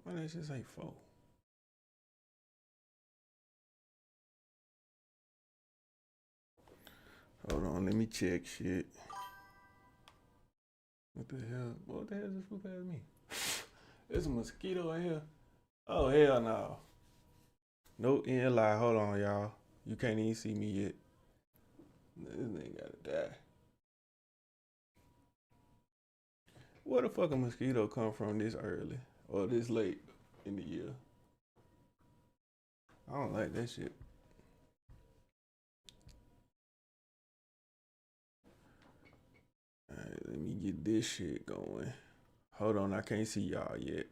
Why did it just say 4? Hold on, let me check shit. What the hell? What the hell is this fool past me? There's a mosquito in here. Oh hell no. Nope, in lie. Hold on, y'all. You can't even see me yet. This nigga gotta die. Where the fuck a mosquito come from this early or this late in the year? I don't like that shit. Alright, let me get this shit going. Hold on, I can't see y'all yet.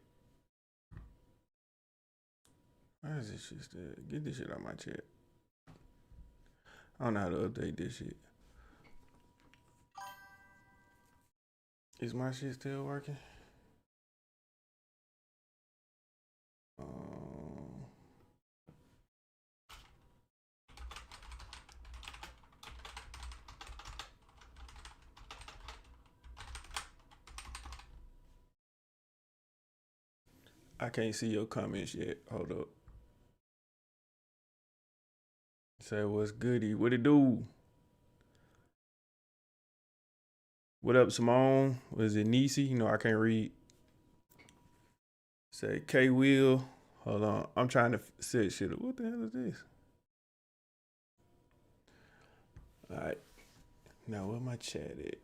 Why is this shit still? Get this shit out my chat. I don't know how to update this shit. Is my shit still working? I can't see your comments yet. Hold up. Say what's goody? What it do? What up, Simone? Was it Nisi? You know I can't read. Say K Will. Hold on. I'm trying to set shit up. What the hell is this? Alright. Now where my chat at?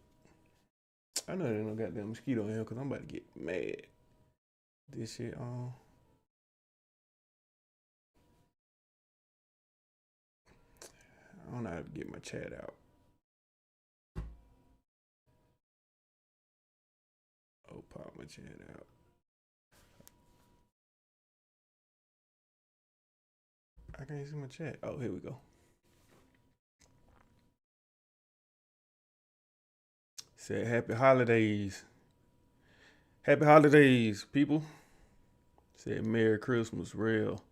I know there's no goddamn mosquito in here because I'm about to get mad. This shit on. I don't know how to get my chat out. Oh, pop my chat out. I can't see my chat. Oh, here we go. Said happy holidays. Happy holidays, people. Said Merry Christmas, real.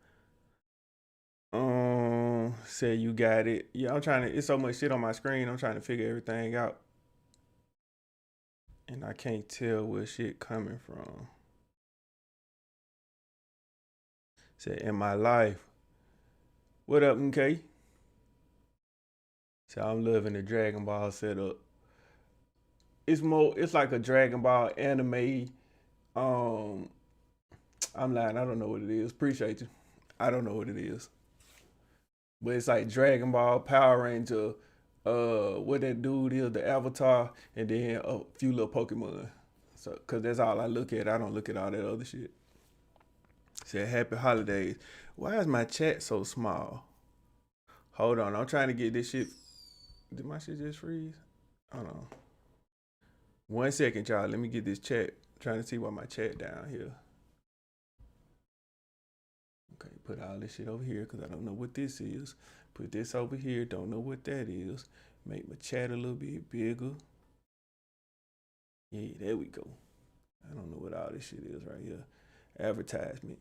Said you got it. Yeah, I'm trying to. It's so much shit on my screen. I'm trying to figure everything out, and I can't tell where shit coming from. Said in my life. What up, MK? So I'm loving the Dragon Ball setup. It's more. It's like a Dragon Ball anime. Um, I'm lying. I don't know what it is. Appreciate you. I don't know what it is, but it's like Dragon Ball, Power Ranger, what that dude is, the Avatar, and then a few little Pokemon. So, cause that's all I look at. I don't look at all that other shit. Said happy holidays. Why is my chat so small? Hold on, I'm trying to get this shit. Did my shit just freeze? Hold on. 1 second, y'all. Let me get this chat. I'm trying to see why my chat down here. Okay, put all this shit over here because I don't know what this is. Put this over here. Don't know what that is. Make my chat a little bit bigger. Yeah, there we go. I don't know what all this shit is right here. Advertisement.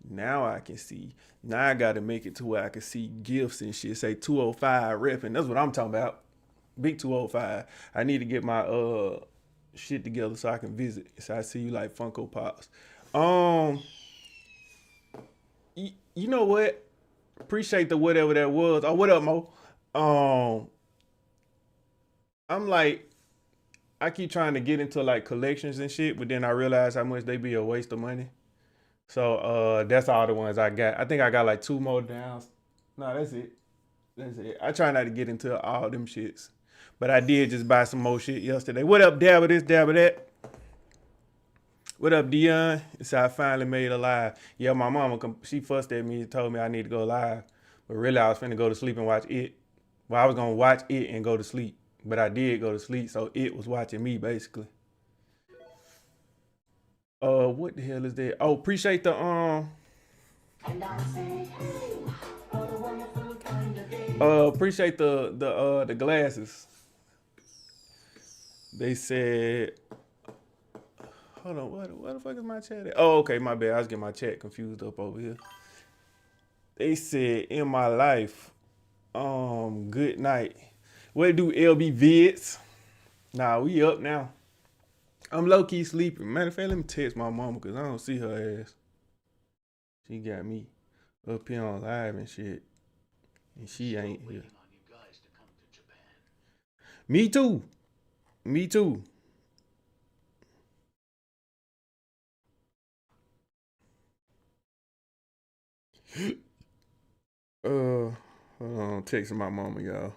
Now I can see. Now I gotta make it to where I can see gifts and shit. Say 205 repping. That's what I'm talking about. Big 205. I need to get my shit together so I can visit. So I see you like Funko Pops. Um, you know what? Appreciate the whatever that was. Oh, what up, Mo? Um, I'm like, I keep trying to get into like collections and shit, but then I realize how much they be a waste of money. So that's all the ones I got. I think I got like two more down. No, that's it. That's it. I try not to get into all them shits. But I did just buy some more shit yesterday. What up, Dabba this, Dabba that? What up, Dion? So I finally made it live. Yeah, my mama, she fussed at me and told me I need to go live. But really, I was finna go to sleep and watch it. Well, I was gonna watch it and go to sleep. But I did go to sleep, so it was watching me basically. What the hell is that? Oh, appreciate the appreciate the glasses. They said, hold on, what the fuck is my chat at? Oh, okay, my bad. I was getting my chat confused up over here. They said in my life, good night. What do LB vids? Nah, we up now. I'm low key sleeping. Matter of fact, let me text my mama because I don't see her ass. She got me up here on live and shit, and she ain't here. Me too. Me too. Hold on, texting my mama, y'all.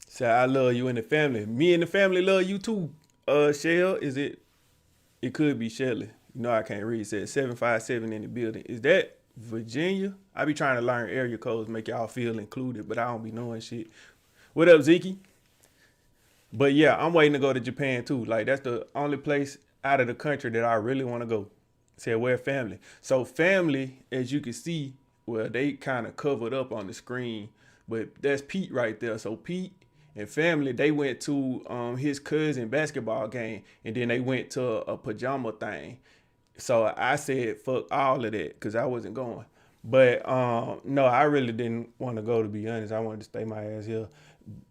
Say I love you and the family. Me and the family love you too. Shell, is it? It could be Shelly. You know I can't read. It says 757 in the building. Is that Virginia? I be trying to learn area codes, make y'all feel included, but I don't be knowing shit. What up, Zeke? But yeah, I'm waiting to go to Japan too. Like that's the only place out of the country that I really want to go. Said where family. So family, as you can see, well, they kind of covered up on the screen, but that's Pete right there. So Pete and family, they went to his cousin basketball game, and then they went to a pajama thing. So I said fuck all of that because I wasn't going. But no, I really didn't want to go, to be honest. I wanted to stay my ass here.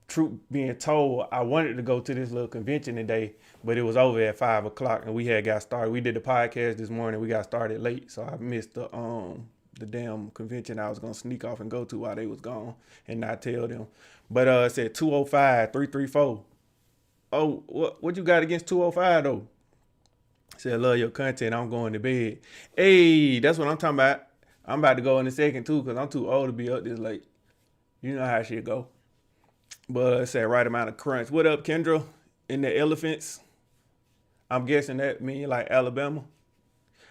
Truth being told, I wanted to go to this little convention today, but it was over at 5 o'clock and we had got started. We did the podcast this morning. We got started late, so I missed the damn convention I was gonna sneak off and go to while they was gone and not tell them. But it said 205-334. Oh, what you got against 205 though? Said love your content. I'm going to bed. Hey, that's what I'm talking about. I'm about to go in a second too, cause I'm too old to be up this late. You know how shit go. But it said right amount of crunch. What up, Kendra? In the elephants. I'm guessing that mean like Alabama.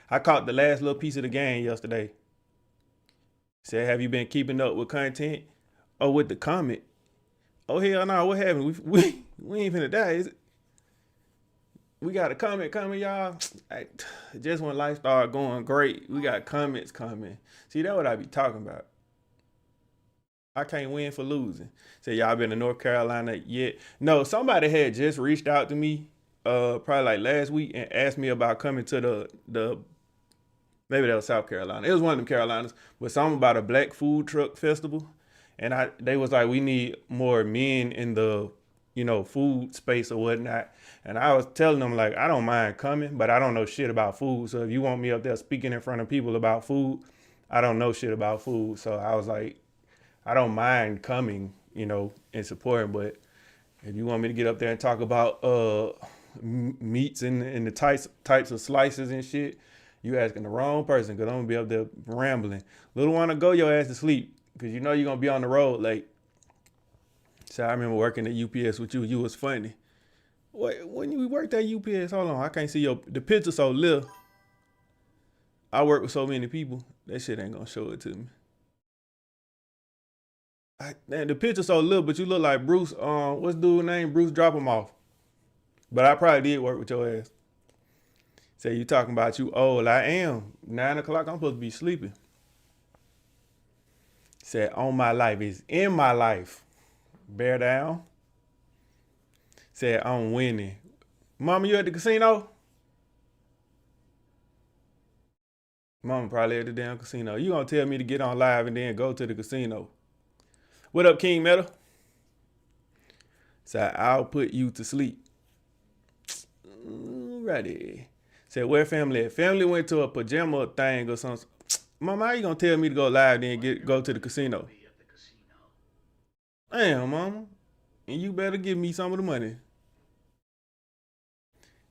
I caught the last little piece of the game yesterday. Said, have you been keeping up with content? Oh, with the comment. Oh hell no, what happened? We ain't finna die, is it? We got a comment coming, y'all. Just when life started going great, we got comments coming. See, that's what I be talking about. I can't win for losing. Say y'all been to North Carolina yet? No, somebody had just reached out to me, probably like last week, and asked me about coming to the maybe that was South Carolina. It was one of them Carolinas, but something about a black food truck festival. And they was like, we need more men in the, food space or whatnot. And I was telling them like, I don't mind coming, but I don't know shit about food. So if you want me up there speaking in front of people about food, I don't know shit about food. So I was like, I don't mind coming, and supporting, but if you want me to get up there and talk about meats and the types of slices and shit, you asking the wrong person because I'm gonna be up there rambling. Little wanna go your ass to sleep because you know you're gonna be on the road late. So I remember working at UPS with you. You was funny. Wait, when you worked at UPS, hold on, I can't see the picture so little. I work with so many people, that shit ain't gonna show it to me. Man, the picture so little, but you look like Bruce. What's the dude name? Bruce drop him off. But I probably did work with your ass. Say you talking about you old. I am. 9 o'clock, I'm supposed to be sleeping. Said on my life is in my life. Bear down. Said I'm winning. Mama, you at the casino? Mama probably at the damn casino. You gonna tell me to get on live and then go to the casino. What up, King Metal? Said I'll put you to sleep. Ready. Said where family at? Family went to a pajama thing or something. Mama, how you gonna tell me to go live then go to the casino? Damn, mama. And you better give me some of the money.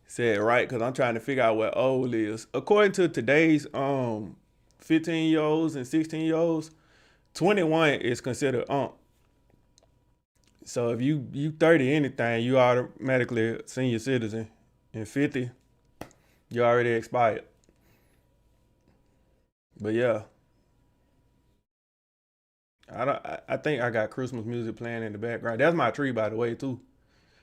Said right, cause I'm trying to figure out what old is. According to today's 15-year-olds and 16-year-olds, 21 is considered So if you 30 anything, you automatically a senior citizen. And 50, you already expired. But yeah, I think I got Christmas music playing in the background. That's my tree, by the way, too.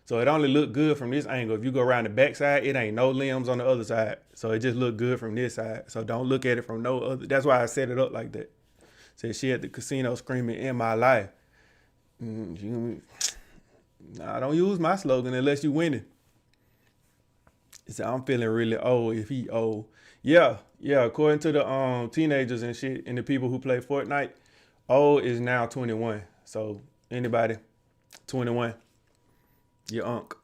So it only look good from this angle. If you go around the back side, it ain't no limbs on the other side. So it just look good from this side. So don't look at it from no other. That's why I set it up like that. Said she at the casino screaming in my life. Nah, don't use my slogan unless you winning. He said, I'm feeling really old if he old. Yeah. According to the teenagers and shit and the people who play Fortnite, old is now 21. So anybody 21, your unk.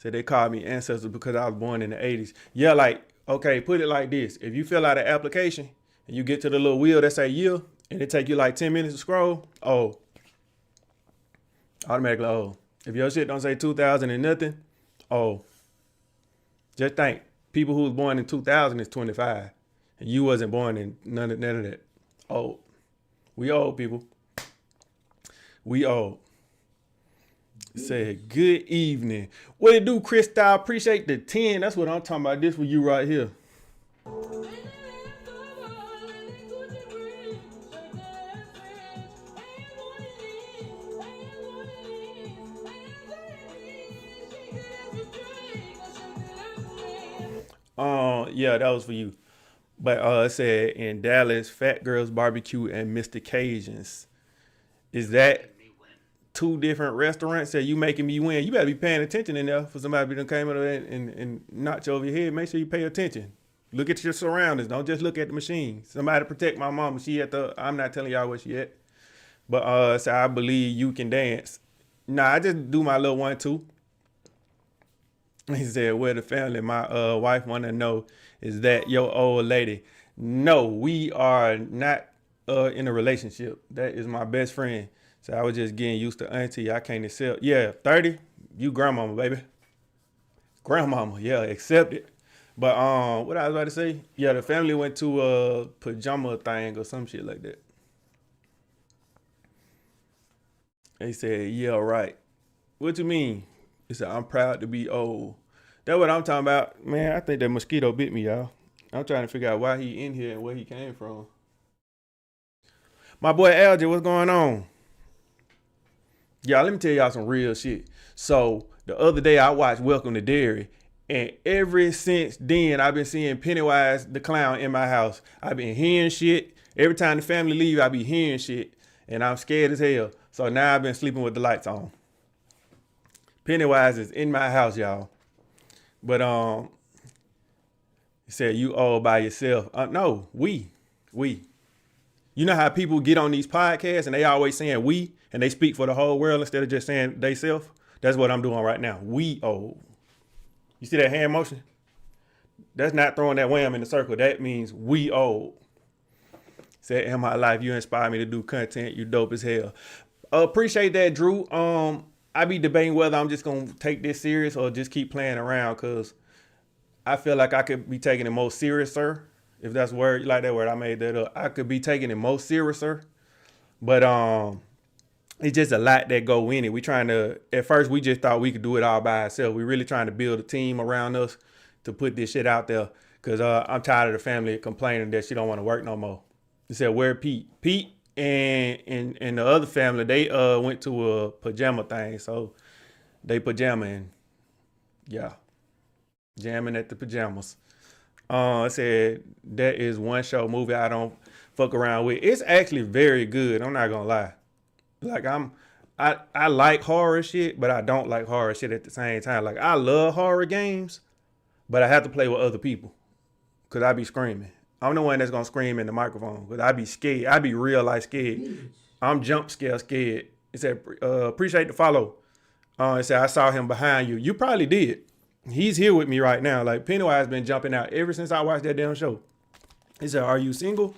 So they called me ancestor because I was born in the 80s. Yeah, like, okay, put it like this. If you fill out an application and you get to the little wheel that say year and it take you like 10 minutes to scroll, oh, automatically, oh. If your shit don't say 2000 and nothing, oh, just think. People who was born in 2000 is 25. And you wasn't born in none of that. Oh, we old people. We old. Said good evening. What it do, Chris Style? Appreciate the 10. That's what I'm talking about. This for you right here. Yeah, that was for you. But it said in Dallas, Fat Girls Barbecue and Mr. Cajuns. Is that two different restaurants that you making me win? You better be paying attention in there for somebody that came in there and knocked you over your head. Make sure you pay attention. Look at your surroundings. Don't just look at the machine. Somebody protect my mama. She at the, I'm not telling y'all where she at. But so I believe you can dance. Nah, I just do my little 1-2. He said, where the family, my wife want to know, is that your old lady? No, we are not in a relationship. That is my best friend. So I was just getting used to auntie. I can't accept. Yeah, 30, you grandmama, baby. Grandmama, yeah, accept it. But what I was about to say, yeah, the family went to a pajama thing or some shit like that. They said, yeah, right. What you mean? He said, I'm proud to be old. That's what I'm talking about. Man, I think that mosquito bit me, y'all. I'm trying to figure out why he in here and where he came from. My boy Alger, what's going on? Y'all, let me tell y'all some real shit. So the other day I watched Welcome to Derry, and ever since then I've been seeing Pennywise the clown in my house. I've been hearing shit. Every time the family leave, I be hearing shit, and I'm scared as hell. So now I've been sleeping with the lights on. Pennywise is in my house, y'all. But he said you all by yourself. No, we. You know how people get on these podcasts and they always saying we and they speak for the whole world instead of just saying they self? That's what I'm doing right now. We old. You see that hand motion? That's not throwing that wham in the circle. That means we old. Said in my life, you inspire me to do content. You dope as hell. Appreciate that, Drew. I be debating whether I'm just gonna take this serious or just keep playing around, because I feel like I could be taking it more seriouser. If that's word, you like that word, I made that up. I could be taking it more seriouser. But it's just a lot that go in it. We trying to, at first we just thought we could do it all by ourselves. We really trying to build a team around us to put this shit out there. Cause I'm tired of the family complaining that she don't want to work no more. They said, where Pete? Pete and the other family, they went to a pajama thing. So they pajamaing. Yeah. Jamming at the pajamas. I said that is one show movie I don't fuck around with. It's actually very good. I'm not gonna lie. Like I like horror shit, but I don't like horror shit at the same time. Like I love horror games, but I have to play with other people because I be screaming. I'm the one that's gonna scream in the microphone because I be scared. I be real life scared. I'm jump scare scared. It said appreciate the follow. It said I saw him behind you. You probably did. He's here with me right now. Like Pennywise been jumping out ever since I watched that damn show. He said, are you single?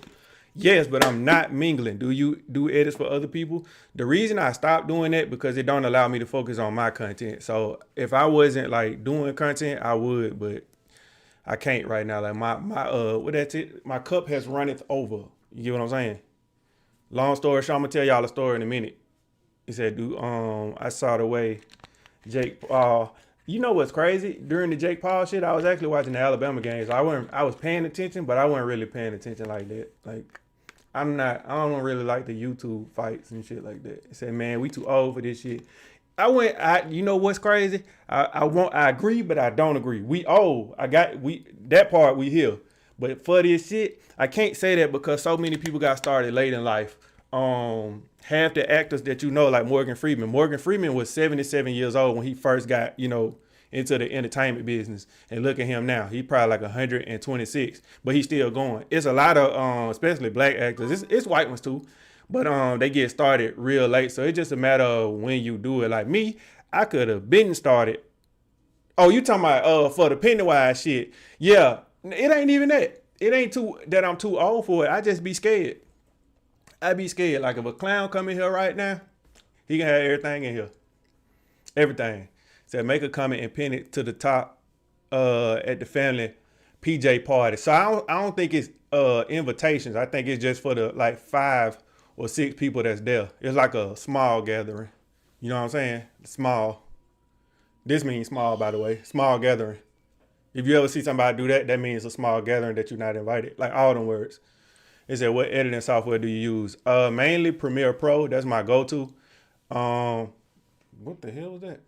Yes, but I'm not mingling. Do you do edits for other people? The reason I stopped doing that because it don't allow me to focus on my content. So if I wasn't like doing content, I would, but I can't right now. Like my what that's it? My cup has runneth over. You get what I'm saying? Long story short, I'm gonna tell y'all a story in a minute. He said, I saw the way Jake Paul. You know what's crazy? During the Jake Paul shit, I was actually watching the Alabama games. I was paying attention, but I wasn't really paying attention like that. Like, I don't really like the YouTube fights and shit like that. He said, man, we too old for this shit. You know what's crazy? I agree, but I don't agree. We old. That part we hear. But for this shit, I can't say that because so many people got started late in life. Half the actors that you know, like Morgan Freeman. Morgan Freeman was 77 years old when he first got, into the entertainment business. And look at him now. He probably like 126, but he's still going. It's a lot of, especially black actors. It's white ones too, but they get started real late. So it's just a matter of when you do it. Like me, I could have been started Oh, you talking about for the Pennywise shit? Yeah, it ain't even that. It ain't too that I'm too old for it. I just be scared. I be scared. Like if a clown come in here right now, he can have everything in here. Everything. Said make a comment and pin it to the top at the family PJ party. So I don't think it's invitations. I think it's just for the like 5 or 6 people that's there. It's like a small gathering. You know what I'm saying? Small. This means small, by the way. Small gathering. If you ever see somebody do that, that means a small gathering that you're not invited. Like all them words. It said, what editing software do you use? Mainly Premiere Pro. That's my go-to. What the hell was that?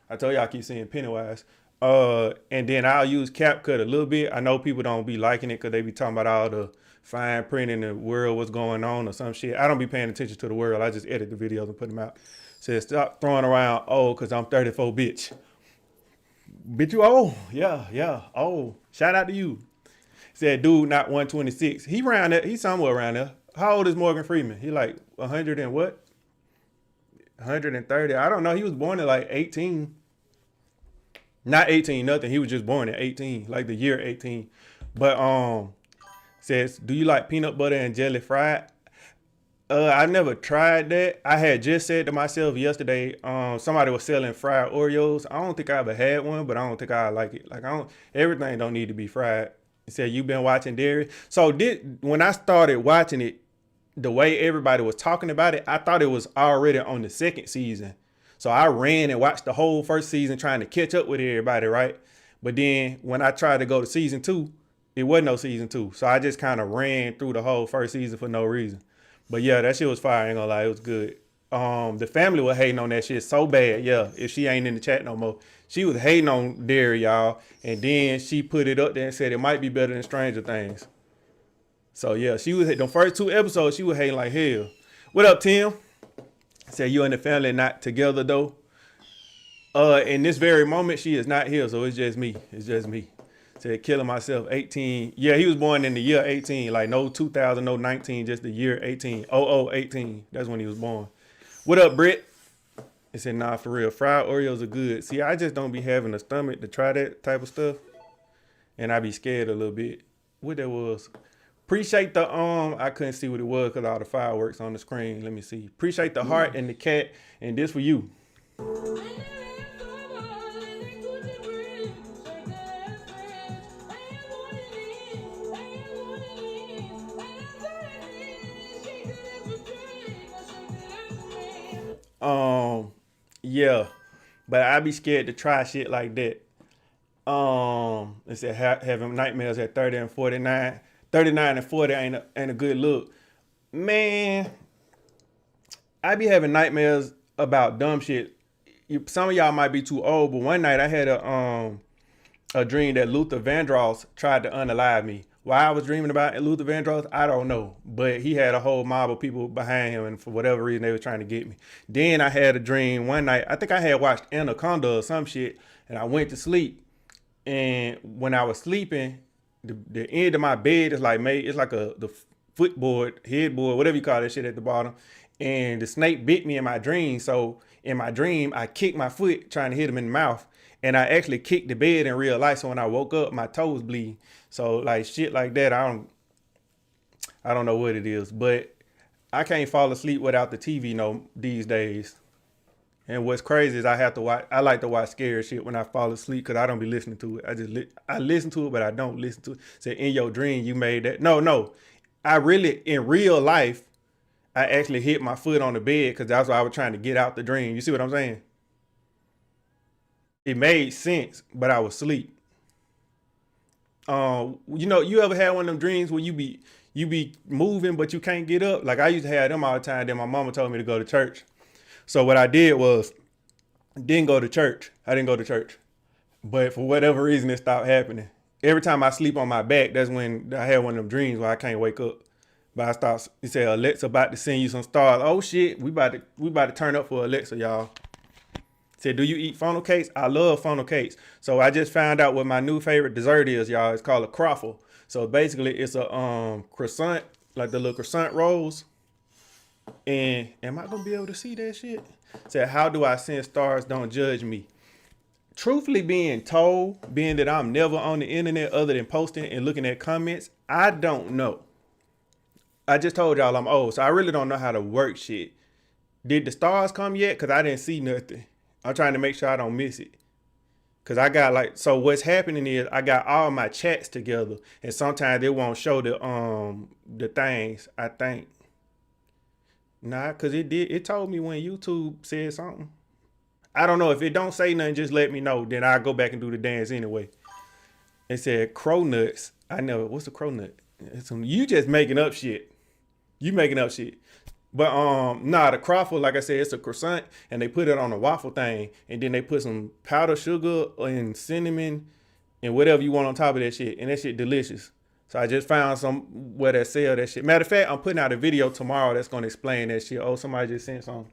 I told you I keep seeing Pennywise. And then I'll use CapCut a little bit. I know people don't be liking it because they be talking about all the fine print in the world, what's going on or some shit. I don't be paying attention to the world. I just edit the videos and put them out. Said stop throwing around old because I'm 34, bitch. Bitch, you old? Yeah, old. Shout out to you. Said dude, not 126. He around there. He's somewhere around there. How old is Morgan Freeman? He like 100 and what? 130. I don't know. He was born at like 18. Not 18, nothing. He was just born at 18, like the year 18. But says, do you like peanut butter and jelly fried? I never tried that. I had just said to myself yesterday, somebody was selling fried Oreos. I don't think I ever had one, but I don't think I like it. Like everything don't need to be fried. He said, you been watching Dairy? So when I started watching it, the way everybody was talking about it, I thought it was already on the second season. So I ran and watched the whole first season trying to catch up with everybody, right? But then when I tried to go to season 2, it wasn't no season 2. So I just kind of ran through the whole first season for no reason. But yeah, that shit was fire. I ain't gonna lie, it was good. The family was hating on that shit so bad. Yeah, if she ain't in the chat no more, she was hating on Derry, y'all. And then she put it up there and said it might be better than Stranger Things. So yeah, she was the first 2 episodes. She was hating like hell. What up, Tim? Said you and the family not together though. In this very moment, she is not here, so it's just me. It's just me. Said killing myself, 18. Yeah, he was born in the year 18, like no 2000, no 19, just the year 18. 18. That's when he was born. What up, Britt? It said, nah, for real. Fried Oreos are good. See, I just don't be having a stomach to try that type of stuff. And I be scared a little bit. What that was. Appreciate the I couldn't see what it was because all the fireworks on the screen. Let me see. Appreciate the heart and the cat. And this for you. Yeah, but I be scared to try shit like that. It said having nightmares at 30 and 49. 39 and 40 ain't a good look. Man, I be having nightmares about dumb shit. Some of y'all might be too old, but one night I had a dream that Luther Vandross tried to unalive me. Why I was dreaming about Luther Vandross, I don't know. But he had a whole mob of people behind him, and for whatever reason, they were trying to get me. Then I had a dream one night. I think I had watched Anaconda or some shit, and I went to sleep. And when I was sleeping, the end of my bed is like made. It's like the footboard, headboard, whatever you call that shit at the bottom. And the snake bit me in my dream. So in my dream, I kicked my foot trying to hit him in the mouth. And I actually kicked the bed in real life. So when I woke up, my toes bleed. So like shit like that, I don't know what it is. But I can't fall asleep without the TV these days. And what's crazy is I like to watch scary shit when I fall asleep because I don't be listening to it. I listen to it, but I don't listen to it. Say in your dream you made that. No. I really, in real life, I actually hit my foot on the bed because that's why I was trying to get out the dream. You see what I'm saying? It made sense, but I was asleep. You ever had one of them dreams where you be moving but you can't get up? Like I used to have them all the time. Then my mama told me to go to church. So what I did was didn't go to church. I didn't go to church. But for whatever reason, it stopped happening. Every time I sleep on my back, that's when I had one of them dreams where I can't wake up. But I start, he said, Alexa about to send you some stars. Oh shit, we about to turn up for Alexa, y'all. Said, do you eat funnel cakes? I love funnel cakes. So I just found out what my new favorite dessert is, y'all. It's called a croffle. So basically it's a croissant, like the little croissant rolls. And am I gonna be able to see that shit? Said, how do I sense stars don't judge me? truthfully being told, being that I'm never on the internet other than posting and looking at comments, I don't know. I just told y'all I'm old, so I really don't know how to work shit. Did the stars come yet? Because I didn't see nothing. I'm trying to make sure I don't miss it. Because I got like, so what's happening is I got all my chats together, and sometimes they won't show the things, I think. Nah, because it told me when YouTube said something. I don't know. If it don't say nothing, just let me know. Then I'll go back and do the dance anyway. It said crow nuts. I never, what's a crow nut? You just making up shit. You making up shit. But nah, the croffle, like I said, it's a croissant, and they put it on a waffle thing, and then they put some powdered sugar and cinnamon and whatever you want on top of that shit, and that shit delicious. So I just found some where that sell that shit. Matter of fact, I'm putting out a video tomorrow that's gonna explain that shit. Oh, somebody just sent something.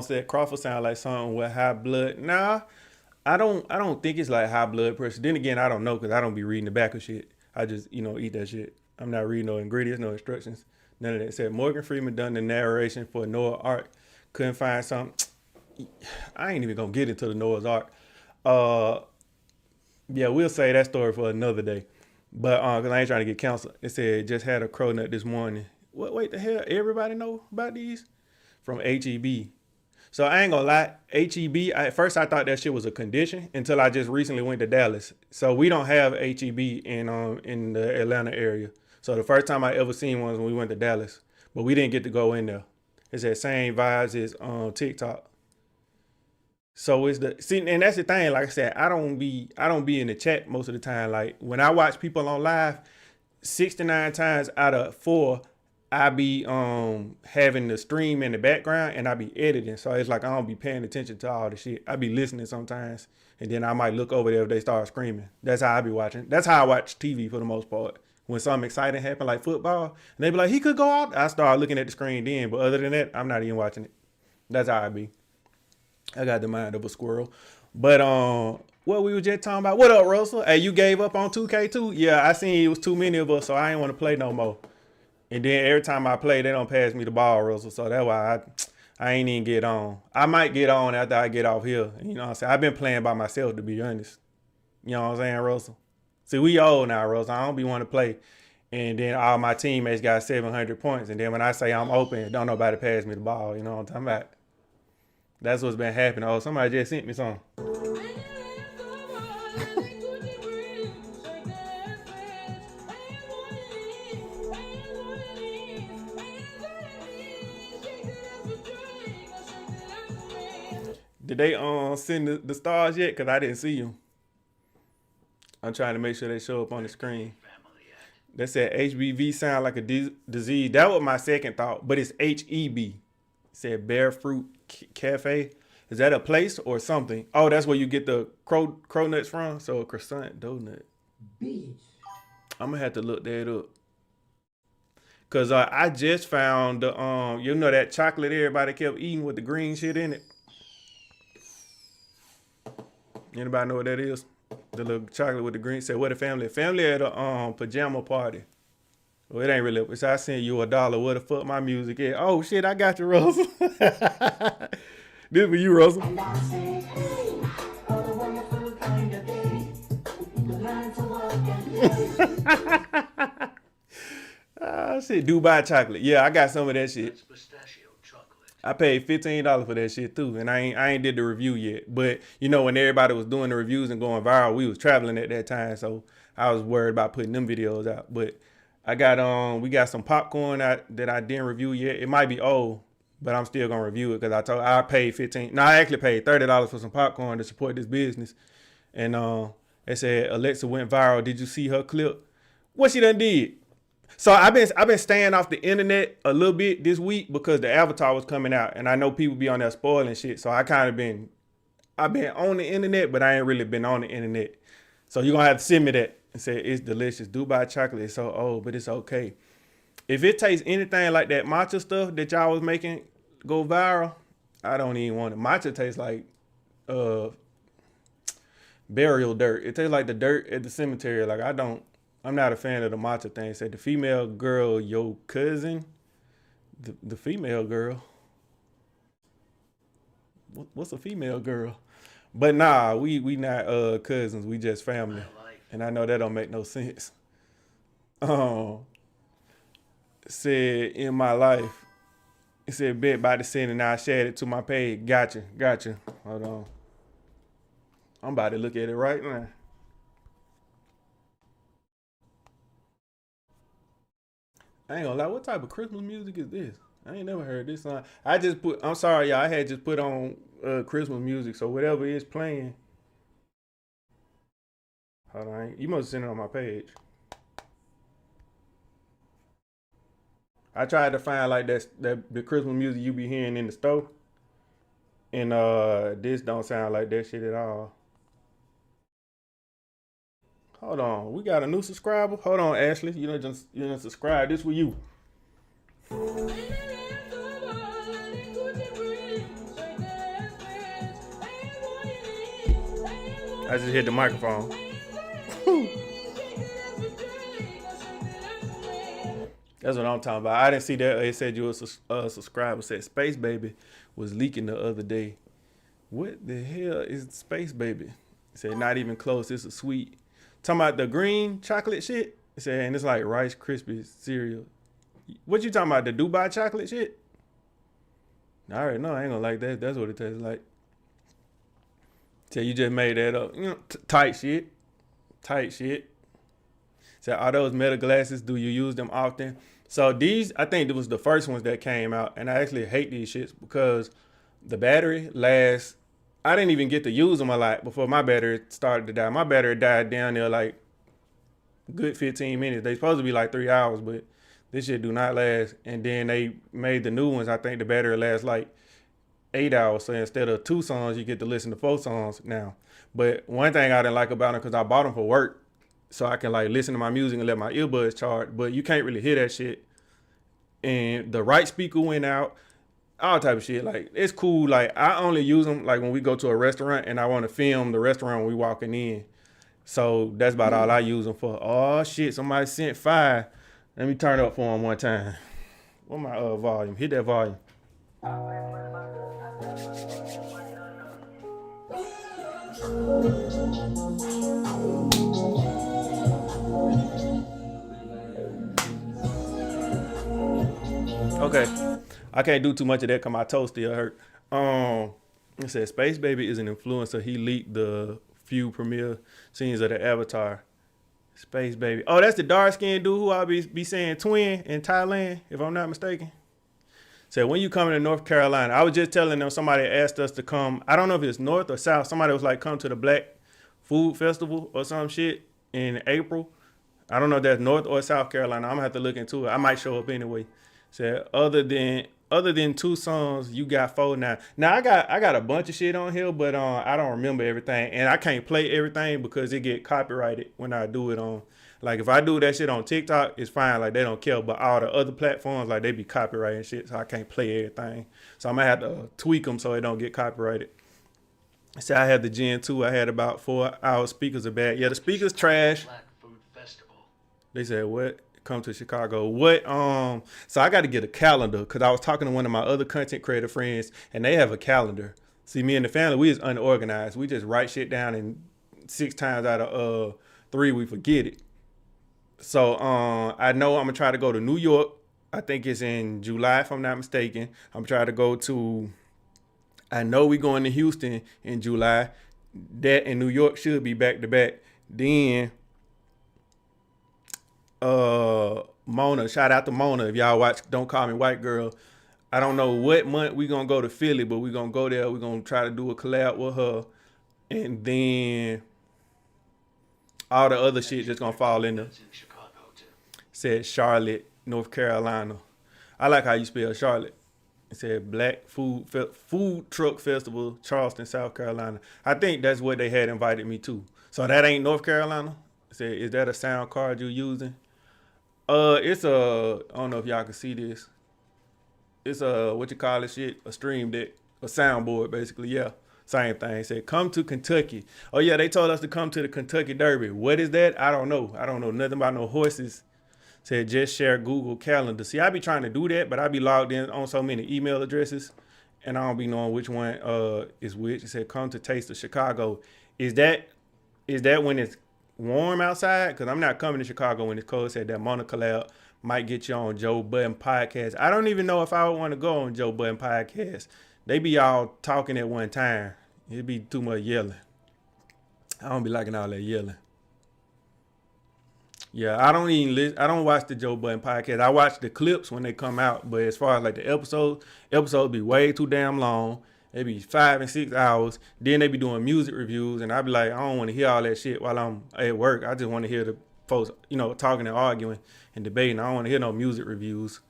Said Crawford sound like something with high blood. Nah, I don't think it's like high blood pressure. Then again, I don't know because I don't be reading the back of shit. I just, eat that shit. I'm not reading no ingredients, no instructions, none of that. It said Morgan Freeman done the narration for Noah Ark. Couldn't find something. I ain't even gonna get into the Noah's Ark. Yeah, we'll say that story for another day. But cause I ain't trying to get canceled. It said just had a crow nut this morning. What? Wait, the hell? Everybody know about these from HEB. So I ain't gonna lie, HEB, at first I thought that shit was a condition until I just recently went to Dallas. So we don't have HEB in the Atlanta area. So the first time I ever seen one was when we went to Dallas. But we didn't get to go in there. It's that same vibes as TikTok. So and that's the thing, like I said, I don't be in the chat most of the time. Like when I watch people on live, 69 times out of 4 I be having the stream in the background and I be editing. So it's like I don't be paying attention to all the shit. I be listening sometimes, and then I might look over there if they start screaming. That's how I be watching. That's how I watch TV for the most part. When something exciting happen like football, and they be like, he could go out, I start looking at the screen then. But other than that, I'm not even watching it. That's how I be. I got the mind of a squirrel. But what we were just talking about. What up, Russell? Hey, you gave up on 2K too? Yeah, I seen it was too many of us, so I ain't want to play no more. And then every time I play, they don't pass me the ball, Russell. So that's why I ain't even get on. I might get on after I get off here. You know what I'm saying? I've been playing by myself, to be honest. You know what I'm saying, Russell? See, we old now, Russell. I don't be wanting to play. And then all my teammates got 700 points. And then when I say I'm open, don't nobody pass me the ball. You know what I'm talking about? That's what's been happening. Oh, somebody just sent me something. Did they send the stars yet? Because I didn't see them. I'm trying to make sure they show up on the screen. They said HBV sound like a disease. That was my second thought, but it's HEB. It said Bear Fruit Cafe. Is that a place or something? Oh, that's where you get the crow nuts from? So a croissant donut. Bitch. I'm going to have to look that up. Because I just found the, that chocolate everybody kept eating with the green shit in it. Anybody know what that is? The little chocolate with the green. Said, what a family? Family at a pajama party. Well, it ain't really. So I sent you $1. What the fuck my music is? Oh shit, I got you, Russell. This for you, Russell. Shit, Dubai chocolate. Yeah, I got some of that shit. I paid $15 for that shit too, and I ain't did the review yet. But when everybody was doing the reviews and going viral, we was traveling at that time, so I was worried about putting them videos out. But we got some popcorn that I didn't review yet. It might be old, but I'm still gonna review it because I paid $15. No, I actually paid $30 for some popcorn to support this business. And they said Alexa went viral. Did you see her clip? What she done did? So I've been staying off the internet a little bit this week because the Avatar was coming out, and I know people be on there spoiling shit. So I've been on the internet, but I ain't really been on the internet. So you're gonna have to send me that and say it's delicious. Dubai chocolate is so old, but it's okay. If it tastes anything like that matcha stuff that y'all was making go viral, I don't even want it. Matcha tastes like burial dirt. It tastes like the dirt at the cemetery. Like I'm not a fan of the matcha thing. It said the female girl, your cousin, the female girl. What's a female girl? But nah, we not cousins. We just family. And I know that don't make no sense. Um, said in my life, it said bet by the sin and I shared it to my page. Gotcha. Hold on. I'm about to look at it right now. I ain't gonna lie, what type of Christmas music is this? I ain't never heard this song. I'm sorry, y'all. I had just put on Christmas music, so whatever is playing. Hold on, you must have sent it on my page. I tried to find like that the Christmas music you be hearing in the store, and this don't sound like that shit at all. Hold on, we got a new subscriber. Hold on, Ashley, you know subscribe. This for you. I just hit the microphone. That's what I'm talking about. I didn't see that. It said you was a subscriber. It said Space Baby was leaking the other day. What the hell is Space Baby? It said not even close. It's a sweet. Talking about the green chocolate shit. It said and it's like Rice Krispies cereal. What you talking about? The Dubai chocolate shit? I already know. I ain't gonna like that. That's what it tastes like. So you just made that up. Tight shit. Tight shit. So are those Meta glasses? Do you use them often? So these, I think it was the first ones that came out, and I actually hate these shits because the battery lasts. I didn't even get to use them a lot before my battery started to die. My battery died down there like good 15 minutes. They supposed to be like 3 hours, but this shit do not last. And then they made the new ones. I think the battery lasts like 8 hours. So instead of 2 songs, you get to listen to 4 songs now. But one thing I didn't like about them because I bought them for work, so I can like listen to my music and let my earbuds charge. But you can't really hear that shit. And the right speaker went out. All type of shit. Like it's cool. Like I only use them like when we go to a restaurant and I want to film the restaurant when we walking in. So that's about all I use them for. Oh shit! Somebody sent 5. Let me turn it up for them one time. What my volume? Hit that volume. Okay. I can't do too much of that because my toe still hurt. It says Space Baby is an influencer. He leaked the few premiere scenes of the Avatar. Space Baby. Oh, that's the dark skinned dude who I'll be saying twin in Thailand, if I'm not mistaken. Said when you coming to North Carolina, I was just telling them somebody asked us to come. I don't know if it's North or South. Somebody was like, come to the Black Food Festival or some shit in April. I don't know if that's North or South Carolina. I'm gonna have to look into it. I might show up anyway. Said other than 2 songs, you got 4 now. Now I got a bunch of shit on here, but I don't remember everything, and I can't play everything because it get copyrighted when I do it on. Like if I do that shit on TikTok, it's fine. Like they don't care, but all the other platforms, like they be copyrighting shit, so I can't play everything. So I'm gonna have to tweak them so it don't get copyrighted. So I had the Gen 2. I had about 4 hour speakers are bad. Yeah, the speakers trash. Black Food Festival. They said what? Come to Chicago. What? So I got to get a calendar because I was talking to one of my other content creator friends, and they have a calendar. See, me and the family, we is unorganized. We just write shit down, and 6 times out of 3 we forget it. So I know I'm gonna try to go to New York. I think it's in July, if I'm not mistaken. I'm trying to go to. I know we going to Houston in July. That and New York should be back to back. Then Mona, shout out to Mona. If y'all watch Don't Call Me White Girl, I don't know what month we gonna go to Philly, but we gonna go there. We gonna try to do a collab with her, and then all the other shit just gonna fall in the. Said Charlotte, North Carolina. I like how you spell Charlotte. It said Black Food Truck Festival, Charleston, South Carolina. I think that's what they had invited me to. So that ain't North Carolina. It said, is that a sound card you're using? It's a. I don't know if y'all can see this. It's a what you call it shit, a stream deck, a soundboard basically. Yeah. Same thing. Said, come to Kentucky. Oh, yeah, they told us to come to the Kentucky Derby. What is that? I don't know. I don't know nothing about no horses. Said, just share Google Calendar. See, I be trying to do that, but I be logged in on so many email addresses, and I don't be knowing which one is which. It said, come to Taste of Chicago. Is that when it's warm outside? Because I'm not coming to Chicago when it's cold. It said that Mona collab might get you on Joe Budden podcast. I don't even know if I would want to go on Joe Budden podcast. They be all talking at one time. It'd be too much yelling. I don't be liking all that yelling. Yeah, I don't even listen. I don't watch the Joe Budden podcast. I watch the clips when they come out, but as far as like the episodes be way too damn long. They be 5 and 6 hours. Then they be doing music reviews, and I be like, I don't want to hear all that shit while I'm at work. I just want to hear the folks, talking and arguing and debating. I don't want to hear no music reviews.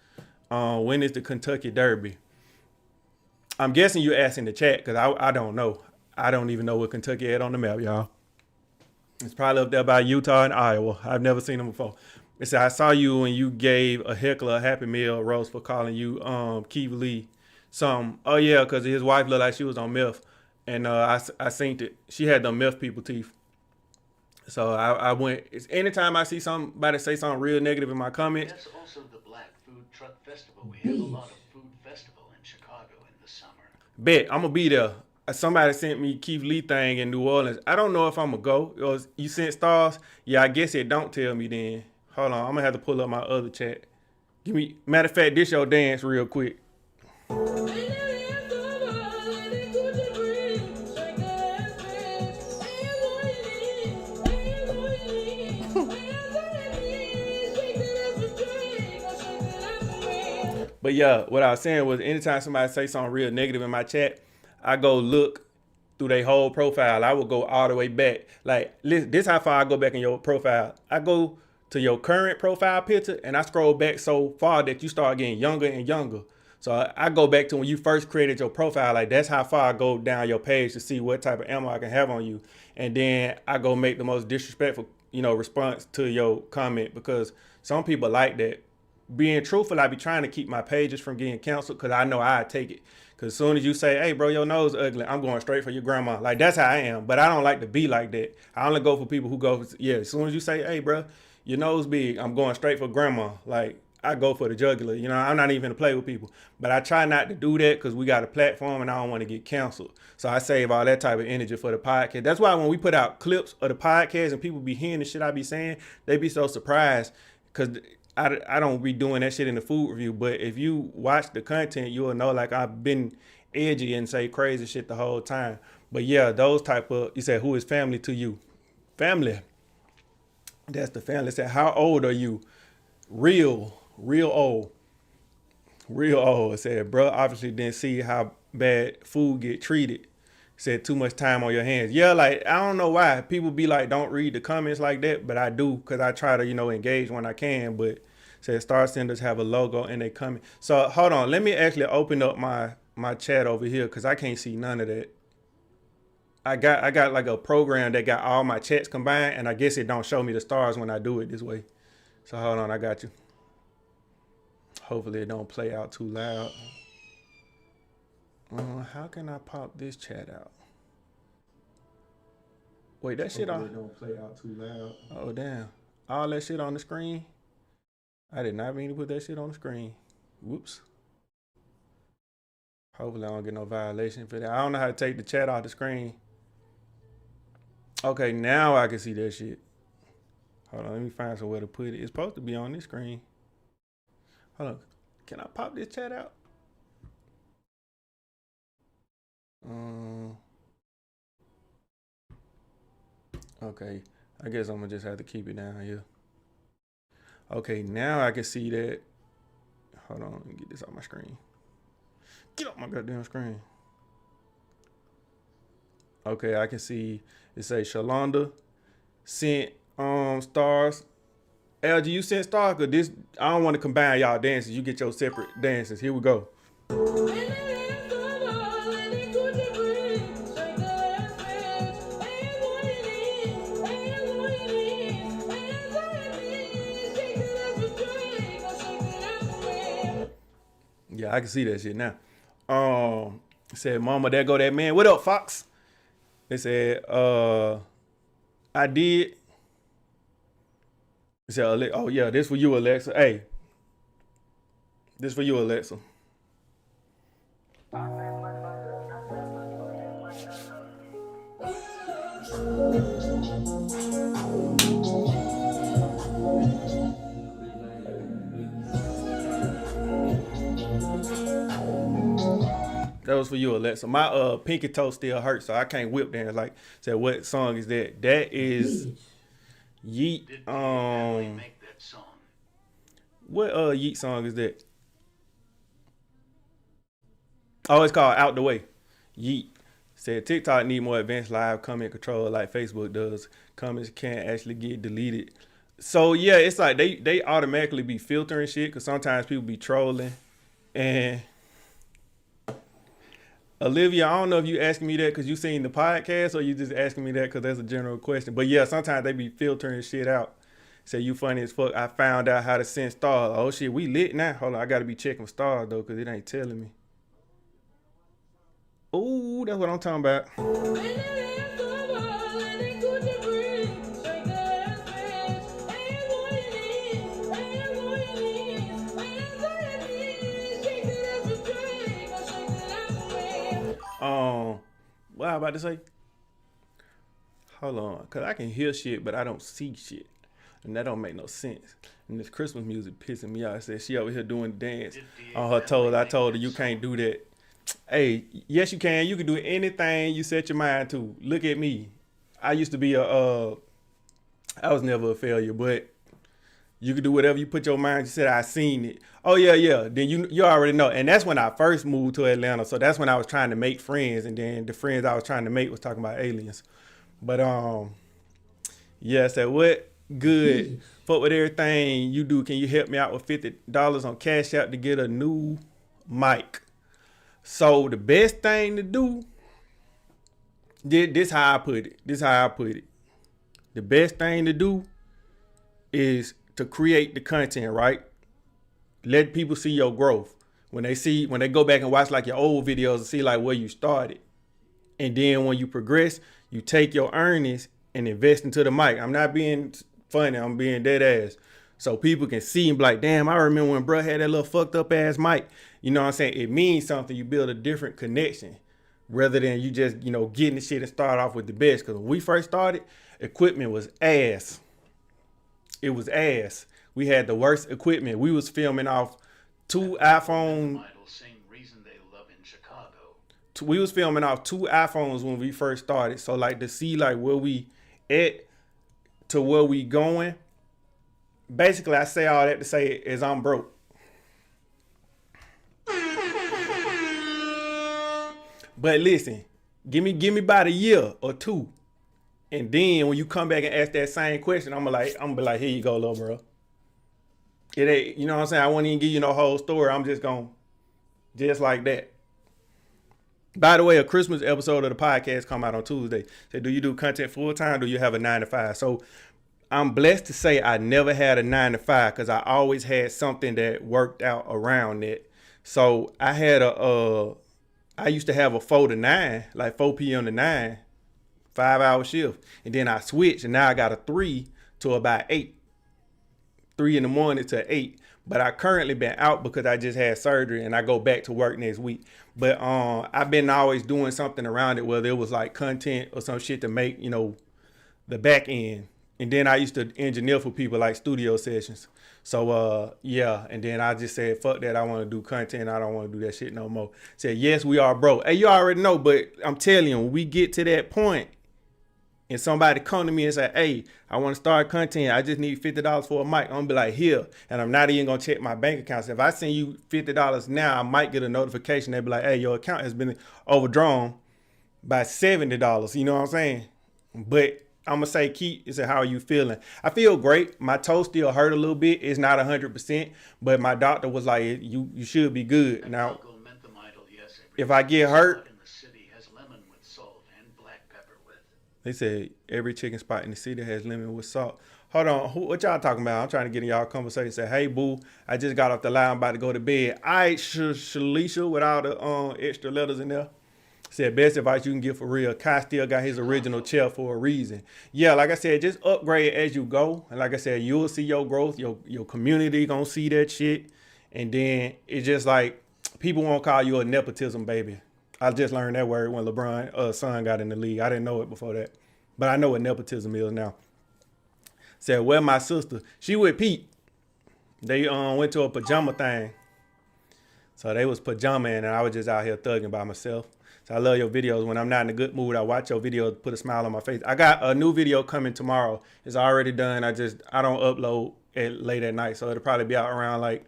When is the Kentucky Derby? I'm guessing you're asking the chat because I don't know. I don't even know what Kentucky had on the map, y'all. It's probably up there by Utah and Iowa. I've never seen them before. It said, I saw you when you gave a heckler a Happy Meal roast for calling you Keith Lee something. Oh, yeah, because his wife looked like she was on meth. And I seen it. She had the meth people teeth. So I went. It's anytime I see somebody say something real negative in my comments. That's also the Black Food Truck Festival. We have a lot of food festival in Chicago in the summer. Bet I'm gonna be there. Somebody sent me Keith Lee thing in New Orleans. I don't know if I'm gonna go. You sent stars? Yeah, I guess it don't tell me then. Hold on, I'm gonna have to pull up my other chat. Matter of fact, this your dance real quick. But yeah, what I was saying was anytime somebody say something real negative in my chat, I go look through their whole profile. I will go all the way back. Like, this how far I go back in your profile. I go to your current profile picture and I scroll back so far that you start getting younger and younger. So I go back to when you first created your profile. Like, that's how far I go down your page to see what type of ammo I can have on you. And then I go make the most disrespectful, response to your comment, because some people like that. Being truthful, I be trying to keep my pages from getting canceled because I know I take it. Because as soon as you say, hey, bro, your nose ugly, I'm going straight for your grandma. Like, that's how I am. But I don't like to be like that. I only go for people who go, as soon as you say, hey, bro, your nose big, I'm going straight for grandma. Like, I go for the jugular. I'm not even going to play with people. But I try not to do that because we got a platform and I don't want to get canceled. So I save all that type of energy for the podcast. That's why when we put out clips of the podcast and people be hearing the shit I be saying, they be so surprised because I don't be doing that shit in the food review. But if you watch the content, you'll know, like, I've been edgy and say crazy shit the whole time. But yeah, those type of, you said, who is family to you? Family. That's the family. Said, how old are you? Real old. Real old. It said, bro, obviously didn't see how bad food get treated. Said, too much time on your hands. Yeah, like, I don't know why people be like, don't read the comments like that, but I do, because I try to, engage when I can. But said, Star Senders have a logo and they comment. So hold on, let me actually open up my chat over here, because I can't see none of that. I got like a program that got all my chats combined, and I guess it don't show me the stars when I do it this way. So hold on, I got you. Hopefully it don't play out too loud. How can I pop this chat out? Wait, that shit on. Don't play out too loud. Oh damn! All that shit on the screen. I did not mean to put that shit on the screen. Whoops. Hopefully I don't get no violation for that. I don't know how to take the chat off the screen. Okay, now I can see that shit. Hold on, let me find somewhere to put it. It's supposed to be on this screen. Hold on. Can I pop this chat out? Okay, I guess I'm gonna just have to keep it down here. Okay, now I can see that. Hold on, let me get this off my screen. Get off my goddamn screen. Okay, I can see it say Shalonda sent stars. LG, you sent stars, cause this, I don't want to combine y'all dances. You get your separate dances. Here we go. Yeah, I can see that shit now. Said, Mama, there go that man. What up, Fox? They said, I did. He said, oh yeah, this for you, Alexa. Hey, this for you, Alexa. That was for you, Alexa. My pinky toe still hurts, so I can't whip there. Like, said, what song is that? That is Yeet. Did Emily make that song? What Yeet song is that? Oh, it's called Out the Way. Yeet. Said TikTok need more advanced live comment control like Facebook does. Comments can't actually get deleted. So yeah, it's like they automatically be filtering shit because sometimes people be trolling. And Olivia, I don't know if you asking me that because you seen the podcast or you just asking me that because that's a general question. But yeah, sometimes they be filtering shit out. Say you funny as fuck. I found out how to send stars. Oh shit, we lit now. Hold on, I gotta be checking stars though because it ain't telling me. Ooh, that's what I'm talking about. What I about to say? Hold on, because I can hear shit, but I don't see shit. And that don't make no sense. And this Christmas music pissing me out. I said she over here doing the dance on her toes. I told her you can't do that. Hey, yes you can. You can do anything you set your mind to. Look at me. I used to be I was never a failure, but you can do whatever you put your mind. You said I seen it. Oh yeah. Then you already know. And that's when I first moved to Atlanta. So that's when I was trying to make friends, and then the friends I was trying to make was talking about aliens. But yeah, said what? Good. Fuck with everything you do. Can you help me out with $50 on Cash App to get a new mic? So the best thing to do, this how I put it. The best thing to do is to create the content, right? Let people see your growth. When they go back and watch like your old videos and see like where you started. And then when you progress, you take your earnings and invest into the mic. I'm not being funny, I'm being dead ass. So people can see and be like, damn, I remember when bro had that little fucked up ass mic. You know what I'm saying? It means something. You build a different connection rather than you just, getting the shit and start off with the best. Because when we first started, equipment was ass. It was ass. We had the worst equipment. We was filming off two iPhone. Same reason they love in Chicago. We was filming off two iPhones when we first started. So like to see like where we at to where we going. Basically, I say all that to say is I'm broke. But listen, give me about a year or two. And then when you come back and ask that same question, I'm gonna be like, here you go, little bro. It ain't, you know what I'm saying? I won't even give you no whole story. I'm just just like that. By the way, a Christmas episode of the podcast come out on Tuesday. Say, do you do content full time? Do you have a 9-to-5? So I'm blessed to say I never had a 9-to-5 because I always had something that worked out around it. So I had I used to have a 4 to 9, like 4 p.m. to 9, 5-hour shift. And then I switched and now I got a 3 to about 8. 3 in the morning to 8. But I currently been out because I just had surgery and I go back to work next week. But I've been always doing something around it, whether it was like content or some shit to make, the back end. And then I used to engineer for people like studio sessions. So yeah, and then I just said, fuck that, I want to do content. I don't want to do that shit no more. Said, yes, we are broke. Hey, you already know, but I'm telling you, when we get to that point and somebody come to me and say, hey, I want to start content, I just need $50 for a mic, I'm gonna be like, here. And I'm not even gonna check my bank account. So if I send you $50 now, I might get a notification. They'll be like, hey, your account has been overdrawn by $70. You know what I'm saying? But I'm gonna say, Keith, is how are you feeling? I feel great. My toe still hurt a little bit. It's not 100%, but my doctor was like, you should be good. Now, if I get hurt, they said every chicken spot in the city has lemon with salt. Hold on, what y'all talking about? I'm trying to get in y'all conversation. Say, hey, boo, I just got off the line. I'm about to go to bed. All right, Shalisha, with all the extra letters in there. Said best advice you can give for real. Kai still got his original chair for a reason. Yeah, like I said, just upgrade as you go. And like I said, you'll see your growth. Your community gonna see that shit. And then it's just like people won't call you a nepotism baby. I just learned that word when LeBron son got in the league. I didn't know it before that, but I know what nepotism is now. Said, well, my sister, she with Pete. They went to a pajama thing. So they was pajamaing and I was just out here thugging by myself. So I love your videos. When I'm not in a good mood, I watch your videos, put a smile on my face. I got a new video coming tomorrow. It's already done. I don't upload it late at night. So it'll probably be out around like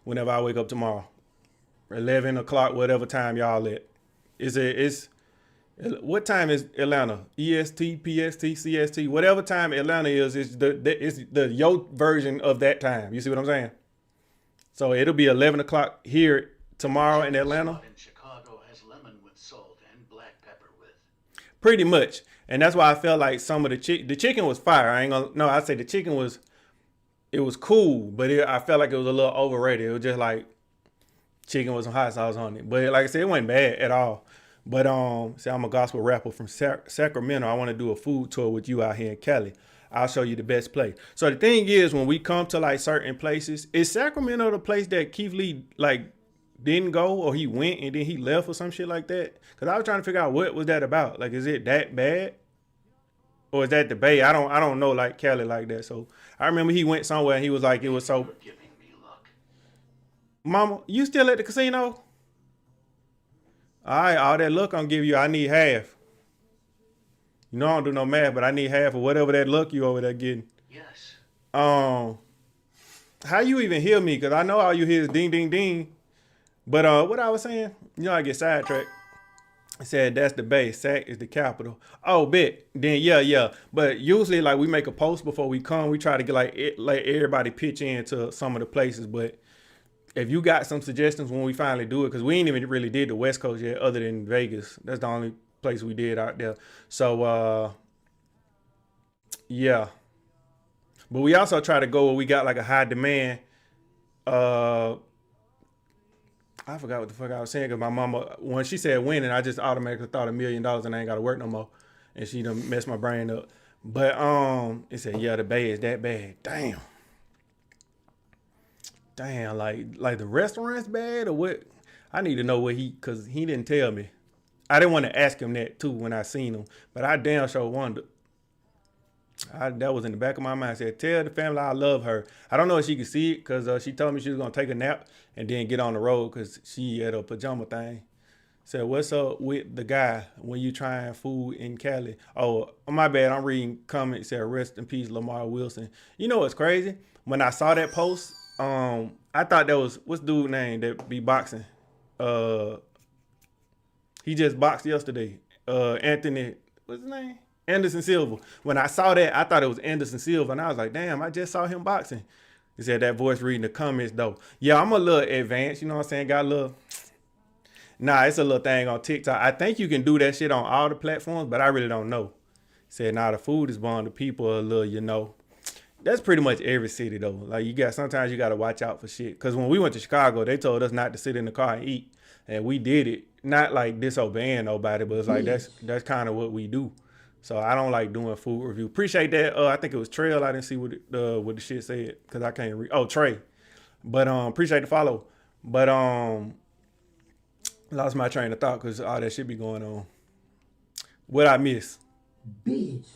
whenever I wake up tomorrow. 11 o'clock, whatever time y'all at. What time is Atlanta? EST, PST, CST, whatever time Atlanta is, it's the your version of that time. You see what I'm saying? So it'll be 11 o'clock here tomorrow in Atlanta. In Chicago has lemon with salt and black pepper with. Pretty much. And that's why I felt like some of the chicken was fire. I'd say the chicken was cool, but I felt like it was a little overrated. It was just like chicken with some hot sauce on it. But like I said, it wasn't bad at all. But say I'm a gospel rapper from Sacramento. I want to do a food tour with you out here in Cali. I'll show you the best place. So the thing is, when we come to like certain places, is Sacramento the place that Keith Lee like didn't go, or he went and then he left or some shit like that? Because I was trying to figure out what was that about. Like, is it that bad, or is that the Bay? I don't know like Cali like that. So I remember he went somewhere and he was like, it was so. You're giving me luck. Mama, you still at the casino? All right, all that luck I'm giving you, I need half. You know I don't do no math, but I need half of whatever that luck you over there getting. Yes. How you even hear me? Because I know all you hear is ding, ding, ding. But what I was saying, I get sidetracked. I said that's the base. Sac is the capital. Oh, bet. Then yeah. But usually, like, we make a post before we come. We try to get like everybody pitch into some of the places. But if you got some suggestions when we finally do it, because we ain't even really did the West Coast yet, other than Vegas. That's the only place we did out there. So yeah. But we also try to go where we got like a high demand. I forgot what the fuck I was saying, because my mama, when she said winning, I just automatically thought $1 million and I ain't got to work no more. And she done messed my brain up. But it said, yeah, the Bay is that bad. Damn, like the restaurant's bad or what? I need to know what because he didn't tell me. I didn't want to ask him that too when I seen him, but I damn sure wondered. That was in the back of my mind. I said, tell the family I love her. I don't know if she could see it because she told me she was going to take a nap and then get on the road because she had a pajama thing. Said, what's up with the guy when you trying food in Cali? Oh, my bad. I'm reading comments. Said, rest in peace, Lamar Wilson. You know what's crazy? When I saw that post, I thought that was, what's dude's name that be boxing? He just boxed yesterday. Anthony, what's his name? Anderson Silva. When I saw that, I thought it was Anderson Silva, and I was like, damn, I just saw him boxing. He said that voice reading the comments, though. Yeah, I'm a little advanced, you know what I'm saying? Got a little... Nah, it's a little thing on TikTok. I think you can do that shit on all the platforms, but I really don't know. Said, the food is born to people a little, That's pretty much every city, though. Like, sometimes you got to watch out for shit. Because when we went to Chicago, they told us not to sit in the car and eat. And we did it. Not like disobeying nobody, but it's like that's kind of what we do. So I don't like doing food review. Appreciate that. I think it was Trail. I didn't see what the shit said because I can't read. Oh, Trey. But appreciate the follow. But lost my train of thought because all that shit be going on. What I miss? Bitch.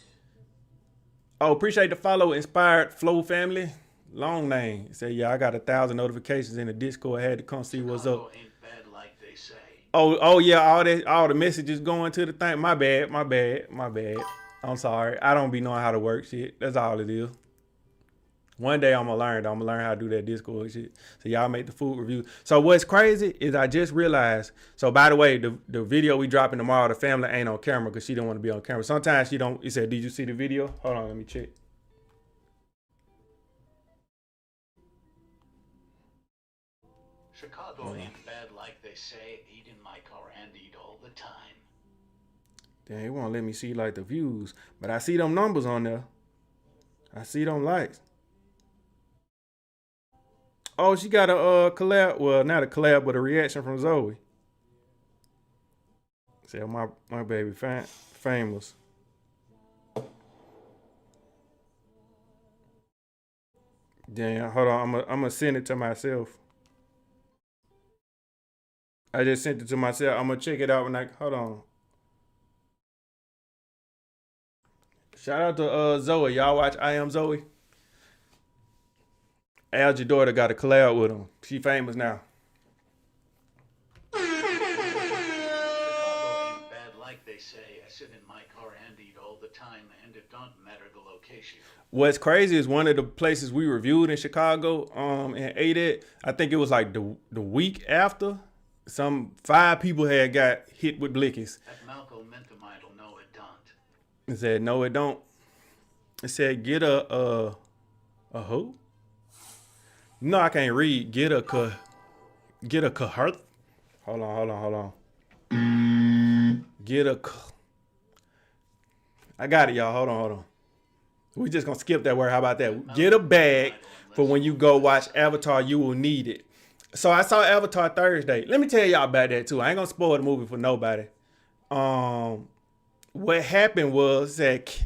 Oh, appreciate the follow. Inspired Flow family. Long name. Say, yeah, I got 1,000 notifications in the Discord. I had to come see what's up. Ain't bad like they say. Oh yeah, all the messages going to the thing. My bad. I'm sorry. I don't be knowing how to work shit. That's all it is. One day I'm gonna learn how to do that Discord shit. So y'all make the food review. So what's crazy is I just realized. So by the way, the video we dropping tomorrow, the family ain't on camera because she don't want to be on camera. Sometimes she don't. He said, "Did you see the video?" Hold on, let me check. Chicago ain't bad like they say. Eat in my car and eat all the time. Damn, it won't let me see like the views, but I see them numbers on there. I see them likes. Oh, she got a collab. Well, not a collab, but a reaction from Zoe. Said my baby famous. Damn, hold on. I'm gonna send it to myself. I just sent it to myself. I'm gonna check it out when I hold on. Shout out to Zoe. Y'all watch I Am Zoe. Algie daughter got a collab with him. She famous now. Chicago ain't bad like they say. I sit in my car and eat all the time, and it don't matter the location. What's crazy is one of the places we reviewed in Chicago and ate at, I think it was like the week after, some 5 people had got hit with blickies. That Malcolm Menthemidal, no, it don't. It said, no, it don't. It said, get a who? No, I can't read. Get a cohort. Hold on. I got it, y'all. Hold on. We just gonna skip that word. How about that? Get a bag for when you go watch Avatar. You will need it. So I saw Avatar Thursday. Let me tell y'all about that too. I ain't gonna spoil the movie for nobody. What happened was that,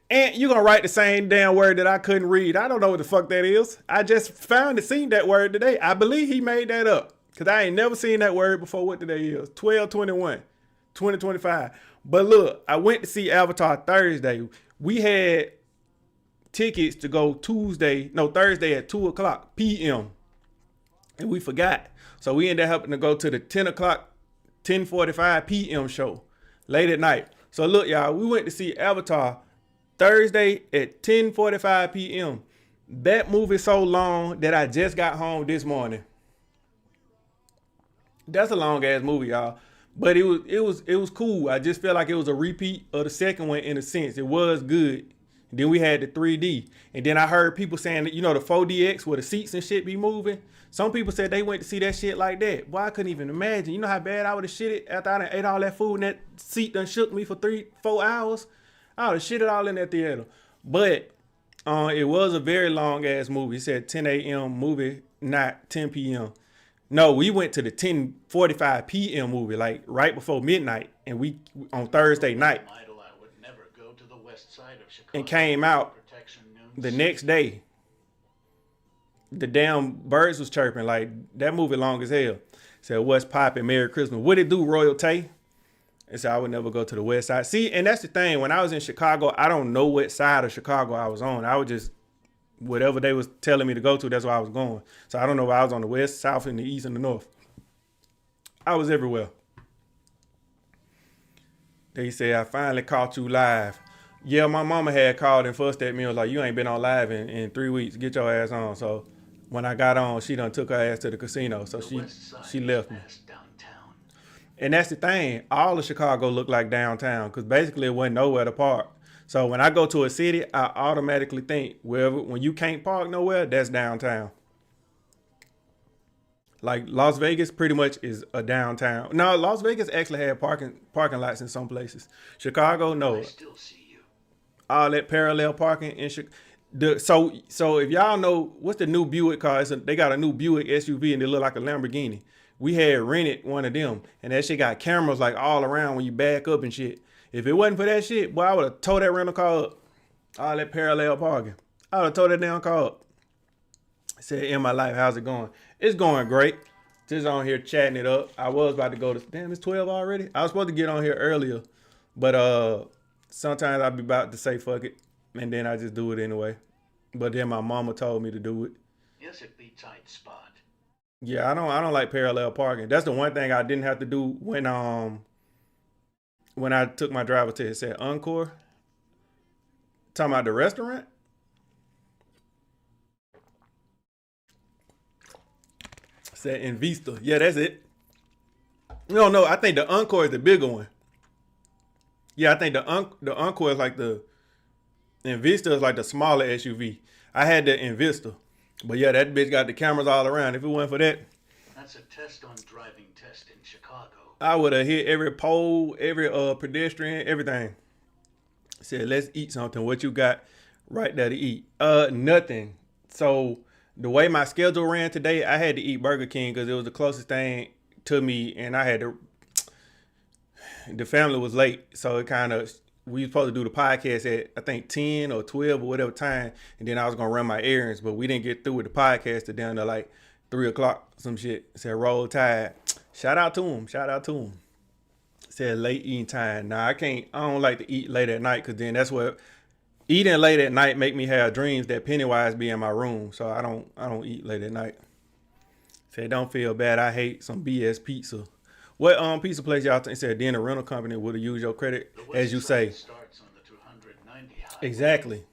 and you gonna write the same damn word that I couldn't read. I don't know what the fuck that is. I just found and seen that word today. I believe he made that up because I ain't never seen that word before. What today is? 12/21, 2025. But look, I went to see Avatar Thursday. We had tickets to go Thursday at 2:00 p.m. and we forgot. So we ended up having to go to the 10:45 p.m. show late at night. So look, y'all, we went to see Avatar Thursday at 10:45 p.m. That movie so long that I just got home this morning. That's a long ass movie, y'all. But it was cool. I just felt like it was a repeat of the second one in a sense. It was good. Then we had the 3D. And then I heard people saying that, the 4DX where the seats and shit be moving. Some people said they went to see that shit like that. Boy, I couldn't even imagine. You know how bad I would have shitted after I done ate all that food and that seat done shook me for 3-4 hours? I would have shitted all in that theater. But it was a very long ass movie. It said 10 a.m. movie, not 10 p.m. No, we went to the 10:45 p.m. movie, like right before midnight, and we on Thursday night, I would never go to the west side of Chicago. and came out the next day. The damn birds was chirping, like that movie long as hell. Said, what's poppin', Merry Christmas. What it do, Royal Tay? And so I would never go to the west side. See, and that's the thing. When I was in Chicago, I don't know what side of Chicago I was on. I would just, whatever they was telling me to go to, that's where I was going. So I don't know if I was on the west, south, and the east, and the north. I was everywhere. They said, I finally caught you live. Yeah, my mama had called and fussed at me. I was like, you ain't been on live in 3 weeks. Get your ass on. So when I got on, she done took her ass to the casino. So she left me. Downtown. And that's the thing. All of Chicago looked like downtown because basically it wasn't nowhere to park. So when I go to a city, I automatically think when you can't park nowhere, that's downtown. Like Las Vegas pretty much is a downtown. No, Las Vegas actually had parking lots in some places. Chicago, no. I still see you. All that parallel parking in Chicago. So if y'all know what's the new Buick car, they got a new Buick SUV and they look like a Lamborghini. We had rented one of them and that shit got cameras like all around when you back up and shit. If it wasn't for that shit, boy, I would have towed that rental car up. All that parallel parking. I would have towed that damn car up. I said, in my life, how's it going? It's going great. Just on here chatting it up. I was about to go to, damn, it's 12 already? I was supposed to get on here earlier. But sometimes I'll be about to say fuck it. And then I just do it anyway. But then my mama told me to do it. Yes, it be tight spot. Yeah, I don't like parallel parking. That's the one thing I didn't have to do when I took my driver test. It said Encore. Talking about the restaurant? It said Invista. Yeah, that's it. No, I think the Encore is the bigger one. Yeah, I think the Encore is like the Invista is like the smaller SUV. I had the Invista. But yeah, that bitch got the cameras all around. If it wasn't for that, that's a test on driving test in Chicago. I would have hit every pole, every pedestrian, everything. Said, let's eat something. What you got right there to eat? Nothing. So the way my schedule ran today, I had to eat Burger King because it was the closest thing to me, and I had to. the family was late, so it kind of we was supposed to do the podcast at I think 10 or 12 or whatever time, and then I was gonna run my errands, but we didn't get through with the podcast till down to like 3 o'clock, some shit. Said Roll Tide. Shout out to him. Shout out to him. Said late eating time. Nah, I can't. I don't like to eat late at night because then that's what eating late at night make me have dreams that Pennywise be in my room. So I don't eat late at night. Said don't feel bad. I hate some BS pizza. What pizza place y'all think? Said then a rental company would have used your credit The as you west say. side starts on the 290 highway.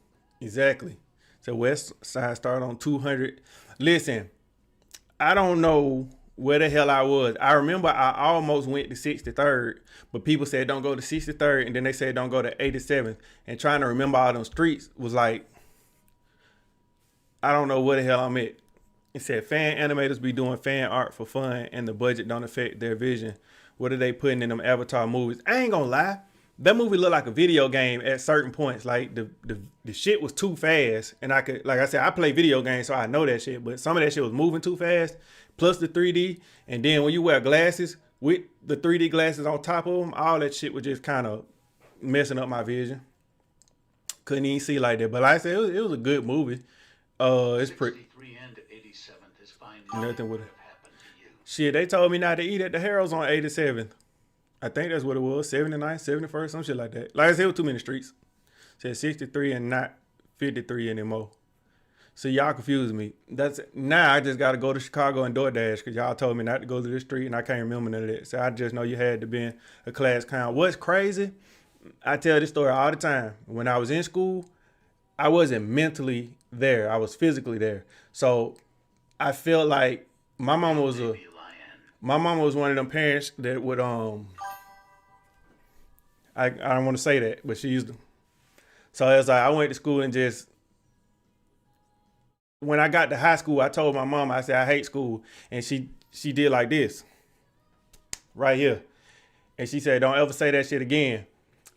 Exactly. So West Side started on 200. Listen, I don't know where the hell I was. I remember I almost went to 63rd, but people said don't go to 63rd, and then they said don't go to 87th. And trying to remember all them streets was like, I don't know where the hell I'm at. It said fan animators be doing fan art for fun, and the budget don't affect their vision. What are they putting in them Avatar movies? I ain't gonna lie. That movie looked like a video game at certain points. Like the shit was too fast, and I could, like I said, I play video games, so I know that shit. But some of that shit was moving too fast. Plus the 3D, and then when you wear glasses with the 3D glasses on top of them, all that shit was just kind of messing up my vision. Couldn't even see like that. But like I said, it was a good movie. It's pretty. 63 and 87th is fine. Nothing would have have happened to you. Shit, they told me not to eat at the Harold's on 87th. I think that's what it was. 79, 71st, some shit like that. Like I said, it was too many streets. Said 63 and not 53 anymore. So y'all confused me. That's now I just gotta go to Chicago and DoorDash because y'all told me not to go to this street and I can't remember none of that. So I just know you had to be in a class clown. What's crazy? I tell this story all the time. When I was in school, I wasn't mentally there. I was physically there. So I felt like my mama was Baby one of them parents that would I don't want to say that, but she used to. So it's like I went to school and just when I got to high school, I told my mom, I said I hate school, and she did like this right here, and she said don't ever say that shit again.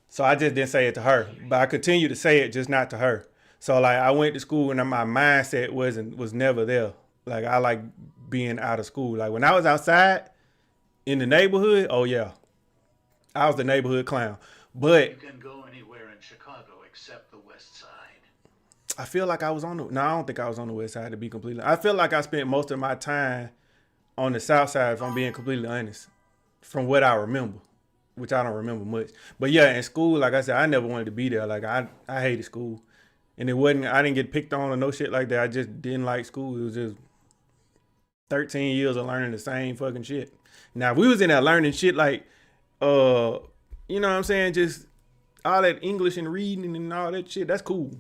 So I just didn't say it to her, but I continued to say it, just not to her. So like I went to school and my mindset was never there. Like I like being out of school. Like when I was outside in the neighborhood, oh yeah, I was the neighborhood clown. But You can go anywhere in Chicago except the west side. I feel like I was on the. No, I don't think I was on the west side to be completely. I feel like I spent most of my time on the south side, if I'm being completely honest, from what I remember, which I don't remember much. But yeah, in school, like I said, I never wanted to be there. Like I hated school, and it wasn't. I didn't get picked on or no shit like that. I just didn't like school. It was just 13 years of learning the same fucking shit. Now, if we was in there learning shit like, you know what I'm saying, just all that English and reading and all that shit, that's cool.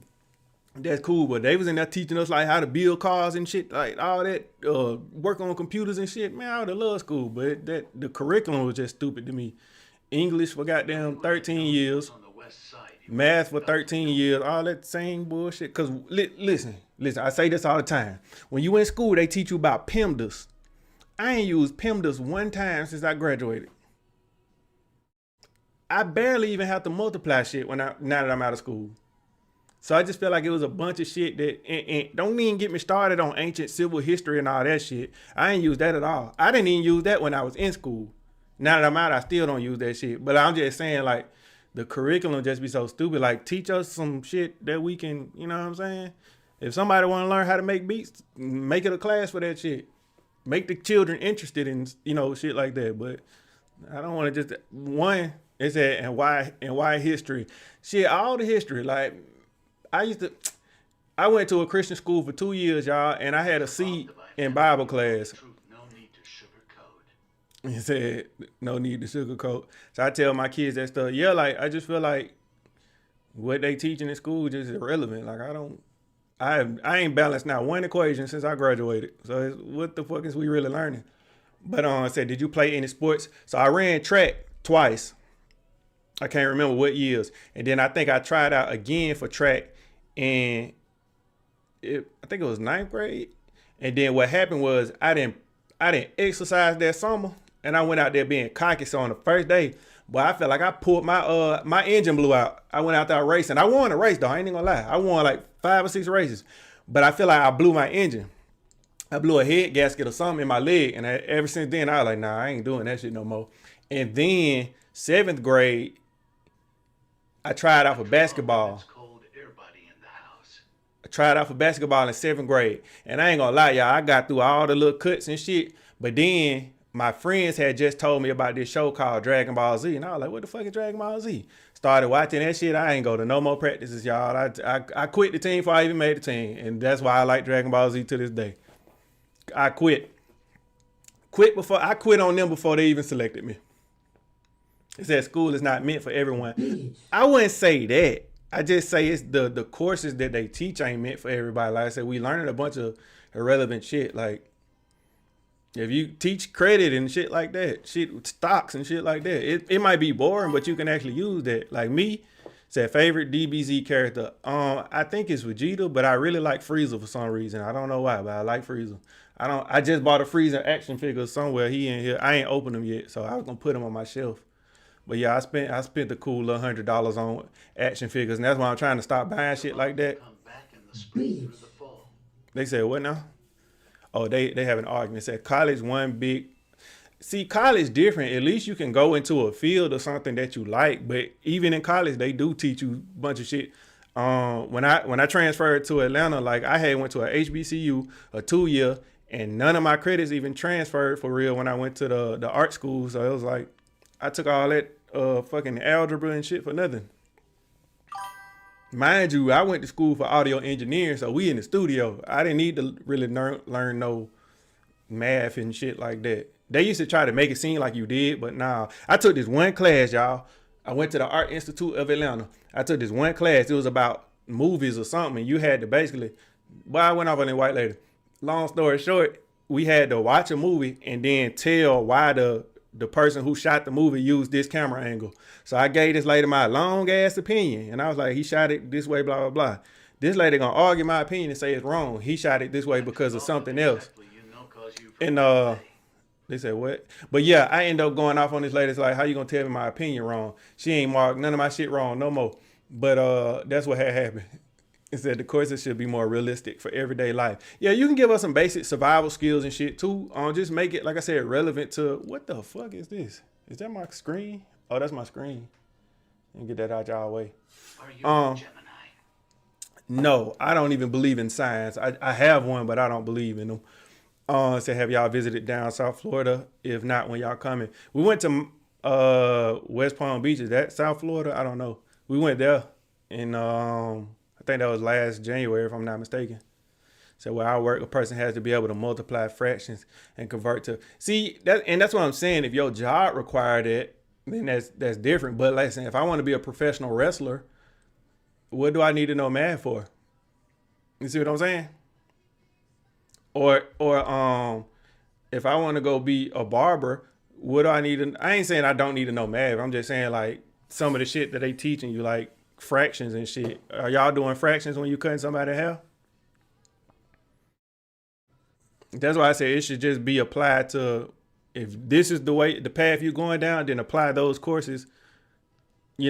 That's cool, but they was in there teaching us like how to build cars and shit, like all that, work on computers and shit. Man, I would have loved school, but the curriculum was just stupid to me. English for goddamn 13 years, On the west side, math for 13 years, all that same bullshit. Cause listen, I say this all the time. When you in school, they teach you about PEMDAS. I ain't used PEMDAS one time since I graduated. I barely even have to multiply shit now that I'm out of school. So I just feel like it was a bunch of shit that and don't even get me started on ancient civil history and all that shit. I ain't use that at all. I didn't even use that when I was in school. Now that I'm out, I still don't use that shit. But I'm just saying, like, the curriculum just be so stupid. Like, teach us some shit that we can, you know what I'm saying? If somebody want to learn how to make beats, make it a class for that shit. Make the children interested in, you know, shit like that. But I don't want to just, one, it said, and why history? Shit, all the history. Like, I went to a Christian school for 2 years, y'all, and I had a seat in Bible class. truth, no need to sugarcoat. He said, no need to sugarcoat. So I tell my kids that stuff. Yeah, like, I just feel like what they teaching in school just irrelevant. Like, I ain't balanced now one equation since I graduated. So what the fuck is we really learning? But I said, did you play any sports? So I ran track twice. I can't remember what years. And then I think I tried out again for track and I think it was 9th grade. And then what happened was I didn't exercise that summer, and I went out there being cocky. So on the first day, boy, I felt like I pulled my engine blew out. I went out there racing. I won a race though. I ain't even gonna lie. I won like 5 or 6 races, but I feel like I blew my engine. I blew a head gasket or something in my leg, and ever since then I was like, nah, I ain't doing that shit no more. And then 7th grade, I tried out for basketball. It's cold. Everybody in the house. I tried out for basketball in 7th grade. And I ain't gonna lie, y'all, I got through all the little cuts and shit. But then my friends had just told me about this show called Dragon Ball Z. And I was like, what the fuck is Dragon Ball Z? Started watching that shit. I ain't go to no more practices, y'all. I quit the team before I even made the team. And that's why I like Dragon Ball Z to this day. I quit. I quit on them before they even selected me. It said school is not meant for everyone. I wouldn't say that. I just say it's the courses that they teach ain't meant for everybody. Like I said, we learning a bunch of irrelevant shit. Like if you teach credit and shit like that, shit stocks and shit like that, it might be boring, but you can actually use that. Like me, said favorite DBZ character. I think it's Vegeta, but I really like Frieza for some reason. I don't know why, but I like Frieza. I just bought a Frieza action figure somewhere. He in here. I ain't opened him yet, so I was gonna put him on my shelf. But yeah, I spent the cool little $100 on action figures, and that's why I'm trying to stop buying shit like that. Come back in the spring through the fall. They said what now? Oh, they have an argument. Said college one big. See, college different. At least you can go into a field or something that you like. But even in college, they do teach you a bunch of shit. When I transferred to Atlanta, like I had went to a HBCU, a 2-year, and none of my credits even transferred for real when I went to the art school. So it was like I took all that fucking algebra and shit for nothing. Mind you, I went to school for audio engineering, so we in the studio. I didn't need to really learn no math and shit like that. They used to try to make it seem like you did, but nah. I took this one class, y'all. I went to the Art Institute of Atlanta. I took this one class. It was about movies or something, and you had to basically, well, I went off on that white lady. Long story short, we had to watch a movie and then tell why the person who shot the movie used this camera angle. So I gave this lady my long ass opinion, and I was like, he shot it this way, blah, blah, blah. This lady gonna argue my opinion and say it's wrong. He shot it this way because of something else. And they said what? But yeah, I end up going off on this lady. It's like, how you gonna tell me my opinion wrong? She ain't marked none of my shit wrong no more. But that's what had happened. It said the courses should be more realistic for everyday life. Yeah, you can give us some basic survival skills and shit too. Just make it, like I said, relevant to what the fuck is this? Is that my screen? Oh, that's my screen. And get that out y'all way. Are you a Gemini? No, I don't even believe in science. I have one, but I don't believe in them. So have y'all visited down South Florida? If not, when y'all coming? We went to West Palm Beach. Is that South Florida? I don't know. We went there in I think that was last January, if I'm not mistaken. So where I work, a person has to be able to multiply fractions and convert to. See, that's what I'm saying. If your job required it, then that's different. But like I said, if I want to be a professional wrestler, what do I need to know math for? You see what I'm saying? Or if I want to go be a barber, what do I need to? I ain't saying I don't need to know math. I'm just saying like some of the shit that they teaching you, like fractions and shit. Are y'all doing fractions when you cutting somebody's hair? That's why I say it should just be applied to, if this is the path you're going down, then apply those courses, be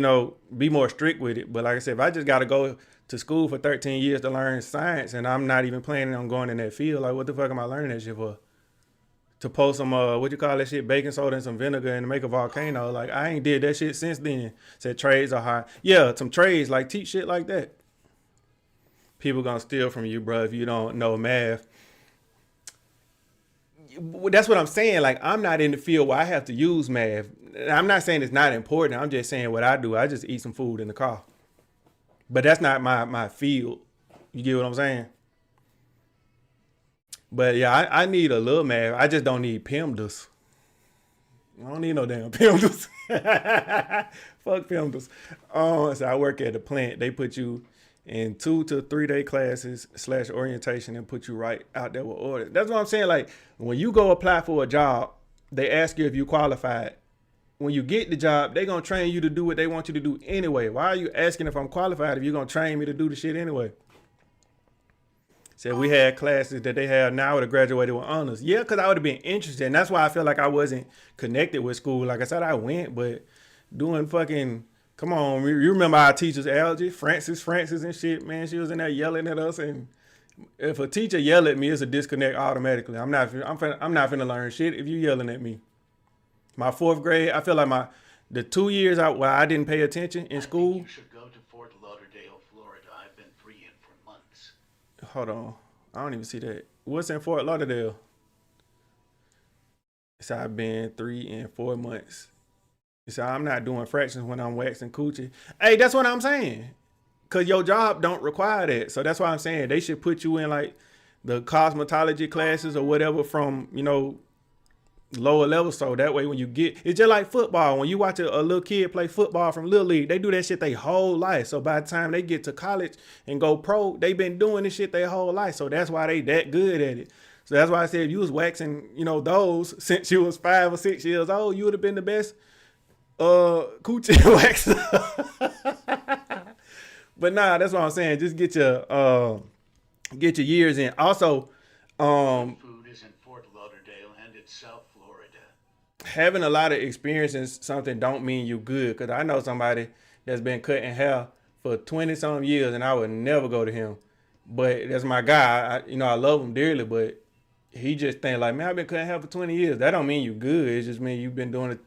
more strict with it. But like I said, if I just got to go to school for 13 years to learn science and I'm not even planning on going in that field, like what the fuck am I learning that shit for? To pour some, what you call that shit, baking soda and some vinegar and make a volcano. Like, I ain't did that shit since then. Said trades are high. Yeah, some trades, like, teach shit like that. People gonna steal from you, bro, if you don't know math. That's what I'm saying. Like, I'm not in the field where I have to use math. I'm not saying it's not important. I'm just saying what I do. I just eat some food in the car. But that's not my field. You get what I'm saying? But yeah, I need a little math. I just don't need PEMDAS. I don't need no damn PEMDAS. Fuck PEMDAS. So I work at the plant. They put you in 2 to 3 day classes / orientation and put you right out there with order. That's what I'm saying. Like when you go apply for a job, they ask you if you qualified. When you get the job, they gonna train you to do what they want you to do anyway. Why are you asking if I'm qualified if you're gonna train me to do the shit anyway? Said we had classes that they have now would have graduated with honors. Yeah, because I would have been interested. And that's why I feel like I wasn't connected with school. Like I said, I went, but doing fucking, come on. You remember our teachers, Algie, Francis and shit, man. She was in there yelling at us. And if a teacher yell at me, it's a disconnect automatically. I'm not finna learn shit if you yelling at me. My 4th grade, I feel like The 2 years where I didn't pay attention in I think school. you should go to Fort Lauderdale, Florida. I've been free in for months. Hold on, I don't even see that. What's in Fort Lauderdale? So I've been 3 and 4 months. So I'm not doing fractions when I'm waxing coochie. Hey, that's what I'm saying. Cause your job don't require that. So that's why I'm saying they should put you in like the cosmetology classes or whatever from, lower level. So that way when you get, it's just like football. When you watch a little kid play football from Little League, they do that shit their whole life. So by the time they get to college and go pro, they been doing this shit their whole life. So that's why they that good at it. So that's why I said if you was waxing, those since you was 5 or 6 years old, you would have been the best coochie waxer. But nah, that's what I'm saying. Just get your years in. Also, Food is in Fort Lauderdale and it's South Florida. having a lot of experience in something don't mean you good. Cause I know somebody that's been cutting hair for 20 some years and I would never go to him. But that's my guy. I love him dearly, but he just think like, man, I've been cutting hair for 20 years. That don't mean you good. It just mean you've been doing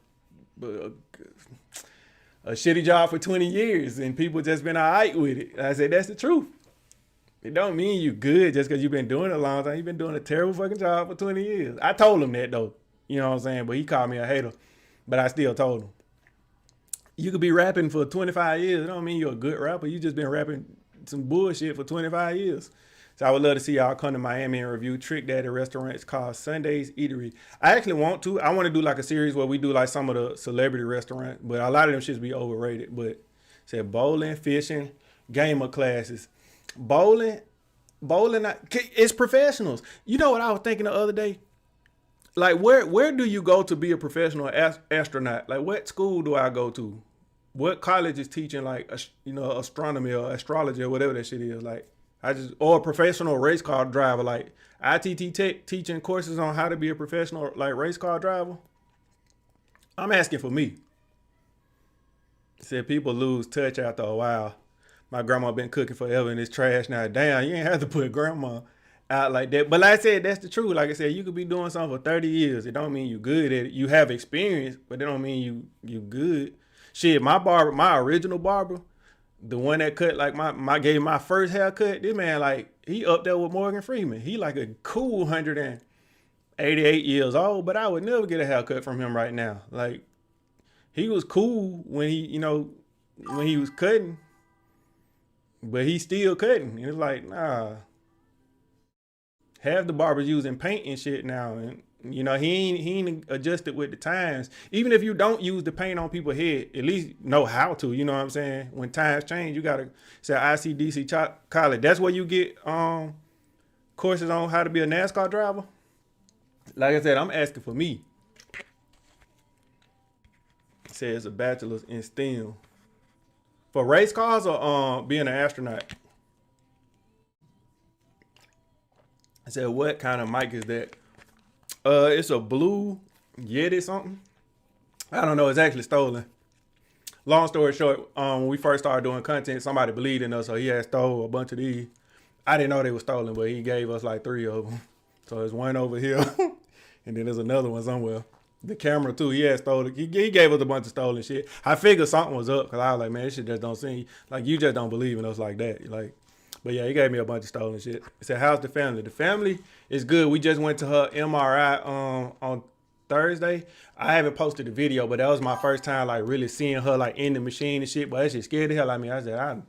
a shitty job for 20 years and people just been all right with it. I said, that's the truth. It don't mean you good just because you've been doing it a long time. You've been doing a terrible fucking job for 20 years. I told him that though. You know what I'm saying? But he called me a hater. But I still told him. You could be rapping for 25 years. It don't mean you're a good rapper. You just been rapping some bullshit for 25 years. So I would love to see y'all come to Miami and review Trick Daddy restaurant. It's called Sunday's Eatery. I actually want to. I want to do like a series where we do like some of the celebrity restaurants. But a lot of them should be overrated. But said bowling, fishing, gamer classes. Bowling, it's professionals. You know what I was thinking the other day? Like where do you go to be a professional astronaut? Like what school do I go to? What college is teaching like astronomy or astrology or whatever that shit is? Like or a professional race car driver, like ITT Tech teaching courses on how to be a professional like race car driver. I'm asking for me. Said people lose touch after a while. My grandma been cooking forever and it's trash now. Damn, you ain't have to put grandma out like that. But like I said, that's the truth. Like I said, you could be doing something for 30 years. It don't mean you good at it. You have experience, but it don't mean you good. Shit, my original barber, the one that cut like gave my first haircut, this man like he up there with Morgan Freeman. He like a cool 188 years old, but I would never get a haircut from him right now. Like he was cool when he was cutting. But he's still cutting. It's like, nah. Half the barbers using paint and shit now. And, he ain't adjusted with the times. Even if you don't use the paint on people's head, at least know how to. You know what I'm saying? When times change, you got to say ICDC college. That's where you get courses on how to be a NASCAR driver. Like I said, I'm asking for me. It says a bachelor's in STEM. For race cars or being an astronaut? I said, what kind of mic is that? It's a Blue Yeti something. I don't know. It's actually stolen. Long story short, when we first started doing content, somebody believed in us, so he had stole a bunch of these. I didn't know they were stolen, but he gave us like 3 of them. So there's one over here, and then there's another one somewhere. The camera too, he had stolen. He gave us a bunch of stolen shit. I figured something was up because I was like, man, this shit just don't seem like you just don't believe in us like that. Like, but yeah, he gave me a bunch of stolen shit. He said, how's the family? The family is good. We just went to her MRI on Thursday. I haven't posted the video, but that was my first time like really seeing her like in the machine and shit. But that shit scared the hell out of me. I said,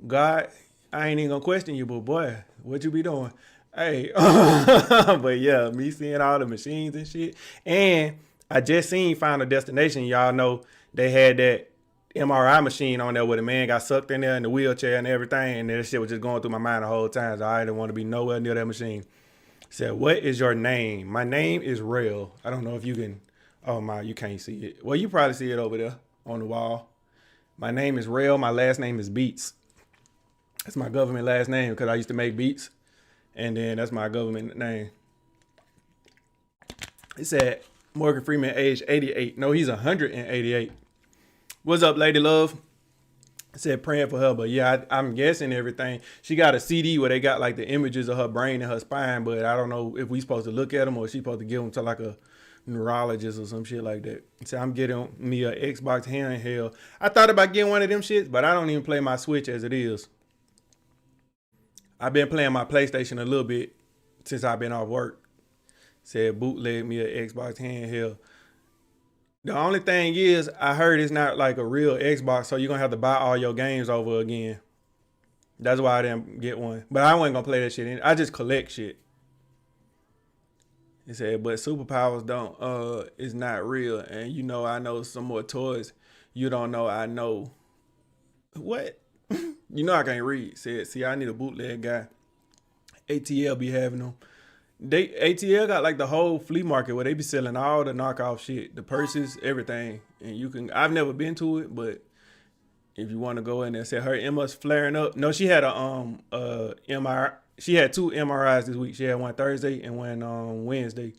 God, I ain't even gonna question you, but boy, what you be doing? Hey, but yeah, me seeing all the machines and shit. And I just seen Final Destination. Y'all know they had that MRI machine on there where the man got sucked in there in the wheelchair and everything. And that shit was just going through my mind the whole time. So I didn't want to be nowhere near that machine. Said, what is your name? My name is Rail. I don't know if you can. Oh my, you can't see it. Well, you probably see it over there on the wall. My name is Rail. My last name is Beats. That's my government last name because I used to make beats. And then that's my government name. It said Morgan Freeman, age 88. No, he's 188. What's up, Lady Love? I said praying for her, but yeah, I'm guessing everything. She got a CD where they got like the images of her brain and her spine, but I don't know if we supposed to look at them or she supposed to give them to like a neurologist or some shit like that. So I'm getting me a Xbox handheld. I thought about getting one of them shits, but I don't even play my Switch as it is. I've been playing my PlayStation a little bit since I've been off work. Said bootleg me an Xbox handheld. The only thing is, I heard it's not like a real Xbox, so you're gonna have to buy all your games over again. That's why I didn't get one. But I wasn't gonna play that shit. I just collect shit. He said, but superpowers don't, it's not real. And you know, I know some more toys you don't know I know. What? You know I can't read. Said, see, I need a bootleg guy. ATL be having them. ATL got like the whole flea market where they be selling all the knockoff shit, the purses, everything. And you can, I've never been to it, but if you want to go in there, say her Emma's flaring up. No, she had a MRI. She had 2 MRIs this week. She had one Thursday and one on Wednesday.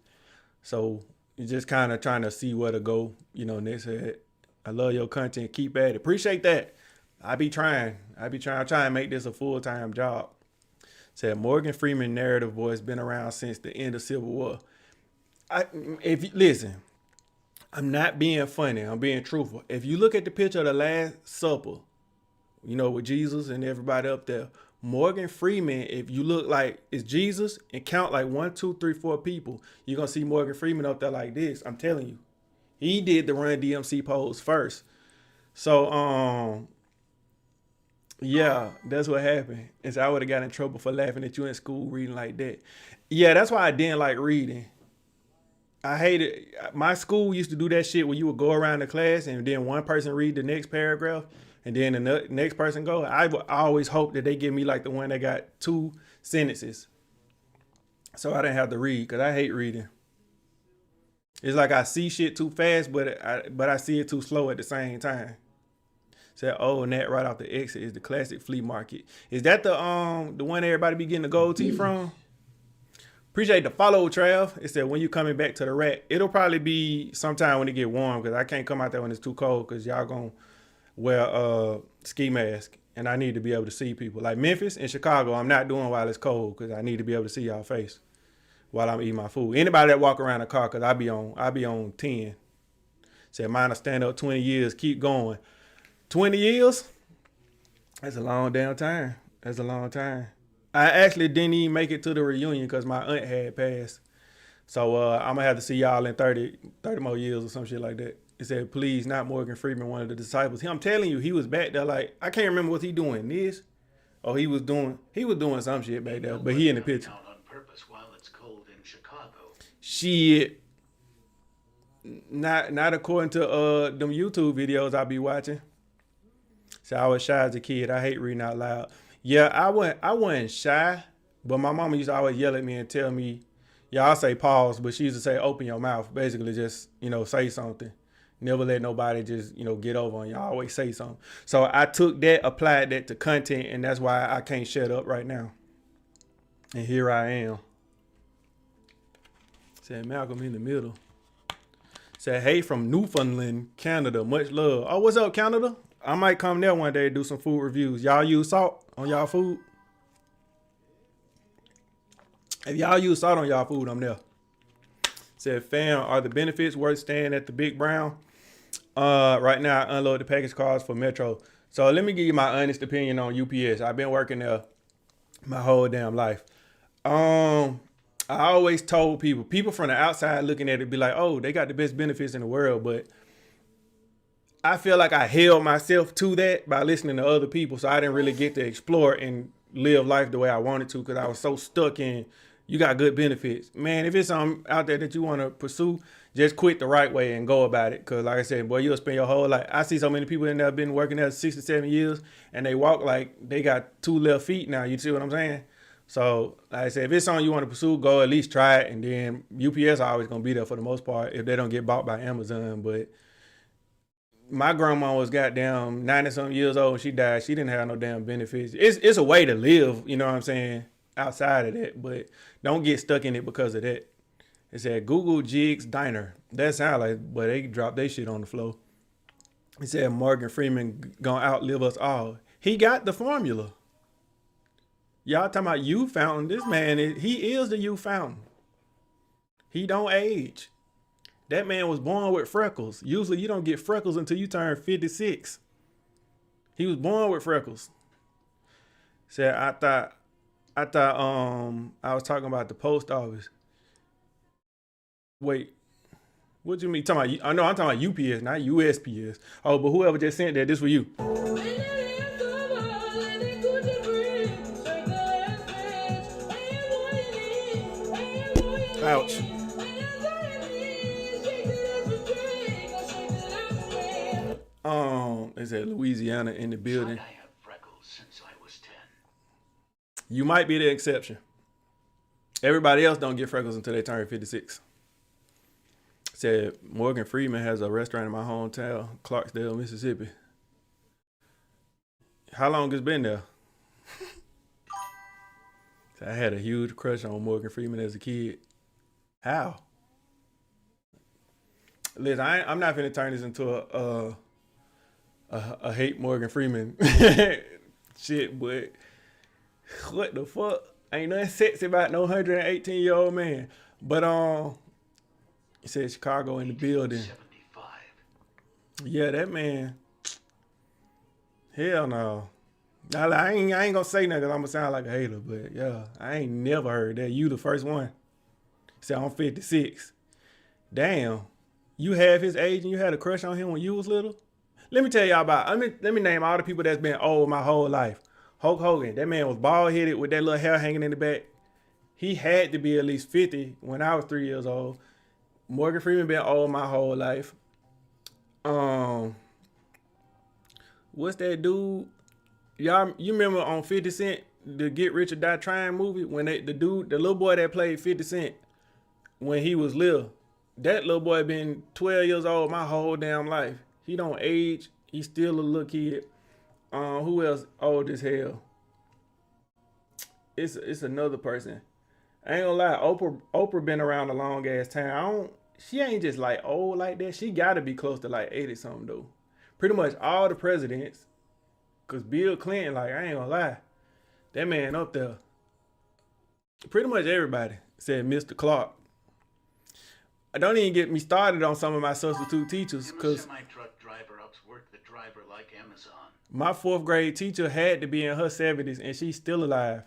So you're just kind of trying to see where to go. You know, Nick said, I love your content. Keep at it. Appreciate that. I be trying to make this a full-time job. Said Morgan Freeman narrative voice been around since the end of Civil War. If you listen, I'm not being funny. I'm being truthful. If you look at the picture of the Last Supper, you know, with Jesus and everybody up there, Morgan Freeman, if you look like it's Jesus and count like 1, 2, 3, 4 people, you're going to see Morgan Freeman up there like this. I'm telling you. He did the Run DMC pose first. So, yeah, that's what happened. And so I would have got in trouble for laughing at you in school reading like that. Yeah, that's why I didn't like reading. I hated, my school used to do that shit where you would go around the class and then one person read the next paragraph and then the next person go. I would always hope that they give me like the one that got 2 sentences. So I didn't have to read because I hate reading. It's like I see shit too fast, but I see it too slow at the same time. Said, oh, and that right off the exit is the classic flea market. Is that the one everybody be getting the gold teeth from? Appreciate the follow, Trav. It said, when you coming back to the rack, it'll probably be sometime when it get warm because I can't come out there when it's too cold because y'all gonna wear ski mask and I need to be able to see people. Like Memphis and Chicago, I'm not doing while it's cold because I need to be able to see y'all face while I'm eating my food. Anybody that walk around the car, because I be on 10. Said, mine will stand up 20 years, keep going. 20 years? That's a long damn time. That's a long time. I actually didn't even make it to the reunion because my aunt had passed. So I'm going to have to see y'all in 30 more years or some shit like that. It said, please, not Morgan Freeman, one of the disciples. I'm telling you, he was back there like, I can't remember what he doing, this? Or he was doing some shit back there, but he in the picture. On purpose while it's cold in Chicago. Shit. Not according to them YouTube videos I be watching. So I was shy as a kid. I hate reading out loud. Yeah, I wasn't shy, but my mama used to always yell at me and tell me, yeah, I'll say pause, but she used to say open your mouth. Basically just, say something. Never let nobody just, get over on you. Always say something. So I took that, applied that to content, and that's why I can't shut up right now. And here I am. Said Malcolm in the middle. Said, hey, from Newfoundland, Canada. Much love. Oh, what's up, Canada? I might come there one day and do some food reviews. Y'all use salt on y'all food? If y'all use salt on y'all food, I'm there. Said, fam, are the benefits worth staying at the Big Brown? Right now, I unload the package cars for Metro. So let me give you my honest opinion on UPS. I've been working there my whole damn life. I always told people from the outside looking at it be like, oh, they got the best benefits in the world. But I feel like I held myself to that by listening to other people. So I didn't really get to explore and live life the way I wanted to because I was so stuck in, you got good benefits. Man, if it's something out there that you want to pursue, just quit the right way and go about it. Because like I said, boy, you'll spend your whole life. I see so many people in there been working there 6 to 7 years and they walk like they got 2 left feet now. You see what I'm saying? So like I said, if it's something you want to pursue, go at least try it. And then UPS are always going to be there for the most part if they don't get bought by Amazon. But my grandma was goddamn 90-something years old. She died. She didn't have no damn benefits. It's a way to live, you know what I'm saying, outside of that. But don't get stuck in it because of that. It said Google Jigs Diner. That sound like, but they dropped their shit on the floor. It said Morgan Freeman gonna outlive us all. He got the formula. Y'all talking about youth fountain. This man, he is the youth fountain. He don't age. That man was born with freckles. Usually you don't get freckles until you turn 56. He was born with freckles. Said I was talking about the post office. Wait, what you mean? Talking about? I know I'm talking about UPS, not USPS. Oh, but whoever just sent that, this for you. Ouch. Is that Louisiana in the building? I have freckles since I was 10. You might be the exception. Everybody else don't get freckles until they turn 56. Said Morgan Freeman has a restaurant in my hometown, Clarksdale, Mississippi. How long it's been there? I had a huge crush on Morgan Freeman as a kid. How? Listen, I'm not finna turn this into a hate Morgan Freeman shit, but what the fuck? Ain't nothing sexy about no 118-year-old man. But he said Chicago in the building. 75. Yeah, that man. Hell no. I ain't gonna say nothing 'cause I'm gonna sound like a hater, but yeah, I ain't never heard that. You the first one. Said I'm 56. Damn. You have his age and you had a crush on him when you was little? Let me tell y'all about, let me name all the people that's been old my whole life. Hulk Hogan, that man was bald headed with that little hair hanging in the back. He had to be at least 50 when I was 3 years old. Morgan Freeman been old my whole life. What's that dude? Y'all, you remember on 50 Cent, the Get Rich or Die Trying movie, when the little boy that played 50 Cent when he was little, that little boy been 12 years old my whole damn life. He don't age. He's still a little kid. Who else old as hell? It's another person. I ain't gonna lie, Oprah been around a long ass time. She ain't just like old like that. She gotta be close to like 80 something though. Pretty much all the presidents. Cause Bill Clinton, like, I ain't gonna lie, that man up there. Pretty much everybody said Mr. Clark. I don't even get me started on some of my substitute teachers, cause Semi-truck driver ups work the driver like Amazon. my 4th grade teacher had to be in her 70s and she's still alive.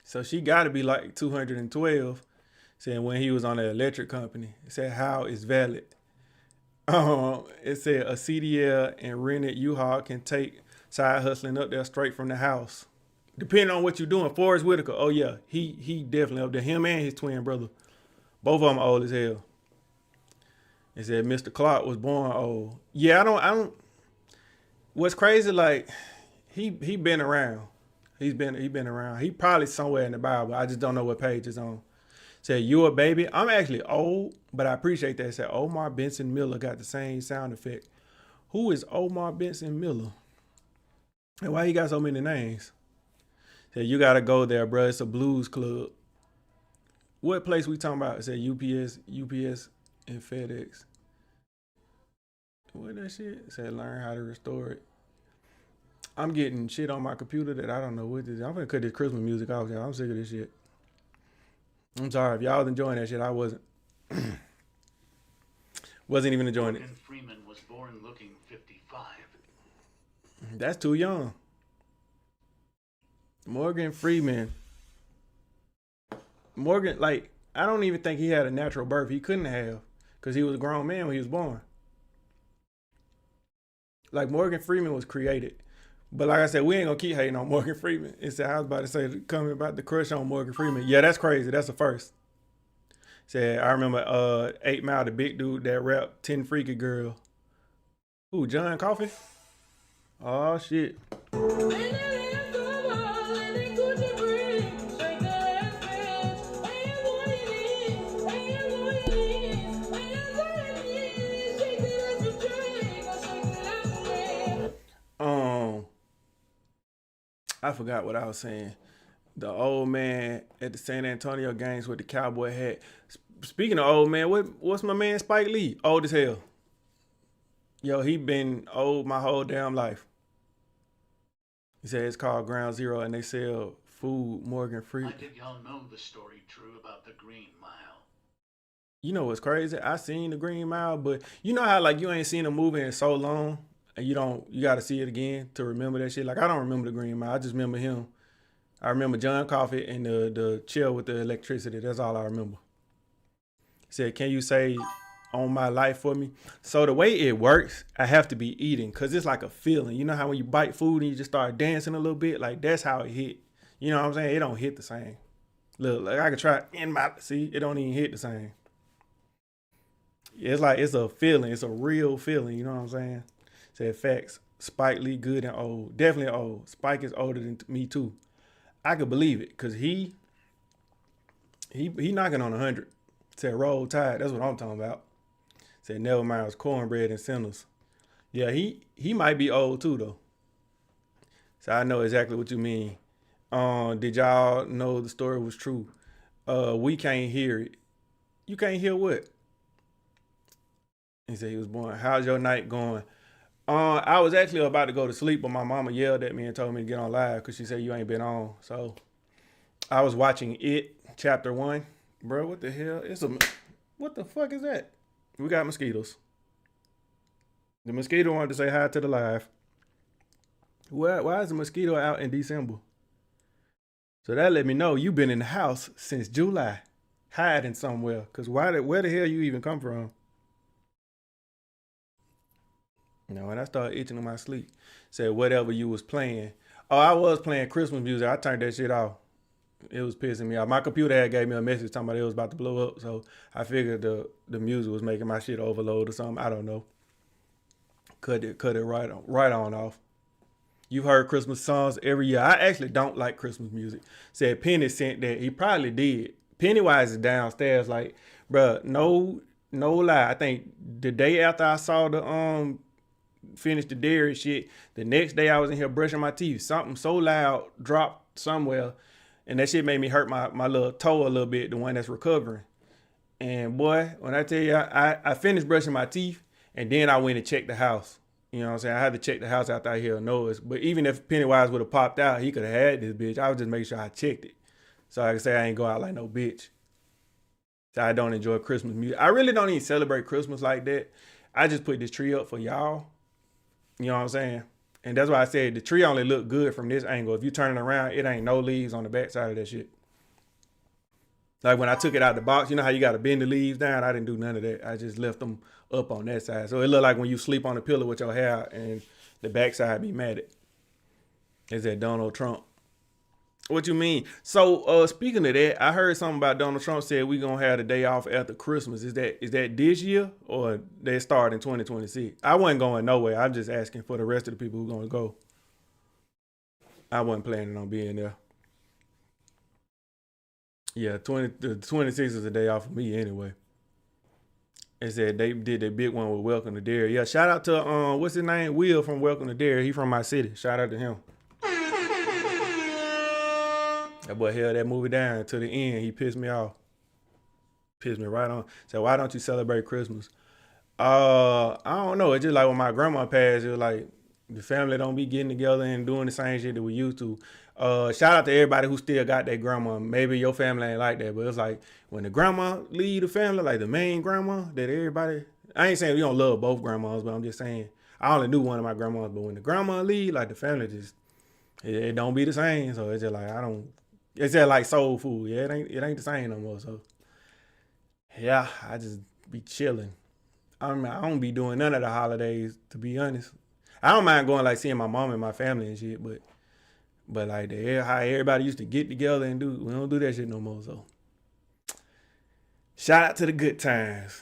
So she gotta be like 212. Saying when he was on the electric company, it said how is valid. It said a CDL and rented U-Haul can take side hustling up there straight from the house. Depending on what you're doing. Forrest Whitaker, oh yeah, he definitely up there. Him and his twin brother. Both of them old as hell. It said Mr. Clark was born old. Yeah, I don't. What's crazy, like, he been around. He been around. He probably somewhere in the Bible. I just don't know what page it's on. Said, you a baby. I'm actually old, but I appreciate that. Said, Omar Benson Miller got the same sound effect. Who is Omar Benson Miller? And why he got so many names? Said, you got to go there, bro. It's a blues club. What place we talking about? It said UPS, and FedEx. What that shit? It said learn how to restore it. I'm getting shit on my computer that I don't know what this is. I'm gonna cut this Christmas music off, y'all. I'm sick of this shit. I'm sorry if y'all was enjoying that shit. I wasn't. Wasn't even enjoying it. Morgan Freeman was born looking 55. That's too young. Morgan Freeman. Like, I don't even think he had a natural birth. He couldn't have, because he was a grown man when he was born. Like, Morgan Freeman was created. But like I said, we ain't gonna keep hating on Morgan Freeman. It's I was about to say coming about the crush on Morgan Freeman. Yeah, that's crazy. That's the first. Said I remember 8 Mile, the big dude that rapped 10 Freaky Girl. Who, John Coffey? Oh shit. I forgot what I was saying. The old man at the San Antonio games with the cowboy hat. Speaking of old man, what's my man Spike Lee? Old as hell. Yo, he been old my whole damn life. He said it's called Ground Zero and they sell food, Morgan Freeman. I think y'all know the story true about the Green Mile. You know what's crazy? I seen the Green Mile, but you know how like you ain't seen a movie in so long, and you got to see it again to remember that shit. Like I don't remember the Green Mile. I just remember him. I remember John Coffey and the chair with the electricity. That's all I remember. He said, "Can you say on my life for me?" So the way it works, I have to be eating because it's like a feeling. You know how when you bite food and you just start dancing a little bit, like that's how it hit. You know what I'm saying? It don't hit the same. Look, like I could try in my see, it don't even hit the same. It's like it's a feeling. It's a real feeling. You know what I'm saying? Said facts. Spike Lee, good and old. Definitely old. Spike is older than me too. I could believe it because he knocking on 100. Said roll tide. That's what I'm talking about. Said never mind. Was cornbread and sinners. Yeah, he might be old too though. So I know exactly what you mean. Did y'all know the story was true? We can't hear it. You can't hear what? He said he was born. How's your night going? I was actually about to go to sleep, but my mama yelled at me and told me to get on live because she said you ain't been on. So I was watching It Chapter 1. Bro, what the hell? What the fuck is that? We got mosquitoes. The mosquito wanted to say hi to the live. Why is the mosquito out in December? So that let me know you been in the house since July, hiding somewhere. Cause where the hell you even come from? You know, when I started itching in my sleep, said whatever you was playing. Oh, I was playing Christmas music. I turned that shit off. It was pissing me off. My computer had gave me a message talking about it was about to blow up. So I figured the music was making my shit overload or something. I don't know. Cut it right on off. You've heard Christmas songs every year. I actually don't like Christmas music. Said Penny sent that. He probably did. Pennywise is downstairs. Like, bruh, no lie. I think the day after I saw the finish the dairy shit, the next day I was in here brushing my teeth. Something so loud dropped somewhere, and that shit made me hurt my little toe a little bit, the one that's recovering. And boy, when I tell you, I finished brushing my teeth, and then I went and checked the house. You know what I'm saying? I had to check the house after I hear a noise. But even if Pennywise would have popped out, he could have had this bitch. I was just making sure I checked it. So I can say I ain't go out like no bitch. So I don't enjoy Christmas music. I really don't even celebrate Christmas like that. I just put this tree up for y'all. You know what I'm saying? And that's why I said the tree only look good from this angle. If you turn it around, it ain't no leaves on the back side of that shit. Like when I took it out the box, you know how you got to bend the leaves down? I didn't do none of that. I just left them up on that side. So it looked like when you sleep on a pillow with your hair and the back side be matted. Is that Donald Trump? What you mean? So speaking of that, I heard something about Donald Trump said we gonna have the day off after Christmas. Is that this year or they start in 2026? I wasn't going nowhere. I'm just asking for the rest of the people who gonna go. I wasn't planning on being there. Yeah, the 26th is a day off for me anyway. They said they did their big one with Welcome to Dairy. Yeah, shout out to what's his name? Will from Welcome to Dairy. He from my city. Shout out to him. That boy held that movie down to the end. He pissed me off. Pissed me right on. Said, why don't you celebrate Christmas? I don't know. It's just like when my grandma passed, it was like the family don't be getting together and doing the same shit that we used to. Shout out to everybody who still got their grandma. Maybe your family ain't like that, but it's like when the grandma leave the family, like the main grandma, that everybody. I ain't saying we don't love both grandmas, but I'm just saying I only knew one of my grandmas. But when the grandma leave, like the family just it don't be the same. So it's just like I don't. It's just like soul food. Yeah, it ain't the same no more. So yeah, I just be chilling. I don't be doing none of the holidays, to be honest. I don't mind going like seeing my mom and my family and shit, but like how everybody used to get together and we don't do that shit no more. So shout out to the good times.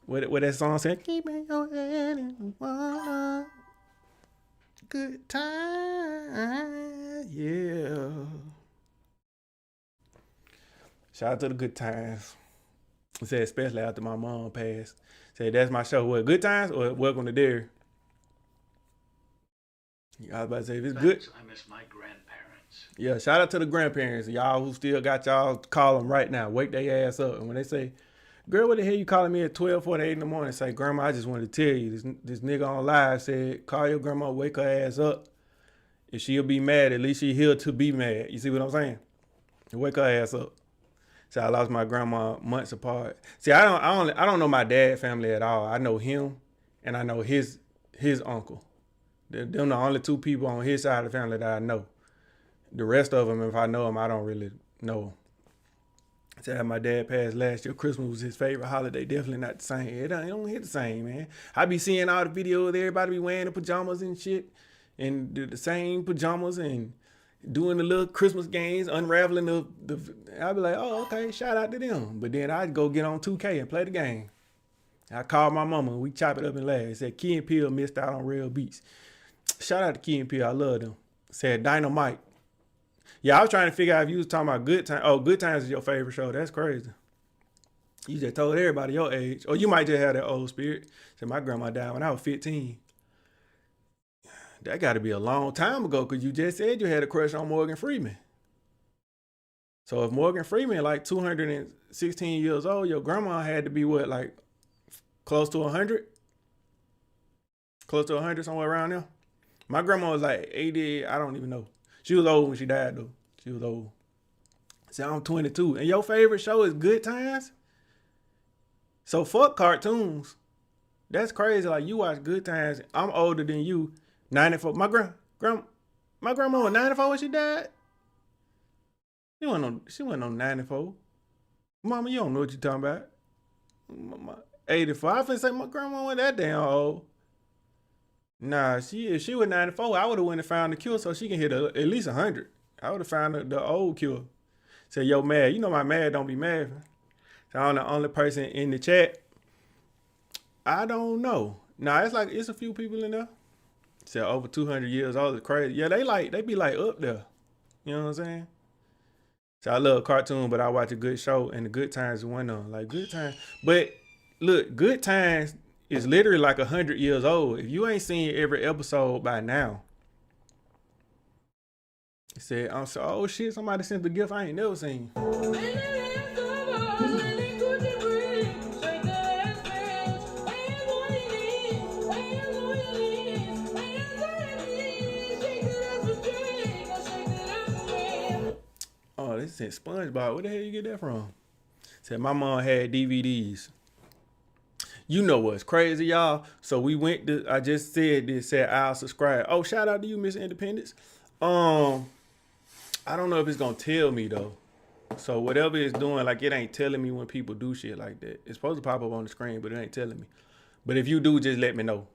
What that song said? Keeping your head in the water. Good times, yeah. Shout out to the good times. I said especially after my mom passed. Said that's my show. What, Good Times or Welcome to Dairy? I was about to say if it's good. I miss my grandparents. Yeah, shout out to the grandparents. Y'all who still got y'all, call them right now. Wake their ass up. And when they say, girl, what the hell you calling me at 12:48 in the morning? Say, Grandma, I just wanted to tell you, this nigga on live said, call your grandma, wake her ass up. If she'll be mad, at least she here to be mad. You see what I'm saying? Wake her ass up. So I lost my grandma months apart. See, I don't know my dad family at all. I know him, and I know his uncle. Them the only two people on his side of the family that I know. The rest of them, if I know them, I don't really know them. So my dad passed last year. Christmas was his favorite holiday. Definitely not the same. It don't hit the same, man. I be seeing all the videos. Everybody be wearing the pajamas and shit, and the same pajamas and doing the little Christmas games, unraveling the. I'd be like, oh, okay, shout out to them. But then I'd go get on 2K and play the game. I called my mama and we chop it up and laugh. It said Key and Peele missed out on real beats. Shout out to Key and Peele. I love them. Said Dynamite. Yeah, I was trying to figure out if you was talking about Good Times. Oh, Good Times is your favorite show. That's crazy. You just told everybody your age. Or you might just have that old spirit. Said my grandma died when I was 15. That got to be a long time ago because you just said you had a crush on Morgan Freeman. So if Morgan Freeman like 216 years old, your grandma had to be what, like close to 100? Close to 100, somewhere around there? My grandma was like 80, I don't even know. She was old when she died though. She was old. So I'm 22. And your favorite show is Good Times? So fuck cartoons. That's crazy. Like you watch Good Times. I'm older than you. 94. My grandma was 94 when she died. She wasn't on 94. Mama, you don't know what you're talking about. 84. I finna say my grandma wasn't that damn old. Nah, if she was 94, I would have went and found the cure so she can hit at least 100. I would have found the old cure. Say, yo, mad. You know my mad don't be mad. So I'm the only person in the chat. I don't know. Nah, it's a few people in there. Say over 200 years old is crazy. Yeah, they be like up there. You know what I'm saying? So I love cartoon, but I watch a good show, and the Good Times is one of them. Like Good Times. But look, Good Times is literally like 100 years old. If you ain't seen every episode by now, it said, oh shit, somebody sent the gift I ain't never seen. Oh, this is SpongeBob. Where the hell you get that from? Said my mom had DVDs. You know what's crazy, y'all? So we went to, I just said this, said I'll subscribe. Oh, shout out to you, Miss Independence. I don't know if it's gonna tell me though. So whatever it's doing, like it ain't telling me when people do shit like that. It's supposed to pop up on the screen, but it ain't telling me. But if you do, just let me know.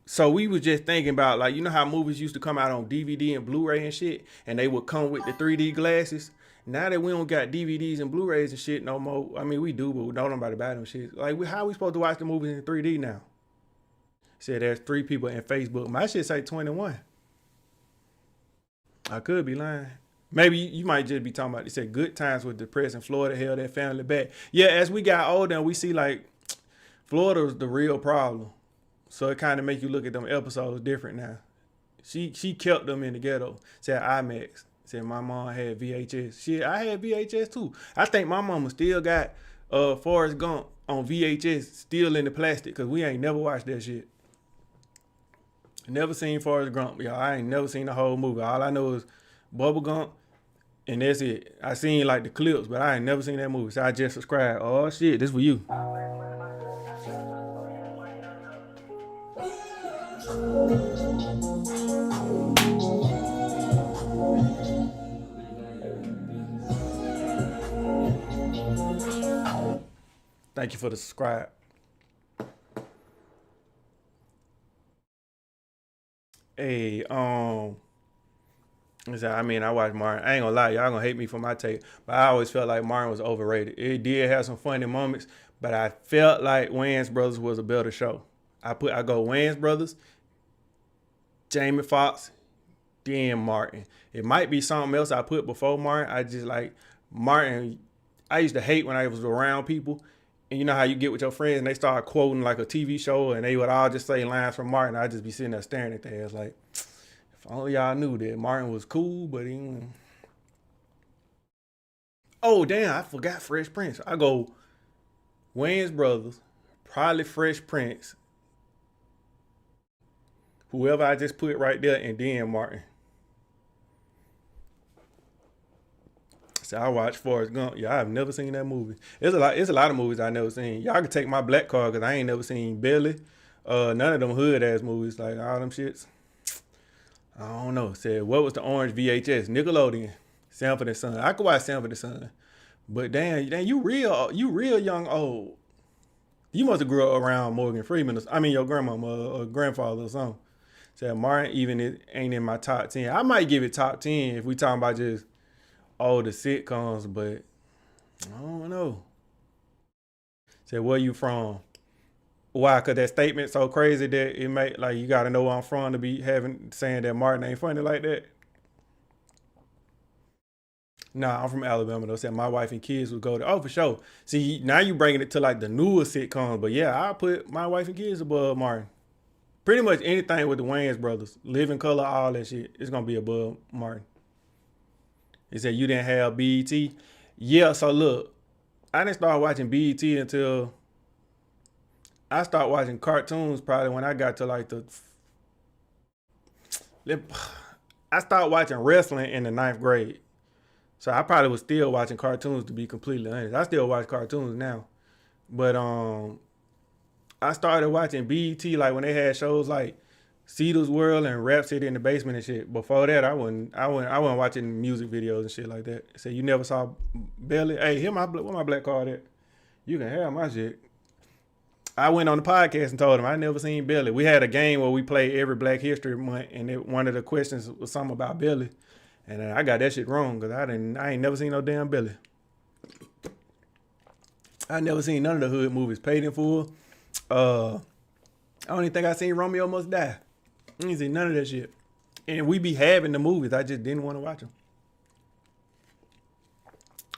So we was just thinking about, like, you know how movies used to come out on DVD and Blu-ray and shit, and they would come with the 3D glasses. Now that we don't got DVDs and Blu-rays and shit no more, I mean, we do, but we don't nobody buy them shit. Like, how we supposed to watch the movies in 3D now? Said there's 3 people in Facebook. My shit say 21. I could be lying. Maybe you might just be talking about, it said Good Times with depressing Florida held their family back. Yeah, as we got older and we see, like, Florida was the real problem. So it kind of make you look at them episodes different now. She kept them in the ghetto. Said IMAX. Said my mom had VHS. Shit, I had VHS too. I think my mama still got Forrest Gump on VHS still in the plastic because we ain't never watched that shit. Never seen Forrest Gump, y'all. I ain't never seen the whole movie. All I know is Bubba Gump, and that's it. I seen like the clips, but I ain't never seen that movie. So I just subscribed. Oh shit, this for you. Thank you for the subscribe. Hey, I mean, I watched Martin. I ain't gonna lie, y'all gonna hate me for my take, but I always felt like Martin was overrated. It did have some funny moments, but I felt like Wayans Brothers was a better show. I go Wayans Brothers, Jamie Foxx, then Martin. It might be something else I put before Martin. I just like Martin. I used to hate when I was around people. And you know how you get with your friends and they start quoting like a TV show and they would all just say lines from Martin. I'd just be sitting there staring at their ass like, if only y'all knew that Martin was cool, but he... Oh, damn, I forgot Fresh Prince. I go Wayans Brothers, probably Fresh Prince, whoever I just put right there, and then Martin. So I watched Forrest Gump. Yeah, I've never seen that movie. It's a lot of movies I never seen. Y'all can take my black card because I ain't never seen Belly. None of them hood ass movies, like all them shits. I don't know. Said what was the orange VHS? Nickelodeon. Sanford and Son. I could watch Sanford and Son. But damn, you real young old. You must have grew up around Morgan Freeman. I mean, your grandmama or grandfather or something. Said Martin even ain't in my top 10. I might give it top 10 if we talking about just all the sitcoms, but I don't know. Said where you from? Why? Cause that statement so crazy that it make like you gotta know where I'm from to be saying that Martin ain't funny like that. Nah, I'm from Alabama though. Said my wife and kids would go to. Oh, for sure. See, now you bringing it to like the newer sitcoms, but yeah, I put my wife and kids above Martin. Pretty much anything with the Wayans brothers, Living Color, all that shit, it's gonna be above Martin. He said you didn't have BET. Yeah, so look, I didn't start watching BET until I started watching cartoons probably when I got to like I started watching wrestling in the ninth grade. So I probably was still watching cartoons to be completely honest. I still watch cartoons now. But I started watching BET like when they had shows like Cedar's World and Rhapsody in the Basement and shit. Before that, I wasn't watching music videos and shit like that. So you never saw Belly? Hey, where my black card at? You can have my shit. I went on the podcast and told him I never seen Belly. We had a game where we played every Black History Month, and one of the questions was something about Belly, and I got that shit wrong because I ain't never seen no damn Belly. I never seen none of the hood movies. Paid in Full. I don't even think I seen Romeo Must Die. I ain't seen none of that shit. And we be having the movies. I just didn't want to watch them.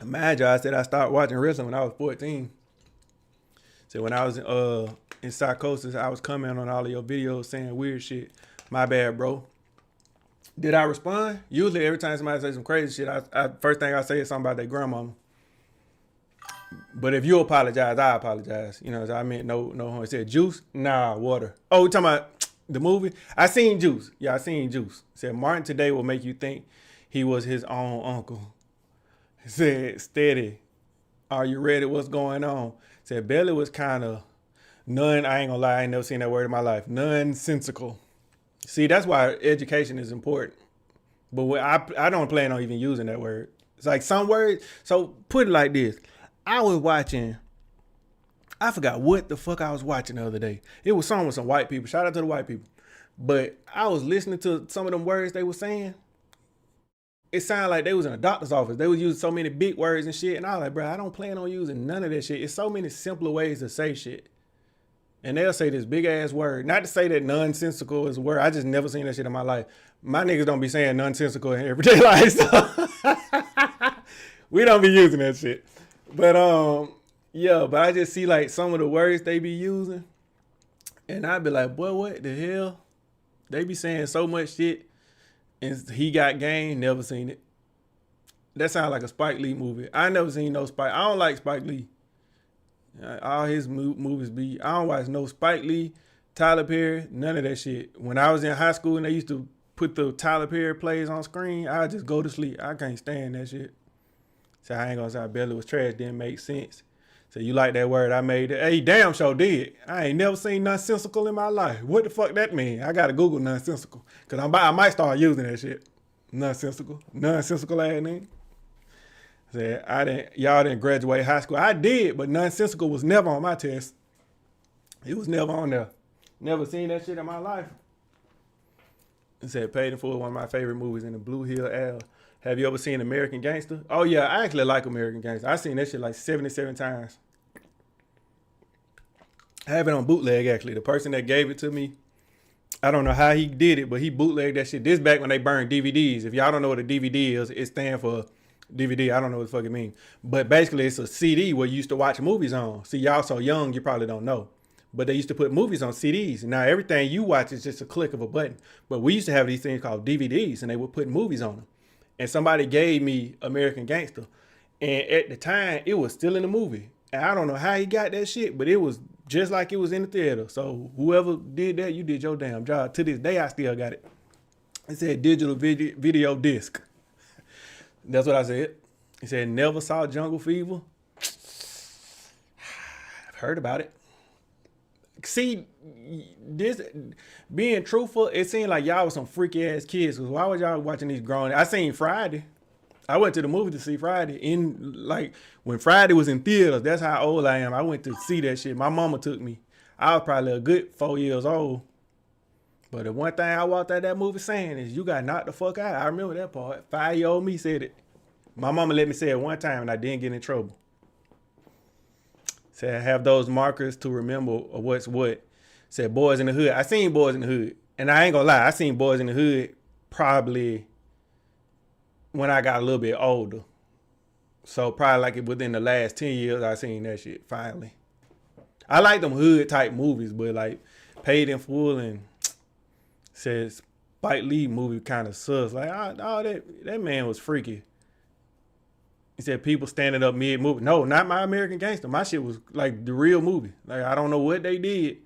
Imagine I said I started watching wrestling when I was 14. So when I was in psychosis, I was commenting on all of your videos saying weird shit. My bad, bro. Did I respond? Usually every time somebody says some crazy shit, I first thing I say is something about their grandmama. But if you apologize, I apologize. You know, I meant no harm. It said Juice? Nah, water. Oh, we talking about the movie? I seen Juice. Yeah, I seen Juice. It said Martin today will make you think he was his own uncle. It said steady. Are you ready? What's going on? It said Belly was kind of I ain't gonna lie, I ain't never seen that word in my life. Nonsensical. See, that's why education is important. But I don't plan on even using that word. It's like some words. So put it like this. I was watching, I forgot what the fuck I was watching the other day. It was something with some white people. Shout out to the white people. But I was listening to some of them words they were saying. It sounded like they was in a doctor's office. They was using so many big words and shit. And I was like, bro, I don't plan on using none of that shit. It's so many simpler ways to say shit. And they'll say this big ass word. Not to say that nonsensical is a word. I just never seen that shit in my life. My niggas don't be saying nonsensical in everyday life. So we don't be using that shit. But yeah, but I just see like some of the words they be using. And I'd be like, boy, what the hell? They be saying so much shit. And He Got Game, never seen it. That sounds like a Spike Lee movie. I never seen no Spike. I don't like Spike Lee. All his movies be, I don't watch no Spike Lee, Tyler Perry, none of that shit. When I was in high school and they used to put the Tyler Perry plays on screen, I just go to sleep. I can't stand that shit. So I ain't gonna say Belly was trash, didn't make sense. So you like that word I made it? Hey, damn sure did. I ain't never seen nonsensical in my life. What the fuck that mean? I gotta Google nonsensical. Cause I might start using that shit. Nonsensical ass nigga. Said y'all didn't graduate high school. I did, but nonsensical was never on my test. It was never on there. Never seen that shit in my life. It said Paid in Full, one of my favorite movies in the Blue Hill L. Have you ever seen American Gangster? Oh yeah, I actually like American Gangster. I seen that shit like 77 times. I have it on bootleg actually. The person that gave it to me, I don't know how he did it, but he bootlegged that shit. This back when they burned DVDs. If y'all don't know what a DVD is, it stands for DVD. I don't know what the fuck it means. But basically it's a CD where you used to watch movies on. See, y'all so young, you probably don't know. But they used to put movies on CDs. And now everything you watch is just a click of a button. But we used to have these things called DVDs and they would put movies on them. And somebody gave me American Gangster. And at the time, it was still in the movie. And I don't know how he got that shit, but it was just like it was in the theater. So whoever did that, you did your damn job. To this day, I still got it. It said digital video disc. That's what I said. He said never saw Jungle Fever. I've heard about it. See, this being truthful, it seemed like y'all was some freaky ass kids. Cause why was y'all watching these grown? I seen Friday. I went to the movie to see Friday. In like when Friday was in theaters, that's how old I am. I went to see that shit. My mama took me. I was probably a good 4 years old. But the one thing I walked out that movie saying is you got knocked the fuck out. I remember that part. 5-year-old me said it. My mama let me say it one time and I didn't get in trouble. Said have those markers to remember what's what. Said Boys in the Hood. I seen Boys in the Hood. And I ain't gonna lie, I seen Boys in the Hood probably when I got a little bit older. So probably like within the last 10 years I seen that shit finally. I like them hood type movies, but like Paid in Full and says Spike Lee movie kind of sus. Like that man was freaky. He said people standing up mid movie. No, not My American Gangster. My shit was like the real movie. Like I don't know what they did,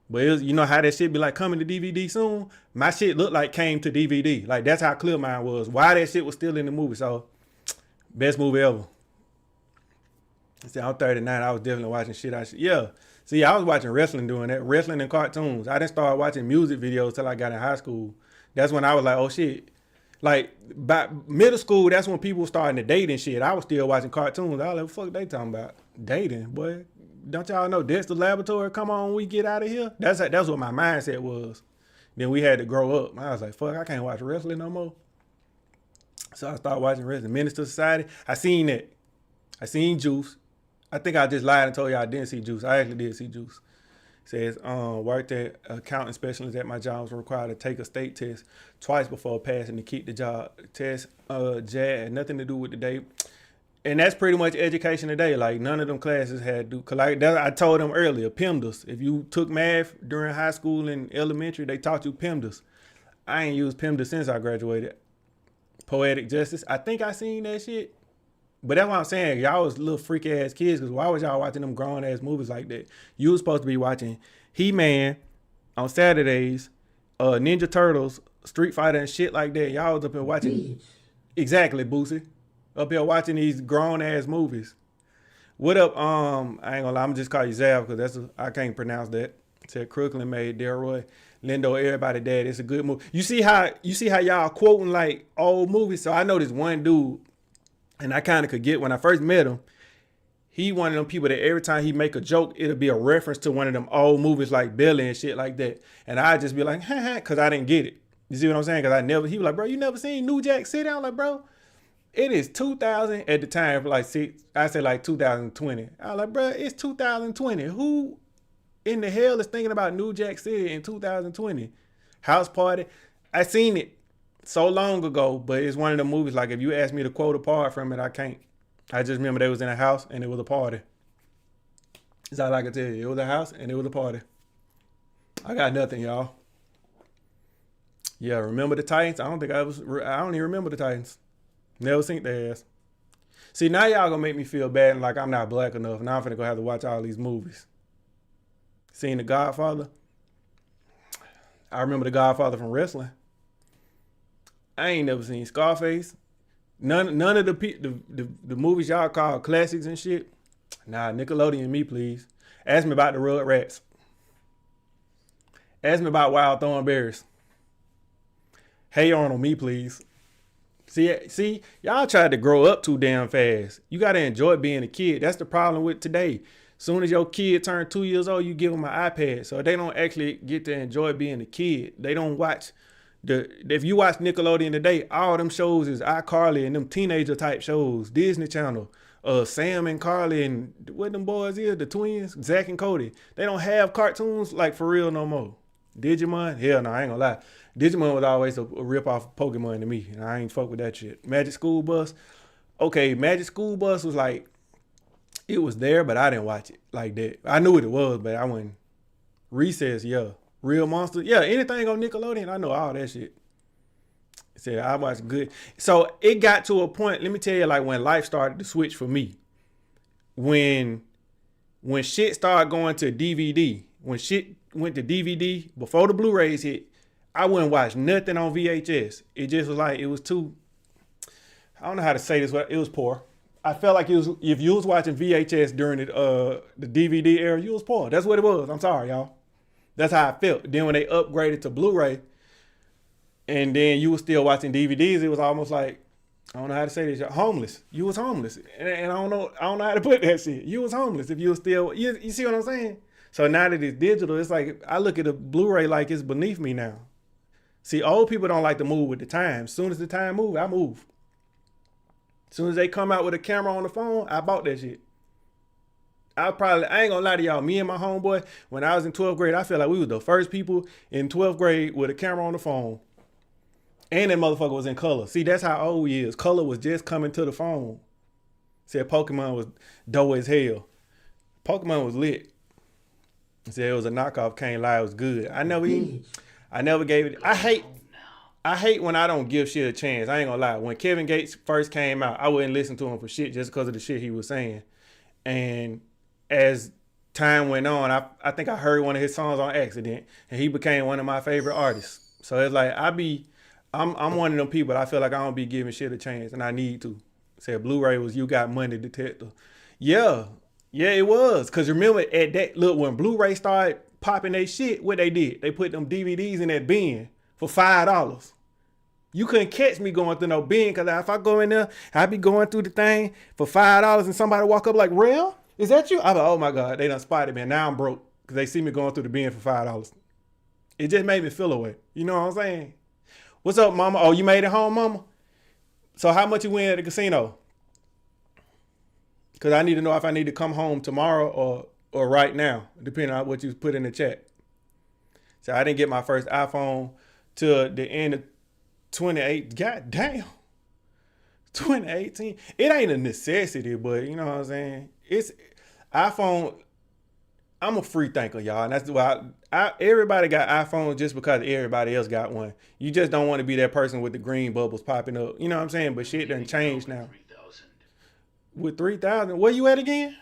but it was, you know how that shit be like coming to DVD soon. My shit looked like came to DVD. Like that's how clear mine was. Why that shit was still in the movie. So best movie ever. He said I'm 39. I was definitely watching shit. Yeah. See, I was watching wrestling doing that. Wrestling and cartoons. I didn't start watching music videos till I got in high school. That's when I was like, oh shit. Like by middle school, that's when people starting to date and shit. I was still watching cartoons. I was like, what the fuck they talking about? Dating, boy. Don't y'all know Dexter Laboratory? Come on, we get out of here. That's what my mindset was. Then we had to grow up. I was like, fuck, I can't watch wrestling no more. So I started watching wrestling. Minister Society. I seen that. I seen Juice. I think I just lied and told you I didn't see Juice. I actually did see Juice. Says, worked at accounting specialist at my job, was required to take a state test twice before passing to keep the job. Test, had nothing to do with the day. And that's pretty much education today. Like none of them classes had to do, cause like that, I told them earlier, PEMDAS. If you took math during high school and elementary, they taught you PEMDAS. I ain't used PEMDAS since I graduated. Poetic Justice. I think I seen that shit. But that's what I'm saying. Y'all was little freaky ass kids because why was y'all watching them grown ass movies like that? You was supposed to be watching He-Man on Saturdays, Ninja Turtles, Street Fighter and shit like that. Y'all was up here watching. Exactly, Boosie. Up here watching these grown ass movies. What up? I ain't gonna lie, I'm just call you Zav because I can't pronounce that. Said Crooklyn made Delroy. Lindo, everybody dad. It's a good movie. You see how y'all quoting like old movies? So I know this one dude. And I kind of could get when I first met him, he one of them people that every time he make a joke, it'll be a reference to one of them old movies like Belly and shit like that. And I just be like, ha, because I didn't get it. You see what I'm saying? Because he was like, bro, you never seen New Jack City? I'm like, bro, it is 2000 at the time, like I said like 2020. I was like, bro, it's 2020. Who in the hell is thinking about New Jack City in 2020? House Party. I seen it so long ago, but it's one of the movies, like if you ask me to quote a part from it, I can't. I just remember they was in a house and it was a party. That's all I can tell you. It was a house and it was a party. I got nothing, y'all. Yeah, remember the Titans? I don't even remember the Titans. Never seen their ass. See, now y'all gonna make me feel bad and like I'm not black enough. Now I'm finna go have to watch all these movies. Seen The Godfather? I remember The Godfather from wrestling. I ain't never seen Scarface. None of the movies y'all call classics and shit. Nah, Nickelodeon me, please. Ask me about the Rugrats. Ask me about Wild Thornberrys. Hey Arnold, me, please. See, y'all tried to grow up too damn fast. You gotta enjoy being a kid. That's the problem with today. Soon as your kid turn 2 years old, you give them an iPad. So they don't actually get to enjoy being a kid. They don't watch if you watch Nickelodeon today, all them shows is iCarly and them teenager type shows, Disney Channel, Sam and Carly and what them boys is, the twins, Zach and Cody. They don't have cartoons like for real no more. Digimon, hell no, I ain't gonna lie. Digimon was always a rip off of Pokemon to me, and I ain't fuck with that shit. Magic School Bus, okay, Magic School Bus was like, it was there, but I didn't watch it like that. I knew what it was, but I wouldn't. Recess, yeah. Real Monsters. Yeah, anything on Nickelodeon, I know all that shit. Said I watched good. So it got to a point, let me tell you, like when life started to switch for me. When shit started going to DVD, when shit went to DVD, before the Blu-rays hit, I wouldn't watch nothing on VHS. It just was like, it was too, I don't know how to say this, but it was poor. I felt like if you was watching VHS during the DVD era, you was poor. That's what it was. I'm sorry, y'all. That's how I felt. Then when they upgraded to Blu-ray, and then you was still watching DVDs, it was almost like, I don't know how to say this, homeless. You was homeless, and I don't know how to put that shit. You was homeless if you was still. You see what I'm saying? So now that it's digital, it's like I look at a Blu-ray like it's beneath me now. See, old people don't like to move with the time. As soon as the time move, I move. As soon as they come out with a camera on the phone, I bought that shit. I ain't gonna lie to y'all, me and my homeboy, when I was in 12th grade, I feel like we was the first people in 12th grade with a camera on the phone. And that motherfucker was in color. See, that's how old he is. Color was just coming to the phone. Said Pokemon was dope as hell. Pokemon was lit. Said it was a knockoff, can't lie, it was good. I never gave it. I hate when I don't give shit a chance. I ain't gonna lie. When Kevin Gates first came out, I wouldn't listen to him for shit just because of the shit he was saying. And as time went on, I think I heard one of his songs on accident, and he became one of my favorite artists. So it's like I'm one of them people that I feel like I don't be giving shit a chance, and I need to. Said Blu-ray was You Got Money Detector. Yeah, it was. Cause remember at that look when Blu-ray started popping they shit, what they did? They put them DVDs in that bin for $5. You couldn't catch me going through no bin, cause if I go in there, I be going through the thing for $5 and somebody walk up like, "Real? Is that you?" I'm like, oh my God, they done spotted me. Now I'm broke because they see me going through the bin for $5. It just made me feel away. You know what I'm saying? What's up, mama? Oh, you made it home, mama? So how much you win at the casino? Because I need to know if I need to come home tomorrow or right now, depending on what you put in the chat. So I didn't get my first iPhone till the end of 2018. God damn. 2018. It ain't a necessity, but you know what I'm saying? It's iPhone. I'm a free thinker, y'all. And that's why everybody got iPhones just because everybody else got one. You just don't want to be that person with the green bubbles popping up. You know what I'm saying? But shit done changed now. 3,000. With 3,000, where you at again?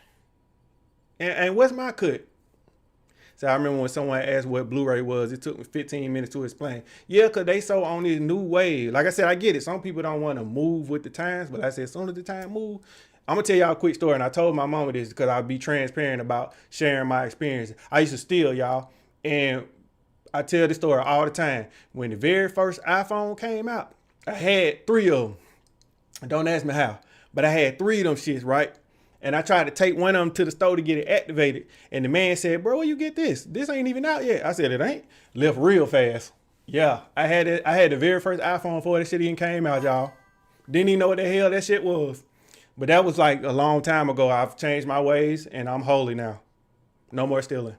And what's my cut? So I remember when someone asked what Blu-ray was, it took me 15 minutes to explain. Yeah, because they so on this new wave. Like I said, I get it. Some people don't want to move with the times, but like I said, as soon as the time move, I'm going to tell y'all a quick story. And I told my mama this because I'll be transparent about sharing my experience. I used to steal, y'all. And I tell this story all the time. When the very first iPhone came out, I had 3 of them. Don't ask me how, but I had 3 of them shits, right? And I tried to take one of them to the store to get it activated. And the man said, "Bro, where you get this? This ain't even out yet." I said, "It ain't." Left real fast. Yeah, I had it. I had the very first iPhone before that shit even came out, y'all. Didn't even know what the hell that shit was. But that was like a long time ago. I've changed my ways and I'm holy now. No more stealing.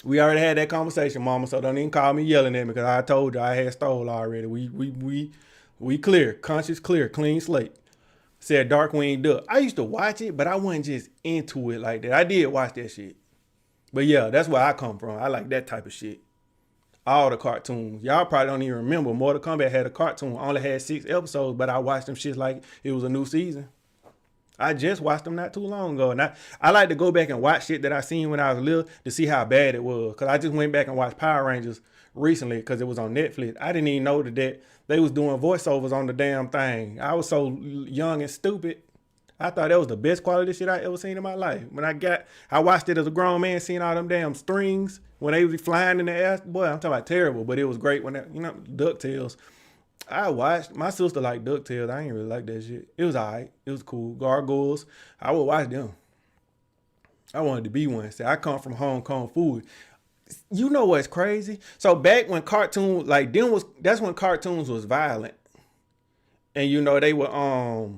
We already had that conversation, mama, so don't even call me yelling at me because I told you I had stole already. We clear. Conscious clear. Clean slate. Said Darkwing Duck. I used to watch it, but I wasn't just into it like that. I did watch that shit. But yeah, that's where I come from. I like that type of shit. All the cartoons. Y'all probably don't even remember. Mortal Kombat had a cartoon. Only had 6 episodes, but I watched them shit like it was a new season. I just watched them not too long ago. And I like to go back and watch shit that I seen when I was little to see how bad it was. Because I just went back and watched Power Rangers recently because it was on Netflix. I didn't even know that they was doing voiceovers on the damn thing. I was so young and stupid. I thought that was the best quality shit I ever seen in my life. When I watched it as a grown man, seeing all them damn strings when they was flying in the air. Boy, I'm talking about terrible, but it was great when DuckTales. I watched. My sister liked DuckTales. I ain't really like that shit. It was alright. It was cool. Gargoyles. I would watch them. I wanted to be one. See, I come from Hong Kong food. You know what's crazy? So back when cartoons that's when cartoons was violent. And they were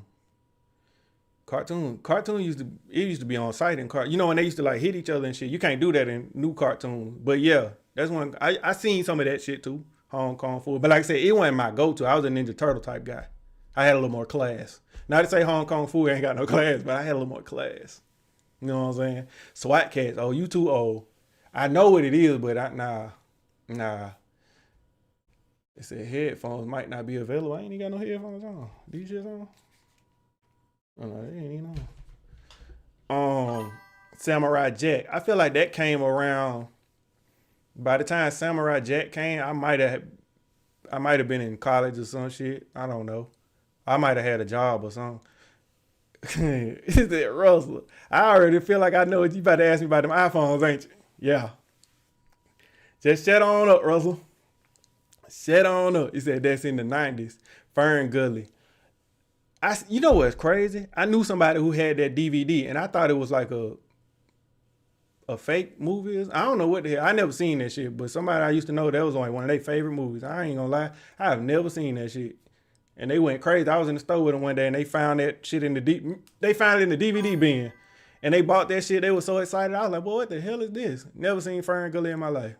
cartoon used to be on site in when they used to like hit each other and shit. You can't do that in new cartoons. But yeah, that's when I seen some of that shit too. Hong Kong food. But like I said, it wasn't my go-to. I was a Ninja Turtle type guy. I had a little more class. Not to say Hong Kong food ain't got no class, but I had a little more class. You know what I'm saying? SWAT cats. Oh, you too old. I know what it is, but nah. It said headphones might not be available. I ain't even got no headphones on. These shits on? Oh no, they ain't even on. Samurai Jack. I feel like that came around. By the time Samurai Jack came, I might have been in college or some shit. I don't know. I might have had a job or something. He said, Russell, I already feel like I know what you about to ask me about them iPhones, ain't you? Yeah. Just shut on up, Russell. Shut on up. He said that's in the 90s. Fern Gully. You know what's crazy? I knew somebody who had that DVD, and I thought it was like a fake movie. I don't know what the hell. I never seen that shit, but somebody I used to know, that was like one of their favorite movies. I ain't gonna lie. I have never seen that shit. And they went crazy. I was in the store with them one day, and they found that shit they found it in the DVD bin. And they bought that shit. They were so excited. I was like, boy, what the hell is this? Never seen Fern Gully in my life.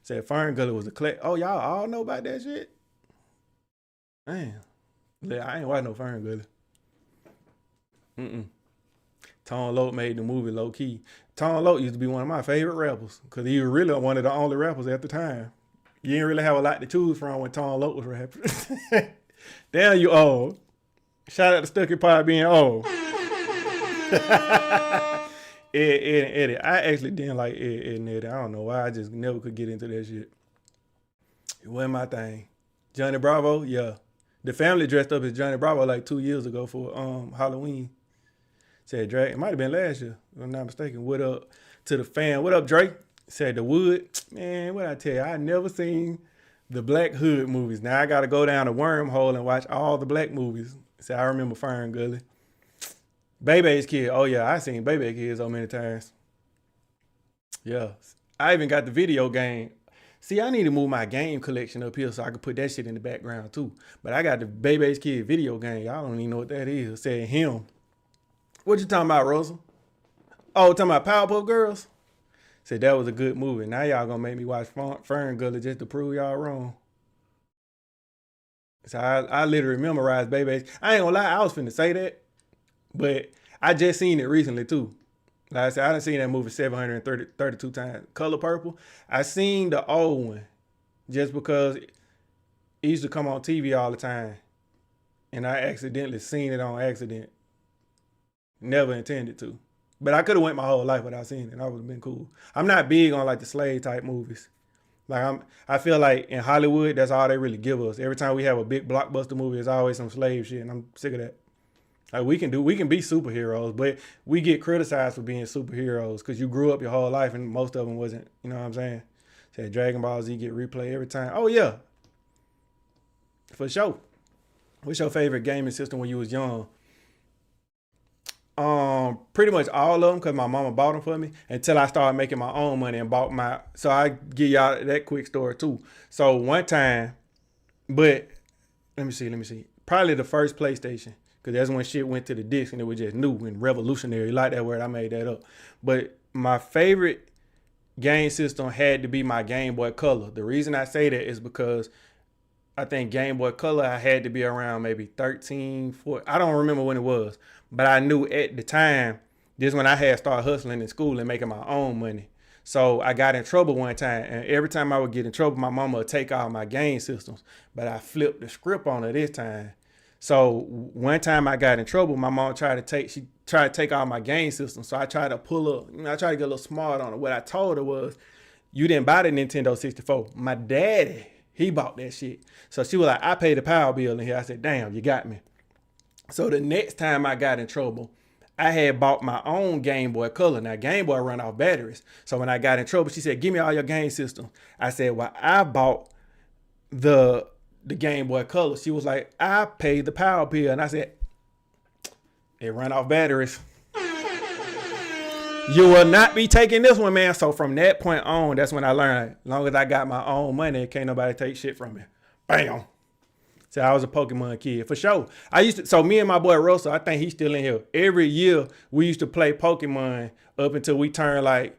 Said Fern Gully was a click. Oh, y'all all know about that shit? Man. I ain't watching no Fern Gully. Tone Loc made the movie low key. Tone Loc used to be one of my favorite rappers because he was really one of the only rappers at the time. You didn't really have a lot to choose from when Tone Loc was rapping. Damn, you old. Shout out to Stucky Pie being old. Ed and Eddie. I actually didn't like Ed and Eddie. I don't know why. I just never could get into that shit. It wasn't my thing. Johnny Bravo, yeah. The family dressed up as Johnny Bravo like 2 years ago for Halloween. Said Drake. It might have been last year, if I'm not mistaken. What up to the fan? What up, Drake? Said the Wood. Man, what I tell you, I never seen the Black Hood movies. Now I gotta go down a wormhole and watch all the black movies. So I remember Fern Gully. Bebe's Kid. Oh yeah, I seen Bebe's Kid so many times. Yeah. I even got the video game. See, I need to move my game collection up here so I can put that shit in the background too. But I got the Bebe's Kid video game. Y'all don't even know what that is. Said him. What you talking about, Rosa? Oh, talking about Powerpuff Girls? Said that was a good movie. Now y'all gonna make me watch Fern Gully just to prove y'all wrong. So I literally memorized Bebe's. I ain't gonna lie, I was finna say that, but I just seen it recently too. Like I said, I done seen that movie 732 times. Color Purple. I seen the old one just because it used to come on TV all the time. And I accidentally seen it on accident. Never intended to. But I could have went my whole life without seeing it. That would have been cool. I'm not big on like the slave type movies. Like I feel like in Hollywood, that's all they really give us. Every time we have a big blockbuster movie, there's always some slave shit, and I'm sick of that. Like we can be superheroes, but we get criticized for being superheroes because you grew up your whole life and most of them wasn't. You know what I'm saying? Said Dragon Ball Z get replay every time. Oh yeah, for sure. What's your favorite gaming system when you was young? Pretty much all of them because my mama bought them for me until I started making my own money and bought my. So I give y'all that quick story too. So one time, but let me see. Probably the first PlayStation because that's when shit went to the disc and it was just new and revolutionary. Like that word, I made that up. But my favorite game system had to be my Game Boy Color. The reason I say that is because I think Game Boy Color I had to be around maybe 13, 14. I don't remember when it was. But I knew at the time, this is when I had started hustling in school and making my own money. So I got in trouble one time, and every time I would get in trouble, my mama would take all my game systems. But I flipped the script on her this time. So one time I got in trouble, my mom tried to take all my game systems. So I tried to I tried to get a little smart on her. What I told her was, you didn't buy the Nintendo 64. My daddy, he bought that shit. So she was like, I paid the power bill in here. I said, damn, you got me. So the next time I got in trouble, I had bought my own Game Boy Color. Now, Game Boy run off batteries. So when I got in trouble, she said, give me all your game systems. I said, well, I bought the Game Boy Color. She was like, I paid the power bill. And I said, it run off batteries. You will not be taking this one, man. So from that point on, that's when I learned, as long as I got my own money, can't nobody take shit from me. Bam. So I was a Pokemon kid for sure. So me and my boy Russell, I think he's still in here. Every year we used to play Pokemon up until we turned like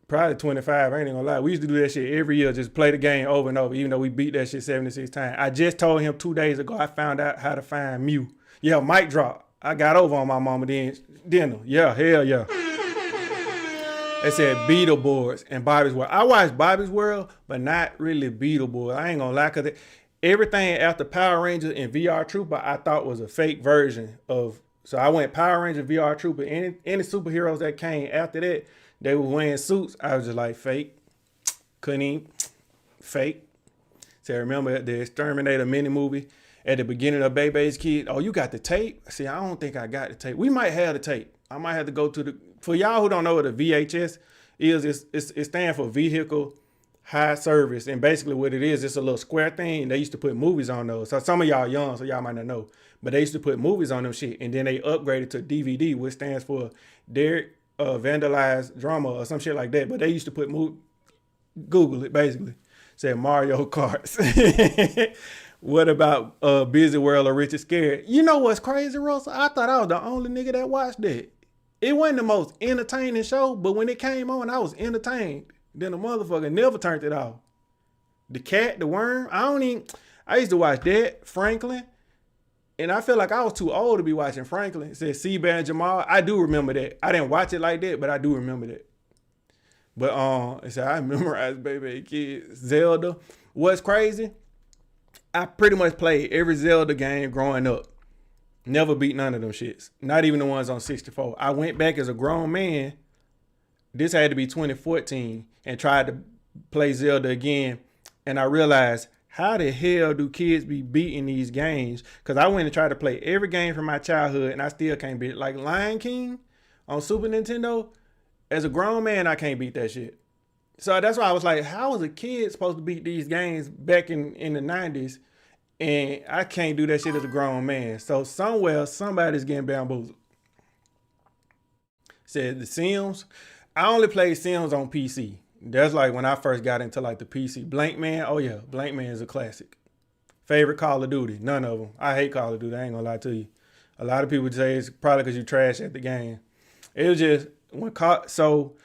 probably 25. I ain't gonna lie. We used to do that shit every year, just play the game over and over, even though we beat that shit 76 times. I just told him 2 days ago I found out how to find Mew. Yeah, mic drop. I got over on my mama dinner. Yeah, hell yeah. They said Beetleborgs and Bobby's World. I watched Bobby's World, but not really Beetleborgs. I ain't gonna lie, because everything after Power Rangers and VR Trooper I thought was a fake version of. So I went Power Ranger, VR Trooper, any superheroes that came after that, they were wearing suits. I was just like, fake. Couldn't even. Fake. So I remember the Exterminator mini movie. at the beginning of Bebe's Kid. Oh, you got the tape? See, I don't think I got the tape. We might have the tape. I might have to go to the, for y'all who don't know what a VHS is, it stands for Vehicle High Service. And basically what it is, it's a little square thing. They used to put movies on those. So some of y'all young, so y'all might not know. But they used to put movies on them shit. And then they upgraded to DVD, which stands for Derek Vandalized Drama or some shit like that. But they used to put Google it basically. Said Mario Karts. What about Busy World of Richard Scared? You know what's crazy, Russell? I thought I was the only nigga that watched that. It wasn't the most entertaining show, but when it came on, I was entertained. Then the motherfucker never turned it off. The Cat, the Worm, I used to watch that, Franklin, and I feel like I was too old to be watching Franklin. It said Seabear and Jamal. I do remember that. I didn't watch it like that, but I do remember that. But it said I memorized Baby Kids. Zelda. What's crazy? I pretty much played every Zelda game growing up. Never beat none of them shits. Not even the ones on 64. I went back as a grown man. This had to be 2014 and tried to play Zelda again. And I realized, how the hell do kids be beating these games? Because I went and tried to play every game from my childhood and I still can't beat it. Like Lion King on Super Nintendo. As a grown man, I can't beat that shit. So that's why I was like, how is a kid supposed to beat these games back in the 90s? And I can't do that shit as a grown man. So somewhere, somebody's getting bamboozled. Said The Sims. I only played Sims on PC. That's like when I first got into like the PC. Blank Man. Oh yeah, Blank Man is a classic. Favorite Call of Duty. None of them. I hate Call of Duty. I ain't gonna lie to you. A lot of people say it's probably because you trash at the game. It was just, so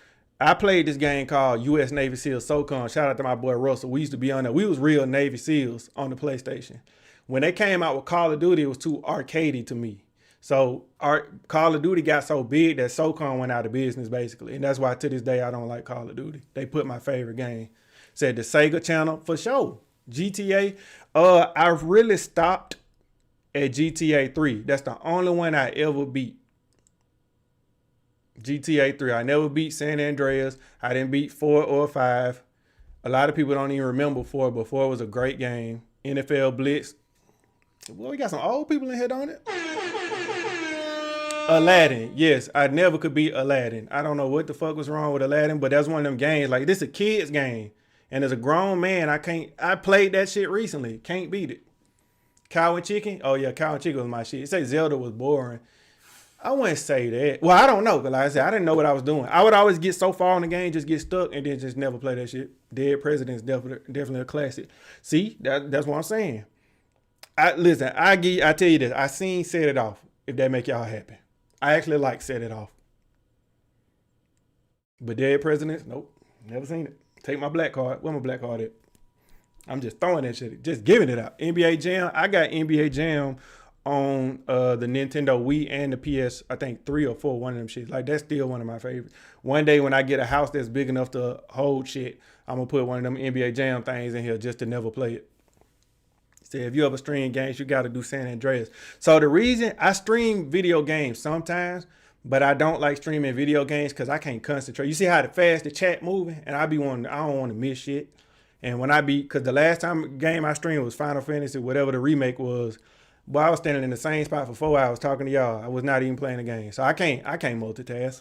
I played this game called U.S. Navy SEALs SOCOM. Shout out to my boy Russell. We used to be on there. We was real Navy SEALs on the PlayStation. When they came out with Call of Duty, it was too arcadey to me. So our Call of Duty got so big that SOCOM went out of business basically. And that's why to this day I don't like Call of Duty. They put my favorite game. Said the Sega channel for sure. GTA. I really stopped at GTA 3. That's the only one I ever beat. GTA 3. I never beat San Andreas. I didn't beat 4 or 5. A lot of people don't even remember 4, but 4 was a great game. NFL Blitz. Well, we got some old people in here, don't it? Aladdin. Yes, I never could beat Aladdin. I don't know what the fuck was wrong with Aladdin, but that's one of them games. Like, this is a kid's game. And as a grown man, I played that shit recently. Can't beat it. Cow and Chicken. Oh, yeah, Cow and Chicken was my shit. It say Zelda was boring. I wouldn't say that. Well, I don't know. But like I said, I didn't know what I was doing. I would always get so far in the game, just get stuck, and then just never play that shit. Dead President's definitely a classic. See, that's what I'm saying. I tell you this. I seen Set It Off, if that make y'all happy. I actually like Set It Off. But Dead Presidents, nope. Never seen it. Take my black card. Where my black card at? I'm just throwing that shit. Just giving it out. NBA Jam. I got NBA Jam on the Nintendo Wii and the PS, I think 3 or 4, one of them shit. Like, that's still one of my favorites. One day when I get a house that's big enough to hold shit, I'm gonna put one of them NBA Jam things in here just to never play it. Say, if you ever stream games, you gotta do San Andreas. So the reason I stream video games sometimes, but I don't like streaming video games because I can't concentrate. You see how fast the chat moving? And I don't want to miss shit. And when because the last game I streamed was Final Fantasy, whatever the remake was. But I was standing in the same spot for 4 hours talking to y'all. I was not even playing the game. So I can't multitask.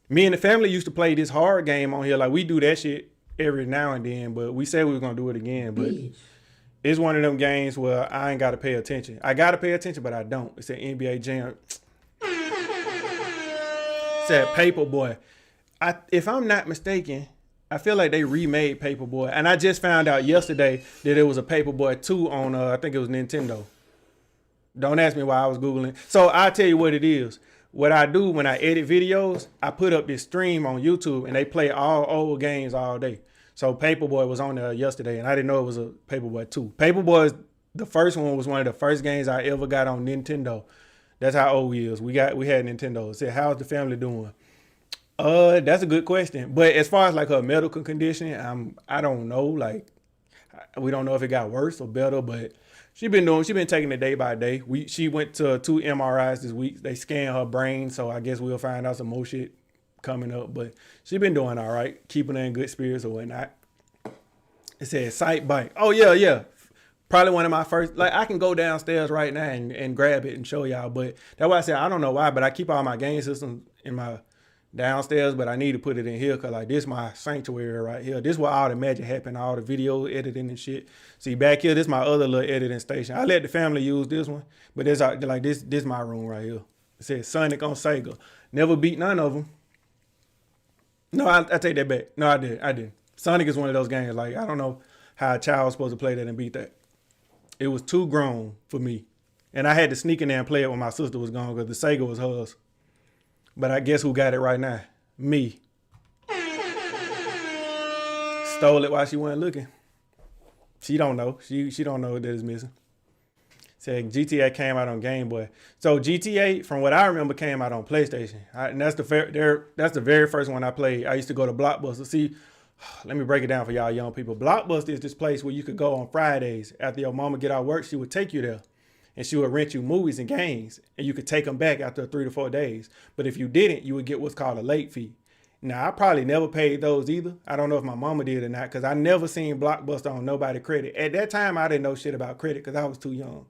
Me and the family used to play this hard game on here. Like, we do that shit every now and then, but we said we were going to do it again. But it's one of them games where I ain't got to pay attention. I got to pay attention, but I don't. It's an NBA Jam. It's that Paperboy. If I'm not mistaken, I feel like they remade Paperboy. And I just found out yesterday that it was a Paperboy 2 on, I think it was Nintendo. Don't ask me why I was Googling. So I'll tell you what it is. What I do when I edit videos, I put up this stream on YouTube and they play all old games all day. So Paperboy was on there yesterday and I didn't know it was a Paperboy 2. Paperboy, the first one was one of the first games I ever got on Nintendo. That's how old we is. We had Nintendo. It said, how's the family doing? That's a good question. But as far as like her medical condition, I don't know. Like, we don't know if it got worse or better, but she been taking it day by day. She went to 2 MRIs this week. They scanned her brain, so I guess we'll find out some more shit coming up. But she been doing all right, keeping her in good spirits or whatnot. It says Sight Bike. Oh yeah. Probably one of my first, like I can go downstairs right now and grab it and show y'all. But that's why I said, I don't know why, but I keep all my game systems in my downstairs, but I need to put it in here because like this my sanctuary right here. This is where all the magic happen, all the video editing and shit. See back here, this my other little editing station. I let the family use this one, but there's like this my room right here. It says Sonic on Sega. Never beat none of them. No, I take that back. No, I did. Sonic is one of those games. Like I don't know how a child was supposed to play that and beat that. It was too grown for me, and I had to sneak in there and play it when my sister was gone because the Sega was hers. But I guess who got it right now? Me. Stole it while she wasn't looking. She don't know. She don't know that it's missing. Said GTA came out on Game Boy. So GTA, from what I remember, came out on PlayStation. And that's the very first one I played. I used to go to Blockbuster. See, let me break it down for y'all young people. Blockbuster is this place where you could go on Fridays. After your mama get out work, she would take you there. And she would rent you movies and games. And you could take them back after 3 to 4 days. But if you didn't, you would get what's called a late fee. Now, I probably never paid those either. I don't know if my mama did or not. Because I never seen Blockbuster on nobody credit. At that time, I didn't know shit about credit because I was too young.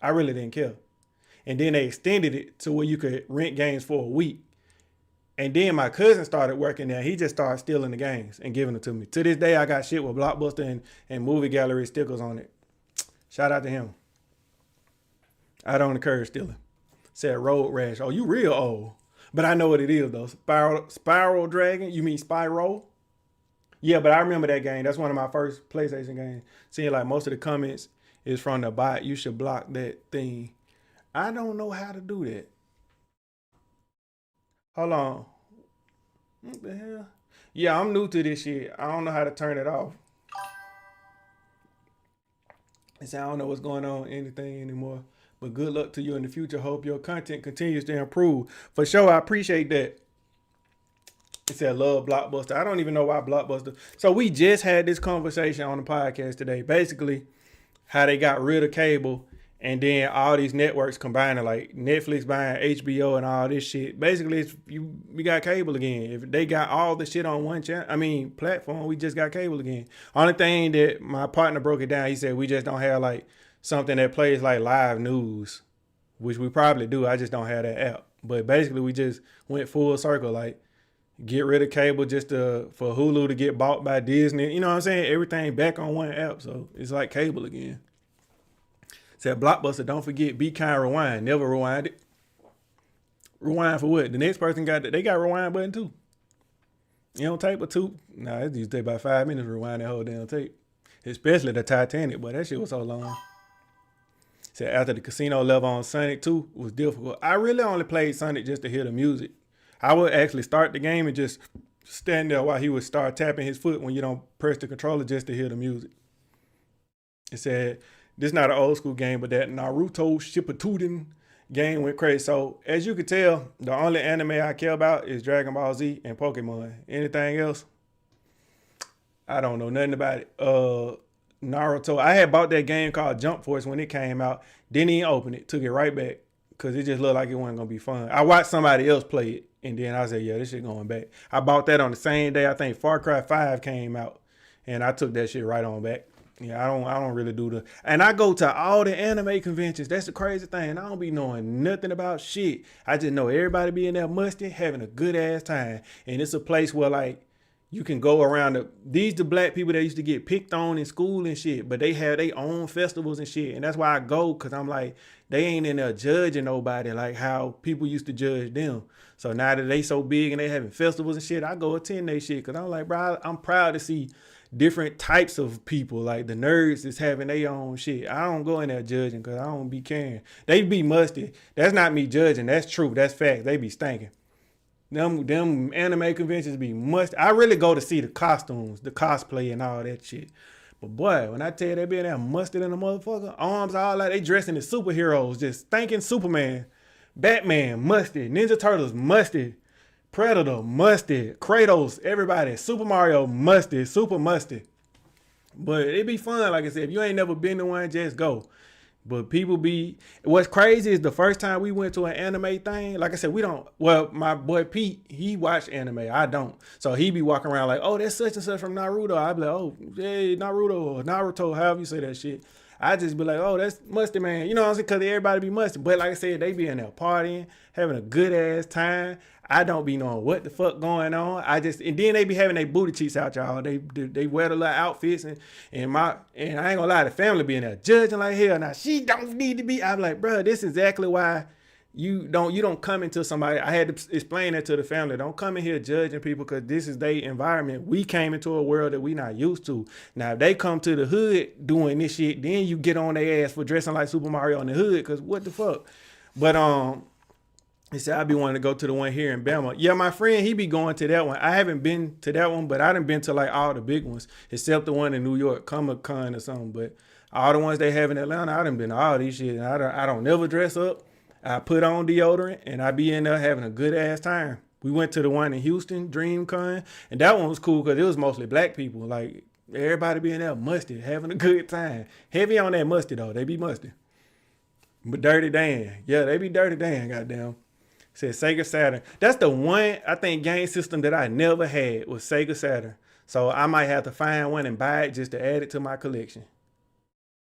I really didn't care. And then they extended it to where you could rent games for a week. And then my cousin started working there. He just started stealing the games and giving them to me. To this day, I got shit with Blockbuster and Movie Gallery stickers on it. Shout out to him. I don't encourage stealing. Said Road Rash. Oh, you real old. But I know what it is, though. Spiral Dragon? You mean Spyro? Yeah, but I remember that game. That's one of my first PlayStation games. Seeing like most of the comments is from the bot. You should block that thing. I don't know how to do that. Hold on. What the hell? Yeah, I'm new to this shit. I don't know how to turn it off. I don't know what's going on anything anymore. But good luck to you in the future. Hope your content continues to improve. For sure, I appreciate that. It said love Blockbuster. I don't even know why Blockbuster. So we just had this conversation on the podcast today. Basically, how they got rid of cable and then all these networks combining, like Netflix buying HBO and all this shit. Basically, we got cable again. If they got all the shit on one platform, we just got cable again. Only thing that my partner broke it down, he said we just don't have like something that plays like live news, which we probably do. I just don't have that app. But basically, we just went full circle, like get rid of cable just for Hulu to get bought by Disney. You know what I'm saying? Everything back on one app, so it's like cable again. Said Blockbuster, don't forget, be kind, rewind. Never rewind it. Rewind for what? The next person got that. They got rewind button too. You don't tape a two? Nah, it used to take about 5 minutes to rewind that whole damn tape. Especially the Titanic, but that shit was so long. Said after the casino level on Sonic 2 was difficult. I really only played Sonic just to hear the music. I would actually start the game and just stand there while he would start tapping his foot when you don't press the controller just to hear the music. It said, this is not an old school game, but that Naruto Shippuden game went crazy. So as you can tell, the only anime I care about is Dragon Ball Z and Pokemon. Anything else, I don't know nothing about it. Naruto, I had bought that game called Jump Force when it came out. Didn't even open it. Took it right back because it just looked like it wasn't going to be fun. I watched somebody else play it, and then I said, yeah, this shit going back. I bought that on the same day I think Far Cry 5 came out, and I took that shit right on back. Yeah, I don't really do and I go to all the anime conventions. That's the crazy thing. I don't be knowing nothing about shit. I just know everybody be in there musty, having a good ass time. And it's a place where like you can go around the black people that used to get picked on in school and shit, but they have their own festivals and shit. And that's why I go, cause I'm like, they ain't in there judging nobody like how people used to judge them. So now that they so big and they having festivals and shit, I go attend they shit. Cause I'm like, bro, I'm proud to see different types of people. Like the nerds is having their own shit. I don't go in there judging because I don't be caring. They be musty. That's not me judging. That's true. That's fact. They be stinking. Them anime conventions be musty. I really go to see the costumes, the cosplay and all that shit. But boy, when I tell you they be in there musty than a motherfucker, arms all like they dressing as superheroes, just stinking Superman, Batman, musty, Ninja Turtles, musty, Predator, musty, Kratos, everybody, Super Mario, musty, super musty. But it be fun, like I said. If you ain't never been to one, just go. But people be, what's crazy is the first time we went to an anime thing, like I said, my boy Pete, he watched anime. I don't. So he be walking around like, oh, that's such and such from Naruto. I be like, oh, yeah, Naruto or Naruto, however you say that shit. I just be like, oh, that's Musty Man. You know what I'm saying? Because everybody be musty. But like I said, they be in there partying, having a good ass time. I don't be knowing what the fuck going on. And then they be having their booty cheeks out, y'all. They wear the little outfits and I ain't gonna lie, the family be in there judging like hell. Now she don't need to be. I'm like, bro, this is exactly why you don't come into somebody. I had to explain that to the family. Don't come in here judging people because this is their environment. We came into a world that we not used to. Now if they come to the hood doing this shit, then you get on their ass for dressing like Super Mario in the hood because what the fuck. But he said, I be wanting to go to the one here in Bama. Yeah, my friend, he be going to that one. I haven't been to that one, but I done been to like all the big ones, except the one in New York, Comic-Con or something. But all the ones they have in Atlanta, I done been to all these shit. And I don't never dress up. I put on deodorant, and I be in there having a good-ass time. We went to the one in Houston, DreamCon, and that one was cool because it was mostly black people. Like, everybody be in there musty, having a good time. Heavy on that musty, though. They be musty. But Dirty Dan. Yeah, they be Dirty Dan, goddamn. Said Sega Saturn. That's the one, I think, game system that I never had was Sega Saturn. So I might have to find one and buy it just to add it to my collection.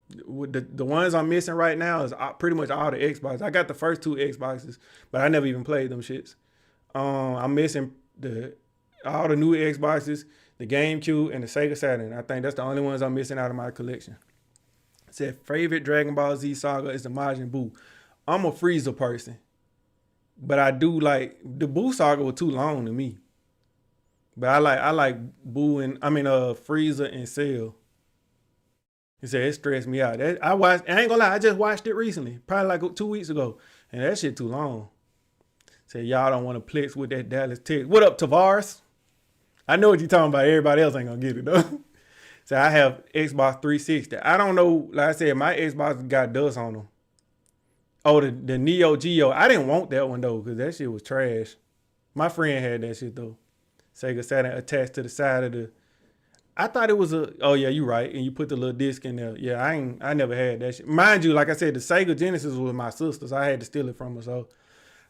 The ones I'm missing right now is pretty much all the Xboxes. I got the first 2 Xboxes, but I never even played them shits. I'm missing all the new Xboxes, the GameCube, and the Sega Saturn. I think that's the only ones I'm missing out of my collection. It said favorite Dragon Ball Z saga is the Majin Buu. I'm a Frieza person. But I do like the Buu saga was too long to me. But I like Buu and Frieza and Cell. He said it stressed me out. I ain't gonna lie, I just watched it recently, probably like 2 weeks ago, and that shit too long. Said y'all don't want to plex with that Dallas Tech. What up, Tavares? I know what you're talking about. Everybody else ain't gonna get it though. So I have Xbox 360. I don't know. Like I said, my Xbox got dust on them. Oh, the Neo Geo. I didn't want that one, though, because that shit was trash. My friend had that shit, though. Sega Saturn attached to the side of the... I thought it was oh, yeah, you right. And you put the little disc in there. Yeah, I never had that shit. Mind you, like I said, the Sega Genesis was my sister's. I had to steal it from her, so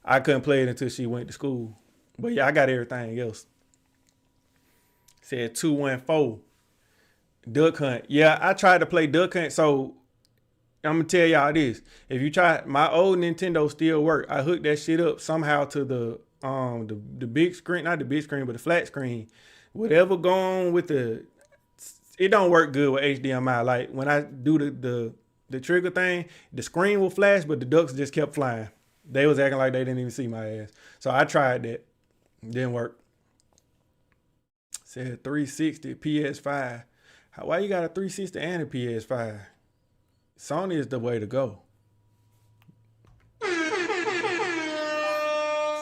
I couldn't play it until she went to school. But, yeah, I got everything else. Said 214. Duck Hunt. Yeah, I tried to play Duck Hunt, so... I'm gonna tell y'all this. If you try, my old Nintendo still work. I hooked that shit up somehow to the big screen, not the big screen, but the flat screen. Whatever going on with it don't work good with HDMI. Like when I do the trigger thing, the screen will flash, but the ducks just kept flying. They was acting like they didn't even see my ass. So I tried that. Didn't work. Said 360, PS5. Why you got a 360 and a PS5? Sony is the way to go.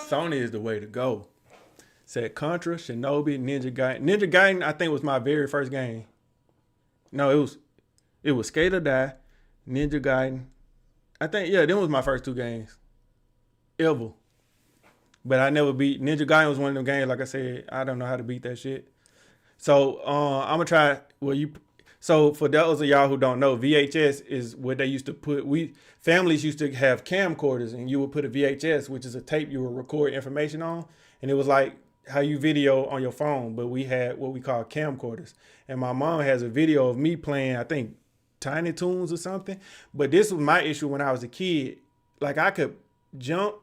Sony is the way to go. Said Contra, Shinobi, Ninja Gaiden. Ninja Gaiden, I think, was my very first game. No, it was Skate or Die, Ninja Gaiden. I think, yeah, them was my first 2 games. Ever. But I never beat Ninja Gaiden was one of them games, like I said, I don't know how to beat that shit. So I'm gonna try. So for those of y'all who don't know, VHS is what they used to put. Families used to have camcorders, and you would put a VHS, which is a tape you would record information on, and it was like how you video on your phone, but we had what we call camcorders. And my mom has a video of me playing, I think, Tiny Toons or something. But this was my issue when I was a kid. Like I could jump,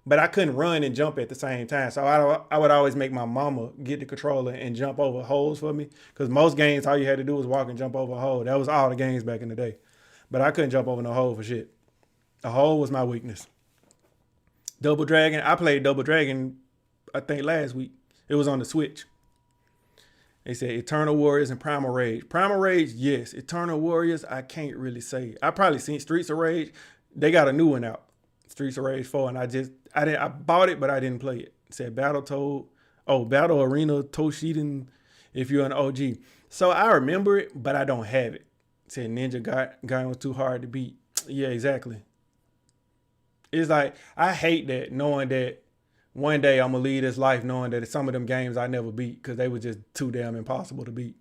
but I couldn't run and jump at the same time. So I would always make my mama get the controller and jump over holes for me. Because most games, all you had to do was walk and jump over a hole. That was all the games back in the day. But I couldn't jump over no hole for shit. A hole was my weakness. Double Dragon. I played Double Dragon, I think, last week. It was on the Switch. They said Eternal Warriors and Primal Rage. Primal Rage, yes. Eternal Warriors, I can't really say. I probably seen Streets of Rage. They got a new one out. Streets of Rage 4, and I bought it, but I didn't play it. It said Battle Arena Toshiden if you're an OG. So I remember it, but I don't have it. It said Ninja Gaiden was too hard to beat. Yeah, exactly. It's like, I hate that, knowing that one day I'm going to leave this life knowing that some of them games I never beat because they were just too damn impossible to beat.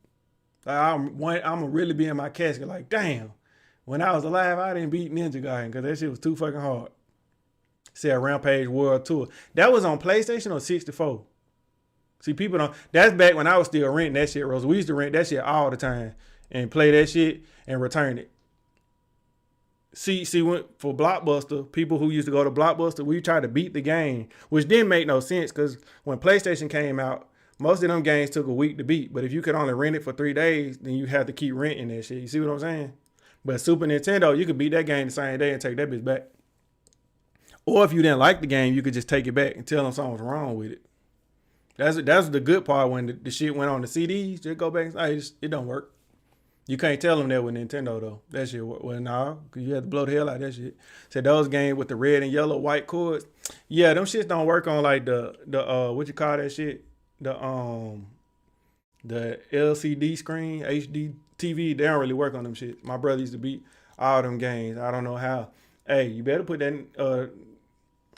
I'm going to really be in my casket like, damn, when I was alive, I didn't beat Ninja Gaiden because that shit was too fucking hard. Said Rampage World Tour. That was on PlayStation or 64? See, people don't. That's back when I was still renting that shit, Rose. We used to rent that shit all the time and play that shit and return it. when, for Blockbuster, people who used to go to Blockbuster, we tried to beat the game, which didn't make no sense because when PlayStation came out, most of them games took a week to beat. But if you could only rent it for 3 days, then you had to keep renting that shit. You see what I'm saying? But Super Nintendo, you could beat that game the same day and take that bitch back. Or if you didn't like the game, you could just take it back and tell them something was wrong with it. That's the good part when the shit went on the CDs. Just go back and say, hey, it don't work. You can't tell them that with Nintendo though. That shit, well, nah, cause you had to blow the hell out of that shit. So those games with the red and yellow, white cords, yeah, them shits don't work on like the what you call that shit, the LCD screen, HD TV. They don't really work on them shit. My brother used to beat all them games. I don't know how. Hey, you better put that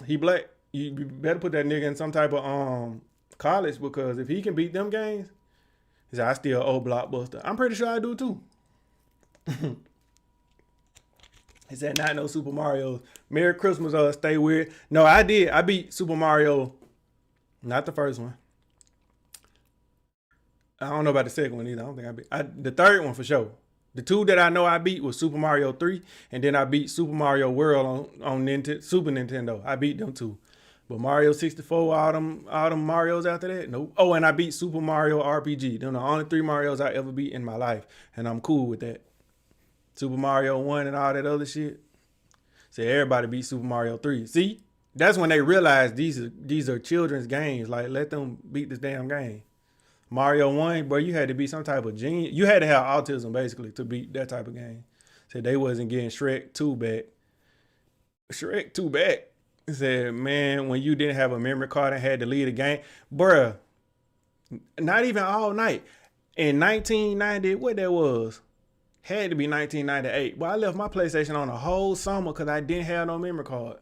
he black. You better put that nigga in some type of college because if he can beat them games. He said, I still owe Blockbuster. I'm pretty sure I do too. He said, not no Super Mario. Merry Christmas, stay weird. No, I did. I beat Super Mario. Not the first one. I don't know about the second one either. I don't think I beat. The third one for sure. The two that I know I beat was Super Mario 3. And then I beat Super Mario World on Super Nintendo. I beat them two. But Mario 64, all them Marios after that, nope. Oh, and I beat Super Mario RPG. Them the only 3 Marios I ever beat in my life. And I'm cool with that. Super Mario 1 and all that other shit. So everybody beat Super Mario 3. See? That's when they realized these are children's games. Like, let them beat this damn game. Mario 1, bro, you had to be some type of genius. You had to have autism, basically, to beat that type of game. So they wasn't getting Shrek 2 back. Shrek 2 back. He said, man, when you didn't have a memory card and had to leave the game, bruh, not even all night. In 1990, what that was, had to be 1998. Well, I left my PlayStation on a whole summer because I didn't have no memory card.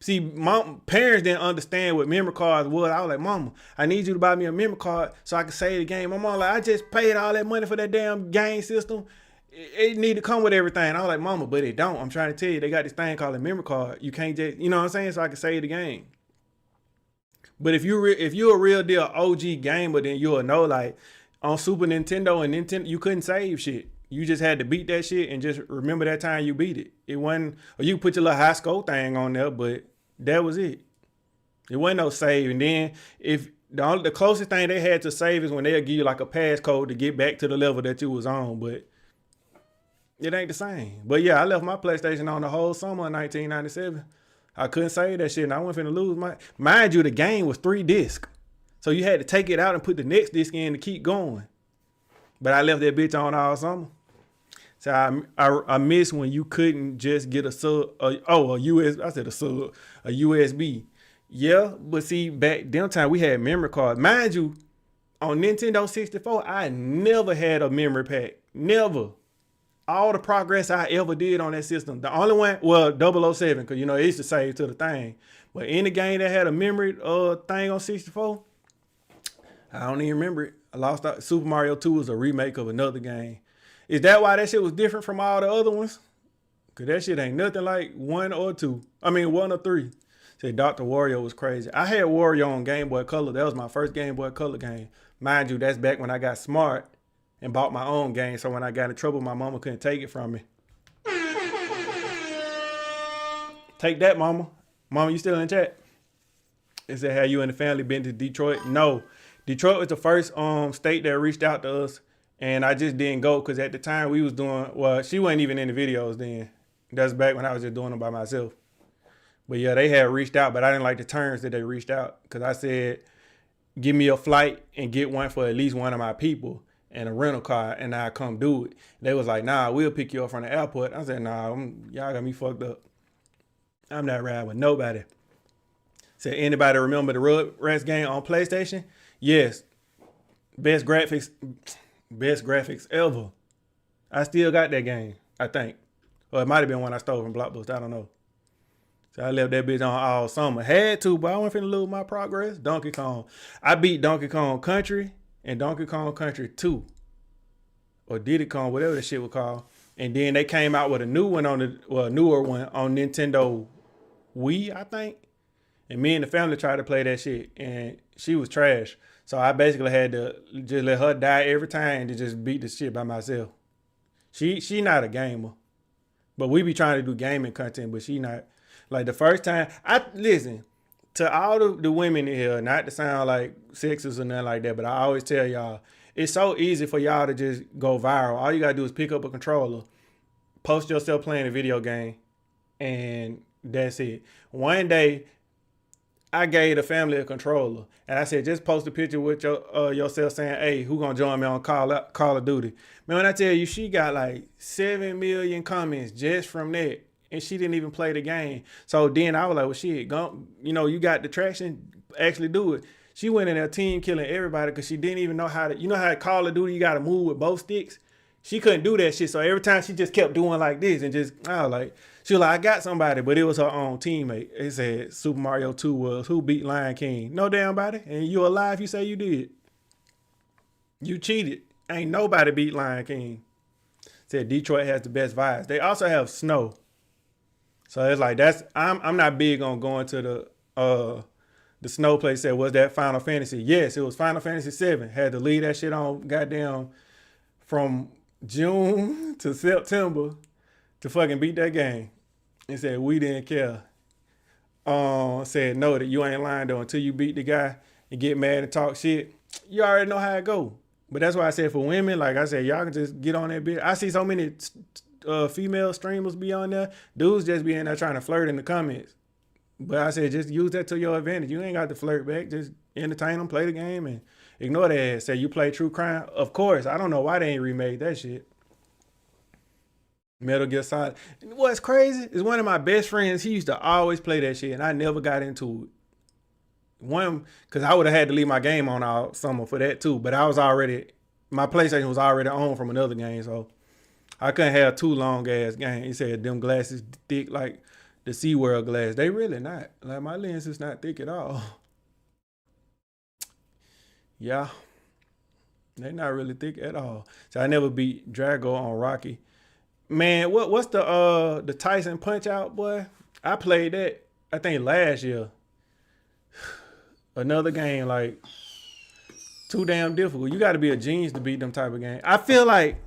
See, my parents didn't understand what memory cards was. I was like, Mama, I need you to buy me a memory card so I can save the game. My mom like, I just paid all that money for that damn game system. It need to come with everything. I was like, Mama, but it don't. I'm trying to tell you, they got this thing called a memory card. You can't just, you know what I'm saying? So I can save the game. But if you're a real deal OG gamer, then you'll know like on Super Nintendo and Nintendo, you couldn't save shit. You just had to beat that shit and just remember that time you beat it. It wasn't, or you put your little high score thing on there, but that was it. It wasn't no save. And then if the closest thing they had to save is when they'll give you like a passcode to get back to the level that you was on, but it ain't the same. But yeah, I left my PlayStation on the whole summer of 1997. I couldn't save that shit, and I wasn't finna lose my. Mind you, the game was 3 discs, so you had to take it out and put the next disc in to keep going. But I left that bitch on all summer. So I miss when you couldn't just get a USB. Yeah, but see, back them time we had memory cards. Mind you, on Nintendo 64, I never had a memory pack. Never. All the progress I ever did on that system. The only one, well, 007, because, it used to save to the thing. But any game that had a memory thing on 64, I don't even remember it. I lost out. Super Mario 2 was a remake of another game. Is that why that shit was different from all the other ones? Because that shit ain't nothing like 1 or 2. I mean, 1 or 3. Say Dr. Wario was crazy. I had Wario on Game Boy Color. That was my first Game Boy Color game. Mind you, that's back when I got smart and bought my own game, so when I got in trouble, my mama couldn't take it from me. Take that, mama. Mama, you still in chat? It said, have you and the family been to Detroit? No. Detroit was the first state that reached out to us, and I just didn't go because at the time we was doing, well, she wasn't even in the videos then. That's back when I was just doing them by myself. But yeah, they had reached out, but I didn't like the terms that they reached out because I said, give me a flight and get one for at least one of my people and a rental car, and I come do it. They was like, nah, we'll pick you up from the airport. I said, nah, y'all got me fucked up. I'm not riding with nobody. Said, anybody remember the Rugrats game on PlayStation? Yes. Best graphics ever. I still got that game, I think. Or it might have been one I stole from Blockbuster. I don't know. So I left that bitch on all summer. Had to, but I wasn't finna lose my progress. Donkey Kong. I beat Donkey Kong Country and Donkey Kong Country 2. Or Diddy Kong, whatever the shit was called. And then they came out with a newer one on Nintendo Wii, I think. And me and the family tried to play that shit, and she was trash. So I basically had to just let her die every time and to just beat the shit by myself. She not a gamer. But we be trying to do gaming content, but she not. Like the first time, I listen to all the women in here, not to sound like sexist or nothing like that, but I always tell y'all, it's so easy for y'all to just go viral. All you gotta do is pick up a controller, post yourself playing a video game, and that's it. One day, I gave the family a controller, and I said, just post a picture with yourself saying, "Hey, who gonna join me on Call of Duty?" Man, when I tell you, she got like 7 million comments just from that, and she didn't even play the game. So then I was like, "Well, shit, you got the traction, actually do it." She went in there team killing everybody because she didn't even know how to. You know how to Call of Duty, you got to move with both sticks. She couldn't do that shit. So every time she just kept doing like this and just, I was like, she was like, I got somebody, but it was her own teammate. It said Super Mario 2 was who beat Lion King. No damn body. And you alive, you say you did. You cheated. Ain't nobody beat Lion King. Said Detroit has the best vibes. They also have snow. So it's like I'm not big on going to the snow place. Said, was that Final Fantasy? Yes, it was Final Fantasy 7. Had to leave that shit on goddamn from June to September to fucking beat that game. And said we didn't care. Said no, that you ain't lying though. Until you beat the guy and get mad and talk shit, you already know how it go. But that's why I said for women, like I said, y'all can just get on that bitch. I see so many female streamers be on there. Dudes just be in there trying to flirt in the comments. But I said just use that to your advantage. You ain't got to flirt back. Just entertain them, play the game, and ignore that ass. Say you play True Crime. Of course, I don't know why they ain't remade that shit. Metal Gear Solid. What's crazy is one of my best friends, he used to always play that shit, and I never got into it. One, because I would have had to leave my game on all summer for that too, but my PlayStation was already on from another game, so I couldn't have too long ass games. He said them glasses thick like the SeaWorld glass. They really not. Like my lens is not thick at all. Yeah. They not really thick at all. So I never beat Drago on Rocky. Man, what's the Tyson Punch Out, boy? I played that, I think last year. Another game, like, too damn difficult. You got to be a genius to beat them type of games. I feel like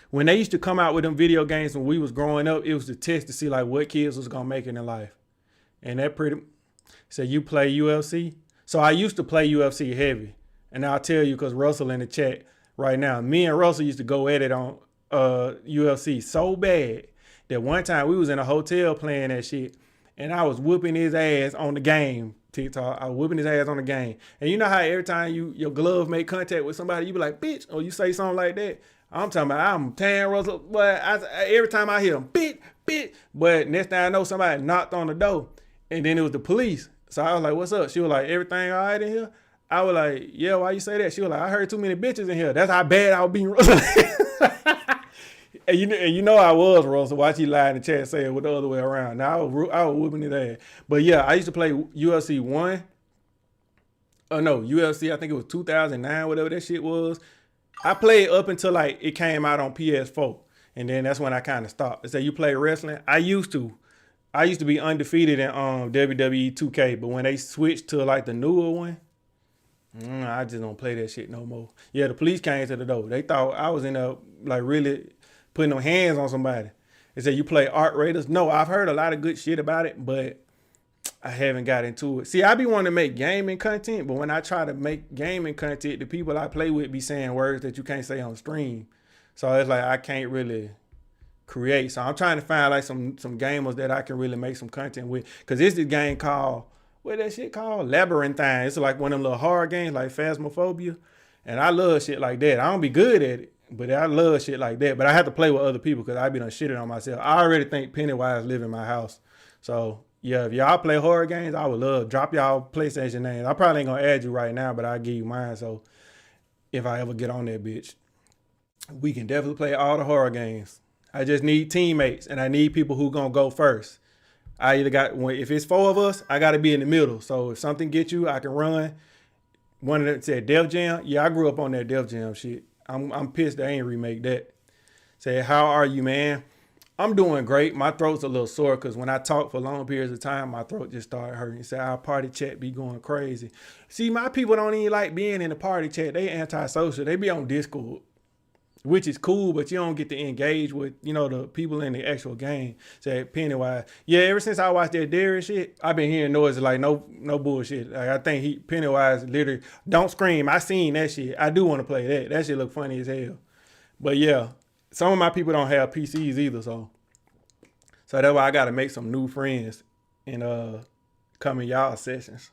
when they used to come out with them video games when we was growing up, it was the test to see like what kids was gonna make in their life. And that pretty, so you play UFC? So I used to play UFC heavy. And I'll tell you, because Russell in the chat right now, me and Russell used to go at it on UFC so bad that one time we was in a hotel playing that shit, and I was whooping his ass on the game. TikTok, I was whooping his ass on the game. And you know how every time your glove make contact with somebody, you be like, bitch, or you say something like that. I'm talking about I'm tearing Russell, but every time I hear him, bitch. But next thing I know, somebody knocked on the door, and then it was the police. So I was like, what's up? She was like, everything all right in here? I was like, yeah, why you say that? She was like, I heard too many bitches in here. That's how bad I was being Russell. And you know I was Russell. Watch you lie in the chat and say it with the other way around. Now I was whooping his ass. But yeah, I used to play UFC 1. Oh no, UFC, I think it was 2009, whatever that shit was. I played up until like it came out on PS4. And then that's when I kind of stopped. They say you play wrestling? I used to be undefeated in WWE 2K, but when they switched to like the newer one, I just don't play that shit no more. Yeah, the police came to the door. They thought I was in there like really putting them hands on somebody. They said, you play Art Raiders? No, I've heard a lot of good shit about it, but I haven't got into it. See, I be wanting to make gaming content, but when I try to make gaming content, the people I play with be saying words that you can't say on stream. So it's like I can't really create. So I'm trying to find like some gamers that I can really make some content with. Because it's this game called, what that shit called? Labyrinthine. It's like one of them little horror games like Phasmophobia. And I love shit like that. I don't be good at it, but I love shit like that. But I have to play with other people because I be done shitting on myself. I already think Pennywise live in my house. So yeah, if y'all play horror games, I would love drop y'all PlayStation names. I probably ain't gonna add you right now, but I'll give you mine. So if I ever get on that bitch, we can definitely play all the horror games. I just need teammates and I need people who gonna go first. I either got, if it's 4 of us, I gotta be in the middle. So if something gets you, I can run. One of them said Def Jam. Yeah, I grew up on that Def Jam shit. I'm pissed they ain't remake that. Say, how are you, man? I'm doing great. My throat's a little sore because when I talk for long periods of time, my throat just started hurting. Say, our party chat be going crazy. See, my people don't even like being in the party chat. They antisocial. They be on Discord. which is cool, but you don't get to engage with, the people in the actual game. Say Pennywise. Yeah, ever since I watched that Darius shit, I've been hearing noises like no bullshit. Like I think Pennywise literally don't scream. I seen that shit. I do want to play that. That shit look funny as hell. But yeah, some of my people don't have PCs either, so that's why I gotta make some new friends and come in y'all sessions,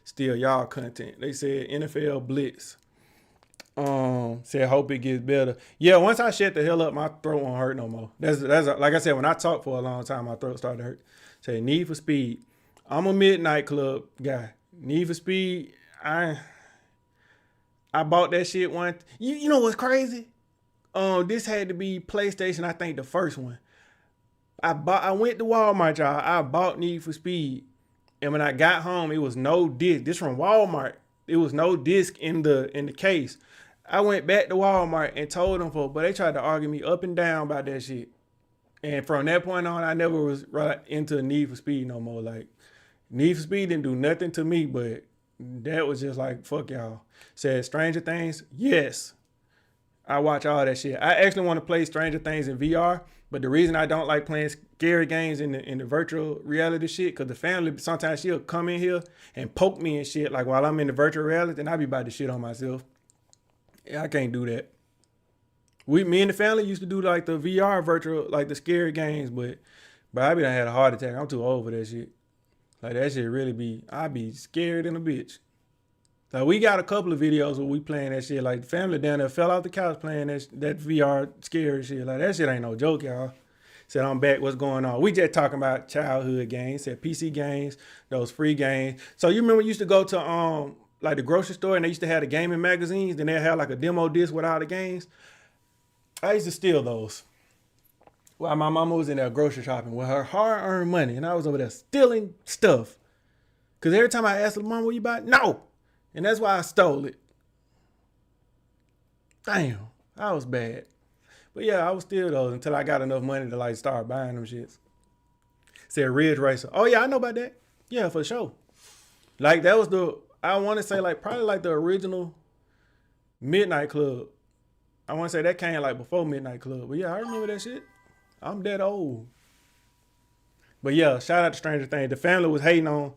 steal y'all content. They said NFL Blitz. Said hope it gets better. Yeah, once I shut the hell up, my throat won't hurt no more. That's like I said, when I talk for a long time, my throat started to hurt. Say Need for Speed. I'm a Midnight Club guy. Need for Speed. I bought that shit one. You know what's crazy? This had to be PlayStation. I think the first one. I went to Walmart, y'all. I bought Need for Speed, and when I got home, it was no disc. This from Walmart. It was no disc in the case. I went back to Walmart and told them but they tried to argue me up and down about that shit. And from that point on, I never was right into Need for Speed no more. Like, Need for Speed didn't do nothing to me, but that was just like, fuck y'all. Said Stranger Things, yes. I watch all that shit. I actually want to play Stranger Things in VR, but the reason I don't like playing scary games in the virtual reality shit, because the family, sometimes she'll come in here and poke me and shit, like while I'm in the virtual reality, and I be about to shit on myself. Yeah, I can't do that. Me and the family used to do like the VR virtual, like the scary games, but I be done had a heart attack. I'm too old for that shit. Like that shit really I be scared in a bitch. Like we got a couple of videos where we playing that shit. Like the family down there fell off the couch playing that VR scary shit. Like that shit ain't no joke, y'all. Said I'm back. What's going on? We just talking about childhood games. Said PC games, those free games. So you remember we used to go to like the grocery store and they used to have the gaming magazines. Then they had like a demo disc with all the games. I used to steal those while my mama was in there grocery shopping with her hard-earned money, and I was over there stealing stuff. Cause every time I asked her, "Mom, what you buy?" No, and that's why I stole it. Damn, I was bad. But yeah, I was steal those until I got enough money to like start buying them shits. Said Ridge Racer. Oh yeah, I know about that. Yeah, for sure. Like that was I want to say like probably like the original Midnight Club. I want to say that came like before Midnight Club. But yeah, I remember that shit. I'm that old. But yeah, shout out to Stranger Things. The family was hating on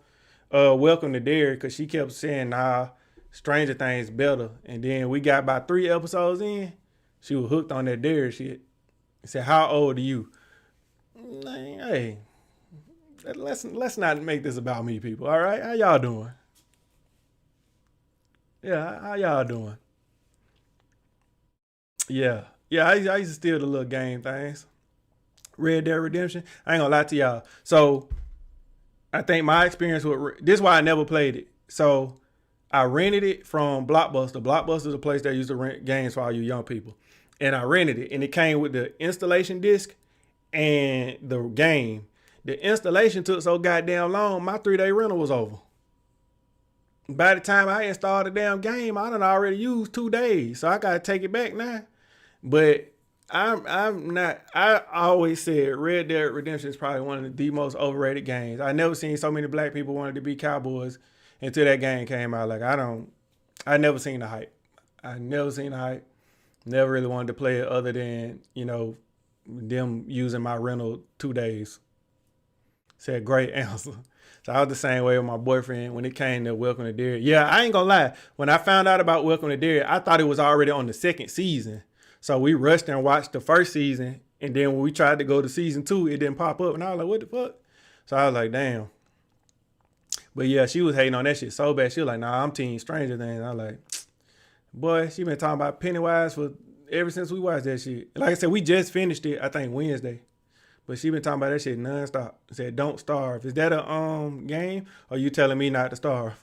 Welcome to Derry because she kept saying, nah, Stranger Things better. And then we got about 3 episodes in. She was hooked on that Derry shit. Said, how old are you? Hey, let's not make this about me, people. All right? How y'all doing? Yeah, how y'all doing? Yeah. I used to steal the little game things. Red Dead Redemption. I ain't gonna lie to y'all. So I think my experience with this is why I never played it. So I rented it from Blockbuster. Blockbuster is a place that used to rent games for all you young people. And I rented it, and it came with the installation disc and the game. The installation took so goddamn long, my 3-day rental was over. By the time I installed the damn game, I done already used 2 days, so I gotta take it back now. But I'm not. I always said Red Dead Redemption is probably one of the most overrated games. I never seen so many black people wanted to be cowboys until that game came out. Like I never seen the hype. Never really wanted to play it other than, them using my rental 2 days. Said great answer. So I was the same way with my boyfriend when it came to Welcome to Derry. Yeah, I ain't gonna lie. When I found out about Welcome to Derry, I thought it was already on the 2nd season. So we rushed and watched the 1st season. And then when we tried to go to season 2, it didn't pop up. And I was like, what the fuck? So I was like, damn. But yeah, she was hating on that shit so bad. She was like, nah, I'm Team Stranger Things. I was like, boy, she been talking about Pennywise for ever since we watched that shit. Like I said, we just finished it, I think Wednesday. But she been talking about that shit nonstop. Said, don't starve. Is that a game? Or you telling me not to starve?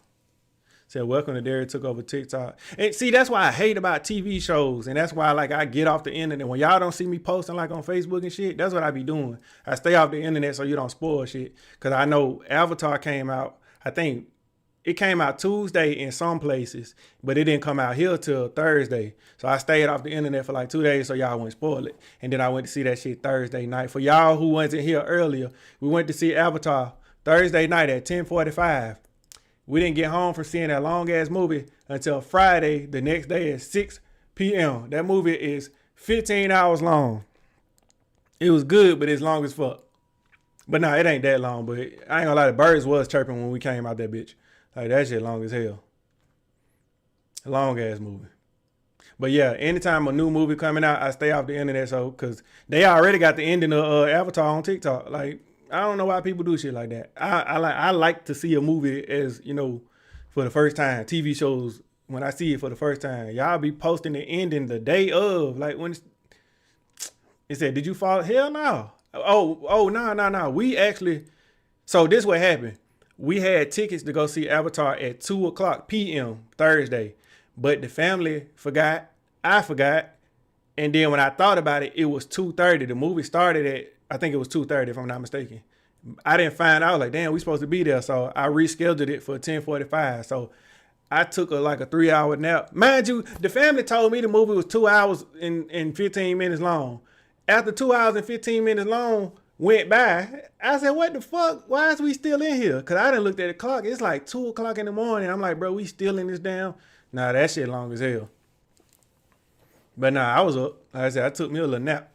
Said, Welcome to Derry took over TikTok. And see, that's why I hate about TV shows. And that's why I get off the internet. When y'all don't see me posting like on Facebook and shit, that's what I be doing. I stay off the internet so you don't spoil shit. Because I know Avatar came out, I think it came out Tuesday in some places, but it didn't come out here till Thursday. So I stayed off the internet for like 2 days so y'all wouldn't spoil it. And then I went to see that shit Thursday night. For y'all who wasn't here earlier, we went to see Avatar Thursday night at 10:45. We didn't get home from seeing that long ass movie until Friday, the next day at 6 p.m. That movie is 15 hours long. It was good, but it's long as fuck. But nah, it ain't that long. But I ain't gonna lie, the birds was chirping when we came out that bitch. Like that shit long as hell. Long ass movie. But yeah, anytime a new movie coming out, I stay off the internet so because they already got the ending of Avatar on TikTok. Like I don't know why people do shit like that. I like to see a movie as for the first time. TV shows when I see it for the first time, y'all be posting the ending the day of. Like when it said, "Did you fall?" Hell no. Oh no. We actually. So this what happened. We had tickets to go see Avatar at 2:00 p.m. Thursday. But the family forgot, I forgot, and then when I thought about it, it was 2:30. The movie started at, I think it was 2:30 if I'm not mistaken. I didn't find out, like, damn, we supposed to be there, so I rescheduled it for 10:45. So I took like a 3-hour nap. Mind you, the family told me the movie was 2 hours and 15 minutes long. After 2 hours and 15 minutes long went by, I said, what the fuck? Why is we still in here? Because I didn't look at the clock. It's like 2 o'clock in the morning. I'm like, bro, we still in this damn. Nah, that shit long as hell. But nah, I was up. Like I said, I took me a little nap.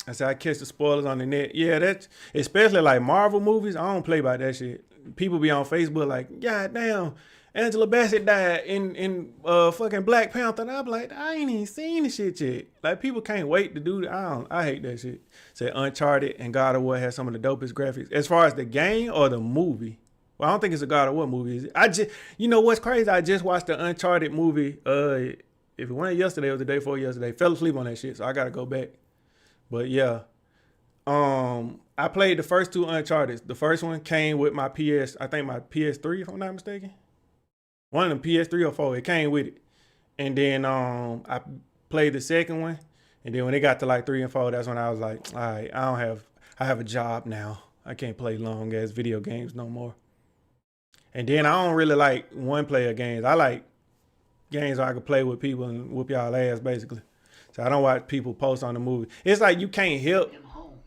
I said, I catch the spoilers on the net. Yeah, that's, especially like Marvel movies, I don't play by that shit. People be on Facebook like, God damn, Angela Bassett died in fucking Black Panther. And I'm like, I ain't even seen the shit yet. Like, people can't wait to do that. I hate that shit. Said Uncharted and God of War has some of the dopest graphics. As far as the game or the movie, well, I don't think it's a God of War movie. Is it? I just, you know what's crazy? I just watched the Uncharted movie. If it went yesterday, it was the day before yesterday. Fell asleep on that shit, so I gotta go back. But yeah, I played the first 2 Uncharted. The first one came with my I think my PS3, if I'm not mistaken. One of them PS3 or 4, it came with it. And then I played the second one, and then when it got to like 3 and 4, that's when I was like, all right, I have a job now. I can't play long ass video games no more. And then I don't really like one-player games. I like games where I can play with people and whoop y'all ass, basically. So I don't watch people post on the movie. It's like you can't help. Him home.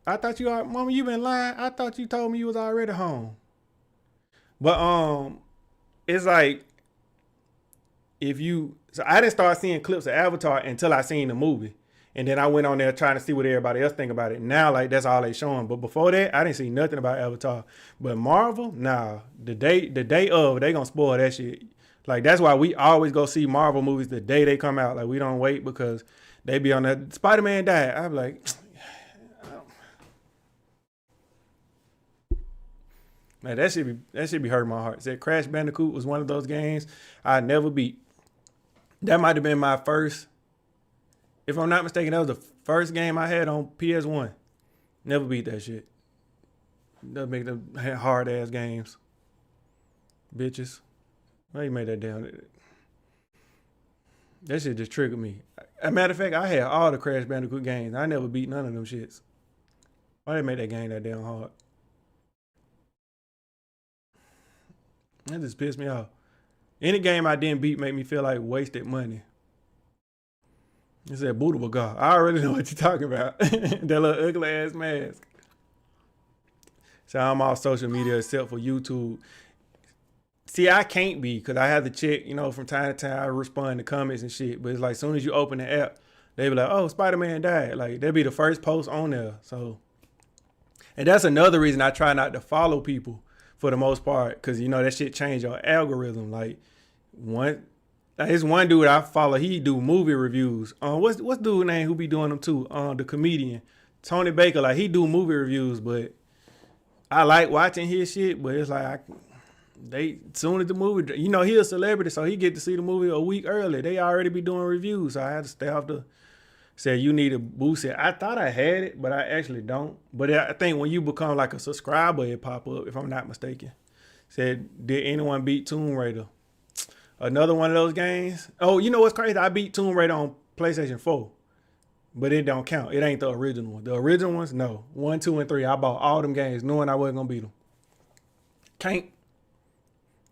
I thought you are, Mama, you been lying. I thought you told me you was already home. But it's like so I didn't start seeing clips of Avatar until I seen the movie. And then I went on there trying to see what everybody else think about it. Now, like, that's all they showing. But before that, I didn't see nothing about Avatar. But Marvel, nah. The day of, they gonna spoil that shit. Like, that's why we always go see Marvel movies the day they come out. Like, we don't wait because they be on that. Spider-Man died. I'm like, man, that should be hurting my heart. Said Crash Bandicoot was one of those games I never beat. That might have been my first. If I'm not mistaken, that was the first game I had on PS1. Never beat that shit. Doesn't make them hard ass games. Bitches. Why you made that down? That shit just triggered me. As a matter of fact, I had all the Crash Bandicoot games. I never beat none of them shits. Why they make that game that damn hard? That just pissed me off. Any game I didn't beat made me feel like wasted money. It said bootable God. I already know what you're talking about. That little ugly ass mask. So I'm off social media except for YouTube. See, I can't be because I have to check, from time to time. I respond to comments and shit. But it's like as soon as you open the app, they be like, oh, Spider-Man died. Like, they'll be the first post on there. So, and that's another reason I try not to follow people for the most part. Because, that shit change your algorithm. Like, there's one dude I follow. He do movie reviews. What's dude name who be doing them too? The comedian Tony Baker. Like, he do movie reviews, but I like watching his shit. But it's like soon as the movie, he a celebrity, so he get to see the movie a week early. They already be doing reviews, so I had to stay off the. Said you need to boost it. I thought I had it, but I actually don't. But I think when you become like a subscriber, it pop up. If I'm not mistaken. Said, did anyone beat Tomb Raider? Another one of those games. Oh, you know what's crazy? I beat Tomb Raider on PlayStation 4. But it don't count. It ain't the original one. The original ones, no. 1, 2, and 3. I bought all them games knowing I wasn't going to beat them. Can't.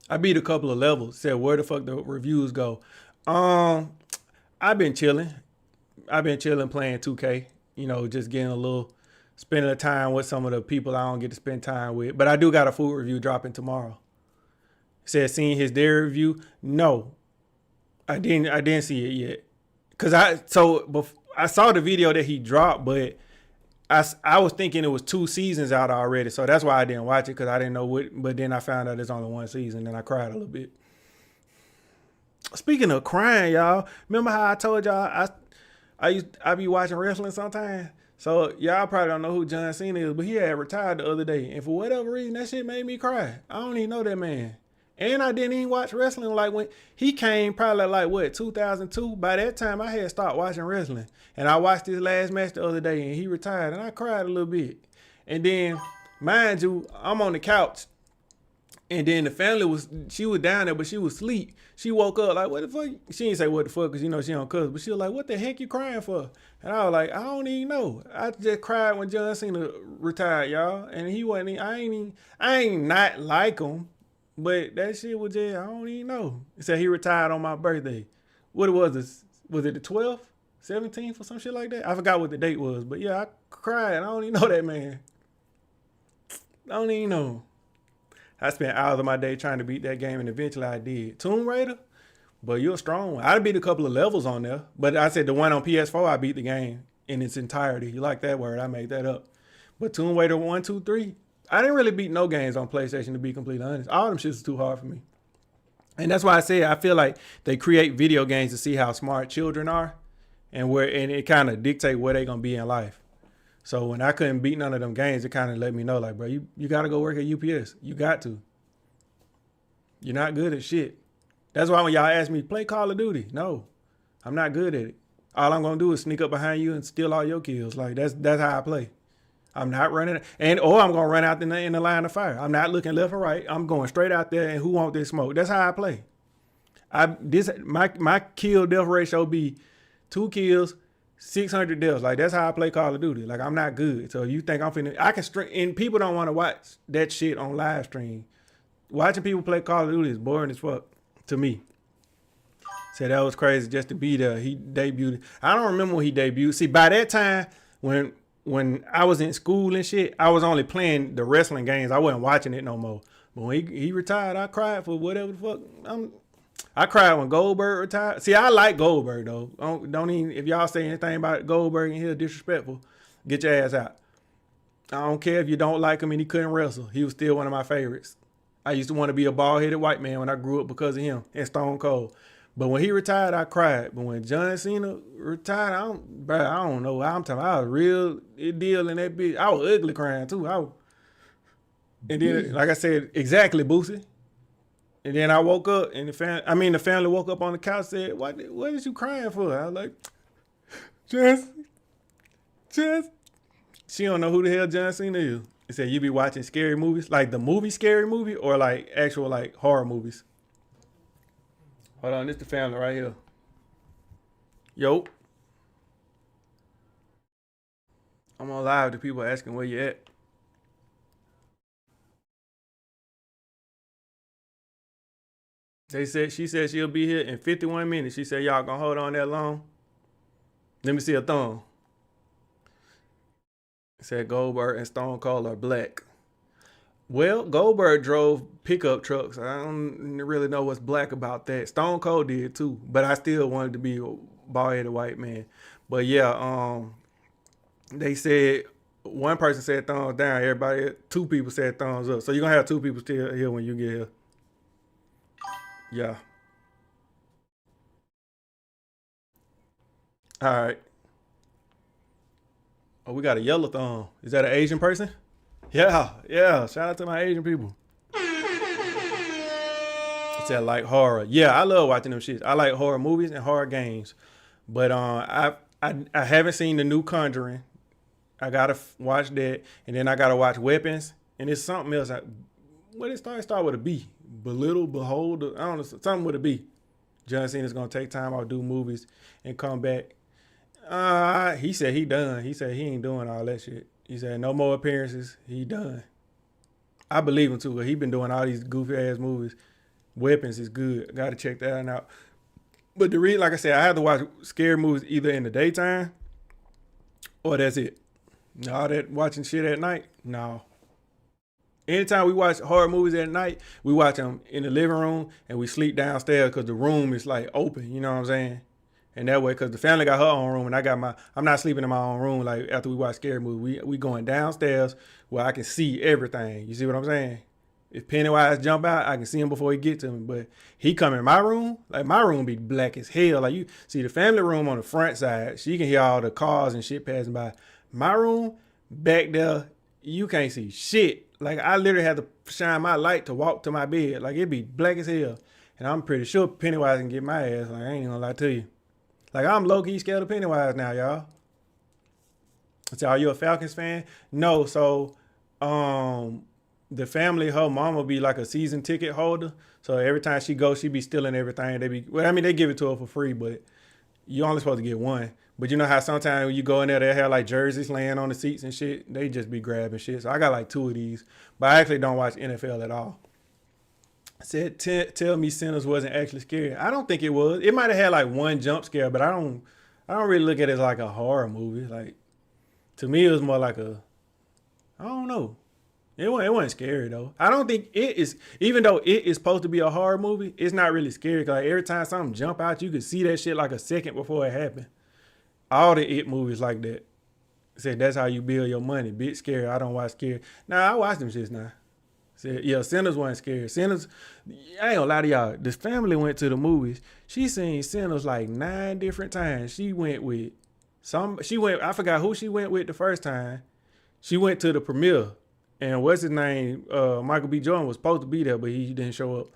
I beat a couple of levels. Said, where the fuck the reviews go? I've been chilling. Playing 2K. Just getting spending the time with some of the people I don't get to spend time with. But I do got a food review dropping tomorrow. Said, seen his dairy review? No, I didn't see it yet. Cause I saw the video that he dropped, but I was thinking it was 2 seasons out already, so that's why I didn't watch it because I didn't know what. But then I found out it's only 1 season, and I cried a little bit. Speaking of crying, y'all, remember how I told y'all I be watching wrestling sometimes? So y'all probably don't know who John Cena is, but he had retired the other day, and for whatever reason, that shit made me cry. I don't even know that man. And I didn't even watch wrestling like when he came probably like what 2002. By that time I had stopped watching wrestling. And I watched his last match the other day and he retired and I cried a little bit. And then mind you, I'm on the couch and then the family she was down there but she was asleep. She woke up like what the fuck? She didn't say what the fuck because you know she don't cuss, but she was like, what the heck you crying for? And I was like, I don't even know. I just cried when John Cena retired, y'all. And he wasn't I ain't not like him. But that shit was just, I don't even know. He said he retired on my birthday. What was it the 12th, 17th or some shit like that? I forgot what the date was. But yeah, I cried. I don't even know that man. I don't even know. I spent hours of my day trying to beat that game and eventually I did. Tomb Raider? But you're a strong one. I beat a couple of levels on there. But I said the one on PS4, I beat the game in its entirety. You like that word? I made that up. But Tomb Raider 1, 2, 3. I didn't really beat no games on PlayStation, to be completely honest. All them shits is too hard for me. And that's why I say I feel like they create video games to see how smart children are and it kind of dictate where they're going to be in life. So when I couldn't beat none of them games, it kind of let me know, like, bro, you got to go work at UPS. You got to. You're not good at shit. That's why when y'all ask me, play Call of Duty. No, I'm not good at it. All I'm going to do is sneak up behind you and steal all your kills. Like, that's how I play. I'm not running, or I'm gonna run out in the line of fire. I'm not looking left or right. I'm going straight out there, and who want this smoke? That's how I play. My kill death ratio be 2 kills, 600 deaths. Like that's how I play Call of Duty. Like I'm not good. So if you think I'm finna, I can stream, and people don't want to watch that shit on live stream. Watching people play Call of Duty is boring as fuck to me. Said that was crazy just to be there. He debuted. I don't remember when he debuted. See, by that time when I was in school and shit, I was only playing the wrestling games. I wasn't watching it no more. But when he retired, I cried for whatever the fuck. I cried when Goldberg retired. See, I like Goldberg though. Don't even, if y'all say anything about Goldberg and he's disrespectful, get your ass out. I don't care if you don't like him and he couldn't wrestle. He was still one of my favorites. I used to want to be a bald-headed white man when I grew up because of him and Stone Cold. But when he retired, I cried. But when John Cena retired, I don't know. I'm talking. I was real deal in that bitch. I was ugly crying too. And then, like I said, exactly, Boosie. And then I woke up, and the family woke up on the couch. Said, "What is you crying for?" I was like, just. She don't know who the hell John Cena is. He said, "You be watching scary movies, like the movie Scary Movie, or like actual like horror movies." Hold on, this the family right here. Yo. I'm on live to people asking where you at. She said she'll be here in 51 minutes. She said y'all gonna hold on that long. Let me see a thumb. It said Goldberg and Stone Cold are black. Well, Goldberg drove pickup trucks. I don't really know what's black about that. Stone Cold did too, but I still wanted to be a bald-headed white man. But yeah, they said one person said thumbs down. 2 people said thumbs up. So you're gonna have 2 people still here when you get here. Yeah. All right. Oh, we got a yellow thumb. Is that an Asian person? Yeah. Shout out to my Asian people. It said like horror. Yeah, I love watching them shits. I like horror movies and horror games. But I haven't seen the new Conjuring. I gotta watch that, and then I gotta watch Weapons, and it's something else. What it start with a B? Belittle, behold. I don't know, something with a B. John Cena's gonna take time out, do movies, and come back. He said he done. He said he ain't doing all that shit. He said no more appearances. He done. I believe him too. He been doing all these goofy ass movies. Weapons is good. Got to check that out. But the reason, like I said, I have to watch scary movies either in the daytime or that's it. All that watching shit at night, no. Anytime we watch horror movies at night, we watch them in the living room and we sleep downstairs because the room is like open. You know what I'm saying? And that way, because the family got her own room and I'm not sleeping in my own room. Like after we watch scary movie, we going downstairs where I can see everything. You see what I'm saying? If Pennywise jump out, I can see him before he get to me. But he come in my room, like my room be black as hell. Like you see the family room on the front side, she can hear all the cars and shit passing by. My room back there, you can't see shit. Like I literally had to shine my light to walk to my bed. Like it be black as hell. And I'm pretty sure Pennywise can get my ass. Like I ain't gonna lie to you. Like I'm low-key scared of Pennywise now, y'all. So are you a Falcons fan? No, so the family, her mama be like a season ticket holder. So every time she goes, she be stealing everything. They give it to her for free, but you only supposed to get one. But you know how sometimes when you go in there, they have like jerseys laying on the seats and shit. They just be grabbing shit. So I got like 2 of these, but I actually don't watch NFL at all. Said, tell me Sinners wasn't actually scary. I don't think it was. It might have had like one jump scare, but I don't really look at it as like a horror movie. Like to me, it was more like I don't know. It wasn't scary though. I don't think it is, even though it is supposed to be a horror movie, it's not really scary. Cause like every time something jump out, you can see that shit like a second before it happened. All the It movies like that. Said that's how you build your money. Bit scary. I don't watch scary. Nah, I watch them shits now. Said, yeah, Sinners wasn't scary. Sinners, I ain't gonna lie to y'all. This family went to the movies. She seen Sinners like 9 different times. She went, I forgot who she went with the first time. She went to the premiere. And what's his name? Michael B. Jordan was supposed to be there, but he didn't show up.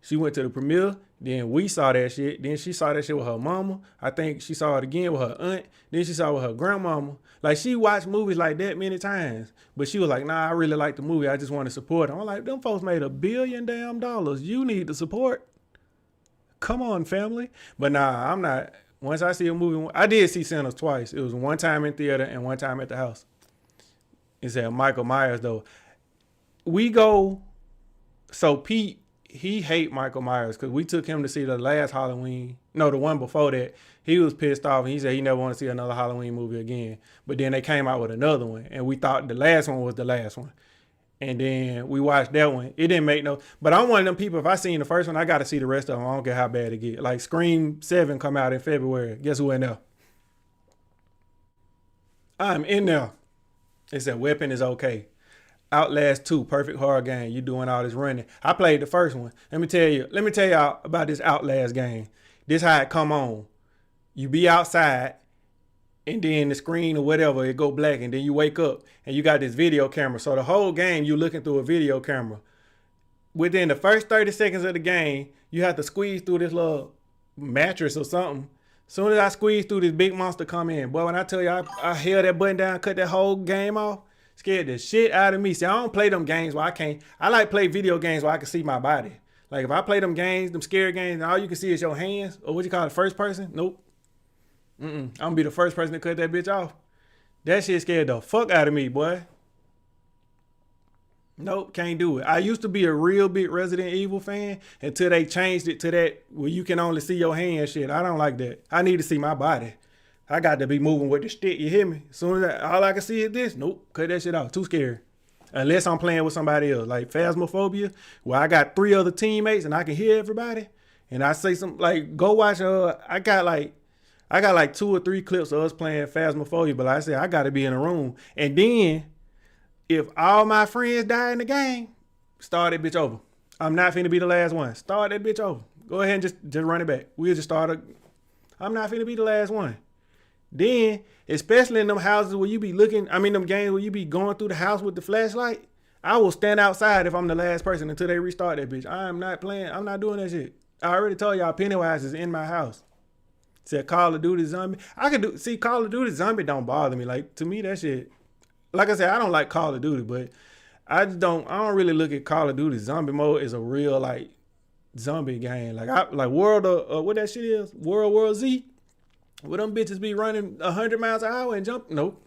She went to the premiere. Then we saw that shit. Then she saw that shit with her mama. I think she saw it again with her aunt. Then she saw it with her grandmama. Like she watched movies like that many times. But she was like, nah, I really like the movie. I just want to support them. I'm like, them folks made $1 billion. You need the support. Come on, family. But nah, I'm not. Once I see a movie, I did see Sinners twice. It was one time in theater and one time at the house. It said Michael Myers though. We go, so Pete, he hate Michael Myers because we took him to see the last Halloween. No, the one before that. He was pissed off and he said he never want to see another Halloween movie again. But then they came out with another one and we thought the last one was the last one. And then we watched that one. It didn't make no, but I'm one of them people, if I seen the first one, I got to see the rest of them. I don't care how bad it get. Like Scream 7 come out in February. Guess who in there? I'm in there. It said Weapon is okay. Outlast 2, perfect horror game. You doing all this running. I played the first one. Let me tell y'all about this Outlast game. This how it come on. You be outside and then the screen or whatever, it go black and then you wake up and you got this video camera. So the whole game you looking through a video camera. Within the first 30 seconds of the game, you have to squeeze through this little mattress or something. Soon as I squeeze through, this big monster come in. Boy, when I tell you I held that button down, cut that whole game off, scared the shit out of me. See, I don't play them games where I can't. I like play video games where I can see my body. Like if I play them games, them scary games, and all you can see is your hands, or what you call it, first person? Nope. I'm gonna be the first person to cut that bitch off. That shit scared the fuck out of me, boy. Nope, can't do it. I used to be a real big Resident Evil fan until they changed it to that where you can only see your hand shit. I don't like that. I need to see my body. I got to be moving with the stick, you hear me? As soon as all I can see is this, nope, cut that shit off. Too scary. Unless I'm playing with somebody else, like Phasmophobia, where I got 3 other teammates and I can hear everybody. And I say some, like, go watch, I got like 2 or 3 clips of us playing Phasmophobia, but like I said, I got to be in a room. And then, if all my friends die in the game, start that bitch over. I'm not finna be the last one. Start that bitch over. Go ahead and just run it back. We'll just I'm not finna be the last one. Then, especially in them houses where you be them games where you be going through the house with the flashlight, I will stand outside if I'm the last person until they restart that bitch. I'm not playing. I'm not doing that shit. I already told y'all Pennywise is in my house. Said Call of Duty Zombie. Call of Duty Zombie don't bother me. Like, to me, that shit, like I said, I don't like Call of Duty, but I don't really look at Call of Duty Zombie Mode as a real, like, zombie game. Like World of, what that shit is? World War Z? Where them bitches be running 100 miles an hour and jump? Nope.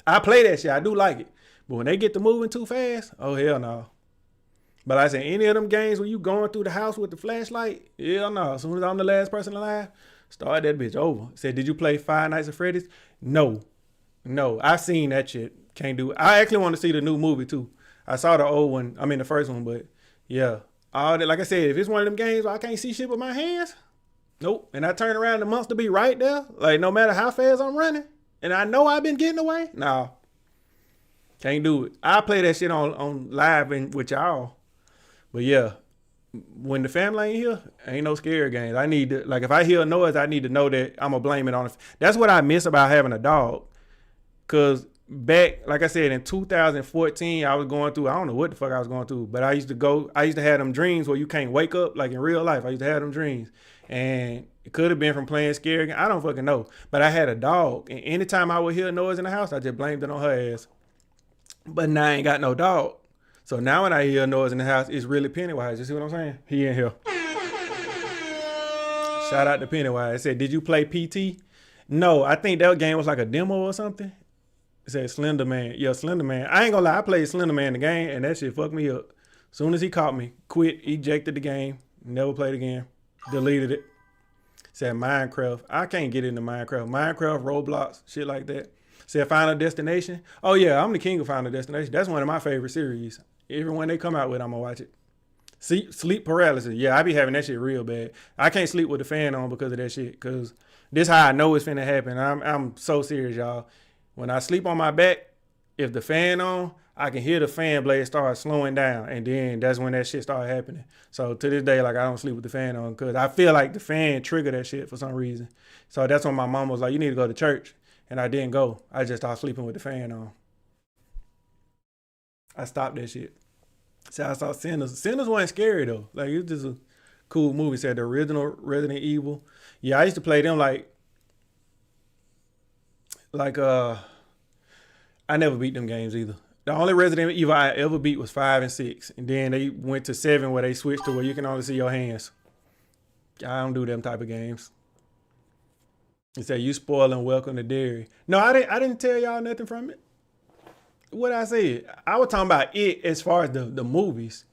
I play that shit. I do like it. But when they get to moving too fast, oh, hell no. But like I said, any of them games where you going through the house with the flashlight, hell no. As soon as I'm the last person alive, start that bitch over. Said, did you play Five Nights at Freddy's? No. I've seen that shit. Can't do it. I actually want to see the new movie too. I saw the old one. I mean the first one, but yeah. All that, like I said, if it's one of them games where I can't see shit with my hands, Nope. And I turn around, the monster be right there. Like, no matter how fast I'm running, and I know I've been getting away. Nah, can't do it. I play that shit on live and with y'all. But yeah, when the family ain't here, ain't no scary games. I need to, like, if I hear a noise, I need to know that I'm gonna blame it on it. That's what I miss about having a dog. Cause back, like I said, in 2014, I was going through, I don't know what the fuck I was going through, but I used to have them dreams where you can't wake up, like in real life. I used to have them dreams. And it could have been from playing scary. I don't fucking know. But I had a dog. And anytime I would hear a noise in the house, I just blamed it on her ass. But now I ain't got no dog. So now when I hear a noise in the house, it's really Pennywise. You see what I'm saying? He in here. Shout out to Pennywise. It said, did you play PT? No, I think that game was like a demo or something. It said Slender Man. Yeah, Slender Man. I ain't gonna lie, I played Slender Man in the game, and that shit fucked me up. Soon as he caught me, quit, ejected the game, never played again, deleted it. Said Minecraft. I can't get into Minecraft. Minecraft, Roblox, shit like that. Said Final Destination. Oh yeah, I'm the king of Final Destination. That's one of my favorite series. Every one they come out with, I'm gonna watch it. Sleep paralysis. Yeah, I be having that shit real bad. I can't sleep with the fan on because of that shit. Cause this how I know it's finna happen. I'm so serious, y'all. When I sleep on my back, if the fan on, I can hear the fan blade start slowing down, and then that's when that shit started happening. So to this day, like, I don't sleep with the fan on because I feel like the fan triggered that shit for some reason. So that's when my mom was like, "You need to go to church," and I didn't go. I just started sleeping with the fan on. I stopped that shit. So I saw Sinners. Sinners wasn't scary though. Like, it was just a cool movie. Said the original Resident Evil. Yeah, I used to play them like I never beat them games either. The only Resident Evil I ever beat was 5 and 6. And then they went to 7 where they switched to where you can only see your hands. I don't do them type of games. It said, you spoiling Welcome to Derry. No, I didn't tell y'all nothing from it. What I said. I was talking about it as far as the movies.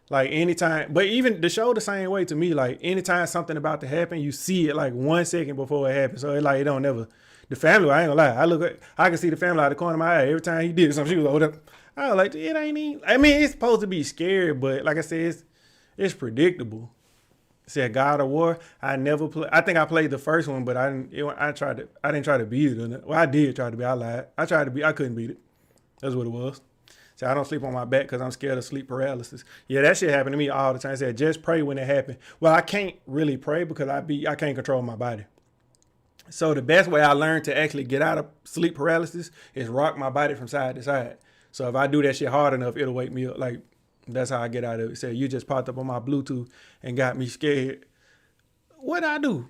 Like anytime, but even the show the same way to me. Like anytime something about to happen, you see it like 1 second before it happens. So it like it don't never. The family, I ain't gonna lie. I can see the family out of the corner of my eye every time he did something. She was over there. I was like, it ain't even. I mean, it's supposed to be scary, but like I said, it's predictable. It said God of War. I never play. I think I played the first one, but I didn't try to beat it. Well, I did try to beat. I lied. I tried to beat. I couldn't beat it. That's what it was. So I don't sleep on my back because I'm scared of sleep paralysis. Yeah, that shit happened to me all the time. I said, just pray when it happened. Well, I can't really pray because I can't control my body. So the best way I learned to actually get out of sleep paralysis is rock my body from side to side. So if I do that shit hard enough, it'll wake me up. Like, that's how I get out of it. It said, you just popped up on my Bluetooth and got me scared. What'd I do?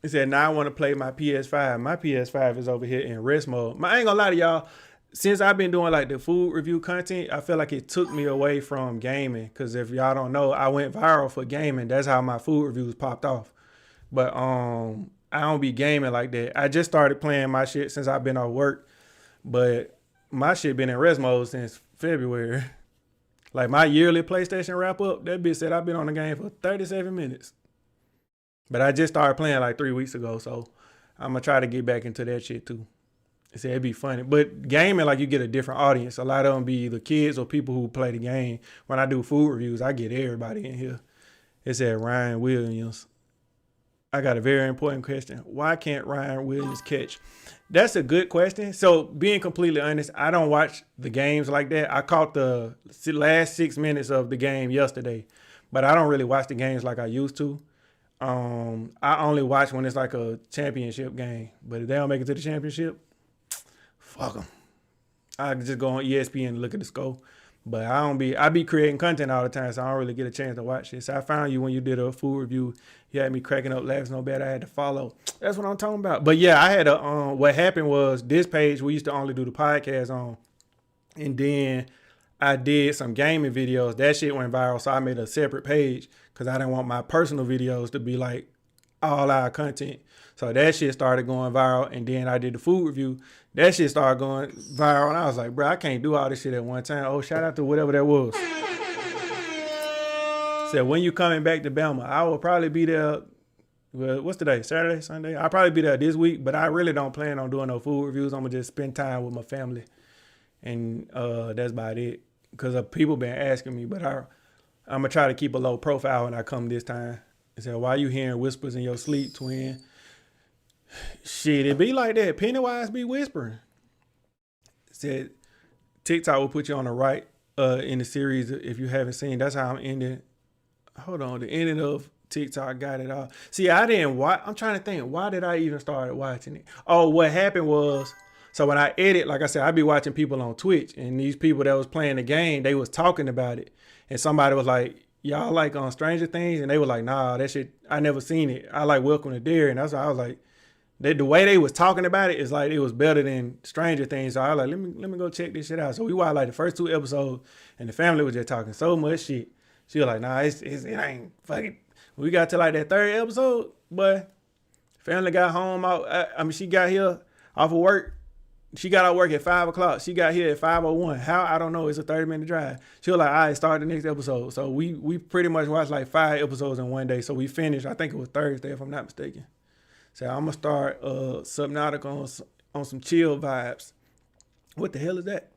It said, now I want to play my PS5. My PS5 is over here in rest mode. I ain't gonna lie to y'all. Since I've been doing like the food review content, I feel like it took me away from gaming. Cause if y'all don't know, I went viral for gaming. That's how my food reviews popped off. But I don't be gaming like that. I just started playing my shit since I've been off work. But my shit been in rest mode since February. Like my yearly PlayStation wrap up, that bitch said I've been on the game for 37 minutes. But I just started playing like 3 weeks ago. So I'm gonna try to get back into that shit too. It said it'd be funny. But gaming, like, you get a different audience. A lot of them be either kids or people who play the game. When I do food reviews, I get everybody in here. It said Ryan Williams. I got a very important question. Why can't Ryan Williams catch? That's a good question. So being completely honest, I don't watch the games like that. I caught the last 6 minutes of the game yesterday, but I don't really watch the games like I used to. I only watch when it's like a championship game. But if they don't make it to the championship, fuck them. I just go on ESPN and look at the score. But I be creating content all the time, so I don't really get a chance to watch it. So I found you when you did a food review. You had me cracking up, laughing so bad I had to follow. That's what I'm talking about. But yeah, I had what happened was this page we used to only do the podcast on. And then I did some gaming videos. That shit went viral, so I made a separate page because I didn't want my personal videos to be like all our content. So that shit started going viral, and then I did the food review. That shit started going viral, and I was like, bro, I can't do all this shit at one time. Oh, shout out to whatever that was. Said, when you coming back to Bama? I will probably be there. Well, what's today? Saturday, Sunday? I'll probably be there this week, but I really don't plan on doing no food reviews. I'm going to just spend time with my family, and that's about it. Because people been asking me, but I'm going to try to keep a low profile when I come this time. It said, why you hearing whispers in your sleep, twin? Shit, it be like that. Pennywise be whispering. It said TikTok will put you on the right in the series if you haven't seen. That's how I'm ending. Hold on, the ending of TikTok got it all. See, I didn't watch. I'm trying to think. Why did I even start watching it? Oh, what happened was, so when I edit, like I said, I be watching people on Twitch, and these people that was playing the game, they was talking about it, and somebody was like, y'all like on Stranger Things, and they were like, nah, that shit, I never seen it. I like Welcome to Dairy, and that's why I was like, the way they was talking about it is like it was better than Stranger Things. So I was like, let me go check this shit out. So we watched like the first 2 episodes, and the family was just talking so much shit. She was like, nah, it ain't fucking. We got to like that 3rd episode, but family got home out. I mean, she got here off of work. She got out work at 5 o'clock. She got here at 5:01. How? I don't know. It's a 30-minute drive. She was like, all right, start the next episode. So we pretty much watched like 5 episodes in one day. So we finished, I think it was Thursday, if I'm not mistaken. So I'm going to start Subnautica on some chill vibes. What the hell is that?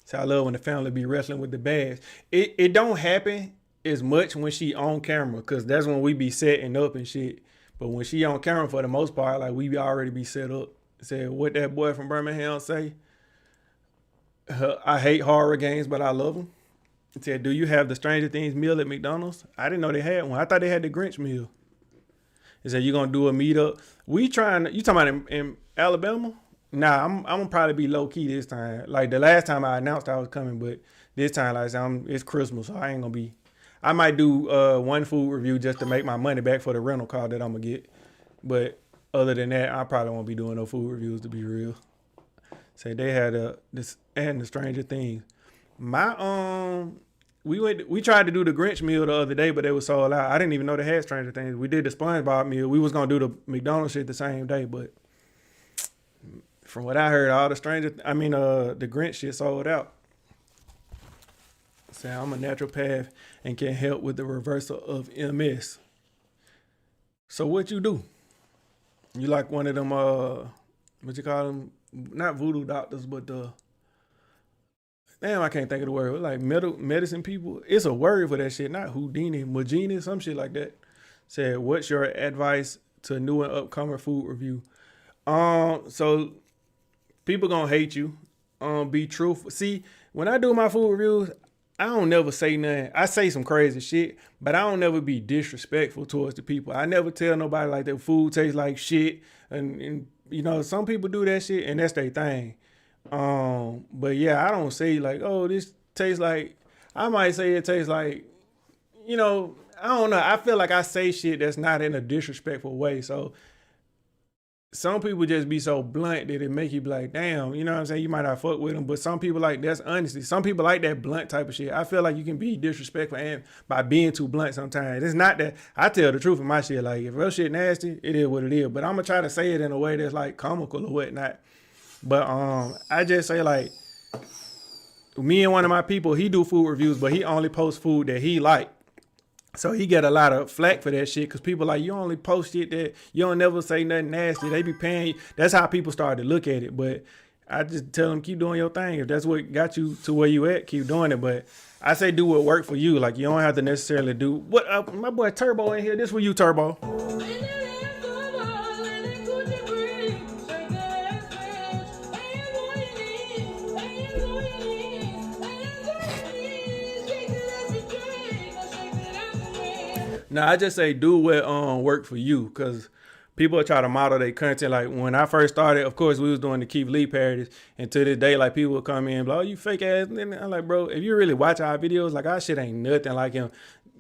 So I love when the family be wrestling with the bags. It don't happen as much when she on camera, because that's when we be setting up and shit. But when she on camera, for the most part, like we already be set up. Said what that boy from Birmingham say. I hate horror games, but I love them. It said, do you have the Stranger Things meal at McDonald's? I didn't know they had one. I thought they had the Grinch meal. It said, you gonna do a meetup? You talking about in Alabama? Nah, I'm gonna probably be low key this time. Like the last time I announced I was coming, but this time like it's Christmas, so I ain't gonna be. I might do one food review just to make my money back for the rental car that I'm gonna get. But other than that, I probably won't be doing no food reviews, to be real. Say they had this and the Stranger Things. My we tried to do the Grinch meal the other day, but they was sold out. I didn't even know they had Stranger Things. We did the SpongeBob meal. We was gonna do the McDonald's shit the same day, but from what I heard, all the the Grinch shit sold out. Say I'm a naturopath and can help with the reversal of MS. So what you do? You like one of them what you call them? Not voodoo doctors, but damn, I can't think of the word. Like medicine people. It's a word for that shit. Not Houdini, Magini, some shit like that. Said, what's your advice to new and upcoming food review? So people gonna hate you. Be truthful. See, when I do my food reviews, I don't never say nothing. I say some crazy shit, but I don't never be disrespectful towards the people. I never tell nobody like their food tastes like shit. And you know, some people do that shit and that's their thing. But yeah, I don't say like, oh, this tastes like, I might say it tastes like, you know, I don't know. I feel like I say shit that's not in a disrespectful way. So some people just be so blunt that it make you be like, damn, you know what I'm saying? You might not fuck with them, but some people like, that's honesty. Some people like that blunt type of shit. I feel like you can be disrespectful and by being too blunt sometimes. It's not that I tell the truth in my shit. Like if real shit nasty, it is what it is. But I'm gonna try to say it in a way that's like comical or whatnot. But I just say like, me and one of my people, he do food reviews, but he only posts food that he like. So he get a lot of flack for that shit because people like, you only post shit that you don't never say nothing nasty. They be paying you. That's how people start to look at it. But I just tell them, keep doing your thing. If that's what got you to where you at, keep doing it. But I say do what work for you. Like you don't have to necessarily do what my boy Turbo in here. This for you, Turbo. Now I just say do what work for you, because people try to model their content. Like when I first started, of course we was doing the Keith Lee parodies, and to this day, like people would come in, like, oh, you fake ass. And I'm like, bro, if you really watch our videos, like our shit ain't nothing like him.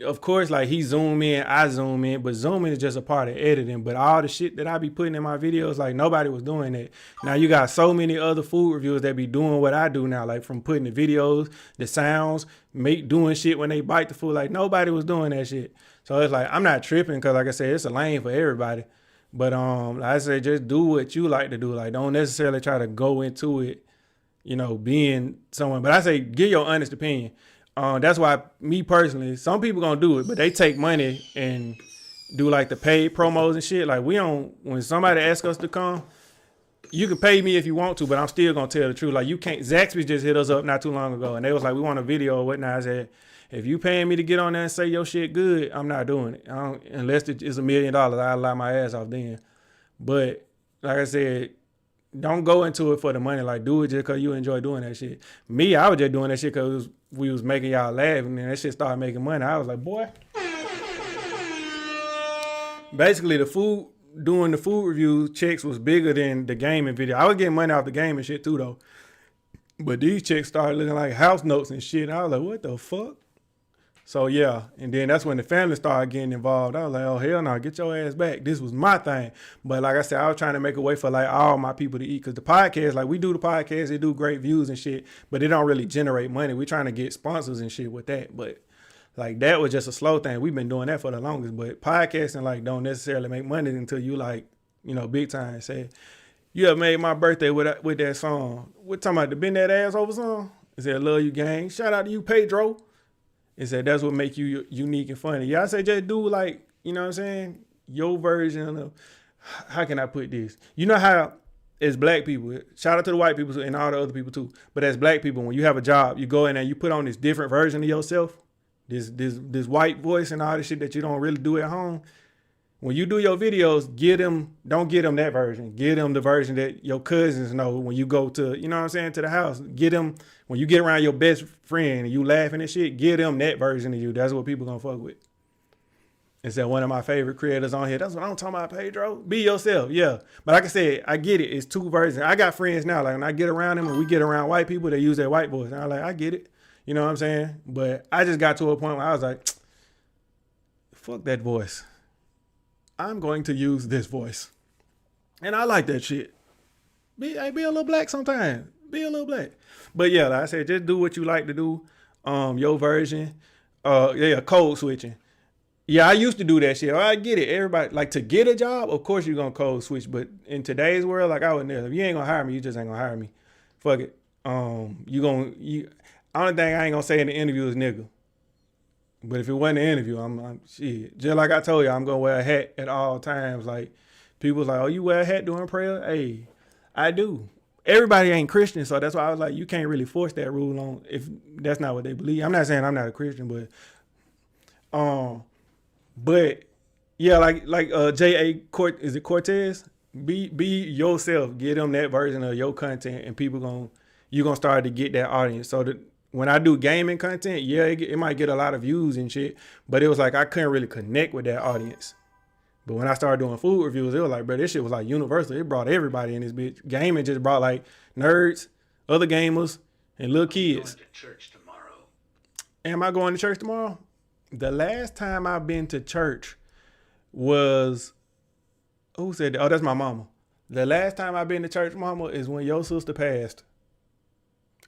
Of course, like he zoom in, I zoom in, but zooming is just a part of editing. But all the shit that I be putting in my videos, like nobody was doing that. Now you got so many other food reviewers that be doing what I do now, like from putting the videos, the sounds, doing shit when they bite the food. Like nobody was doing that shit. So it's like, I'm not tripping because like I said, it's a lane for everybody. But like I say, just do what you like to do. Like don't necessarily try to go into it, you know, being someone. But I say, give your honest opinion. That's why me personally, some people gonna do it, but they take money and do like the paid promos and shit. Like we don't, when somebody asks us to come, you can pay me if you want to, but I'm still gonna tell the truth. Like you can't. Zaxby's just hit us up not too long ago, and they was like, we want a video or whatnot. I said, if you paying me to get on there and say your shit good, I'm not doing it. I don't, unless it's $1 million, I'll lie my ass off then. But like I said, don't go into it for the money. Like do it just cause you enjoy doing that shit. Me, I was just doing that shit cause we was making y'all laugh, and then that shit started making money. I was like, boy. Basically, doing the food review checks was bigger than the gaming video. I was getting money off the gaming shit too though. But these checks started looking like house notes and shit. I was like, what the fuck? So yeah, and then that's when the family started getting involved. I was like, oh hell no, get your ass back. This was my thing. But like I said, I was trying to make a way for like all my people to eat. Cause the podcast, like we do the podcast, they do great views and shit, but it don't really generate money. We trying to get sponsors and shit with that. But like that was just a slow thing. We've been doing that for the longest. But podcasting like don't necessarily make money until you like, you know, big time. Say, you have made my birthday with that song. What talking about the Bend That Ass Over song? It said Love You Gang. Shout out to you, Pedro. It said that's what make you unique and funny. Yeah, I say just do like, you know what I'm saying? Your version of, how can I put this? You know how as black people, shout out to the white people and all the other people too, but as black people, when you have a job, you go in there, you put on this different version of yourself, this white voice and all this shit that you don't really do at home. When you do your videos, don't get them that version. Get them the version that your cousins know when you go to, you know what I'm saying, to the house. Get them, when you get around your best friend and you laughing and shit, get them that version of you. That's what people gonna fuck with. It's that one of my favorite creators on here. That's what I'm talking about, Pedro. Be yourself, yeah. But like I said, I get it. It's two versions. I got friends now. Like when I get around them and we get around white people, they use their white voice. And I'm like, I get it. You know what I'm saying? But I just got to a point where I was like, fuck that voice. I'm going to use this voice. And I like that shit. Be a little black sometimes. Be a little black. But yeah, like I said, just do what you like to do. Your version. Code switching. Yeah, I used to do that shit. I get it. Everybody, like to get a job, of course you're going to code switch. But in today's world, like I would never. If you ain't going to hire me, you just ain't going to hire me. Fuck it. Only thing I ain't going to say in the interview is nigga. But if it wasn't an interview, I'm shit. Just like I told you, I'm gonna wear a hat at all times. Like people's like, oh, you wear a hat during prayer? Hey, I do. Everybody ain't Christian, so that's why I was like, you can't really force that rule on if that's not what they believe. I'm not saying I'm not a Christian, but yeah, like J.A. Is it Cortez? Be yourself. Get them that version of your content, and you gonna start to get that audience. So that when I do gaming content, yeah, it might get a lot of views and shit, but it was like I couldn't really connect with that audience. But when I started doing food reviews, it was like, bro, this shit was like universal. It brought everybody in this bitch. Gaming just brought like nerds, other gamers, and little kids. I'm going to church tomorrow. Am I going to church tomorrow? The last time I've been to church was, who said that? Oh, that's my mama. The last time I've been to church, mama, is when your sister passed.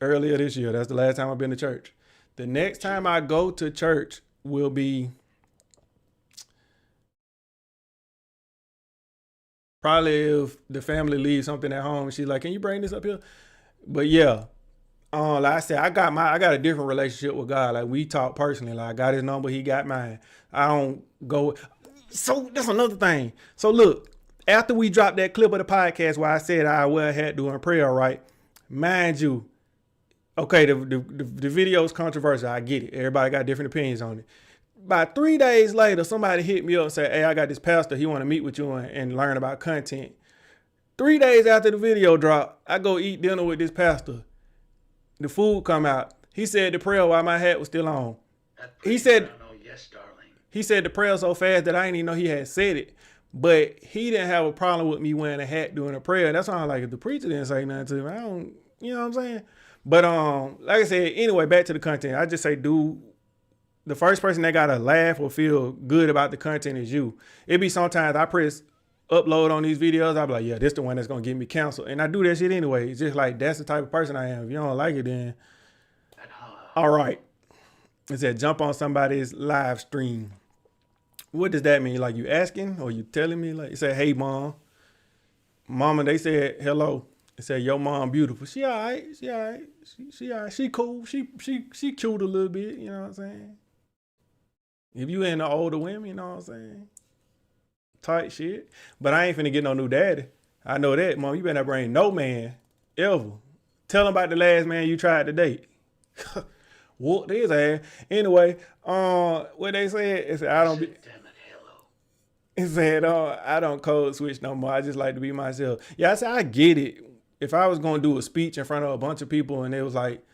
Earlier this year. That's the last time I've been to church. The next time I go to church will be probably if the family leaves something at home. She's like, can you bring this up here? But yeah, like I said, I got a different relationship with God. Like we talk personally. Like I got his number, he got mine. I don't go. So that's another thing. So look, after we dropped that clip of the podcast where I said I wear a hat during prayer, right? Mind you, okay, the video is controversial. I get it. Everybody got different opinions on it. About 3 days later, somebody hit me up and said, hey, I got this pastor. He want to meet with you and learn about content. 3 days after the video dropped, I go eat dinner with this pastor. The food come out. He said the prayer while my hat was still on. He said, yes, darling. He said the prayer so fast that I didn't even know he had said it. But he didn't have a problem with me wearing a hat during a prayer. That's why I'm like, if the preacher didn't say nothing to me, I don't, you know what I'm saying? But like I said, anyway, back to the content. I just say, dude, the first person that gotta laugh or feel good about the content is you. It be sometimes I press upload on these videos, I be like, yeah, this the one that's gonna get me canceled. And I do that shit anyway. It's just like, that's the type of person I am. If you don't like it, then all right. It said jump on somebody's live stream. What does that mean? Like you asking or you telling me? Like it said, hey mom. Mama, they said hello. It said your mom beautiful. She all right. She all right. She all right. She cool. She cute a little bit. You know what I'm saying? If you into older women, you know what I'm saying? Tight shit. But I ain't finna get no new daddy. I know that, Mom. You better not bring no man ever. Tell him about the last man you tried to date. Whoop his ass. Anyway, what they said is I don't be. Damn it, Halo. It said, I don't code switch no more. I just like to be myself. Yeah, I said I get it. If I was gonna do a speech in front of a bunch of people and it was like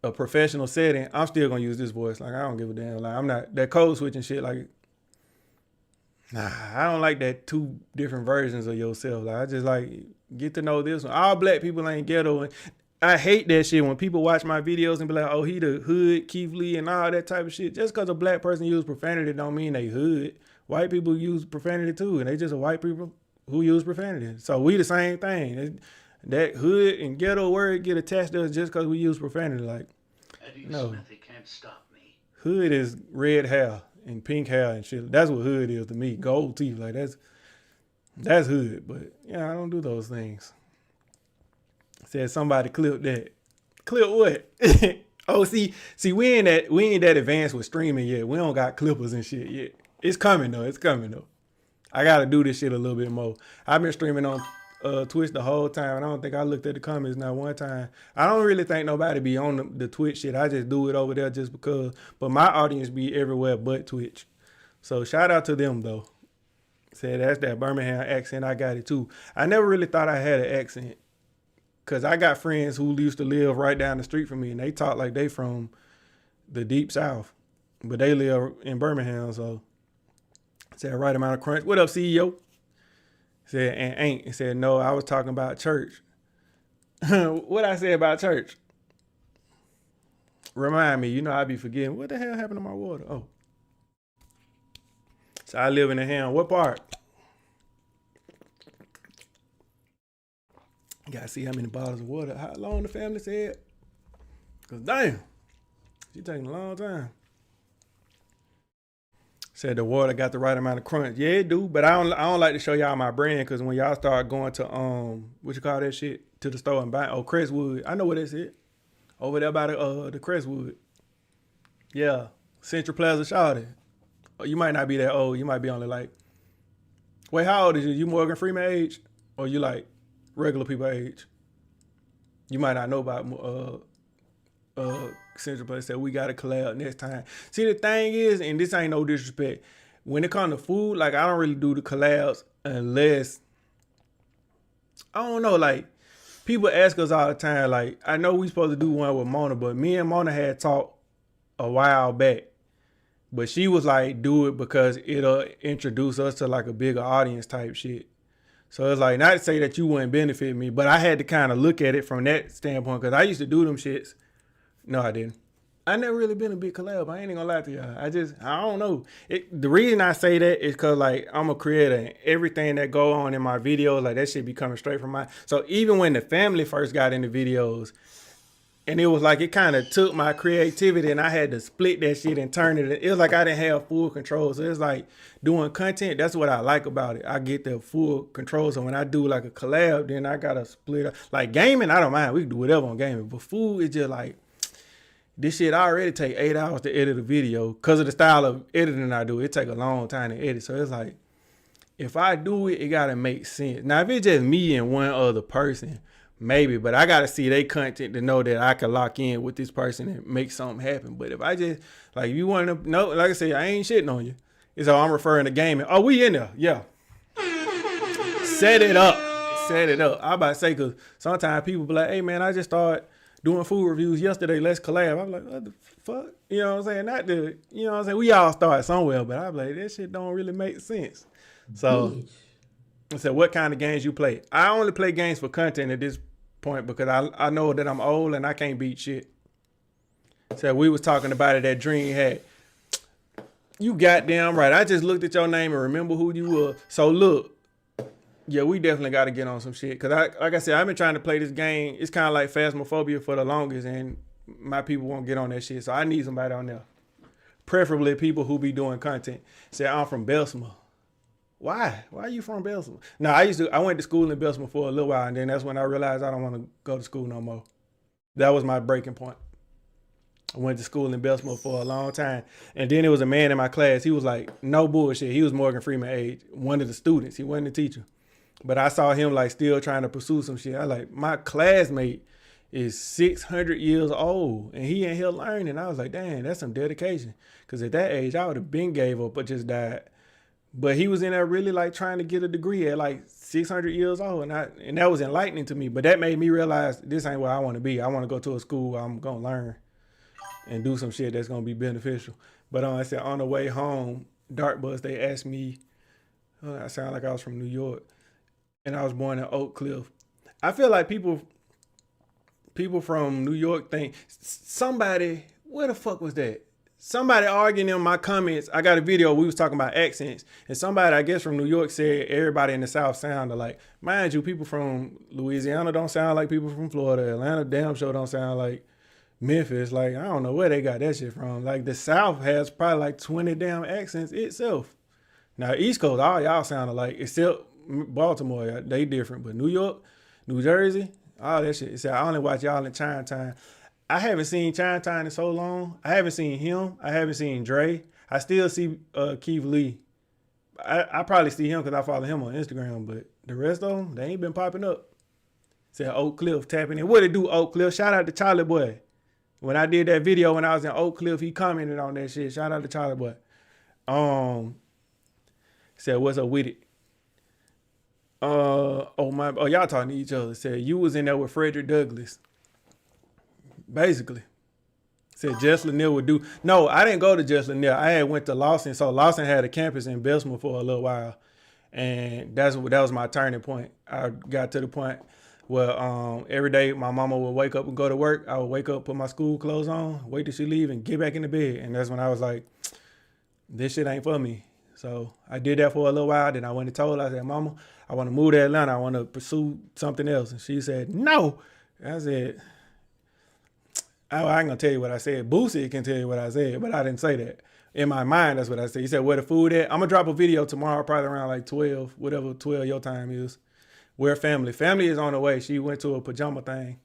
a professional setting, I'm still gonna use this voice. Like I don't give a damn. Like I'm not that code switching shit. Like nah, I don't like that two different versions of yourself. Like I just like get to know this one. All black people ain't ghetto, and I hate that shit when people watch my videos and be like, oh, he the hood, Keith Lee, and all that type of shit. Just because a black person use profanity don't mean they hood. White people use profanity too, and they just a white people who use profanity. So we the same thing. That hood and ghetto word get attached to us just because we use profanity. Like, Eddie no. Smith, he can't stop me. Hood is red hair and pink hair and shit. That's what hood is to me. Gold teeth, like that's hood. But yeah, I don't do those things. Said somebody clip that. Clip what? Oh, see, we ain't that advanced with streaming yet. We don't got clippers and shit yet. It's coming though. I gotta do this shit a little bit more. I've been streaming on Twitch the whole time, and I don't think I looked at the comments not one time. I don't really think nobody be on the Twitch shit. I just do it over there just because. But my audience be everywhere but Twitch. So shout out to them though. Said that's that Birmingham accent. I got it too. I never really thought I had an accent. Cause I got friends who used to live right down the street from me, and they talk like they from the deep south, but they live in Birmingham. So said right amount of crunch. What up, CEO? Said and ain't. And said no. I was talking about church. What I say about church? Remind me. You know I be forgetting. What the hell happened to my water? Oh, so I live in the ham. What part? Gotta see how many bottles of water. How long the family said? Cause damn, she taking a long time. Said the water got the right amount of crunch. Yeah, it do, but I don't like to show y'all my brand because when y'all start going to what you call that shit, to the store and buy Crestwood. I know what that's it. Over there by the Crestwood. Yeah, Central Plaza Shawty. You might not be that old. You might be only like. Wait, how old is you? You Morgan Freeman age, or you like regular people age? You might not know about Central Place. Said we gotta collab next time. See, the thing is, and this ain't no disrespect, when it comes to food, like I don't really do the collabs unless I don't know, like people ask us all the time, like I know we supposed to do one with Mona, but me and Mona had talked a while back, but she was like, do it because it'll introduce us to like a bigger audience type shit. So it's like, not to say that you wouldn't benefit me, but I had to kind of look at it from that standpoint because I used to do them shits. No, I didn't. I never really been a big collab. I ain't even gonna lie to y'all. I don't know. The reason I say that is because like I'm a creator and everything that go on in my videos, like that shit be coming straight from my. So even when the family first got into videos, and it was like it kind of took my creativity and I had to split that shit and turn it. It was like I didn't have full control. So it's like doing content. That's what I like about it. I get the full control. So when I do like a collab, then I gotta split up. Like gaming, I don't mind. We can do whatever on gaming. But food is just like. This shit already take 8 hours to edit a video because of the style of editing I do. It take a long time to edit. So it's like, if I do it, it got to make sense. Now, if it's just me and one other person, maybe. But I got to see their content to know that I can lock in with this person and make something happen. But if I just, like, if you want to know, like I say, I ain't shitting on you. It's all I'm referring to gaming. Oh, we in there. Yeah. Set it up. I about to say, because sometimes people be like, hey, man, I just started doing food reviews yesterday, let's collab. I'm like, what the fuck? You know what I'm saying? You know what I'm saying? We all start somewhere, but I'm like, that shit don't really make sense. So I said, what kind of games you play? I only play games for content at this point because I know that I'm old and I can't beat shit. So we was talking about it at Dream Hack. You goddamn right. I just looked at your name and remember who you were. So look. Yeah, we definitely got to get on some shit. Because, like I said, I've been trying to play this game. It's kind of like Phasmophobia for the longest, and my people won't get on that shit. So I need somebody on there. Preferably people who be doing content. Say, I'm from Bessemer. Why? Why are you from Bessemer? No, I went to school in Bessemer for a little while, and then that's when I realized I don't want to go to school no more. That was my breaking point. I went to school in Bessemer for a long time. And then there was a man in my class. He was like, no bullshit. He was Morgan Freeman age, one of the students. He wasn't a teacher. But I saw him like still trying to pursue some shit. I like, my classmate is 600 years old and he ain't here learning. I was like, dang, that's some dedication. Cause at that age, I would have been gave up but just died. But he was in there really like trying to get a degree at like 600 years old. And that was enlightening to me. But that made me realize this ain't where I want to be. I want to go to a school where I'm going to learn and do some shit that's going to be beneficial. But I said on the way home, Dark Bus, they asked me, I sound like I was from New York. And I was born in Oak Cliff. I feel like people from New York think somebody, where the fuck was that? Somebody arguing in my comments. I got a video. We was talking about accents, and somebody, I guess from New York, said everybody in the South sounded like. Mind you, people from Louisiana don't sound like people from Florida. Atlanta damn sure don't sound like Memphis. Like, I don't know where they got that shit from. Like, the South has probably like 20 damn accents itself. Now, East Coast, all y'all sounded like, except Baltimore, they different. But New York, New Jersey, all that shit. See, I only watch y'all in Chinatown. I haven't seen Chinatown in so long. I haven't seen him. I haven't seen Dre. I still see Keith Lee. I probably see him because I follow him on Instagram. But the rest of them, they ain't been popping up. Said Oak Cliff tapping in. What it do, Oak Cliff? Shout out to Charlie Boy. When I did that video when I was in Oak Cliff, he commented on that shit. Shout out to Charlie Boy. Said, what's up with it? Y'all talking to each other. Said, you was in there with Frederick Douglass. Basically. Said Jess Lanier would do. No, I didn't go to Jess Lanier. I had went to Lawson. So Lawson had a campus in Bessemer for a little while. And that was my turning point. I got to the point where every day my mama would wake up and go to work. I would wake up, put my school clothes on, wait till she leave and get back in the bed. And that's when I was like, this shit ain't for me. So I did that for a little while. Then I went and told her, I said, Mama, I want to move to Atlanta. I want to pursue something else. And she said, no. I said, I ain't going to tell you what I said. Boosie can tell you what I said, but I didn't say that. In my mind, that's what I said. He said, where the food at? I'm going to drop a video tomorrow, probably around like 12, whatever 12 your time is. Where family? Family is on the way. She went to a pajama thing.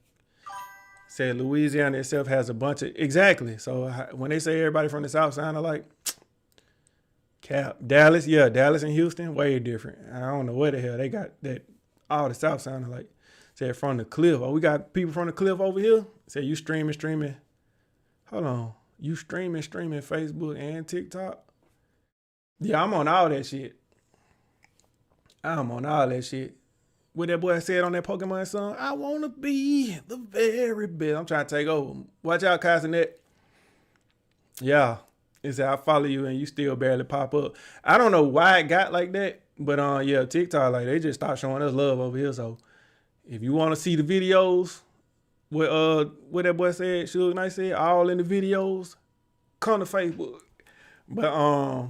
Said Louisiana itself has a bunch of, exactly. So when they say everybody from the South sounded like, cap. Dallas, yeah, Dallas and Houston, way different. I don't know where the hell they got that. All the South sounded like. Said from the cliff. Oh, we got people from the cliff over here. Said you streaming. Hold on. You streaming Facebook and TikTok? Yeah, I'm on all that shit. I'm on all that shit. What that boy said on that Pokemon song, I want to be the very best. I'm trying to take over. Watch out, Casanet. Yeah. It said I follow you and you still barely pop up. I don't know why it got like that, but yeah, TikTok, like they just stopped showing us love over here. So if you want to see the videos, what that boy said, Suge Knight said, all in the videos, come to Facebook. But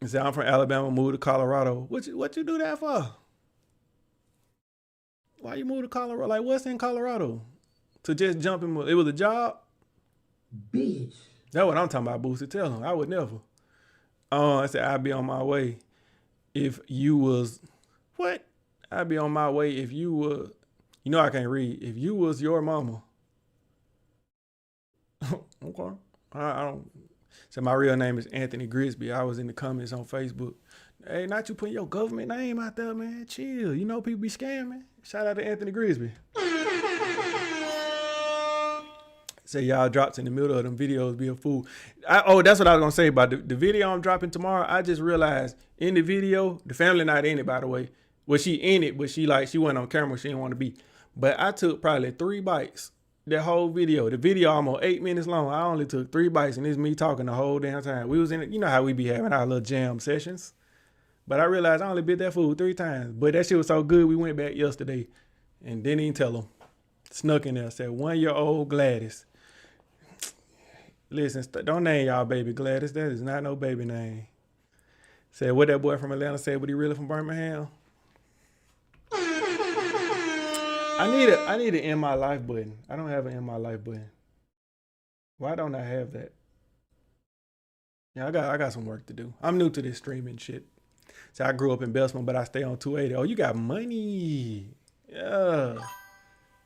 he said I'm from Alabama, moved to Colorado. What you do that for? Why you moved to Colorado? Like what's in Colorado? To just jump in? It was a job. Bitch. That's what I'm talking about, Boosie. Tell him I would never. I said I'd be on my way if you was what? I'd be on my way if you were. You know I can't read. If you was your mama. Okay. I don't. So my real name is Anthony Grisby. I was in the comments on Facebook. Hey, not you putting your government name out there, man. Chill. You know people be scamming. Shout out to Anthony Grisby. Say y'all drops in the middle of them videos be a fool. That's what I was gonna say about the video I'm dropping tomorrow. I just realized in the video, the family not in it, by the way. Well, she in it, but she went on camera. She didn't want to be. But I took probably 3 bites. That whole video. The video almost 8 minutes long. I only took 3 bites, and it's me talking the whole damn time. We was in it. You know how we be having our little jam sessions. But I realized I only bit that food 3 times. But that shit was so good, we went back yesterday and didn't even tell them. Snuck in there. Said 1-year-old Gladys. Listen, don't name y'all baby Gladys. That is not no baby name. Said what that boy from Atlanta said, but he really from Birmingham. I need an in my life button. I don't have an in my life button. Why don't I have that? Yeah, I got some work to do. I'm new to this streaming shit. So I grew up in Bessemer, but I stay on 280. Oh, you got money. Yeah.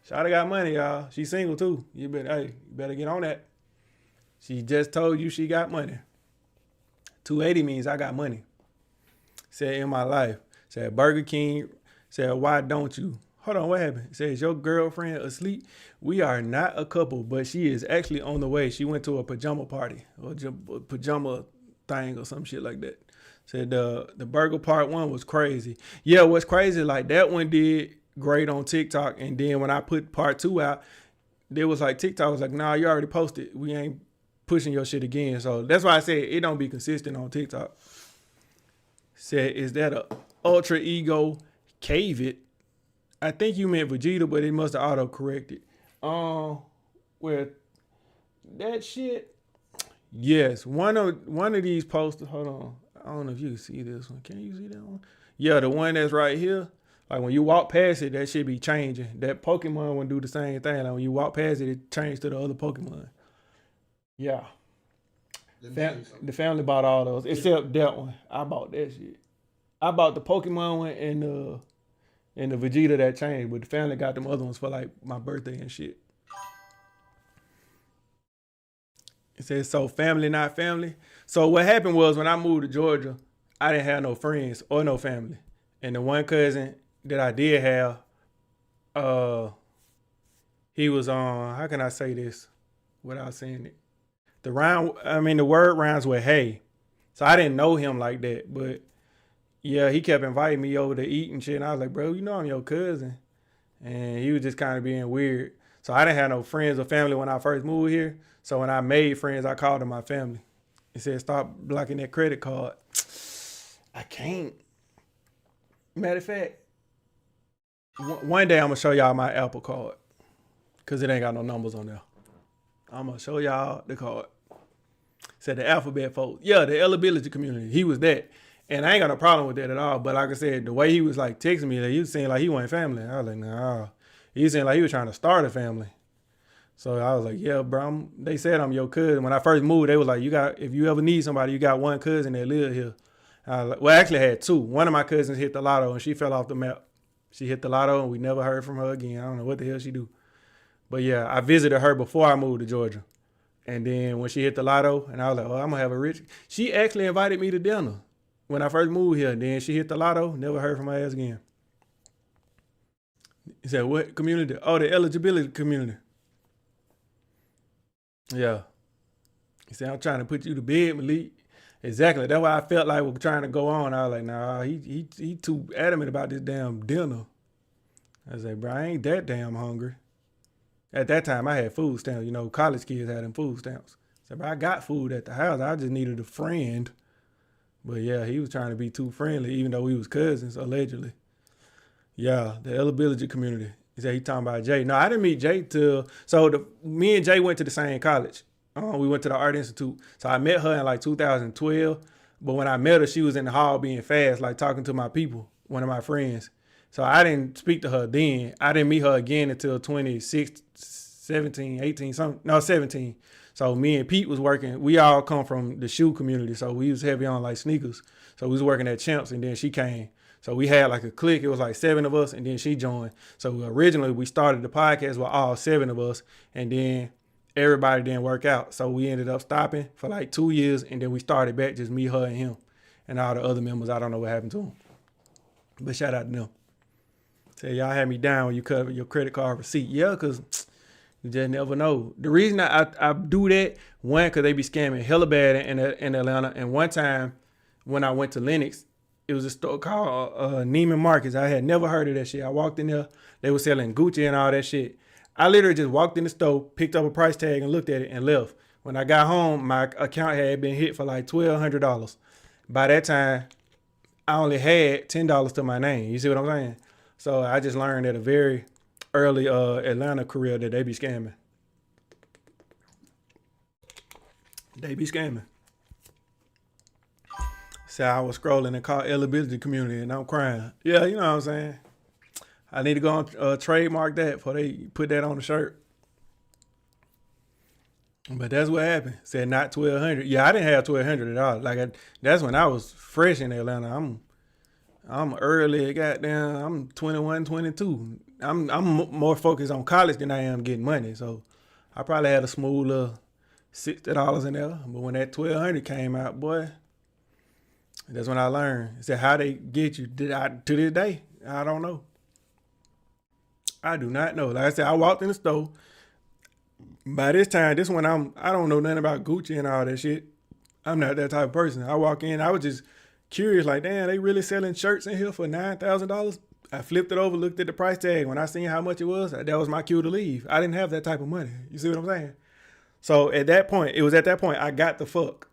Shawty got money, y'all. She single too. You better get on that. She just told you she got money. 280 means I got money. Said in my life. Said Burger King. Said, why don't you? Hold on, what happened? It says, your girlfriend asleep? We are not a couple, but she is actually on the way. She went to a pajama party or pajama thing or some shit like that. Said the burger part one was crazy. Yeah, what's crazy, like that one did great on TikTok. And then when I put part 2 out, there was like TikTok was like, nah, you already posted. We ain't pushing your shit again. So that's why I said it don't be consistent on TikTok. Said, is that a ultra ego cave it? I think you meant Vegeta, but it must have auto corrected. Well, that shit. Yes, one of these posters. Hold on, I don't know if you can see this one. Can you see that one? Yeah, the one that's right here. Like when you walk past it, that shit be changing. That Pokemon one do the same thing. Like when you walk past it, it changes to the other Pokemon. Yeah. The family bought all those except that one. I bought that shit. I bought the Pokemon one and the Vegeta that changed, but the family got them other ones for like my birthday and shit. It says, so family, not family. So what happened was when I moved to Georgia, I didn't have no friends or no family. And the one cousin that I did have, he was on, how can I say this without saying it? The word rhymes with hey. So I didn't know him like that, but yeah, he kept inviting me over to eat and shit. And I was like, bro, you know I'm your cousin. And he was just kind of being weird. So I didn't have no friends or family when I first moved here. So when I made friends, I called them my family. He said, stop blocking that credit card. I can't. Matter of fact, one day I'm going to show y'all my Apple card. Because it ain't got no numbers on there. I'm going to show y'all the card. Said the alphabet folks. Yeah, the eligibility community. He was that. And I ain't got no problem with that at all. But like I said, the way he was like texting me, like, he was saying like he wasn't family. I was like, nah. He was saying like he was trying to start a family. So I was like, yeah, bro. They said I'm your cousin. When I first moved, they was like, if you ever need somebody, you got one cousin that live here. I was like, well, I actually had two. One of my cousins hit the lotto and she fell off the map. She hit the lotto and we never heard from her again. I don't know what the hell she do. But yeah, I visited her before I moved to Georgia. And then when she hit the lotto, and I was like, oh, I'm going to have a rich. She actually invited me to dinner when I first moved here. Then she hit the lotto, never heard from her ass again. He said, what community? Oh, the eligibility community. Yeah. He said, I'm trying to put you to bed, Malik. Exactly. That's why I felt like we were trying to go on. I was like, nah, he too adamant about this damn dinner. I was like, bro, I ain't that damn hungry. At that time, I had food stamps. You know, college kids had them food stamps. So, but I got food at the house. I just needed a friend. But yeah, he was trying to be too friendly, even though we was cousins, allegedly. Yeah, the eligibility community. He said he talking about Jay. No, I didn't meet Jay till, me and Jay went to the same college. We went to the Art Institute. So I met her in like 2012. But when I met her, she was in the hall being fast, like talking to my people, one of my friends. So I didn't speak to her then. I didn't meet her again until 17. So me and Pete was working. We all come from the shoe community. So we was heavy on like sneakers. So we was working at Champs and then she came. So we had like a clique. It was like 7 of us and then she joined. So originally we started the podcast with all 7 of us and then everybody didn't work out. So we ended up stopping for like 2 years and then we started back just me, her, and him. And all the other members, I don't know what happened to them. But shout out to them. Say, y'all had me down when you cover your credit card receipt. Yeah, because you just never know. The reason I do that, one, because they be scamming hella bad in Atlanta. And one time when I went to Lenox, it was a store called Neiman Marcus. I had never heard of that shit. I walked in there. They were selling Gucci and all that shit. I literally just walked in the store, picked up a price tag and looked at it and left. When I got home, my account had been hit for like $1,200. By that time, I only had $10 to my name. You see what I'm saying? So I just learned at a very early Atlanta career that they be scamming. They be scamming. So I was scrolling and called eligibility community and I'm crying. Yeah, you know what I'm saying? I need to go on trademark that before they put that on the shirt. But that's what happened. Said not 1,200. Yeah, I didn't have 1,200 at all. That's when I was fresh in Atlanta. I'm early, goddamn. I'm 21, 22. I'm more focused on college than I am getting money. So I probably had a smooth little $60 in there. But when that 1,200 came out, boy, that's when I learned. It said how they get you to this day. I don't know. I do not know. Like I said, I walked in the store. By this time, this one I don't know nothing about Gucci and all that shit. I'm not that type of person. I walk in, I was just curious, like, damn, they really selling shirts in here for $9,000? I flipped it over, looked at the price tag. When I seen how much it was, that was my cue to leave. I didn't have that type of money. You see what I'm saying? So at that point, it was at that point I got the fuck.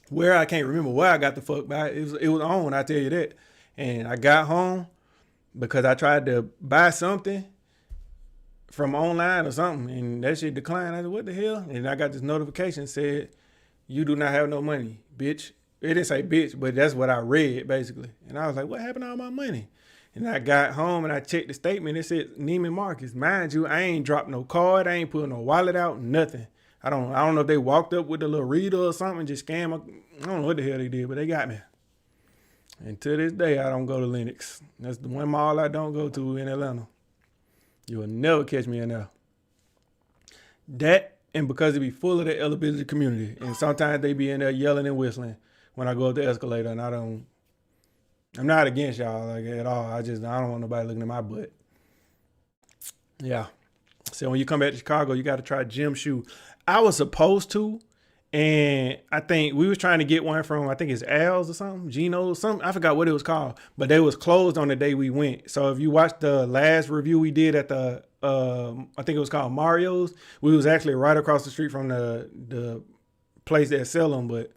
Where I can't remember where I got the fuck, but it was on, I tell you that. And I got home because I tried to buy something from online or something, and that shit declined. I said, what the hell? And I got this notification said, you do not have no money, bitch. It didn't say bitch, but that's what I read, basically. And I was like, what happened to all my money? And I got home and I checked the statement. It said Neiman Marcus. Mind you, I ain't dropped no card. I ain't put no wallet out, nothing. I don't know if they walked up with the little reader or something, just scam. I don't know what the hell they did, but they got me. And to this day, I don't go to Lenox. That's the one mall I don't go to in Atlanta. You will never catch me in there. That, and because it be full of the elevated community. And sometimes they be in there yelling and whistling when I go up the escalator, and I'm not against y'all like at all. I don't want nobody looking at my butt. Yeah. So when you come back to Chicago, you got to try gym shoe. I was supposed to, and I think we was trying to get one from, I think it's Al's or something, Geno's, something. I forgot what it was called, but they was closed on the day we went. So if you watched the last review we did at the, I think it was called Mario's, we was actually right across the street from the place that sell them, but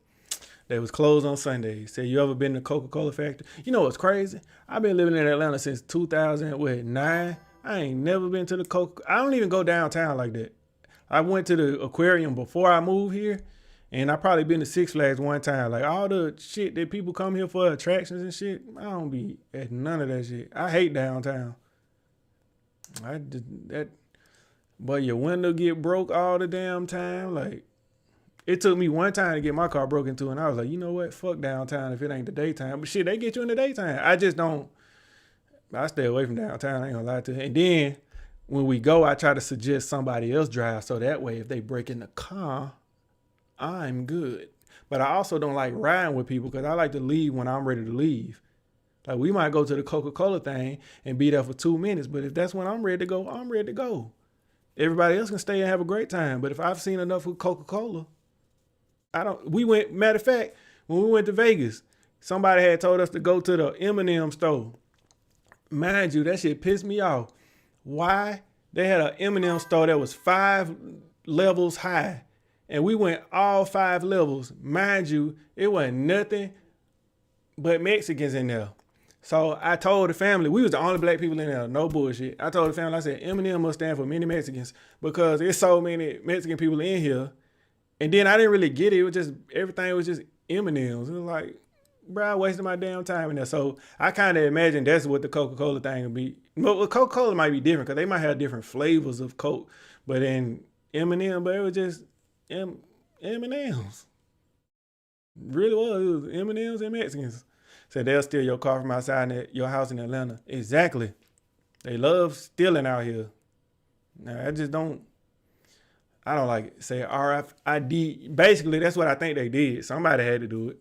they was closed on Sundays. Say, you ever been to Coca-Cola factory? You know what's crazy? I've been living in Atlanta since 2009. I ain't never been to the Coca. I don't even go downtown like that. I went to the aquarium before I moved here, and I probably been to Six Flags one time. Like all the shit that people come here for, attractions and shit, I don't be at none of that shit. I hate downtown. But your window get broke all the damn time. Like, it took me one time to get my car broke into, and I was like, you know what? Fuck downtown if it ain't the daytime. But shit, they get you in the daytime. I stay away from downtown. I ain't gonna lie to you. And then when we go, I try to suggest somebody else drive, so that way if they break in the car, I'm good. But I also don't like riding with people because I like to leave when I'm ready to leave. Like, we might go to the Coca-Cola thing and be there for 2 minutes, but if that's when I'm ready to go, I'm ready to go. Everybody else can stay and have a great time. But if I've seen enough with Coca-Cola, matter of fact, when we went to Vegas, somebody had told us to go to the M&M store. Mind you, that shit pissed me off. Why? They had an M&M store that was 5 levels high, and we went all 5 levels. Mind you, it wasn't nothing but Mexicans in there. So I told the family, we was the only black people in there, no bullshit. I told the family, I said, M&M must stand for many Mexicans because there's so many Mexican people in here. And then I didn't really get it. It was just, everything was just M&Ms. It was like, bro, I wasted my damn time in there. So I kind of imagine that's what the Coca-Cola thing would be. But Coca-Cola might be different because they might have different flavors of Coke. But in M&M, but it was just M&Ms. Really was. It was M&Ms and Mexicans. So they'll steal your car from outside your house in Atlanta. Exactly. They love stealing out here. Now, I don't like it. Say RFID. Basically, that's what I think they did. Somebody had to do it.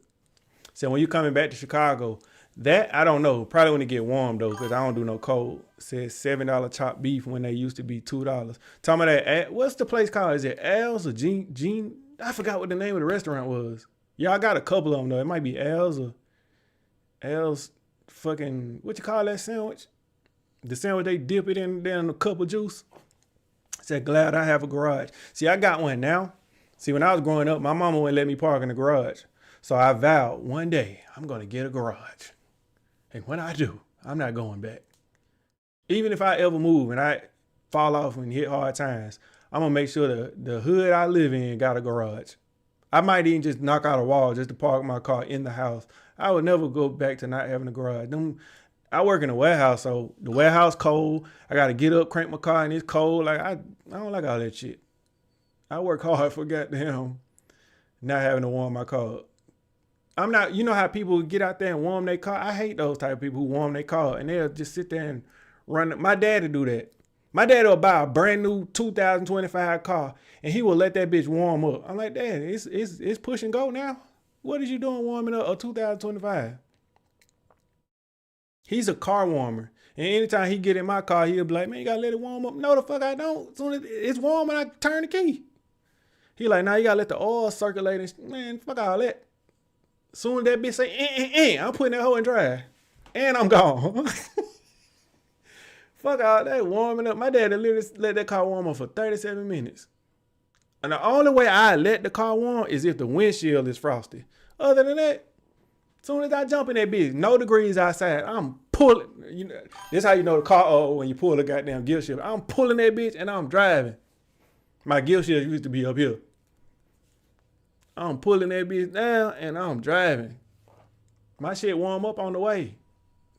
So when you coming back to Chicago, that, I don't know. Probably when it get warm, though, because I don't do no cold. It says $7 chopped beef when they used to be $2. Talking about that, what's the place called? Is it Al's or Gene? I forgot what the name of the restaurant was. Y'all got a couple of them, though. It might be Al's or Al's fucking, what you call that sandwich? The sandwich they dip it in a cup of juice. Said, glad I have a garage. See, I got one now. See, when I was growing up, my mama wouldn't let me park in the garage. So I vowed one day I'm going to get a garage. And when I do, I'm not going back. Even if I ever move and I fall off and hit hard times, I'm going to make sure the hood I live in got a garage. I might even just knock out a wall just to park my car in the house. I would never go back to not having a garage. I work in a warehouse, so the warehouse cold. I got to get up, crank my car, and it's cold. Like I don't like all that shit. I work hard for goddamn not having to warm my car up. I'm not, you know how people get out there and warm their car? I hate those type of people who warm their car and they'll just sit there and run. My dad would do that. My dad will buy a brand new 2025 car and he will let that bitch warm up. I'm like, Dad, it's push and go now. What is you doing warming up a 2025? He's a car warmer. And anytime he get in my car, he'll be like, man, you gotta let it warm up. No, the fuck I don't. As soon as it's warm and I turn the key. He like, nah, you gotta let the oil circulate. And man, fuck all that. As soon as that bitch say, I'm putting that hoe in drive. And I'm gone. Fuck all that warming up. My dad literally let that car warm up for 37 minutes. And the only way I let the car warm is if the windshield is frosty. Other than that, as soon as I jump in that bitch, no degrees outside, I'm pulling. You know, this how you know the car, when you pull the goddamn gear shift. I'm pulling that bitch and I'm driving. My gear shift used to be up here. I'm pulling that bitch down and I'm driving. My shit warm up on the way.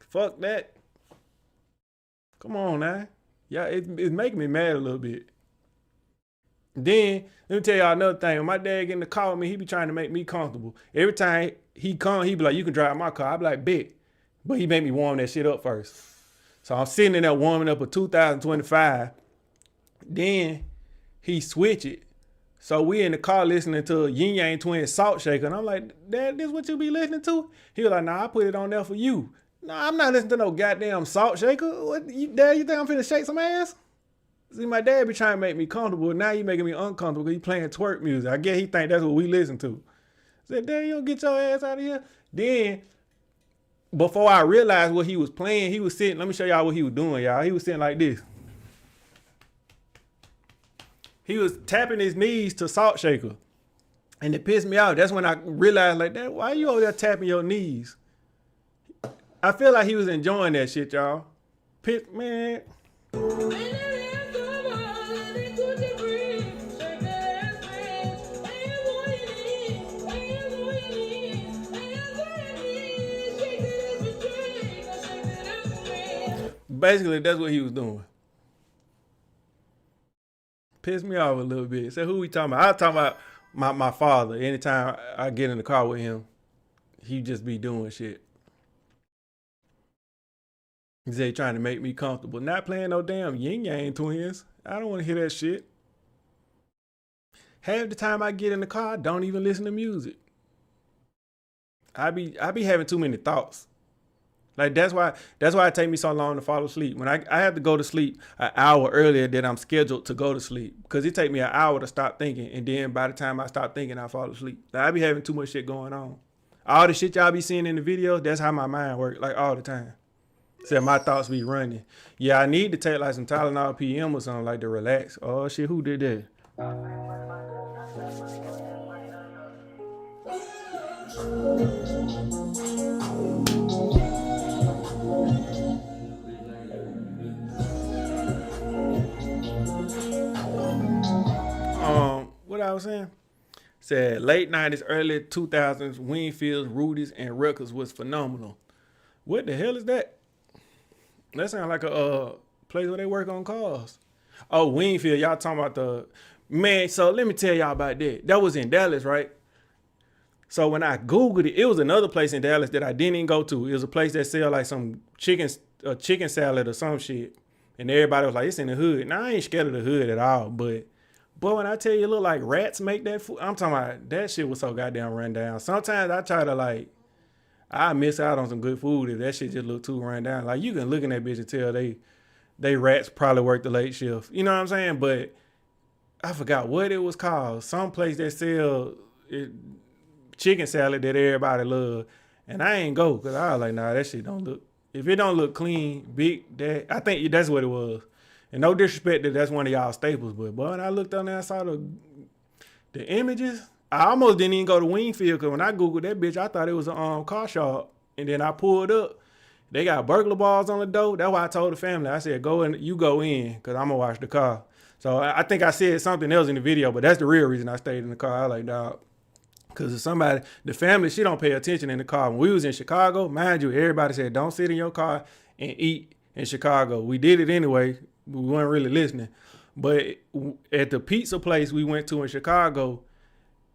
Fuck that. Come on now. Yeah, it's making me mad a little bit. Then, let me tell y'all another thing. When my dad get in the car with me, he be trying to make me comfortable. Every time he come, he be like, you can drive my car. I be like, bet. But he make me warm that shit up first. So I'm sitting in there warming up a 2025. Then he switch it. So we in the car listening to Yin Yang Twin Salt Shaker. And I'm like, Dad, this what you be listening to? He was like, nah, I put it on there for you. Nah, I'm not listening to no goddamn Salt Shaker. What, Dad, you think I'm finna shake some ass? See, my dad be trying to make me comfortable. Now he making me uncomfortable because he playing twerk music. I guess he think that's what we listen to. I said, Dad, you don't get your ass out of here. Then, before I realized what he was playing, he was sitting. Let me show y'all what he was doing, y'all. He was sitting like this. He was tapping his knees to Salt Shaker. And it pissed me off. That's when I realized, like, Dad, why you over there tapping your knees? I feel like he was enjoying that shit, y'all. Man. Basically, that's what he was doing. Pissed me off a little bit. So who we talking about? I was talking about my father. Anytime I get in the car with him, he just be doing shit. He said trying to make me comfortable. Not playing no damn Yin Yang Twins. I don't want to hear that shit. Half the time I get in the car, I don't even listen to music. I be having too many thoughts. Like that's why it take me so long to fall asleep. When I have to go to sleep an hour earlier than I'm scheduled to go to sleep. Because it take me an hour to stop thinking. And then by the time I stop thinking, I fall asleep. Like, I be having too much shit going on. All the shit y'all be seeing in the video, that's how my mind work, like all the time. Said my thoughts be running. Yeah, I need to take like some Tylenol PM or something like to relax. Oh shit, who did that? What I was saying? Said late 90s, early 2000s, Winfield's, Rudy's, and Rutgers was phenomenal. What the hell is that? That sounds like a place where they work on cars. Oh, Winfield, y'all talking about the man. So let me tell y'all about that. That was in Dallas, right? So when I Googled it, it was another place in Dallas that I didn't even go to. It was a place that sell like some chicken salad or some shit. And everybody was like, it's in the hood. Now I ain't scared of the hood at all, but when I tell you it look like rats make that food, I'm talking about that shit was so goddamn run down. Sometimes I try to I miss out on some good food if that shit just look too run down. Like you can look in that bitch and tell they rats probably work the late shift. You know what I'm saying? But I forgot what it was called. Some place that sell chicken salad that everybody love. And I ain't go because I was like, nah, that shit don't look. If it don't look clean, big, that I think that's what it was. And no disrespect that that's one of y'all staples, but when I looked on there, I saw the images. I almost didn't even go to Wingfield because when I Googled that bitch, I thought it was a car shop. And then I pulled up. They got burglar bars on the door. That's why I told the family. I said, go in, you go in because I'm going to watch the car. So I think I said something else in the video, but that's the real reason I stayed in the car. I like, dog. Because if somebody, the family, she don't pay attention in the car. When we was in Chicago, mind you, everybody said, don't sit in your car and eat in Chicago. We did it anyway. We weren't really listening. But at the pizza place we went to in Chicago,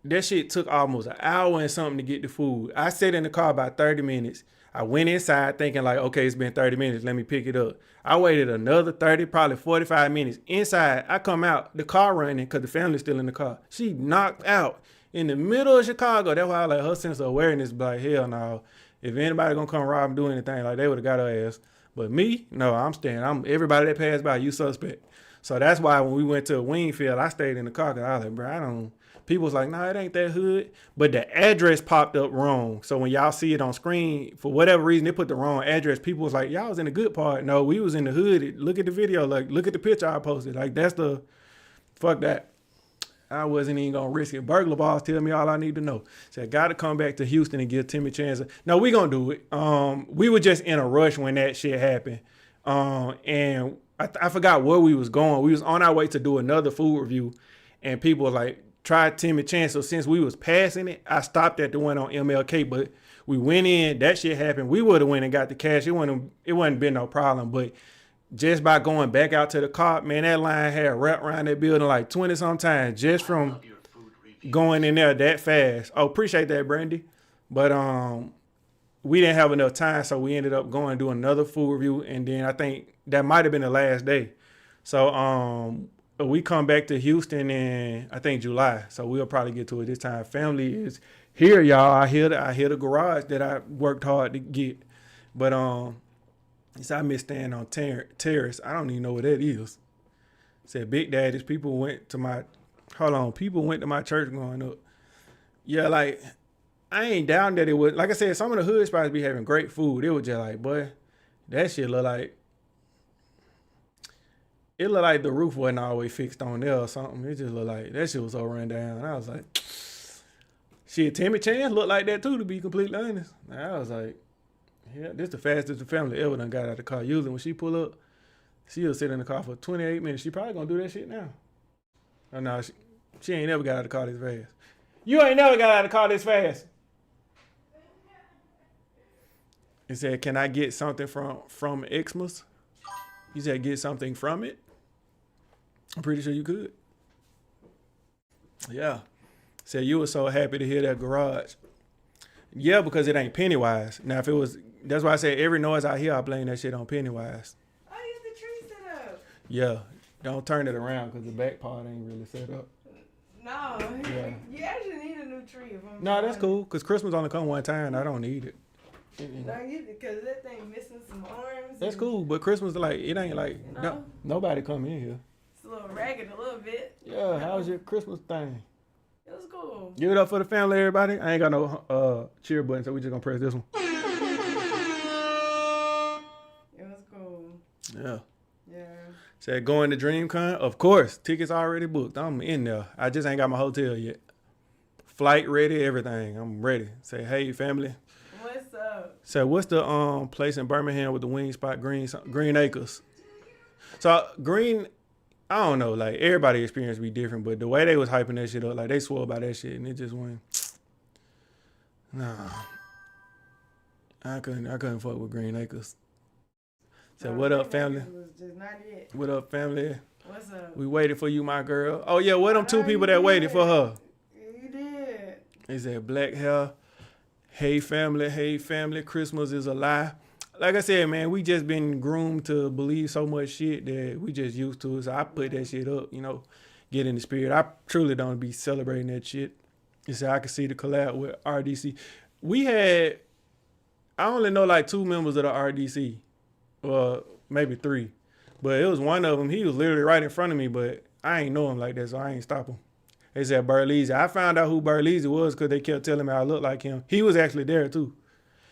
that shit took almost an hour and something to get the food. I sat in the car about 30 minutes. I went inside thinking like, okay, it's been 30 minutes. Let me pick it up. I waited another 30, probably 45 minutes. Inside, I come out, the car running because the family's still in the car. She knocked out in the middle of Chicago. That's why I like her sense of awareness, like, hell no. If anybody gonna come rob and do anything, like they would have got her ass. But me, no, I'm staying. I'm everybody that passed by, you suspect. So that's why when we went to Wingfield, I stayed in the car because I was like, bro, I don't. People was like, nah, it ain't that hood. But the address popped up wrong. So when y'all see it on screen, for whatever reason, they put the wrong address. People was like, y'all was in the good part. No, we was in the hood. Look at the video. Like, look at the picture I posted. Like, that's the, fuck that. I wasn't even going to risk it. Burglar boss tell me all I need to know. Said, got to come back to Houston and give Timmy a chance. No, we going to do it. We were just in a rush when that shit happened. And I forgot where we was going. We was on our way to do another food review. And people were like, try Timmy chance. So since we was passing it, I stopped at the one on MLK. But we went in. That shit happened. We would have went and got the cash. It wouldn't been no problem. But just by going back out to the car, man, that line had wrapped around that building like 20 sometimes just from going in there that fast. Oh, appreciate that, Brandy. But we didn't have enough time, so we ended up going to do another food review, and then I think that might have been the last day. So we come back to Houston in I think July, so we'll probably get to it this time. Family is here, y'all. I hear the garage that I worked hard to get, but I miss staying on Terrace. I don't even know what that is. Said Big Daddy's people went to my church growing up. Yeah, like I ain't down that it was, like I said, some of the hood spots be having great food. It was just like, boy, that shit look like, it looked like the roof wasn't always fixed on there or something. It just looked like, that shit was so run down. And I was like, shit, Timmy Chan looked like that too, to be completely honest. And I was like, yeah, this the fastest the family ever done got out of the car. Usually when she pull up, she'll sit in the car for 28 minutes. She probably gonna do that shit now. Oh no, she ain't never got out of the car this fast. You ain't never got out of the car this fast. He said, can I get something from Xmas? He said, get something from it? I'm pretty sure you could. Yeah. Said you were so happy to hear that garage. Yeah, because it ain't Pennywise. Now, if it was, that's why I said every noise I hear, I blame that shit on Pennywise. Oh, you the tree set up. Yeah. Don't turn it around because the back part ain't really set up. No, Yeah. you actually need a new tree. If I'm No, that's honest. cool because Christmas only come one time. I don't need it. No, because that thing missing some arms. That's and cool, but Christmas like it ain't like No. nobody come in here. It's a little ragged, a little bit. Yeah, how's your Christmas thing? It was cool. Give it up for the family, everybody. I ain't got no cheer button, so we just gonna press this one. It was cool. Yeah. Yeah. Said going to DreamCon? Of course. Tickets already booked. I'm in there. I just ain't got my hotel yet. Flight ready, everything. I'm ready. Say, hey, family. What's up? So what's the place in Birmingham with the wing spot? Green Acres. So Green, I don't know, like everybody experience be different, but the way they was hyping that shit up, like they swore about that shit and it just went. Nah. I couldn't fuck with Green Acres. So what up, family? It was just not it. What up, family? What's up? We waited for you, my girl. Oh yeah, what them two people that waited for her? You did. They said black hair. Hey family, Christmas is a lie. Like I said, man, we just been groomed to believe so much shit that we just used to it. So I put that shit up, get in the spirit. I truly don't be celebrating that shit. You say I could see the collab with RDC. I only know like 2 members of the RDC. Well, maybe 3. But it was one of them. He was literally right in front of me, but I ain't know him like that, so I ain't stop him. They said Burleezy. I found out who Burleezy was because they kept telling me I looked like him. He was actually there too.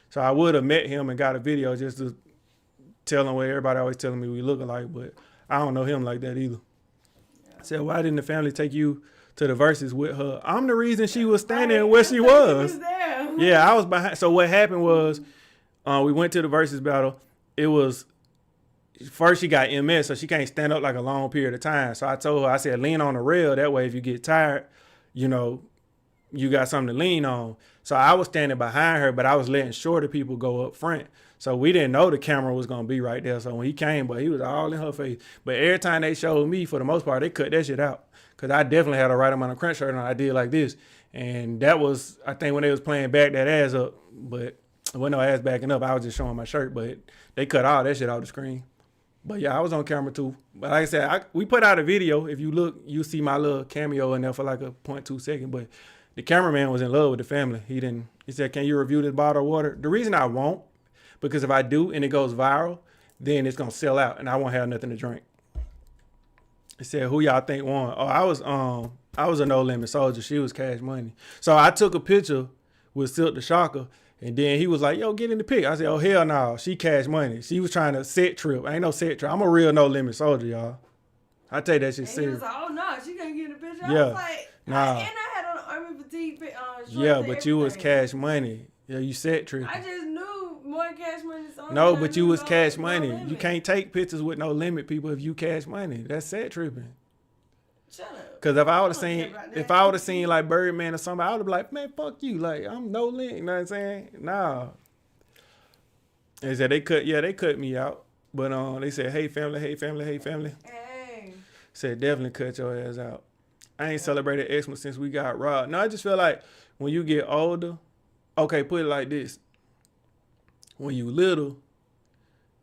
So I would have met him and got a video just to tell him what everybody always telling me we look alike, but I don't know him like that either. I said, why didn't the family take you to the verses with her? I'm the reason she was standing where she was. There. Yeah, I was behind. So what happened was we went to the versus battle. It was first she got MS, so she can't stand up like a long period of time. So I told her, I said, lean on the rail. That way, if you get tired, you got something to lean on. So I was standing behind her, but I was letting shorter people go up front. So we didn't know the camera was going to be right there. So when he came, but he was all in her face. But every time they showed me, for the most part, they cut that shit out. Because I definitely had a right amount of crunch shirt on. I did like this. And that was, I think when they was playing back that ass up, but there wasn't no ass backing up. I was just showing my shirt, but they cut all that shit off the screen. But yeah, I was on camera too. But like I said, we put out a video. If you look, you see my little cameo in there for like a 0.2 second. But The cameraman was in love with the family. He said, "Can you review this bottle of water?" The reason I won't, because if I do and it goes viral, then it's gonna sell out and I won't have nothing to drink. He said, "Who y'all think won?" Oh, I was a No Limit Soldier. She was Cash Money. So I took a picture with Silk the Shocker, and then he was like, "Yo, get in the pic." I said, "Oh, hell no, she Cash Money." She was trying to set trip. Ain't no set trip. I'm a real No Limit Soldier, y'all. I take that shit And he serious. was like, "Oh no, she couldn't get in the picture." Yeah. I was like, Nah. and I had on an army fatigue shorts Yeah, and but you was everything. Cash Money. Yeah, you set tripping. I just knew more Cash Money. No, but you was Cash Money. You can't take pictures with No Limit people if you Cash Money. That's set tripping. Shut up. Cause if I would I have don't care seen, about if that. I would have seen like Birdman or something, I would have been like, "Man, fuck you!" Like I'm No Limit. You know what I'm saying? Nah. They said they cut me out, but they said, "Hey family, hey family, hey family." Hey. Said definitely cut your ass out. I ain't celebrated Xmas since we got robbed. No, I just feel like when you get older, okay, put it like this. When you little,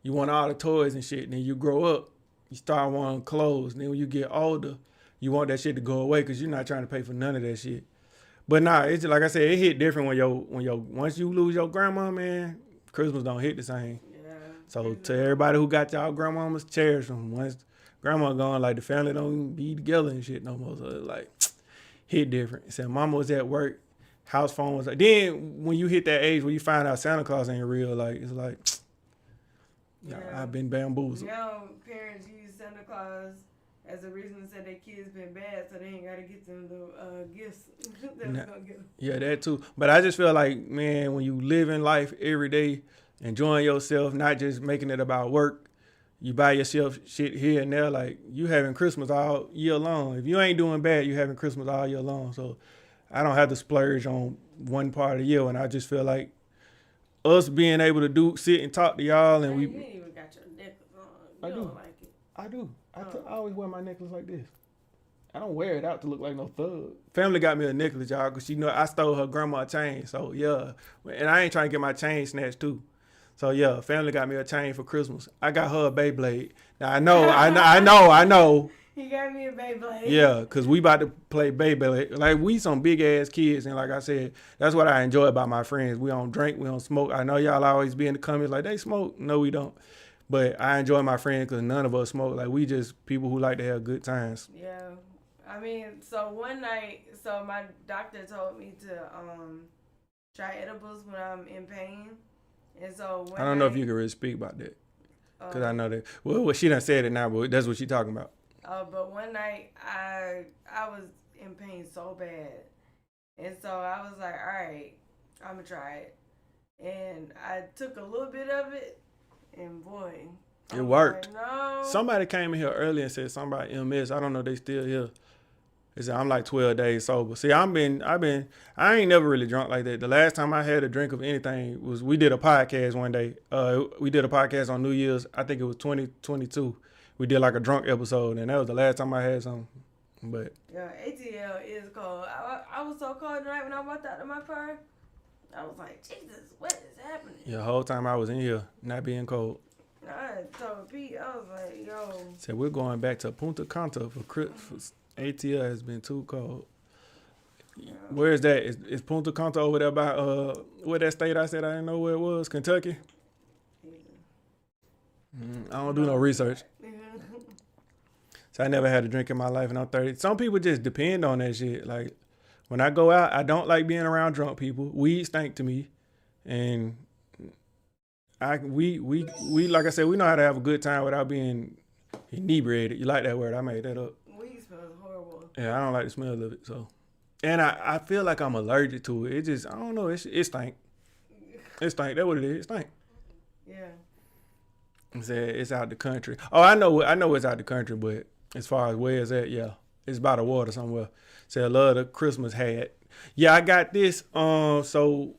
you want all the toys and shit. Then you grow up, you start wanting clothes. Then when you get older, you want that shit to go away because you're not trying to pay for none of that shit. But nah, it's just, like I said, it hit different once you lose your grandma, man, Christmas don't hit the same. Yeah. So to everybody who got y'all grandmamas, cherish them. Once grandma gone, like the family don't even be together and shit no more. So it's like hit different. Said mama was at work, house phone was like. Then when you hit that age where you find out Santa Claus ain't real, like it's like, Yeah. I've been bamboozled. Now parents use Santa Claus as a reason to say their kids been bad, so they ain't gotta get them the gifts that was gonna get them. Yeah, that too. But I just feel like, man, when you live in life every day, enjoying yourself, not just making it about work, you buy yourself shit here and there. Like you having Christmas all year long. If you ain't doing bad, you having Christmas all year long. So I don't have to splurge on one part of the year. And I just feel like us being able to sit and talk to y'all, and You we. ain't even got your necklace on. I You do. don't like it. I do. I always wear my necklace like this. I don't wear it out to look like no thug. Family got me a necklace, y'all, because she know I stole her grandma's chain. So yeah, and I ain't trying to get my chain snatched too. So yeah, family got me a chain for Christmas. I got her a Beyblade. Now I know. He got me a Beyblade. Yeah, because we about to play Beyblade. Like we some big ass kids, and like I said, that's what I enjoy about my friends. We don't drink, we don't smoke. I know y'all always be in the comments like they smoke. No, we don't. But I enjoy my friends because none of us smoke. Like we just people who like to have good times. Yeah. I mean, so one night, so my doctor told me to try edibles when I'm in pain. And so one I don't know if night, you can really speak about that because I know that. Well, she done said it now, but that's what she talking about. But one night I was in pain so bad, and so I was like, all right, I'm gonna try it, and I took a little bit of it, and boy, It worked. Like, no, Somebody came in here earlier and said something about MS. I don't know if they still here. They said I'm like 12 days sober. See, I ain't never really drunk like that. The last time I had a drink of anything was we did a podcast one day. We did a podcast on New Year's. I think it was 2022. We did like a drunk episode, and that was the last time I had something. But yeah, ATL is cold. I was so cold tonight when I walked out of my car. I was like, Jesus, what is happening? yeah, the whole time I was in here, not being cold. I told Pete, I was like, yo. Said we're going back to Punta Cana for Christmas. ATL has been too cold. Where is that? Is Punta Cana over there by what that state I said I didn't know where it was? Kentucky? I don't do no research. So I never had a drink in my life and I'm 30. Some people just depend on that shit. Like when I go out, I don't like being around drunk people. Weed stink to me. And we like I said, we know how to have a good time without being inebriated. You like that word? I made that up. Weed smells horrible. Yeah, I don't like the smell of it. So, and I feel like I'm allergic to it. It just, I don't know. It stink. It stink. That's what it is. It stink. Yeah. It's out the country. Oh, I know it's out the country, but as far as where it's at, yeah, it's by the water somewhere. Say I love the Christmas hat. Yeah, I got this. So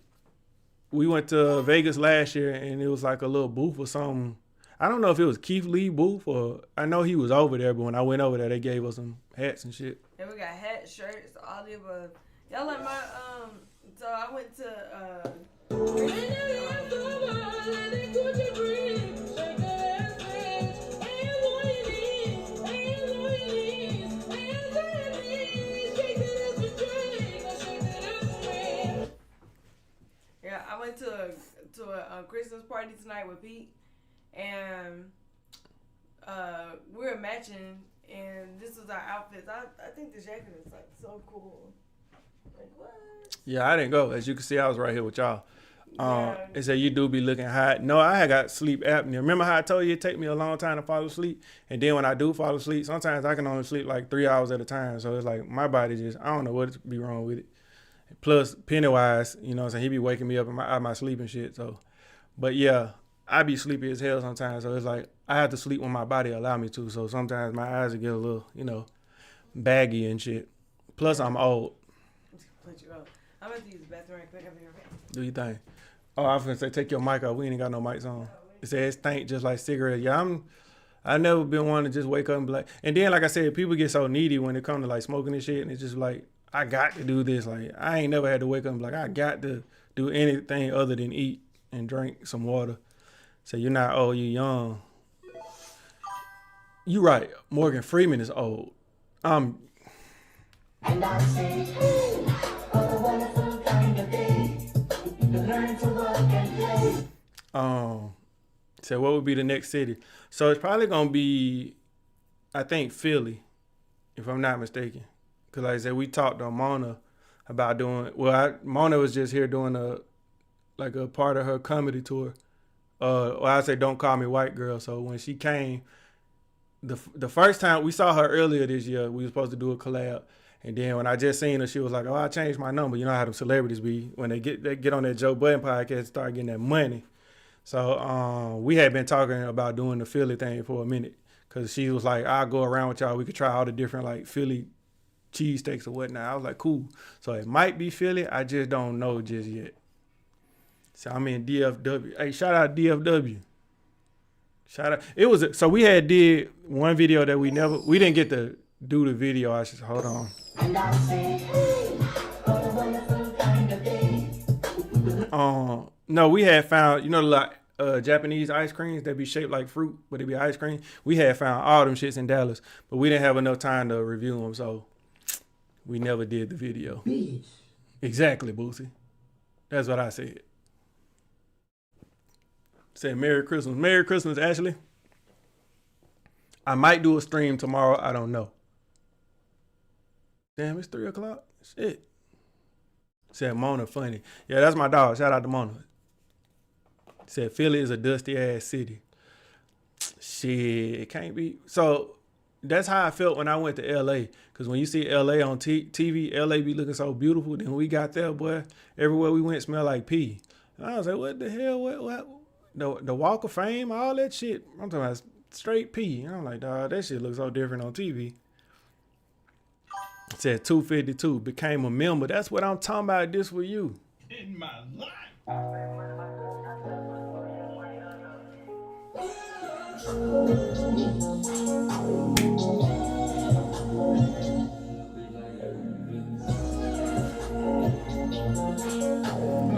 we went to Vegas last year, and it was like a little booth or something. I don't know if it was Keith Lee booth or I know he was over there, but when I went over there, they gave us some hats and shit. And we got hats, shirts, all the above. Y'all like my so I went to a Christmas party tonight with Pete, and we're matching, and this was our outfits. I think the jacket is like so cool. Like what? Yeah, I didn't go. As you can see, I was right here with y'all. Yeah. They say you do be looking hot. No, I had got sleep apnea. Remember how I told you it take me a long time to fall asleep? And then when I do fall asleep, sometimes I can only sleep like 3 hours at a time. So it's like my body just, I don't know what be wrong with it. Plus Pennywise, you know what I'm saying, he be waking me up out of my sleep and shit. So, but yeah, I be sleepy as hell sometimes. So it's like I have to sleep when my body allow me to. So sometimes my eyes will get a little, you know, baggy and shit. Plus I'm old. Put you up. I'm about to use the bathroom right quick. I'll be right back. Do you think? Oh, I was gonna say take your mic off. We ain't got no mics on. It says it stink just like cigarettes. Yeah, I never been one to just wake up and be like. And then like I said, people get so needy when it comes to like smoking and shit, and it's just like I got to do this. Like I ain't never had to wake up and be like I got to do anything other than eat and drink some water. So you're not old, you young. You right. Morgan Freeman is old. And I say, hey, what a wonderful kind of day. To learn to work and play. So what would be the next city? So it's probably gonna be, I think Philly, if I'm not mistaken. Cause like I said, we talked to Mona about doing. Mona was just here doing a part of her comedy tour. Or I say, Don't Call Me White Girl. So when she came, the first time we saw her earlier this year, we were supposed to do a collab. And then when I just seen her, she was like, "Oh, I changed my number." You know how them celebrities be when they get on that Joe Budden podcast and start getting that money. So we had been talking about doing the Philly thing for a minute because she was like, "I'll go around with y'all. We could try all the different like Philly cheesesteaks or whatnot." I was like, "Cool." So it might be Philly. I just don't know just yet. So I'm in DFW. Hey, shout out DFW. Shout out. So we had did one video that we didn't get to do the video. I should hold on. And I say, hey, what a wonderful kind of day. No, we had found, you know, like Japanese ice creams that be shaped like fruit, but they be ice cream. We had found all them shits in Dallas, but we didn't have enough time to review them, so we never did the video. Bitch. Exactly, Boosie. That's what I said. Said Merry Christmas. Merry Christmas, Ashley. I might do a stream tomorrow. I don't know. Damn, it's 3:00. Shit. Said Mona funny. Yeah, that's my dog. Shout out to Mona. Said Philly is a dusty ass city. Shit, it can't be. So that's how I felt when I went to LA. Cause when you see LA on TV, LA be looking so beautiful. Then when we got there, boy, everywhere we went smelled like pee. And I was like, what the hell? What? The Walk of Fame, all that shit. I'm talking about straight pee. And I'm like, dog, that shit looks so different on TV. It said 252 became a member. That's what I'm talking about. This with you. In my life.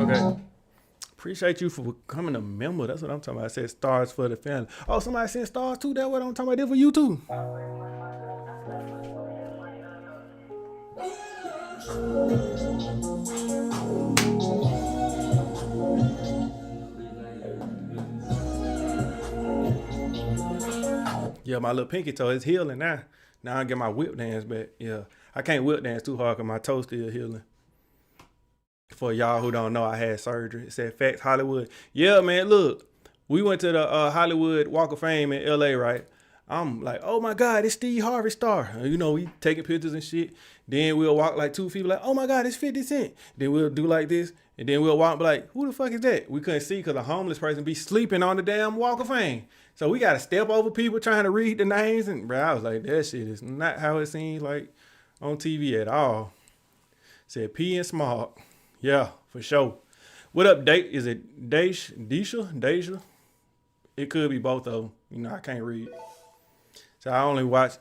Okay. Appreciate you for becoming a member. That's what I'm talking about. I said stars for the family. Oh, somebody said stars too. That's what I'm talking about. This for you too. Yeah, my little pinky toe is healing now. Now I get my whip dance back. Yeah, I can't whip dance too hard because my toe still healing. For y'all who don't know, I had surgery. It said Facts Hollywood. Yeah, man, look. We went to the Hollywood Walk of Fame in LA, right? I'm like, oh my God, it's Steve Harvey star. You know, we taking pictures and shit. Then we'll walk like 2 feet, like, oh my God, it's 50 Cent. Then we'll do like this. And then we'll walk and be like, who the fuck is that? We couldn't see because a homeless person be sleeping on the damn Walk of Fame. So we got to step over people trying to read the names. And bro, I was like, that shit is not how it seems like on TV at all. Said P and Smart. Yeah, for sure. What up, Date? Is it Deja? It could be both of them. You know, I can't read. So I only watch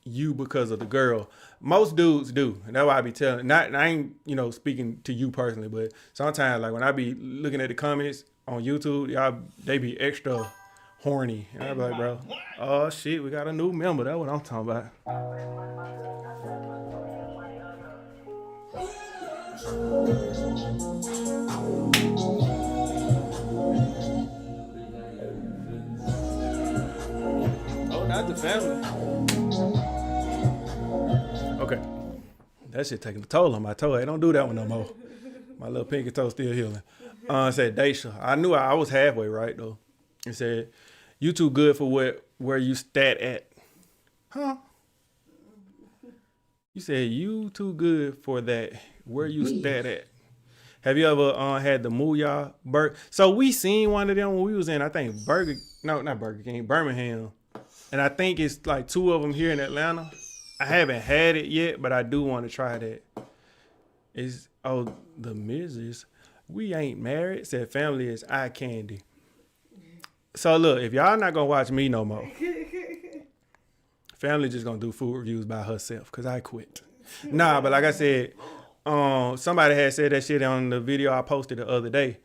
you because of the girl. Most dudes do. And that's why I be telling. I ain't, you know, speaking to you personally, but sometimes, like, when I be looking at the comments on YouTube, y'all, they be extra horny. And I be like, bro, oh, shit, we got a new member. That's what I'm talking about. family. Okay. That shit taking a toll on my toe. Hey, don't do that one no more. My little pinky toe still healing. It said, Daisha. I knew I was halfway right, though. It said, you too good for where you stat at. Huh? You said, you too good for that. Where you stat at. Have you ever had the Mooyah burger? So we seen one of them when we was in, I think, not Burger King, Birmingham. And I think it's like 2 of them here in Atlanta. I haven't had it yet, but I do want to try that. The Mrs. We ain't married. Said family is eye candy. So look, if y'all not gonna watch me no more, family just gonna do food reviews by herself because I quit. Nah, but like I said, somebody had said that shit on the video I posted the other day,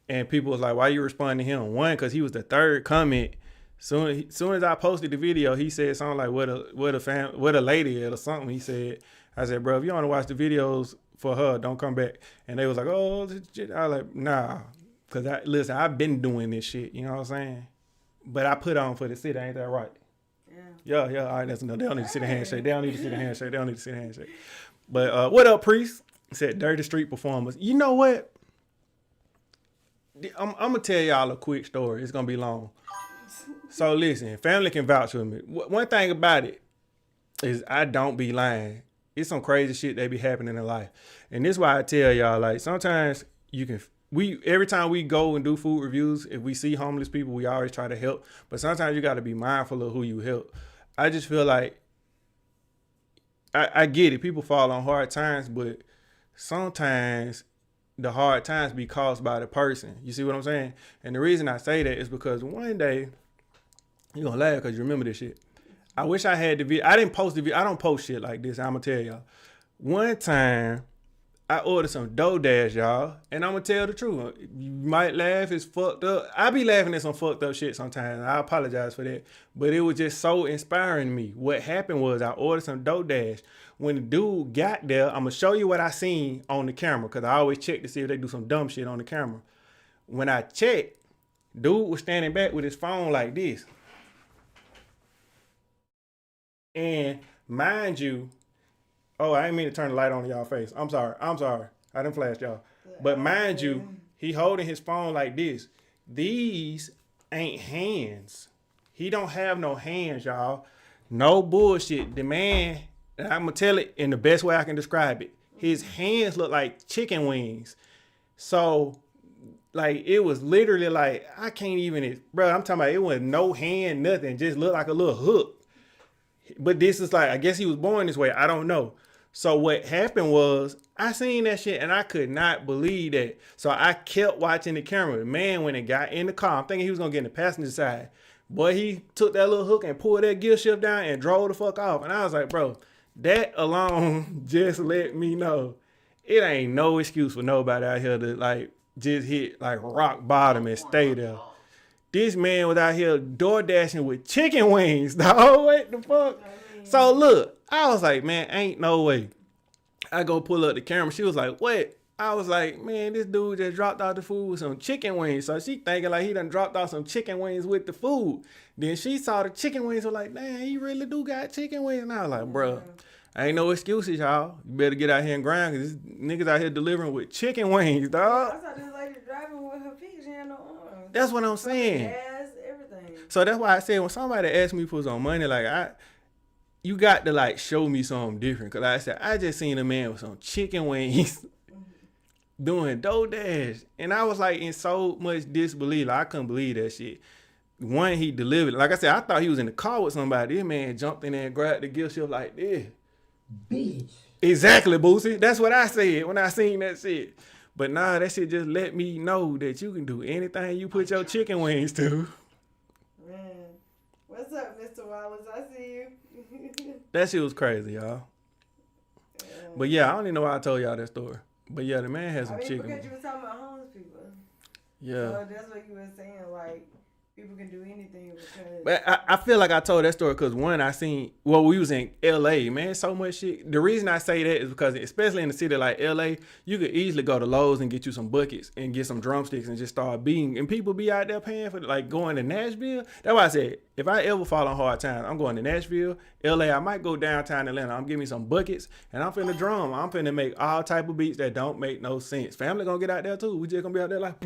and people was like, "Why you responding to him?" One, because he was the third comment. Soon as I posted the video, he said something like, "What a lady at or something." He said, "I said, bro, if you want to watch the videos for her, don't come back." And they was like, "Oh, shit." I was like, "Nah," because listen, I've been doing this shit. You know what I'm saying? But I put on for the city. Ain't that right? Yeah. All right, that's enough. They don't need to see the handshake. They don't need to see the handshake. But what up, Priest? Said Dirty Street Performers. You know what? I'm gonna tell y'all a quick story. It's gonna be long. So listen, family can vouch for me. One thing about it is I don't be lying. It's some crazy shit that be happening in life. And this is why I tell y'all, like, sometimes every time we go and do food reviews, if we see homeless people, we always try to help. But sometimes you gotta be mindful of who you help. I just feel like I get it. People fall on hard times, but sometimes the hard times be caused by the person. You see what I'm saying? And the reason I say that is because one day, you're gonna laugh because you remember this shit. I wish I had the video. I didn't post the video. I don't post shit like this. I'm gonna tell y'all. One time, I ordered some DoorDash, y'all, and I'm gonna tell the truth. You might laugh, it's fucked up. I be laughing at some fucked up shit sometimes. I apologize for that. But it was just so inspiring to me. What happened was I ordered some DoorDash. When the dude got there, I'm gonna show you what I seen on the camera, because I always check to see if they do some dumb shit on the camera. When I checked, dude was standing back with his phone like this. And mind you, oh, I didn't mean to turn the light on in y'all face. I'm sorry. I didn't flash y'all. But mind you, he holding his phone like this. These ain't hands. He don't have no hands, y'all. No bullshit. The man, and I'm going to tell it in the best way I can describe it. His hands look like chicken wings. So, like, it was literally like, I can't even, bro, I'm talking about it was no hand, nothing. Just looked like a little hook. But this is like, I guess he was born this way. I don't know. So what happened was I seen that shit and I could not believe that. So I kept watching the camera. Man, when it got in the car, I'm thinking he was going to get in the passenger side. Boy, he took that little hook and pulled that gear shift down and drove the fuck off. And I was like, bro, that alone just let me know it ain't no excuse for nobody out here to like just hit like rock bottom and stay there. This man was out here door dashing with chicken wings, dog. What the fuck? So look, I was like, man, ain't no way. I go pull up the camera. She was like, what? I was like, man, this dude just dropped off the food with some chicken wings. So she thinking like he done dropped off some chicken wings with the food. Then she saw the chicken wings, was like, damn, he really do got chicken wings. And I was like, bro, ain't no excuses, y'all. You better get out here and grind, because this niggas out here delivering with chicken wings, dog. I thought this lady driving with her feet, she had no arms. That's what I'm saying. Ass, everything. So that's why I said when somebody asks me for some money, like you got to like show me something different. Cause like I said, I just seen a man with some chicken wings doing DoorDash. And I was like in so much disbelief. Like, I couldn't believe that shit. One, he delivered. Like I said, I thought he was in the car with somebody. This man jumped in there and grabbed the gift ship like this. Bitch. Exactly, Boosie. That's what I said when I seen that shit. But nah, that shit just let me know that you can do anything you put your chicken wings to. Man. What's up, Mr. Wallace? I see you. That shit was crazy, y'all. But yeah, I don't even know why I told y'all that story. But yeah, the man had some chicken. Because you were talking about homeless people. Yeah. So that's what you were saying. Like, people can do anything because. But I feel like I told that story because one, we was in LA, man, so much shit. The reason I say that is because especially in a city like LA, you could easily go to Lowe's and get you some buckets and get some drumsticks and just start beating. And people be out there paying for like going to Nashville. That's why I said, if I ever fall on hard times, I'm going to Nashville, LA. I might go downtown Atlanta. I'm giving me some buckets and I'm finna drum. I'm finna make all type of beats that don't make no sense. Family gonna get out there too. We just gonna be out there like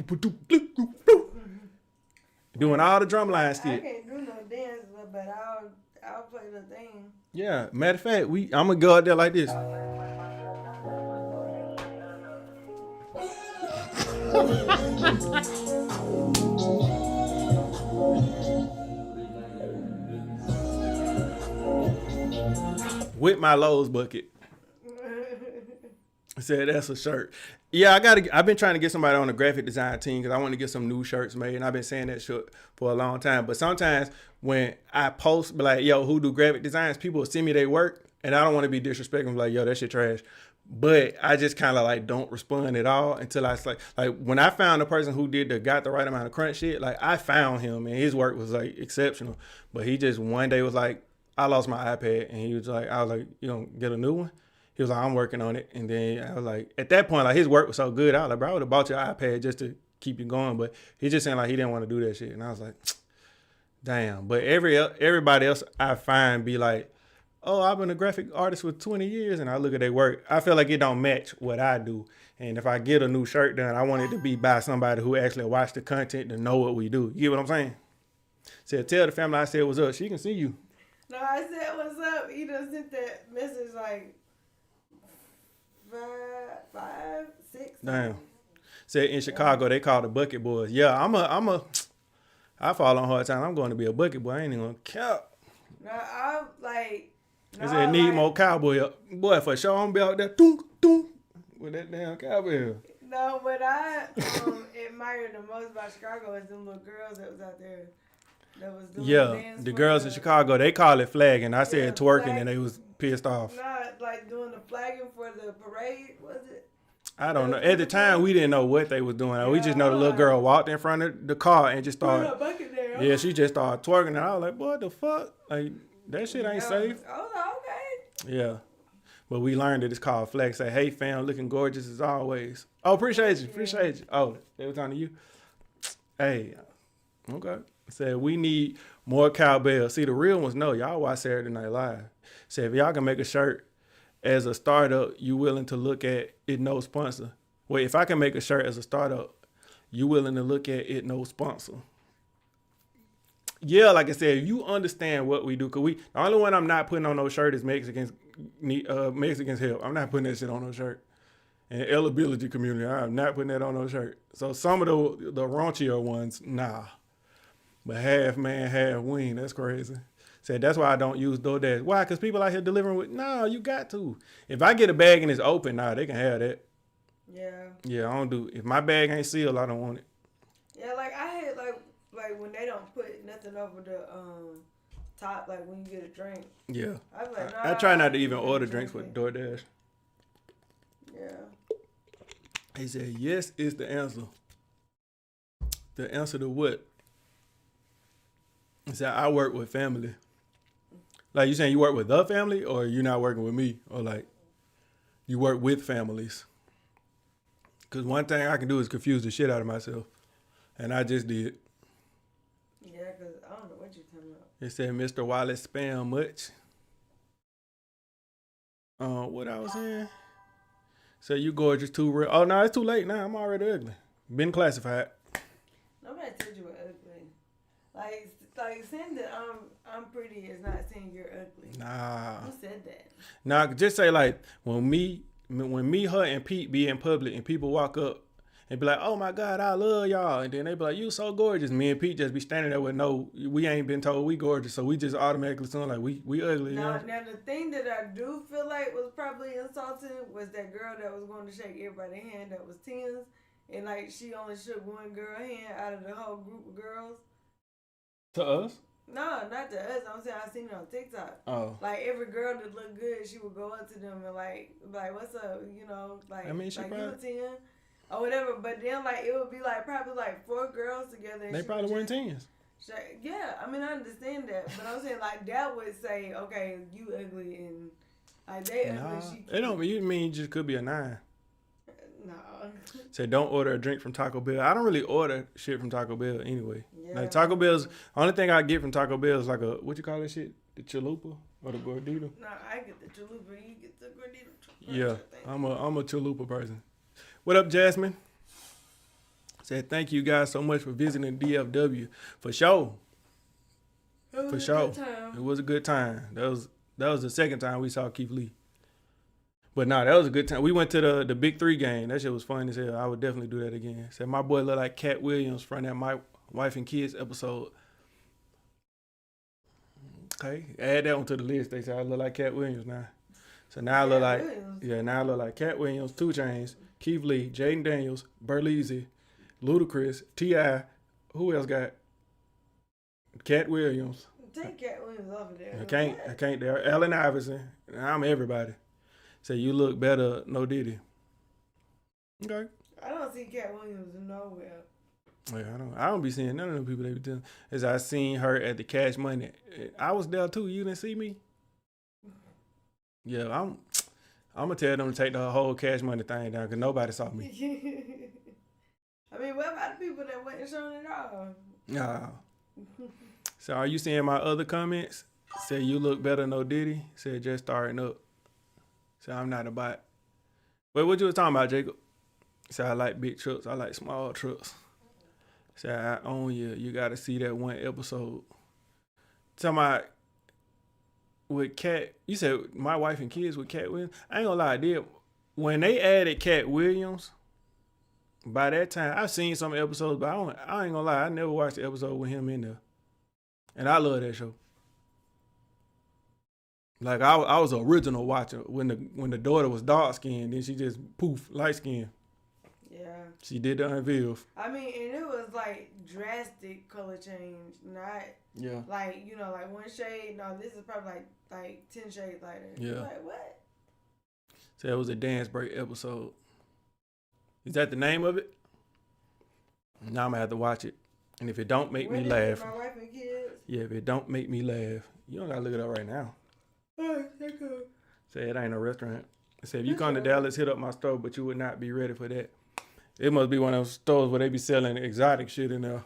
doing all the drum line I shit. can't do no dance, but I'll play the thing. Yeah, matter of fact, I'm gonna go out there like this. With my Lowe's bucket. I said that's a shirt. Yeah, I've been trying to get somebody on the graphic design team because I want to get some new shirts made, and I've been saying that shit for a long time. But sometimes when I post, be like, yo, who do graphic designs? People will send me their work, and I don't want to be disrespectful, like, yo, that shit trash. But I just kind of like don't respond at all until I like when I found the person who got the right amount of crunch shit. Like I found him, and his work was like exceptional. But he just one day was like, I lost my iPad, and he was like, I was like, you gonna get a new one? He was like, I'm working on it. And then I was like, at that point, like his work was so good. I was like, bro, I would have bought your iPad just to keep you going. But he just saying like he didn't want to do that shit. And I was like, damn. But everybody else I find be like, oh, I've been a graphic artist for 20 years. And I look at their work. I feel like it don't match what I do. And if I get a new shirt done, I want it to be by somebody who actually watch the content to know what we do. You get what I'm saying? Said, tell the family I said what's up. She can see you. No, I said what's up. He done sent that message like 5, 6. Damn. Said in Chicago they call the bucket boys. Yeah, I fall on hard time. I'm going to be a bucket boy. I ain't even gonna count. No, I'm like. They said need more cowboy up. Boy, for sure I'm be out there doom doom with that damn cowboy. No, what I admire the most about Chicago is them little girls that was out there. That was doing dance the for girls in Chicago, they call it flagging. I said twerking and they was pissed off. Not like doing the flagging for the parade, was it? I don't know. At the time, we didn't know what they was doing. We just know the little girl walked in front of the car and just started. Bucket there. Yeah, she just started twerking. And I was like, what the fuck? Like, that shit ain't safe. I was like, okay. Yeah. But we learned that it's called flag. Say, hey, fam, looking gorgeous as always. Oh, appreciate you. Appreciate you. Oh, they was on to you? Hey, okay. Said, we need more cowbells. See, the real ones know. Y'all watch Saturday Night Live. Said, if y'all can make a shirt as a startup, you willing to look at it, no sponsor. Well, if I can make a shirt as a startup, you willing to look at it, no sponsor. Yeah, like I said, if you understand what we do, the only one I'm not putting on no shirt is Mexicans Help. I'm not putting that shit on no shirt. And the eligibility community, I'm not putting that on no shirt. So some of the raunchier ones, nah. But half man, half wing, that's crazy. Said that's why I don't use DoorDash. Why? Because people out here delivering with, no, you got to. If I get a bag and it's open, they can have that. Yeah. Yeah, I don't do, if my bag ain't sealed, I don't want it. Yeah, like I had like when they don't put nothing over the top, like when you get a drink. Yeah. I was like, I try not to even order drinks with DoorDash. Yeah. He said, yes is the answer. The answer to what? He said, I work with family. Like, you saying you work with the family, or you not working with me? Or like, you work with families? Because one thing I can do is confuse the shit out of myself. And I just did. Yeah, because I don't know what you're talking about. It said, Mr. Wallace spam much. What I was saying? So you gorgeous too real. Oh, no, it's too late now. I'm already ugly. Been classified. Nobody told you were ugly. Like saying that I'm pretty is not saying you're ugly. Nah. Who said that? Nah, just say like when me, her, and Pete be in public and people walk up and be like, oh my God, I love y'all. And then they be like, you so gorgeous. Me and Pete just be standing there with we ain't been told we gorgeous. So we just automatically sound like we ugly. Now You know? the thing that I do feel like was probably insulting was that girl that was going to shake everybody's hand that was 10s. And like she only shook one girl hand out of the whole group of girls. To us? No, not to us. I'm saying I seen it on TikTok. Oh. Like every girl that looked good, she would go up to them and like what's up? You know, like I mean, she like probably, you a 10 or whatever. But then like it would be like probably like 4 girls together. And they she probably would weren't just, 10s. Yeah, I mean I understand that, but I'm saying like that would say, okay, you ugly and like they ugly. Nah, She it don't mean it just could be a 9. no. Say don't order a drink from Taco Bell. I don't really order shit from Taco Bell anyway. Yeah. Like Taco Bell's only thing I get from Taco Bell is like a what you call that shit? The chalupa or the gordita? No, I get the chalupa. You get the gordita. Yeah, I'm a chalupa person. What up, Jasmine? Said thank you guys so much for visiting DFW. For sure. For sure. It was a good time. That was the second time we saw Keith Lee. But nah, that was a good time. We went to the Big 3 game. That shit was fun as hell. I would definitely do that again. Said my boy look like Cat Williams from that My Wife and Kids episode. Okay, add that one to the list. They said I look like Cat Williams now. So now I look like now I look like Cat Williams, 2 Chainz, Keith Lee, Jaden Daniels, Burleezy, Ludacris, T.I. Who else got? Cat Williams. Take Cat Williams off of there. I can't there. Allen Iverson. I'm everybody. Say you look better, no Diddy. Okay. I don't see Cat Williams nowhere. Yeah, I don't be seeing none of them people they be telling. As I seen her at the Cash Money. I was there too. You didn't see me? Yeah, I'm gonna tell them to take the whole Cash Money thing down because nobody saw me. I mean, what about the people that wasn't showing it all? Nah. So are you seeing my other comments? Say you look better, no Diddy. Said just starting up. So I'm not a bot. But what you was talking about, Jacob? Say I like big trucks. I like small trucks. Say I own you. You got to see that one episode. Talking about with Cat. You said My Wife and Kids with Cat Williams. I ain't gonna lie, I did. When they added Cat Williams, by that time I've seen some episodes, but I ain't gonna lie, I never watched the episode with him in there. And I love that show. Like I was an original watcher when the daughter was dark skinned, then she just poof light skinned. Yeah. She did the unveil. I mean, and it was like drastic color change, not like like one shade. No, this is probably like 10 shades lighter. Yeah. Like what? So it was a dance break episode. Is that the name of it? Now I'm gonna have to watch it. And if it don't make me laugh, My Wife and Kids. yeah, if it don't make me laugh, you don't gotta look it up right now. Say it ain't a restaurant. Say if you come to Dallas, hit up my store, but you would not be ready for that. It must be one of those stores where they be selling exotic shit in there.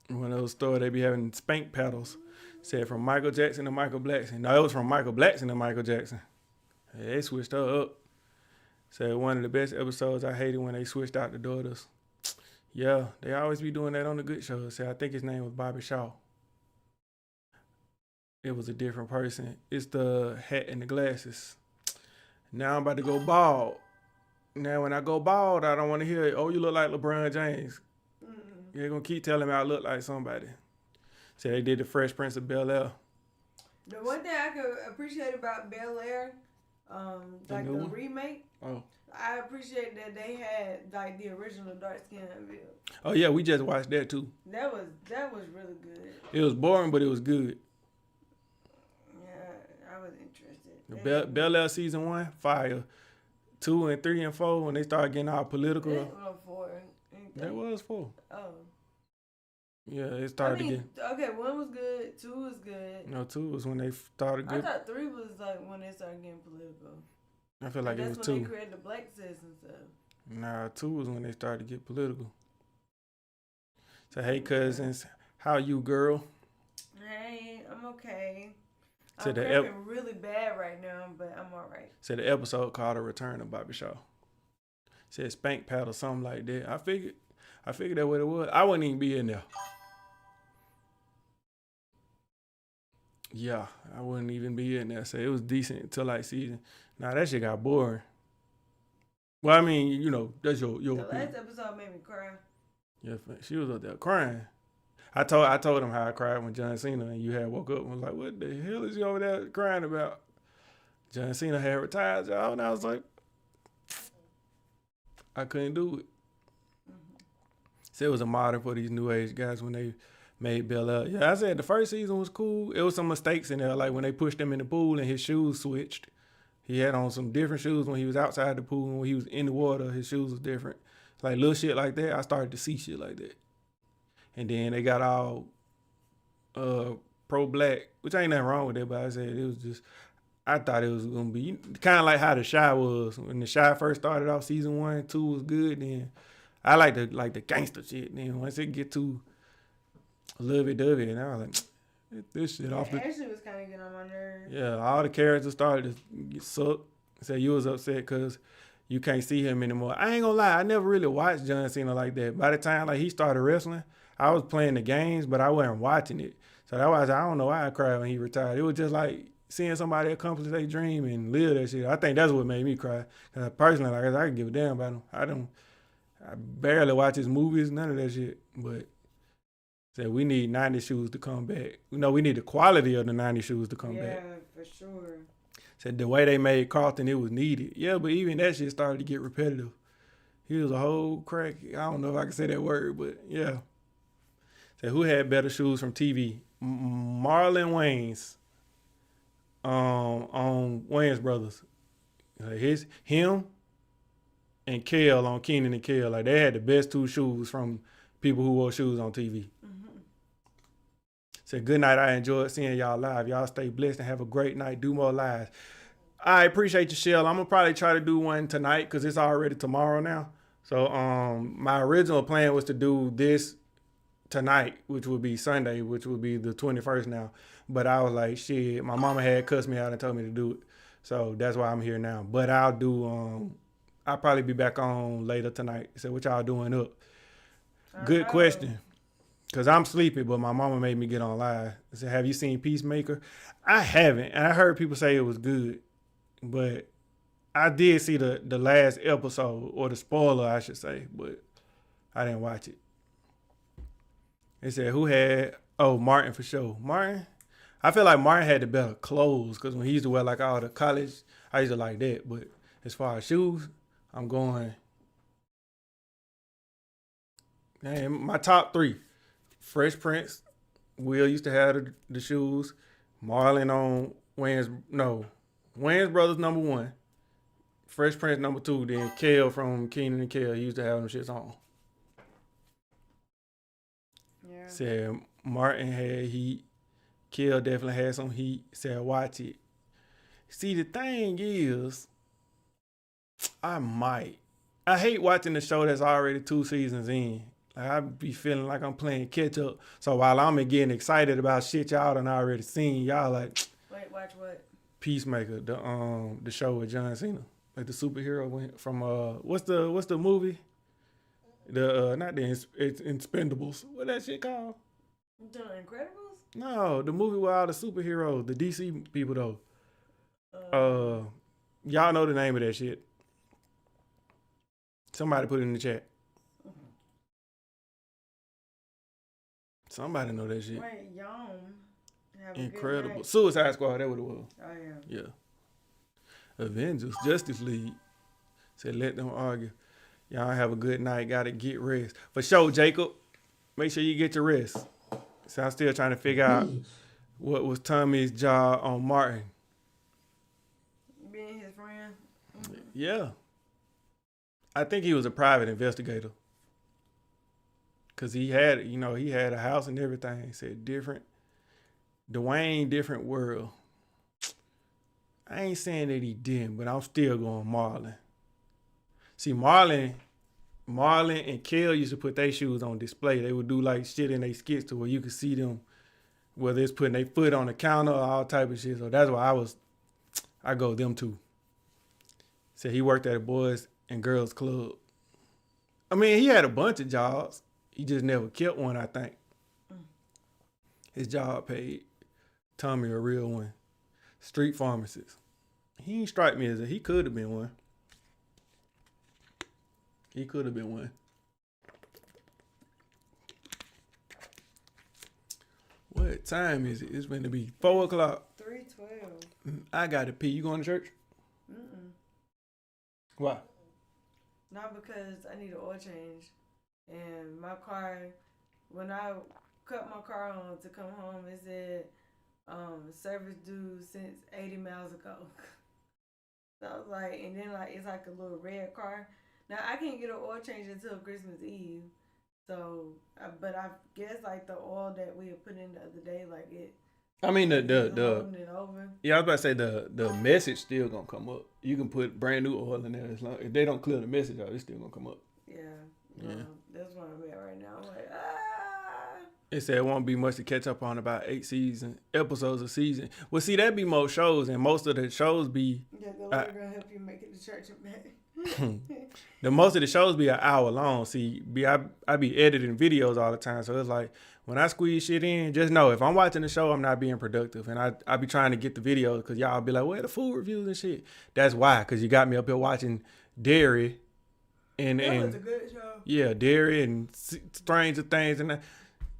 One of those stores they be having spank paddles. Said from Michael Jackson to Michael Blackson. No, it was from Michael Blackson to Michael Jackson. They switched her up. Said one of the best episodes. I hated when they switched out the daughters. Yeah, they always be doing that on the good shows. Said I think his name was Bobby Shaw. It was a different person. It's the hat and the glasses. Now I'm about to go bald. Now when I go bald, I don't want to hear, oh, you look like LeBron James. You're going to keep telling me I look like somebody. So they did the Fresh Prince of Bel-Air. The one thing I could appreciate about Bel Air, like the new one? remake, Oh. I appreciate that they had like the original dark skin unveil. Oh, yeah, we just watched that too. That was really good. It was boring, but it was good. Yeah, I was interested. Bel-Air season 1, fire. 2 and 3 and 4, when they started getting all political. Well, 4. That was 4. Oh. Yeah, it started again. Okay, 1 was good, 2 was good. No, 2 was when they started I good. thought 3 was like when they started getting political. I feel like it was That's 2. when they created the black sis and stuff. Nah, 2 was when they started to get political. So, hey, cousins, how you, girl? Hey, I'm okay. So I'm cramping really bad right now, but I'm all right. Said the episode called "A Return of Bobby Shaw." Said spank pad or something like that. I figured that what it was. I wouldn't even be in there. Yeah, I wouldn't even be in there. So it was decent until like season. Nah, that shit got boring. Well, I mean, that's your The opinion. last episode made me cry. Yeah, she was up there crying. I told him how I cried when John Cena and you had woke up and was like, what the hell is you over there crying about? John Cena had retired, y'all, and I was like, I couldn't do it. So it was a model for these new age guys when they made Bel-Air. Yeah, I said the first season was cool. It was some mistakes in there, like when they pushed him in the pool and his shoes switched. He had on some different shoes when he was outside the pool, and when he was in the water, his shoes was different. Like little shit like that, I started to see shit like that. and then they got all pro black, which ain't nothing wrong with it. But I said it was just. I thought it was gonna be kind of like how the Shy was when the Shy first started off. Season 1 and 2 was good. Then I like the gangster shit. Then once it get to lovey-dovey, and I was like, this shit off the. Ashley was kind of getting on my nerves. Yeah, all the characters started to get sucked. Said you was upset because you can't see him anymore. I ain't gonna lie, I never really watched John Cena like that. By the time like he started wrestling, I was playing the games, but I wasn't watching it. So that was I don't know why I cried when he retired. It was just like seeing somebody accomplish their dream and live that shit. I think that's what made me cry. Cause personally, like I can give a damn about him. I barely watch his movies, none of that shit. But said we need 90 shoes to come back. We need the quality of the 90 shoes to come back. Yeah, for sure. Said the way they made Carlton, it was needed. Yeah, but even that shit started to get repetitive. He was a whole crack. I don't know if I can say that word, but yeah. Said who had better shoes from TV? Marlon Wayans on Wayans Brothers. Him and Kel on Keenan and Kel. Like they had the best two shoes from people who wore shoes on TV. Mm-hmm. Said good night. I enjoyed seeing y'all live. Y'all stay blessed and have a great night. Do more lives. I appreciate you, Shell. I'm gonna probably try to do one tonight because it's already tomorrow now. So my original plan was to do this tonight, which would be Sunday, which would be the 21st now. But I was like, shit, my mama had cussed me out and told me to do it. So that's why I'm here now. But I'll probably be back on later tonight. So what y'all doing up? Good question. Because I'm sleepy, but my mama made me get on live. I said, have you seen Peacemaker? I haven't. And I heard people say it was good. But I did see the last episode, or the spoiler, I should say. But I didn't watch it. They said, who had... Oh, Martin for sure. Martin? I feel like Martin had the better clothes because when he used to wear like all the college, I used to like that. But as far as shoes, I'm going... Man, my top 3. Fresh Prince. Will used to have the shoes. Marlon on Wayans Brothers number 1. Fresh Prince number 2. Then Kel from Keenan and Kel. He used to have them shits on. Yeah. Said Martin had heat. Kel definitely had some heat. Said watch it. See, the thing is, I hate watching the show that's already 2 seasons in. Like, I be feeling like I'm playing catch up. So while I'm getting excited about shit y'all done already seen, y'all like. Wait, watch what? Peacemaker, the show with John Cena, like the superhero went from what's the movie? Not the Expendables. What that shit called? The Incredibles? No, the movie with all the superheroes, the DC people though. Y'all know the name of that shit. Somebody put it in the chat. Somebody know that shit. Wait, Yom. Incredible. Suicide Squad, that what it was. Oh, yeah. Yeah. Avengers, Justice League. Said let them argue. Y'all have a good night. Gotta get rest. For sure, Jacob. Make sure you get your rest. So I'm still trying to figure out what was Tommy's job on Martin. Being his friend? Mm-hmm. Yeah. I think he was a private investigator. Cause he had a house and everything. He said different. Dwayne, different world. I ain't saying that he didn't, but I'm still going Marlon. See, Marlon and Kel used to put their shoes on display. They would do like shit in their skits to where you could see them, whether it's putting their foot on the counter or all type of shit. So that's why I go them two. Said he worked at a Boys and Girls Club. I mean, he had a bunch of jobs. He just never kept one, I think. His job paid Tommy a real one. Street pharmacist. He ain't strike me as he could have been one. He could have been one. What time is it? It's going to be 4 o'clock. 3:12. I got to pee. You going to church? Mm-mm. Why? Not because I need an oil change. And my car, when I cut my car on to come home, it said service due since 80 miles ago. So I was like, and then like it's like a little red car. Now I can't get an oil change until Christmas Eve. So, but I guess like the oil that we had put in the other day, like it. I mean the holding it over. yeah, I was about to say the message still gonna come up. You can put brand new oil in there as long if they don't clear the message out, it's still gonna come up. Yeah. Yeah. That's where I'm at right now. I'm like, It said it won't be much to catch up on, about 8 episodes a season. Well, see, that'd be most shows, and most of the shows be yeah, the Lord gonna help you make it to church and back. most of the shows be an hour long. See, I be editing videos all the time, so it's like when I squeeze shit in, just know if I'm watching the show, I'm not being productive, and I be trying to get the videos because y'all be like, where the food reviews and shit. That's why, because you got me up here watching Dairy, That was a good show. yeah, Dairy and Stranger Things, and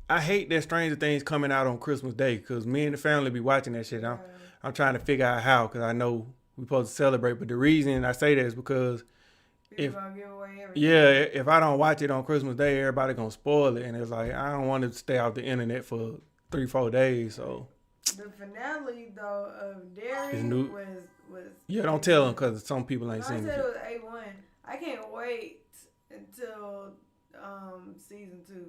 I hate that Stranger Things coming out on Christmas Day because me and the family be watching that shit. I'm trying to figure out how because I know we supposed to celebrate, but the reason I say that is because People gonna give away everything. yeah, if I don't watch it on Christmas Day, everybody gonna spoil it, and it's like I don't want to stay off the internet for 3-4 days. So The finale though of Dairy It's new. was yeah, don't tell them because some people ain't I seen said it. it was A1. I can't wait until season 2.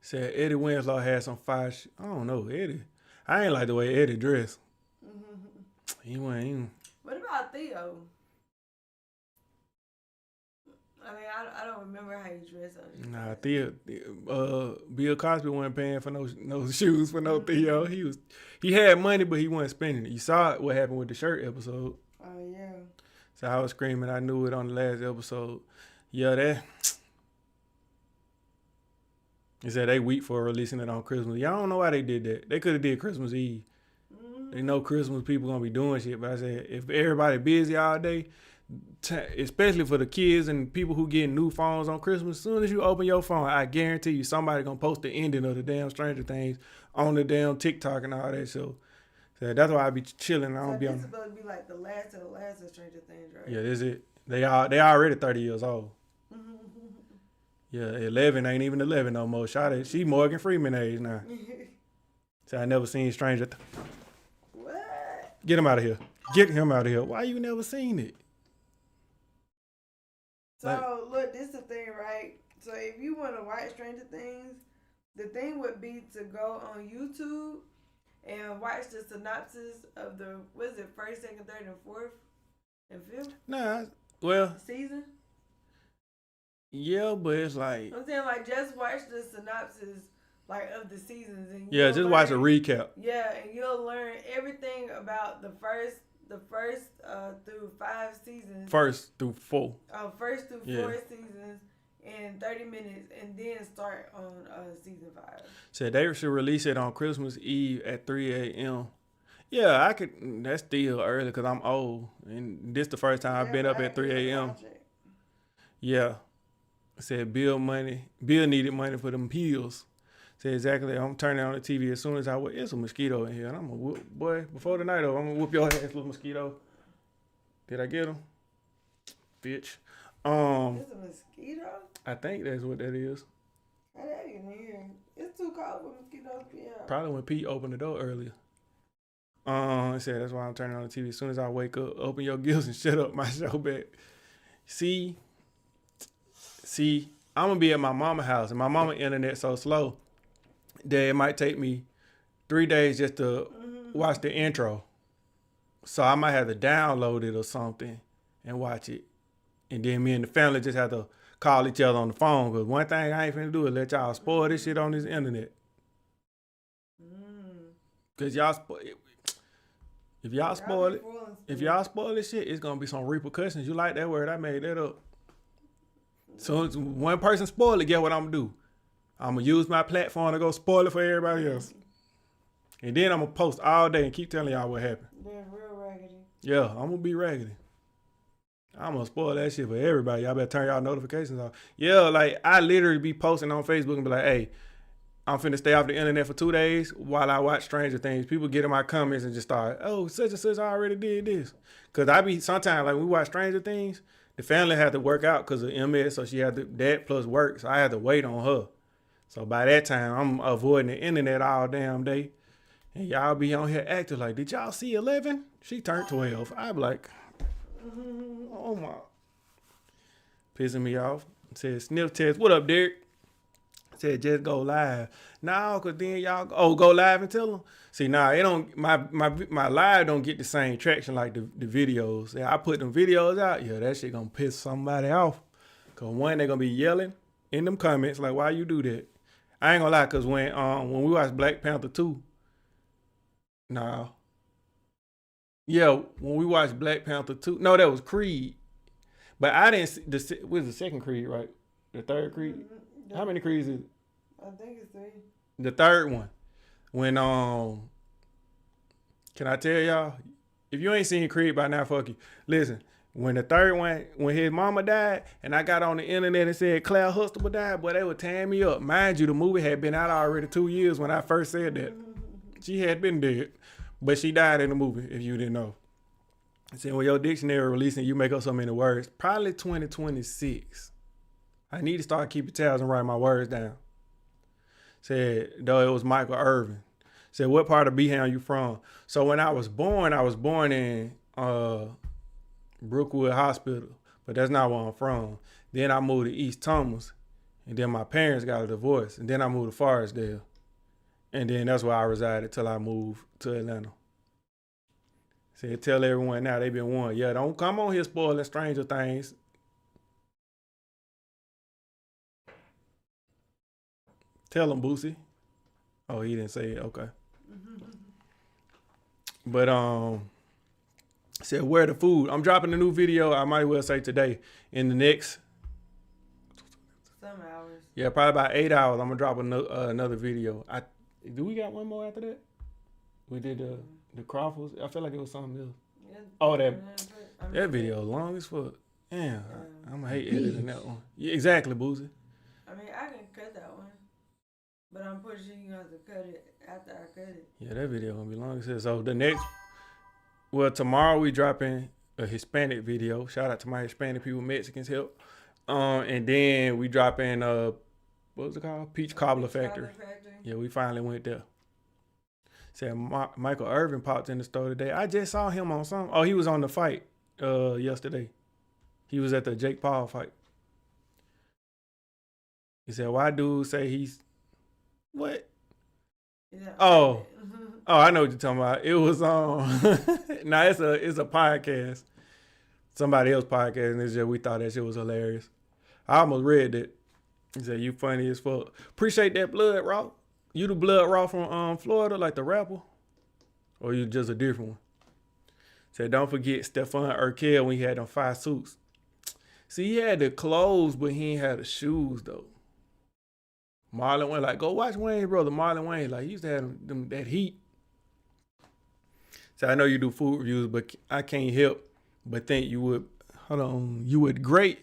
Said Eddie Winslow had some fire. I don't know Eddie. I ain't like the way Eddie dressed. He went. What about Theo? I mean, I don't remember how he dressed on. Nah, Theo. Bill Cosby wasn't paying for no shoes for no Theo. He had money, but he wasn't spending it. You saw what happened with the shirt episode. Oh yeah. So I was screaming. I knew it on the last episode. Yeah, that. He said they weak for releasing it on Christmas. Y'all don't know why they did that. They could have did Christmas Eve. They know Christmas people gonna be doing shit. But I said if everybody busy all day, especially for the kids and people who get new phones on Christmas, as soon as you open your phone, I guarantee you somebody gonna post the ending of the damn Stranger Things on the damn TikTok and all that. So that's why I be chilling. I don't So be this on. is supposed to be like the last of Stranger Things, right? Yeah, this it. They already 30 years old. Yeah, 11 ain't even 11 no more. She Morgan Freeman age now. So I never seen Stranger. What? Get him out of here. Get him out of here. Why you never seen it? So look, this is the thing, right? So if you want to watch Stranger Things, the thing would be to go on YouTube and watch the synopsis of the first, second, third, and fourth, and fifth Nah, well, season. yeah, but it's like, I'm saying like just watch the synopsis like of the seasons and yeah, you'll just watch a learn- recap. Yeah, and you'll learn everything about the first through 5 seasons. First through 4. First through Yeah. 4 seasons in 30 minutes, and then start on season 5. Said they should release it on Christmas Eve at 3 a.m. Yeah, I could. That's still early because I'm old, and this the first time I've been up at 3 a.m. Yeah. Said Bill needed money for them pills. Said exactly. I'm turning on the TV as soon as it's a mosquito in here, and I'm gonna whoop, boy, before the night over, I'm gonna whoop your ass, little mosquito. Did I get him? Bitch. It's a mosquito? I think that's what that is. How that get in here? It's too cold for mosquitoes to be out. Probably when Pete opened the door earlier. It said that's why I'm turning on the TV as soon as I wake up. Open your gills and shut up my show back. See, I'm gonna be at my mama's house, and my mama internet so slow that it might take me 3 days just to watch the intro. So I might have to download it or something and watch it, and then me and the family just have to call each other on the phone. Cause one thing I ain't finna do is let y'all spoil this shit on this internet. Cause if y'all spoil this shit, it's gonna be some repercussions. You like that word? I made that up. So it's one person spoil it, get what I'm gonna do? I'm gonna use my platform to go spoil it for everybody else. And then I'm gonna post all day and keep telling y'all what happened. They're real raggedy. Yeah, I'm gonna be raggedy. I'm gonna spoil that shit for everybody. Y'all better turn y'all notifications off. Yeah, like I literally be posting on Facebook and be like, hey, I'm finna stay off the internet for 2 days while I watch Stranger Things. People get in my comments and just start, oh, such and such already did this. Cause I be sometimes like when we watch Stranger Things, the family had to work out because of MS, so she had to that plus work. So I had to wait on her. So by that time, I'm avoiding the internet all damn day. And y'all be on here acting like, did y'all see 11? She turned 12. I be like, oh my. Pissing me off. Said sniff test. What up, Derek? Said just go live. Nah, cause then y'all go live and tell them. See, nah, it don't my live don't get the same traction like the videos. Yeah, I put them videos out, yeah, that shit gonna piss somebody off. Cause one, they gonna be yelling in them comments like, why you do that? I ain't gonna lie, cause when we watched Black Panther 2, nah. Yeah, when we watched Black Panther 2, no, that was Creed. But I didn't see was the second Creed, right? The third Creed? How many Creeds is it? I think it's 3. The third one. When can I tell y'all? If you ain't seen Creed by now, fuck you. Listen, when the third one, when his mama died, and I got on the internet and said Claire Huxtable died, boy, they were tearing me up. Mind you, the movie had been out already 2 years when I first said that. She had been dead, but she died in the movie, if you didn't know. I said, when your dictionary releasing, you make up so many words. Probably 2026. I need to start keeping tabs and write my words down. Said, though it was Michael Irvin. Said, what part of Behan you from? So when I was born in Brookwood Hospital, but that's not where I'm from. Then I moved to East Thomas, and then my parents got a divorce, and then I moved to Forestdale. And then that's where I resided till I moved to Atlanta. Said, tell everyone now they been warned. Yeah, don't come on here spoiling Stranger Things. Tell them, Boosie. Oh, he didn't say it. Okay. But said where the food. I'm dropping a new video. I might well say today in the next some hours. Yeah, probably about 8 hours. I'm gonna drop another video. Do we got one more after that? We did the Crawfords. I feel like it was something else. Yeah, Oh, that video long as fuck. Damn, I'm gonna hate editing that one. Yeah, exactly, Boosie. I mean, I can cut that one, but I'm pretty sure you have to cut it after I cut it. Yeah, that video gonna be long as hell. So the next, tomorrow we dropping a Hispanic video. Shout out to my Hispanic people, Mexicans help. And then we dropping what was it called? Peach Cobbler Factory. Yeah, we finally went there. Said Michael Irvin popped in the store today. I just saw him on something. Oh, he was on the fight yesterday. He was at the Jake Paul fight. He said, why dude say he's what? Yeah. Oh, I know what you're talking about. It was nah, it's a podcast. Somebody else podcast, and it's just we thought that shit was hilarious. I almost read it. He said, you funny as fuck. Appreciate that Blood Raw. You the Blood Raw from Florida, like the rapper? Or you just a different one? Said, don't forget Stephon Urkel when he had them 5 suits. See, he had the clothes, but he ain't had the shoes, though. Marlon Wayne, like, go watch Wayne's brother, Marlon Wayne. Like, he used to have them that heat. So I know you do food reviews, but I can't help but think you would great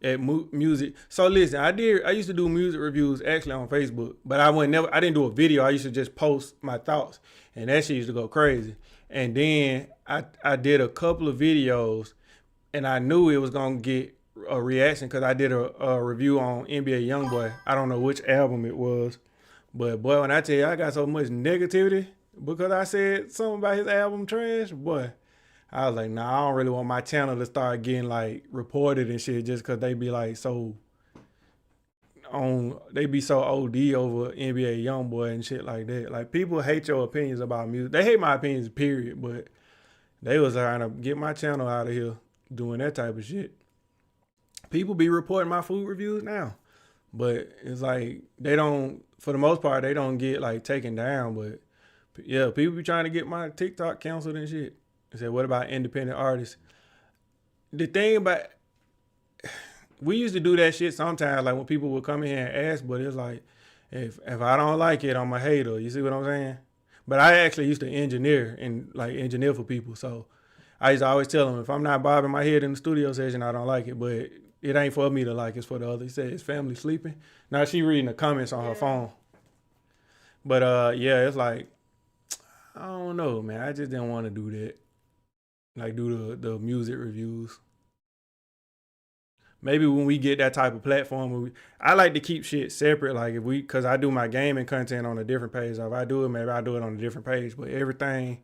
at music. So listen, I used to do music reviews actually on Facebook, but I didn't do a video. I used to just post my thoughts, and that shit used to go crazy. And then I did a couple of videos, and I knew it was gonna get a reaction because I did a review on NBA YoungBoy. I don't know which album it was, but boy, when I tell you I got so much negativity because I said something about his album trash, boy, I was like, nah, I don't really want my channel to start getting like reported and shit just because they be like they be so OD over NBA YoungBoy and shit like that. Like people hate your opinions about music. They hate my opinions, period, but they was trying to get my channel out of here doing that type of shit. People be reporting my food reviews now, but it's like for the most part, they don't get like taken down. But yeah, people be trying to get my TikTok canceled and shit. I said, what about independent artists? The thing about, we used to do that shit sometimes, like when people would come in here and ask, but it's like, if I don't like it, I'm a hater. You see what I'm saying? But I actually used to engineer for people. So I used to always tell them, if I'm not bobbing my head in the studio session, I don't like it. But it ain't for me to like, it's for the other. He said his family sleeping. Now she reading the comments on her phone. But yeah, it's like, I don't know, man. I just didn't want to do that. Like do the music reviews. Maybe when we get that type of platform, I like to keep shit separate. Like cause I do my gaming content on a different page. So if I do it, maybe I do it on a different page. But everything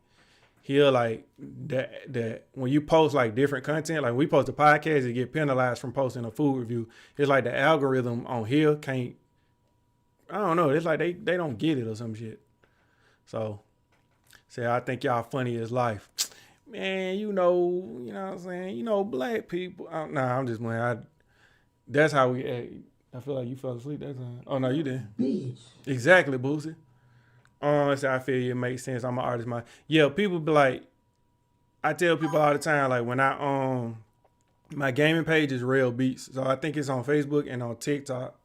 here, like that when you post like different content, like we post a podcast, you get penalized from posting a food review. It's like the algorithm on here can't I don't know. It's like they don't get it or some shit. So, say I think y'all funny as life. Man, you know what I'm saying? You know, black people. Nah, I'm just playing. That's how we act. I feel like you fell asleep that time. Oh no, you didn't. Bitch. Exactly, Boosie. So I feel you. It makes sense. I'm an artist. Yeah, people be like, I tell people all the time, like when my gaming page is Real Beats. So I think it's on Facebook and on TikTok.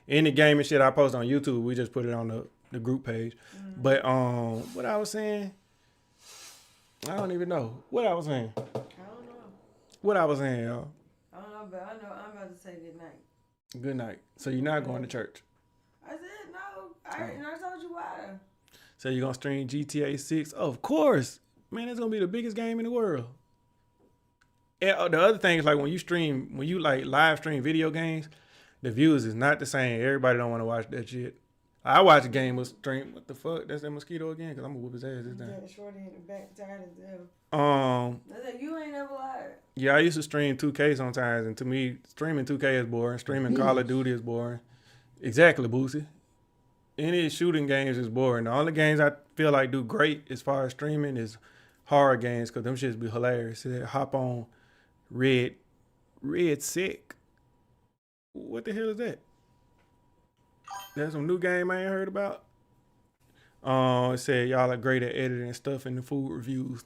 Any gaming shit I post on YouTube, we just put it on the group page. But what I was saying, I don't even know what I was saying. I don't know. What I was saying, y'all. I don't know, but I know I'm about to say good night. Good night. So you're not going to church. I said no. And I told you why. So you're gonna stream GTA 6? Of course, man. It's gonna be the biggest game in the world. And the other thing is like when you like live stream video games, the views is not the same. Everybody don't want to watch that shit. I watch a game with stream. What the fuck? That's that mosquito again? Cause I'm gonna whoop his ass this time. Got shorty in the back, tired as hell. I said you ain't never lied. Yeah, I used to stream 2K sometimes, and to me, streaming 2K is boring. Streaming Call of Duty is boring. Exactly, Boosie. Any shooting games is boring. The only games I feel like do great as far as streaming is horror games, cause them shits be hilarious. Hop on Red Sick. What the hell is that? That's some new game I ain't heard about. It said y'all are great at editing stuff in the food reviews.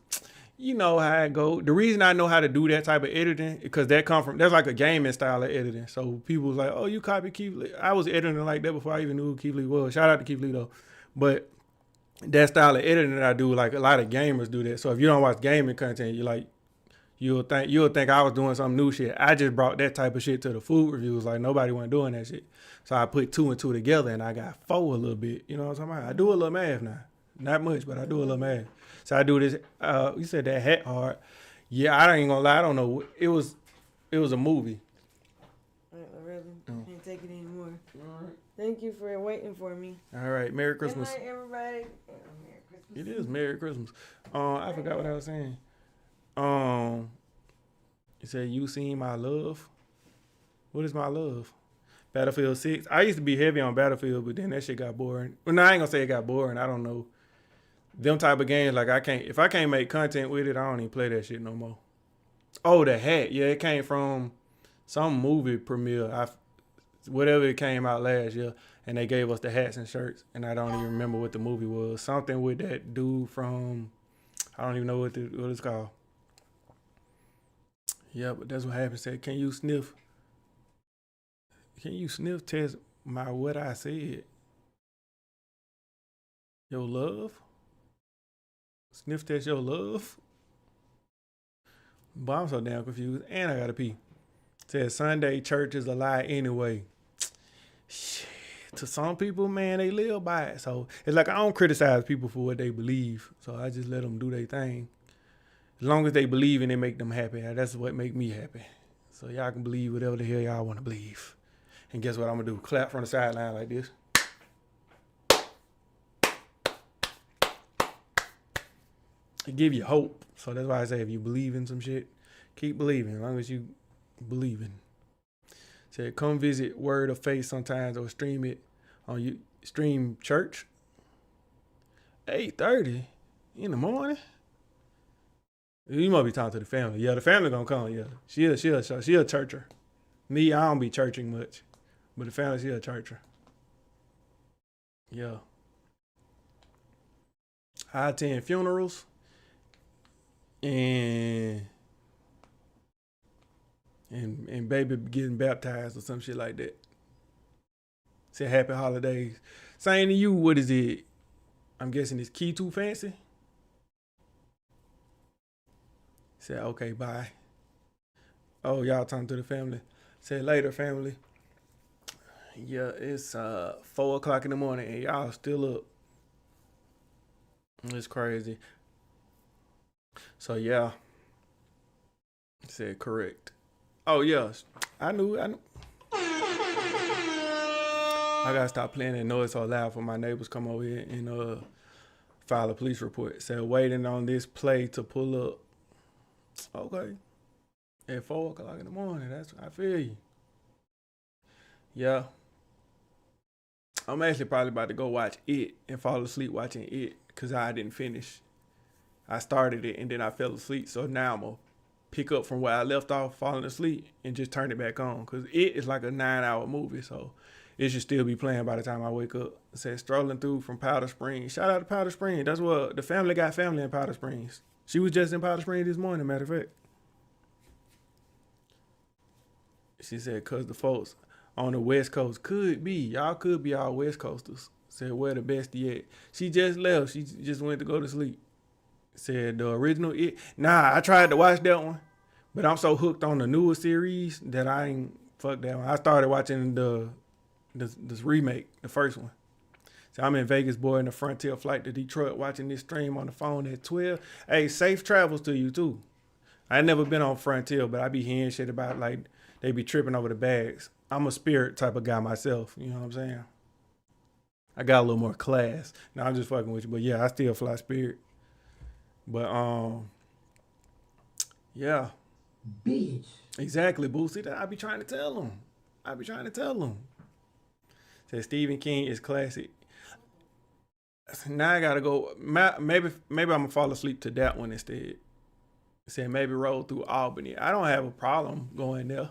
You know how it go. The reason I know how to do that type of editing because that's like a gaming style of editing. So people was like, "Oh, you copy Keith Lee." I was editing like that before I even knew who Keith Lee was. Shout out to Keith Lee though. But that style of editing that I do, like a lot of gamers do that. So if you don't watch gaming content, you'll think I was doing some new shit. I just brought that type of shit to the food reviews. Like nobody wasn't doing that shit. So I put 2 and 2 together and I got 4 a little bit. You know what I'm talking about? I do a little math now. Not much, but I do a little math. So I do this. You said that hat hard. Yeah, I ain't gonna lie. I don't know. It was a movie. Really? Can't take it anymore. All right. Thank you for waiting for me. All right. Merry Christmas. Good night, everybody. Merry Christmas. It is Merry Christmas. I forgot what I was saying. You said you seen my love. What is my love? Battlefield 6. I used to be heavy on Battlefield, but then that shit got boring. Well, no, I ain't gonna say it got boring. I don't know. Them type of games, like if I can't make content with it, I don't even play that shit no more. Oh, the hat. Yeah, it came from some movie premiere. Whatever it came out last year, and they gave us the hats and shirts, and I don't even remember what the movie was. Something with that dude from, I don't even know what it's called. Yeah, but that's what happened. Said, can you sniff test what I said? Your love? Sniff test your love? But I'm so damn confused. And I gotta pee. Said Sunday church is a lie anyway. Shit. To some people, man, they live by it. So it's like I don't criticize people for what they believe. So I just let them do their thing. As long as they believe and it make them happy. That's what make me happy. So y'all can believe whatever the hell y'all want to believe. And guess what I'm gonna do? Clap from the sideline like this. It give you hope. So that's why I say if you believe in some shit, keep believing. As long as you believing. Said come visit Word of Faith sometimes or stream it on you stream church. 8:30 in the morning. You must be talking to the family. Yeah, the family gonna come. Yeah, she a churcher. Me, I don't be churching much, but the family, she a churcher. Yeah. I attend funerals and baby getting baptized or some shit like that. Say happy holidays. Same to you. What is it? I'm guessing it's Key Too Fancy. Said, okay, bye. Oh, y'all talking to the family. Said later, family. Yeah, it's 4 o'clock in the morning and y'all still up. It's crazy. So yeah. Said correct. Oh yes. I knew. I gotta stop playing that noise so loud for my neighbors come over here and file a police report. Said waiting on this play to pull up. Okay. At 4 o'clock in the morning. I feel you. Yeah. I'm actually probably about to go watch it and fall asleep watching it because I didn't finish. I started it and then I fell asleep. So now I'm going to pick up from where I left off falling asleep and just turn it back on because it is like a 9-hour movie. So it should still be playing by the time I wake up. It says strolling through from Powder Springs. Shout out to Powder Springs. That's what the family got family in Powder Springs. She was just in Powder Springs this morning, matter of fact. She said, cause the folks on the West Coast could be. Y'all could be all West Coasters. Said, where the best yet? She just left. She just went to go to sleep. Said the original It. Nah, I tried to watch that one, but I'm so hooked on the newer series that I ain't fuck that one. I started watching this remake, the first one. So I'm in Vegas, boy, in the Frontier flight to Detroit, watching this stream on the phone at 12. Hey, safe travels to you too. I ain't never been on Frontier, but I be hearing shit about like they be tripping over the bags. I'm a Spirit type of guy myself. You know what I'm saying? I got a little more class. No, I'm just fucking with you. But yeah, I still fly Spirit. But yeah. Bitch. Exactly, Boo. See that I be trying to tell them. Said Stephen King is classic. Now I gotta go. Maybe I'm gonna fall asleep to that one instead. Said maybe roll through Albany. I don't have a problem going there.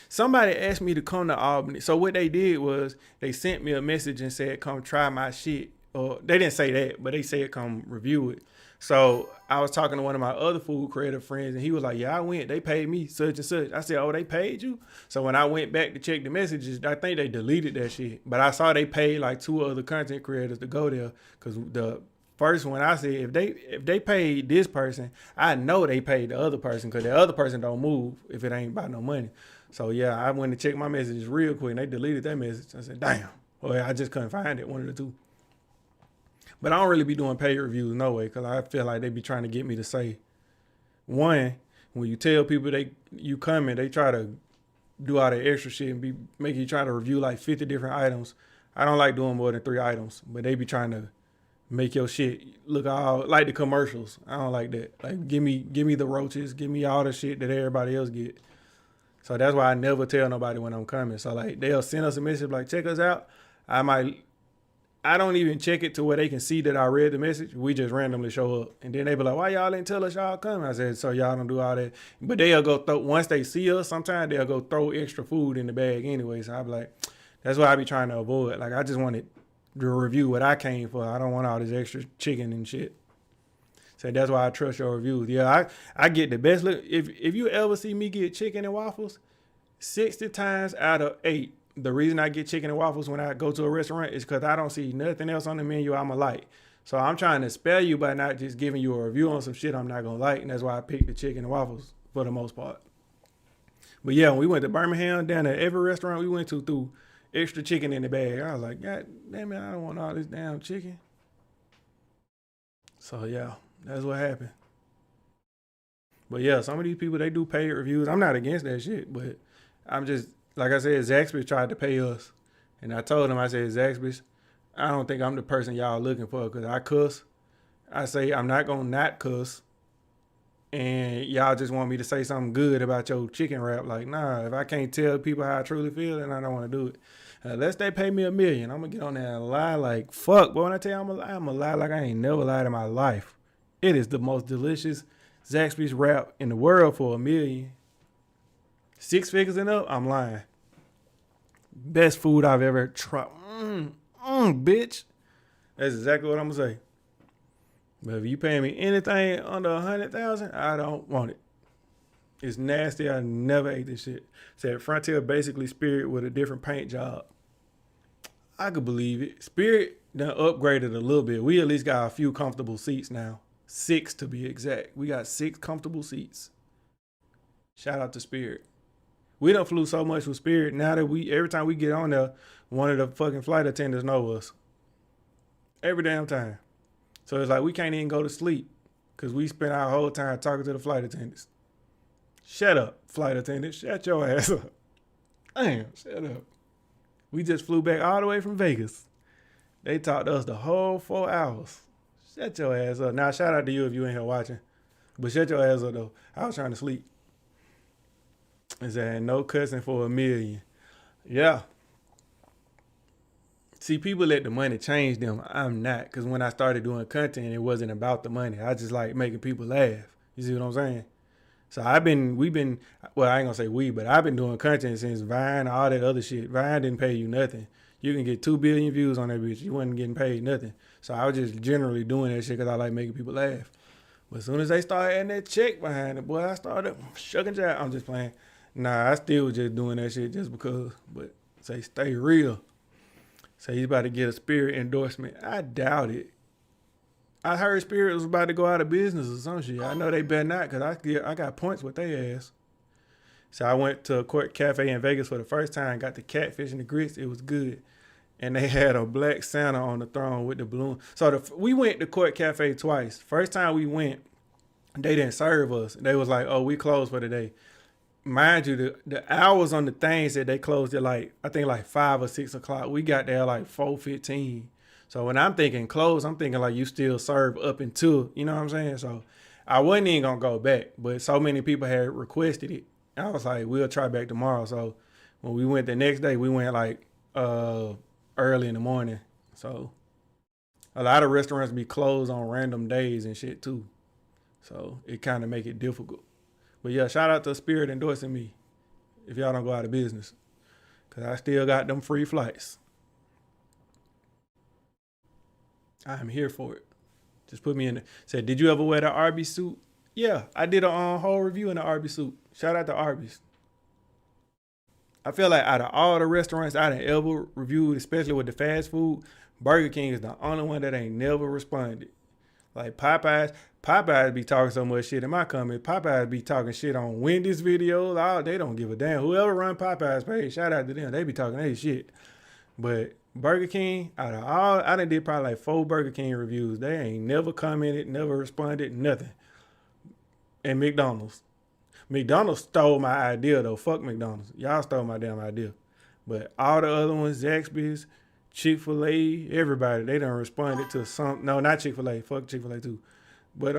Somebody asked me to come to Albany. So what they did was they sent me a message and said, come try my shit. Or they didn't say that, but they said come review it. So I was talking to one of my other food creative friends and he was like, yeah, I went. They paid me such and such. I said, oh, they paid you? So when I went back to check the messages, I think they deleted that shit. But I saw they paid like 2 other content creators to go there because the first one I said, if they paid this person, I know they paid the other person because the other person don't move if it ain't about no money. So yeah, I went to check my messages real quick and they deleted that message. I said, damn. Well, I just couldn't find it, one of the two. But I don't really be doing paid reviews no way because I feel like they be trying to get me to say, one, when you tell people you coming, they try to do all that extra shit and be making you try to review like 50 different items. I don't like doing more than 3 items, but they be trying to make your shit look all like the commercials. I don't like that. Like give me the roaches, give me all the shit that everybody else get. So that's why I never tell nobody when I'm coming. So like they'll send us a message like, check us out. I don't even check it to where they can see that I read the message. We just randomly show up. And then they be like, why y'all didn't tell us y'all coming? I said, so y'all don't do all that. But they'll go once they see us, sometimes they'll go throw extra food in the bag anyway. So I be like, that's what I be trying to avoid. Like I just wanted to review what I came for. I don't want all this extra chicken and shit. So that's why I trust your reviews. Yeah, I get the best look. If you ever see me get chicken and waffles, 60 times out of 8, the reason I get chicken and waffles when I go to a restaurant is because I don't see nothing else on the menu I'm going to like. So I'm trying to spare you by not just giving you a review on some shit I'm not going to like. And that's why I picked the chicken and waffles for the most part. But yeah, when we went to Birmingham, down at every restaurant we went to threw extra chicken in the bag. I was like, God damn it, I don't want all this damn chicken. So yeah, that's what happened. But yeah, some of these people, they do paid reviews. I'm not against that shit, but I'm just, like I said, Zaxby's tried to pay us. And I told him, I said, Zaxby's, I don't think I'm the person y'all looking for because I cuss. I say, I'm not going to not cuss. And y'all just want me to say something good about your chicken wrap. Like, nah, if I can't tell people how I truly feel, then I don't want to do it. Unless they pay me $1 million, I'm going to get on there and lie like, fuck. But when I tell you I'm going to lie like I ain't never lied in my life. It is the most delicious Zaxby's wrap in the world for $1 million. 6 figures and up, I'm lying. Best food I've ever tried. Bitch. That's exactly what I'm going to say. But if you pay me anything under $100,000, I don't want it. It's nasty. I never ate this shit. Said Frontier basically Spirit with a different paint job. I could believe it. Spirit done upgraded a little bit. We at least got a few comfortable seats now. 6 to be exact. We got 6 comfortable seats. Shout out to Spirit. We done flew so much with Spirit now that every time we get on there, one of the fucking flight attendants know us. Every damn time. So it's like we can't even go to sleep because we spent our whole time talking to the flight attendants. Shut up, flight attendant. Shut your ass up. Damn, shut up. We just flew back all the way from Vegas. They talked to us the whole 4 hours. Shut your ass up. Now, shout out to you if you ain't here watching. But shut your ass up, though. I was trying to sleep. It said no cussing for $1 million. Yeah. See, people let the money change them. I'm not, because when I started doing content, it wasn't about the money. I just like making people laugh. You see what I'm saying? So well, I ain't gonna say we, but I've been doing content since Vine, all that other shit. Vine didn't pay you nothing. You can get 2 billion views on that bitch. You wasn't getting paid nothing. So I was just generally doing that shit because I like making people laugh. But as soon as they started adding that check behind it, boy, I started shucking jack. I'm just playing. Nah, I still was just doing that shit just because. But say stay real. Say he's about to get a Spirit endorsement. I doubt it. I heard Spirit was about to go out of business or some shit. I know they better not, because I got points with their ass. So I went to a Court Cafe in Vegas for the first time, got the catfish and the grits. It was good. And they had a black Santa on the throne with the balloon. So we went to Court Cafe twice. First time we went, they didn't serve us. They was like, oh, we closed for the day. Mind you, the hours on the thing said they closed at I think 5 or 6 o'clock. We got there 4:15. So when I'm thinking close, I'm thinking you still serve up until, you know what I'm saying? So I wasn't even gonna go back, but so many people had requested it. I was like, we'll try back tomorrow. So when we went the next day, we went early in the morning. So a lot of restaurants be closed on random days and shit too. So it kind of make it difficult. But yeah, shout out to Spirit endorsing me if y'all don't go out of business, because I still got them free flights. I'm here for it. Just put me in. Said, did you ever wear the Arby's suit? Yeah, I did a whole review in the Arby's suit. Shout out to Arby's. I feel like out of all the restaurants I done ever reviewed, especially with the fast food, Burger King is the only one that ain't never responded. Like Popeyes be talking so much shit in my comments. Popeyes be talking shit on Wendy's videos. They don't give a damn. Whoever run Popeyes page, shout out to them. They be talking their shit. But Burger King, out of all, I done did probably 4 Burger King reviews. They ain't never commented, never responded, nothing. And McDonald's stole my idea though. Fuck McDonald's. Y'all stole my damn idea. But all the other ones, Zaxby's, Chick-fil-A, everybody, they done responded to some. No, not Chick-fil-A. Fuck Chick-fil-A too. But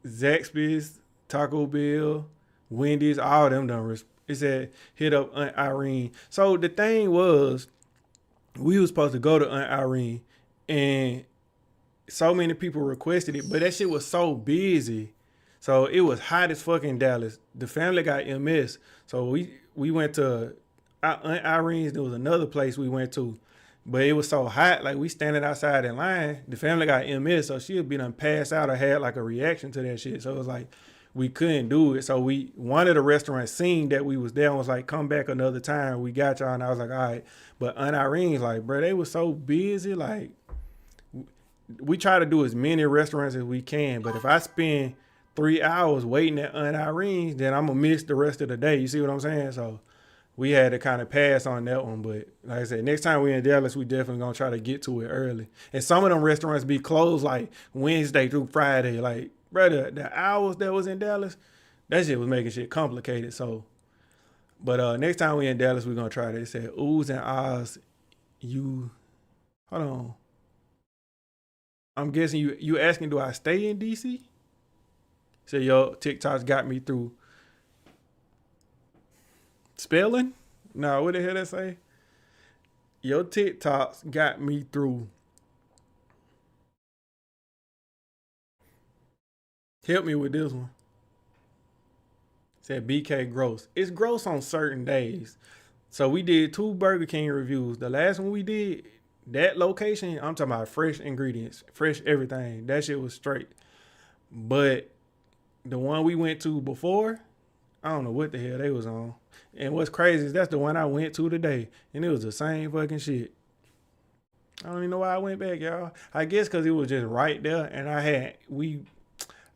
Zaxby's, Taco Bell, Wendy's, all of them done. It said hit up Aunt Irene. So the thing was, we was supposed to go to Aunt Irene, and so many people requested it, but that shit was so busy. So it was hot as fuck in Dallas. The family got MS. So we went to Aunt Irene's. There was another place we went to, but it was so hot. We standing outside in line. The family got MS, so she'd be done passed out or had a reaction to that shit. So it was we couldn't do it. So one of the restaurants seen that we was there and was like, come back another time. We got y'all. And I was like, all right. But Aunt Irene's bro, they was so busy. We try to do as many restaurants as we can. But if I spend 3 hours waiting at Aunt Irene's, then I'm going to miss the rest of the day. You see what I'm saying? So we had to kind of pass on that one. But like I said, next time we in Dallas, we definitely going to try to get to it early. And some of them restaurants be closed Wednesday through Friday. Brother, the hours that was in Dallas, that shit was making shit complicated. So, but next time we in Dallas, we're going to try that. It said, oohs and ahs, hold on. I'm guessing you asking, do I stay in DC? So your TikToks got me through spelling? No, what the hell that say? Your TikToks got me through. Help me with this one. Said BK gross. It's gross on certain days. So we did 2 Burger King reviews. The last one we did, that location, I'm talking about fresh ingredients, fresh everything. That shit was straight. But the one we went to before, I don't know what the hell they was on. And what's crazy is that's the one I went to today. And it was the same fucking shit. I don't even know why I went back, y'all. I guess because it was just right there. And I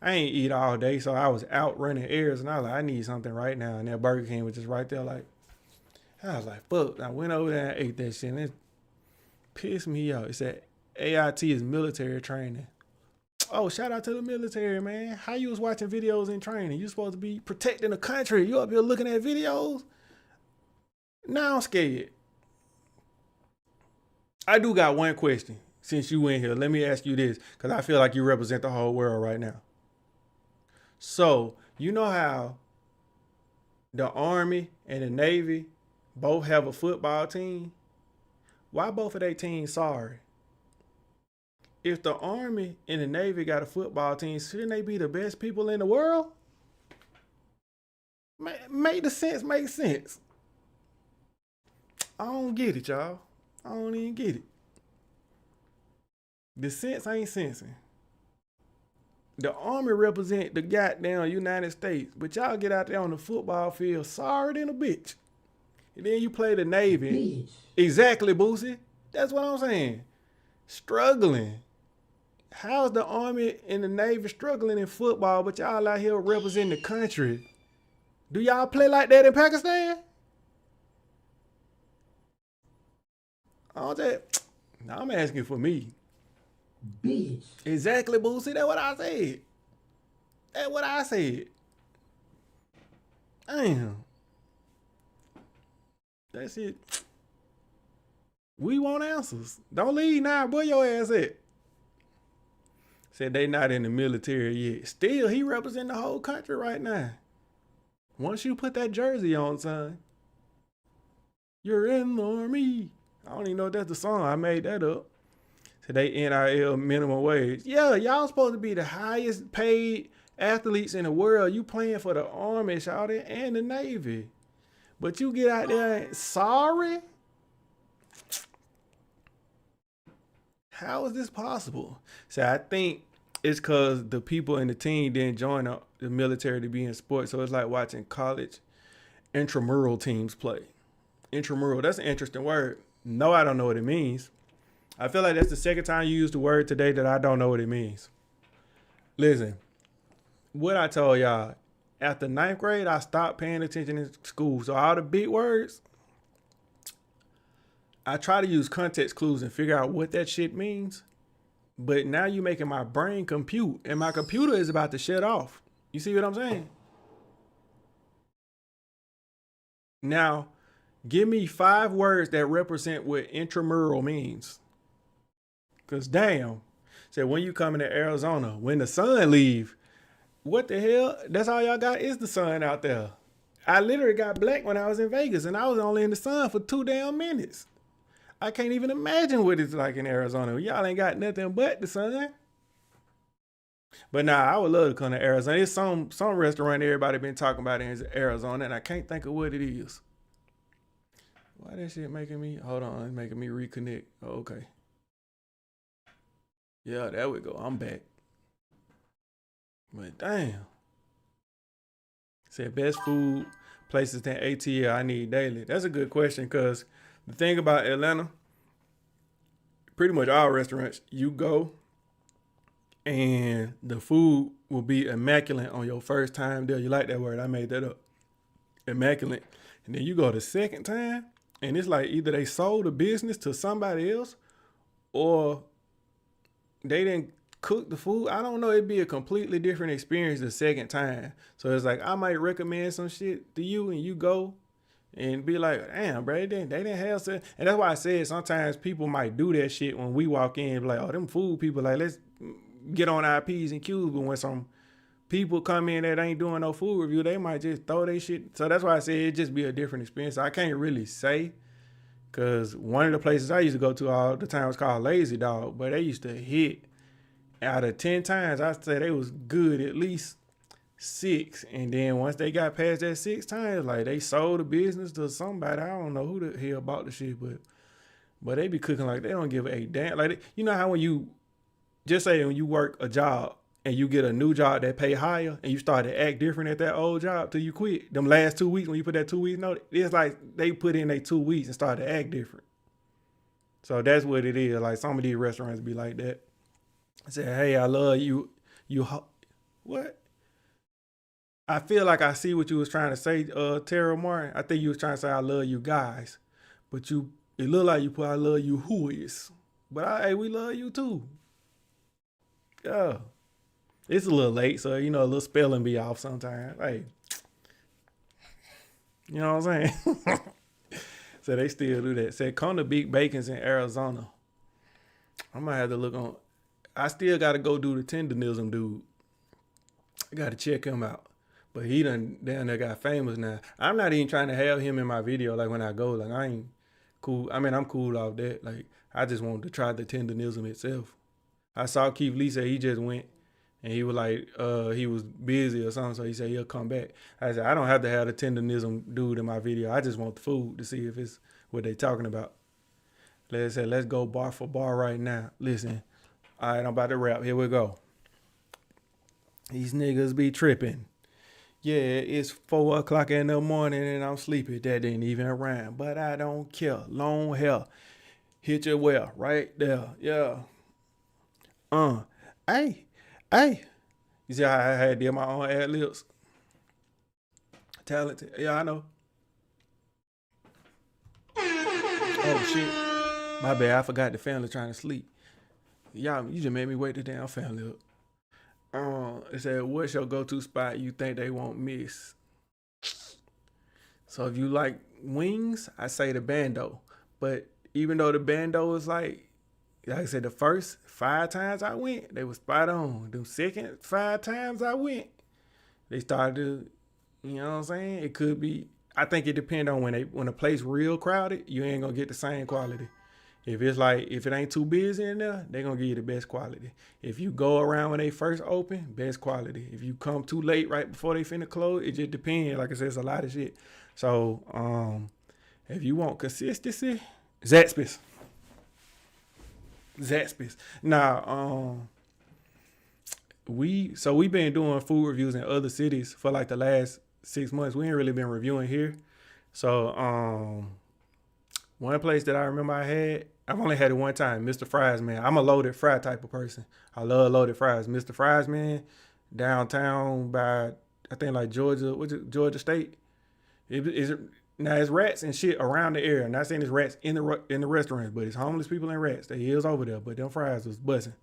ain't eat all day, so I was out running errands, and I was like, I need something right now. And that Burger King was just right there. I was like, fuck. I went over there and ate that shit, and it pissed me off. It said AIT is military training. Oh, shout out to the military, man. How you was watching videos in training? You supposed to be protecting the country. You up here looking at videos? Now I'm scared. I do got one question. Since you in here, let me ask you this, because I feel like you represent the whole world right now. So, you know how the Army and the Navy both have a football team? Why both of their teams sorry? If the Army and the Navy got a football team, shouldn't they be the best people in the world? Make the sense make sense. I don't get it, y'all. I don't even get it. The sense ain't sensing. The Army represent the goddamn United States, but y'all get out there on the football field sorry than a bitch. And then you play the Navy. Bitch. Exactly, Boosie. That's what I'm saying. Struggling. How's the Army and the Navy struggling in football, but y'all out here representing the country? Do y'all play like that in Pakistan? I'm asking for me. Bitch. Exactly, Boosie. That's what I said. That's what I said. Damn. That's it. We want answers. Don't leave now. Where your ass at? Said they not in the military yet. Still, he represent the whole country right now. Once you put that jersey on, son, you're in the Army. I don't even know if that's the song. I made that up. Said they NIL minimum wage. Yeah, y'all supposed to be the highest paid athletes in the world. You playing for the Army, shawty, and the Navy. But you get out there and sorry? How is this possible? So I think it's because the people in the team didn't join the military to be in sports. So it's like watching college intramural teams play. Intramural, that's an interesting word. No, I don't know what it means. I feel like that's the second time you used the word today that I don't know what it means. Listen, what I told y'all, after 9th grade, I stopped paying attention in school. So all the big words, I try to use context clues and figure out what that shit means. But now you're making my brain compute, and my computer is about to shut off. You see what I'm saying? Now, give me 5 words that represent what intramural means. Because damn, said when you come into Arizona, when the sun leave, what the hell? That's all y'all got is the sun out there. I literally got black when I was in Vegas, and I was only in the sun for 2 damn minutes. I can't even imagine what it's like in Arizona. Y'all ain't got nothing but the sun. But nah, I would love to come to Arizona. There's some restaurant everybody been talking about in Arizona, and I can't think of what it is. Why that shit making me, hold on, it's making me reconnect. Oh, okay. Yeah, there we go. I'm back. But damn. Said best food places than ATL I need daily. That's a good question, because the thing about Atlanta, pretty much all restaurants, you go and the food will be immaculate on your first time there. You like that word? I made that up. Immaculate. And then you go the second time, and it's like either they sold the business to somebody else or they didn't cook the food. I don't know. It'd be a completely different experience the second time. So it's like I might recommend some shit to you, and you go and be like, damn, bro, they didn't have some. And that's why I said sometimes people might do that shit when we walk in, be like, oh, them food people, like, let's get on our P's and Q's. But when some people come in that ain't doing no food review, they might just throw their shit. So that's why I said it'd just be a different experience. I can't really say, because one of the places I used to go to all the time was called Lazy Dog, but they used to hit out of 10 times. I say they was good at least 6. And then once they got past that 6 times, like they sold the business to somebody. I don't know who the hell bought the shit, but they be cooking like they don't give a damn. Like, you know how when you, just say when you work a job and you get a new job that pay higher and you start to act different at that old job till you quit. Them last 2 weeks, when you put that 2 weeks notice, it's like they put in their 2 weeks and start to act different. So that's what it is. Like some of these restaurants be like that. I said, hey, I love you. What? I feel like I see what you was trying to say, Tara Martin. I think you was trying to say I love you guys. But it looked like you put I love you who is. But hey, we love you too. Yeah. It's a little late, so a little spelling be off sometimes. Hey. You know what I'm saying? So they still do that. Said come to Big Bacon's in Arizona. I might have to look on. I still got to go do the tenderism dude. I got to check him out. But he done down there got famous now. I'm not even trying to have him in my video like when I go. Like I ain't cool. I mean, I'm cool off that. Like, I just wanted to try the tenderism itself. I saw Keith Lee say he just went and he was like, he was busy or something, so he said he'll come back. I said, I don't have to have the tenderism dude in my video. I just want the food to see if it's what they talking about. Let's go bar for bar right now. Listen, all right, I'm about to rap. Here we go. These niggas be tripping. Yeah, it's 4 o'clock in the morning and I'm sleepy. That didn't even rhyme, but I don't care. Long hair, hit your well right there. Yeah. Hey. You see how I had did my own ad libs? Talented. Yeah, I know. Oh shit. My bad. I forgot the family trying to sleep. Y'all, you just made me wake the damn family up. It said, what's your go-to spot you think they won't miss? So if you like wings, I say the Bando. But even though the Bando is like I said, the first 5 times I went, they was spot on. The second 5 times I went, they started to, you know what I'm saying? It could be, I think it depends on when a place real crowded, you ain't gonna get the same quality. If it's like, if it ain't too busy in there, they gonna give you the best quality. If you go around when they first open, best quality. If you come too late right before they finna close, it just depends. Like I said, it's a lot of shit. So, if you want consistency, Zaxby's. Now, we been doing food reviews in other cities for like the last 6 months. We ain't really been reviewing here. So, one place that I remember I've only had it one time, Mr. Fries, man. I'm a loaded fry type of person. I love loaded fries. Mr. Fries, man, downtown by, I think like Georgia State. Now it's rats and shit around the area. I'm not saying it's rats in the restaurants, but it's homeless people and rats. They is over there, but them fries was buzzing.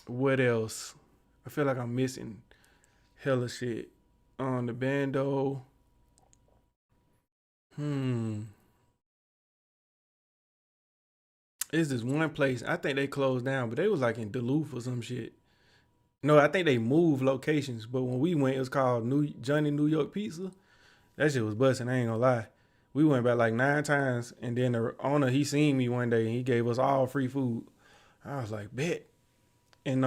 What else? I feel like I'm missing hella shit. On the Bando. It's this one place. I think they closed down, but they was like in Duluth or some shit. No, I think they moved locations, but when we went, it was called Johnny New York Pizza. That shit was busting, I ain't gonna lie. We went back like 9 times, and then the owner, he seen me one day, and he gave us all free food. I was like, bet. And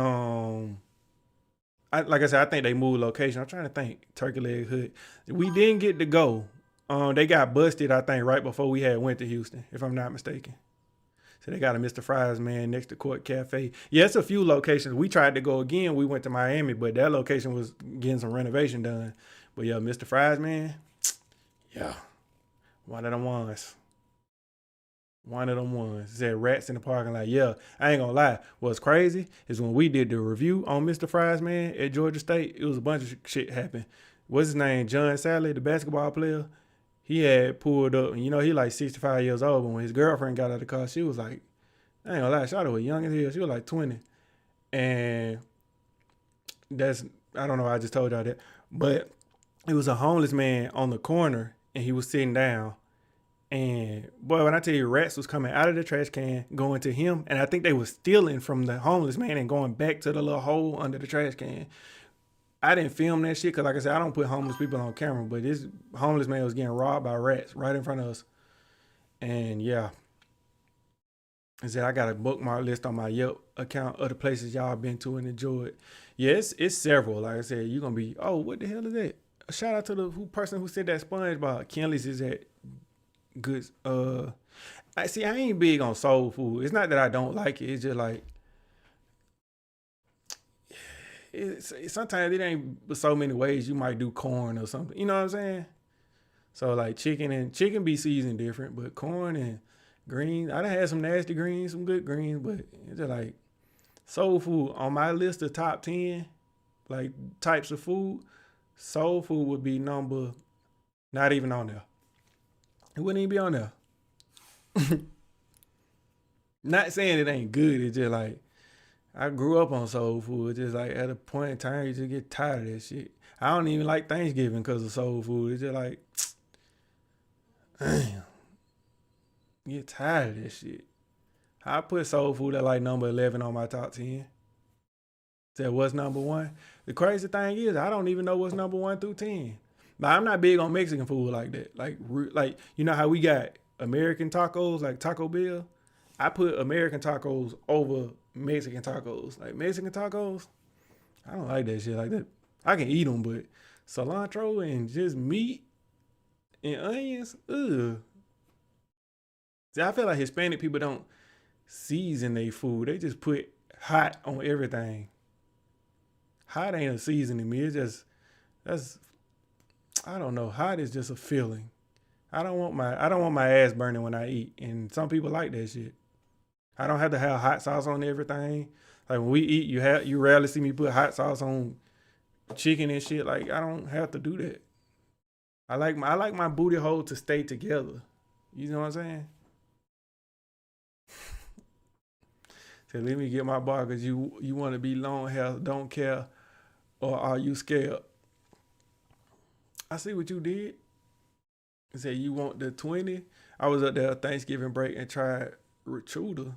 like I said, I think they moved location. I'm trying to think. Turkey Leg Hood. We didn't get to go. They got busted, I think, right before we had went to Houston, if I'm not mistaken. So they got a Mr. Fries, man, next to Court Cafe. Yeah, it's a few locations. We tried to go again. We went to Miami, but that location was getting some renovation done. But yeah, Mr. Fries, man, yeah, one of them ones. It said rats in the parking lot. Yeah, I ain't gonna lie. What's crazy is when we did the review on Mr. Fries, man, at Georgia State, it was a bunch of shit happened. What's his name? John Sally, the basketball player. He had pulled up, and he like 65 years old. But when his girlfriend got out of the car, she was like, I ain't gonna lie, Shawty was young as hell. She was like 20. And I don't know, I just told y'all that. But it was a homeless man on the corner, and he was sitting down. And boy, when I tell you, rats was coming out of the trash can, going to him. And I think they was stealing from the homeless man and going back to the little hole under the trash can. I didn't film that shit because, like I said, I don't put homeless people on camera. But this homeless man was getting robbed by rats right in front of us. And yeah. I said, I got a bookmark list on my Yelp account of the places y'all been to and enjoyed. Yeah, it's several. Like I said, you're going to be, oh, what the hell is that? A shout out to the person who said that SpongeBob. Kenley's is at good. I ain't big on soul food. It's not that I don't like it. It's just like, sometimes it ain't so many ways you might do corn or something. You know what I'm saying? So like chicken be seasoned different, but corn and greens, I done had some nasty greens, some good greens, but it's just like soul food. On my list of top 10, like types of food, soul food would be number, not even on there. It wouldn't even be on there. Not saying it ain't good, it's just like, I grew up on soul food. It's just like at a point in time, you just get tired of that shit. I don't even like Thanksgiving because of soul food. It's just like, damn, you get tired of that shit. I put soul food at like number 11 on my top 10. Said what's number 1? The crazy thing is, I don't even know what's number 1 through 10. But I'm not big on Mexican food like that. Like you know how we got American tacos, like Taco Bell? I put American tacos over Mexican tacos. Like Mexican tacos, I don't like that shit like that. I can eat them, but cilantro and just meat and onions, ugh. See, I feel like Hispanic people don't season their food. They just put hot on everything. Hot ain't a seasoning to me. It's just I don't know. Hot is just a feeling. I don't want my ass burning when I eat, and some people like that shit. I don't have to have hot sauce on everything. Like when we eat, you rarely see me put hot sauce on chicken and shit. Like I don't have to do that. I like my booty hole to stay together. You know what I'm saying? So let me get my bar because you want to be long hair, don't care, or are you scared? I see what you did. You said you want the 20. I was up there Thanksgiving break and tried Ruchuda.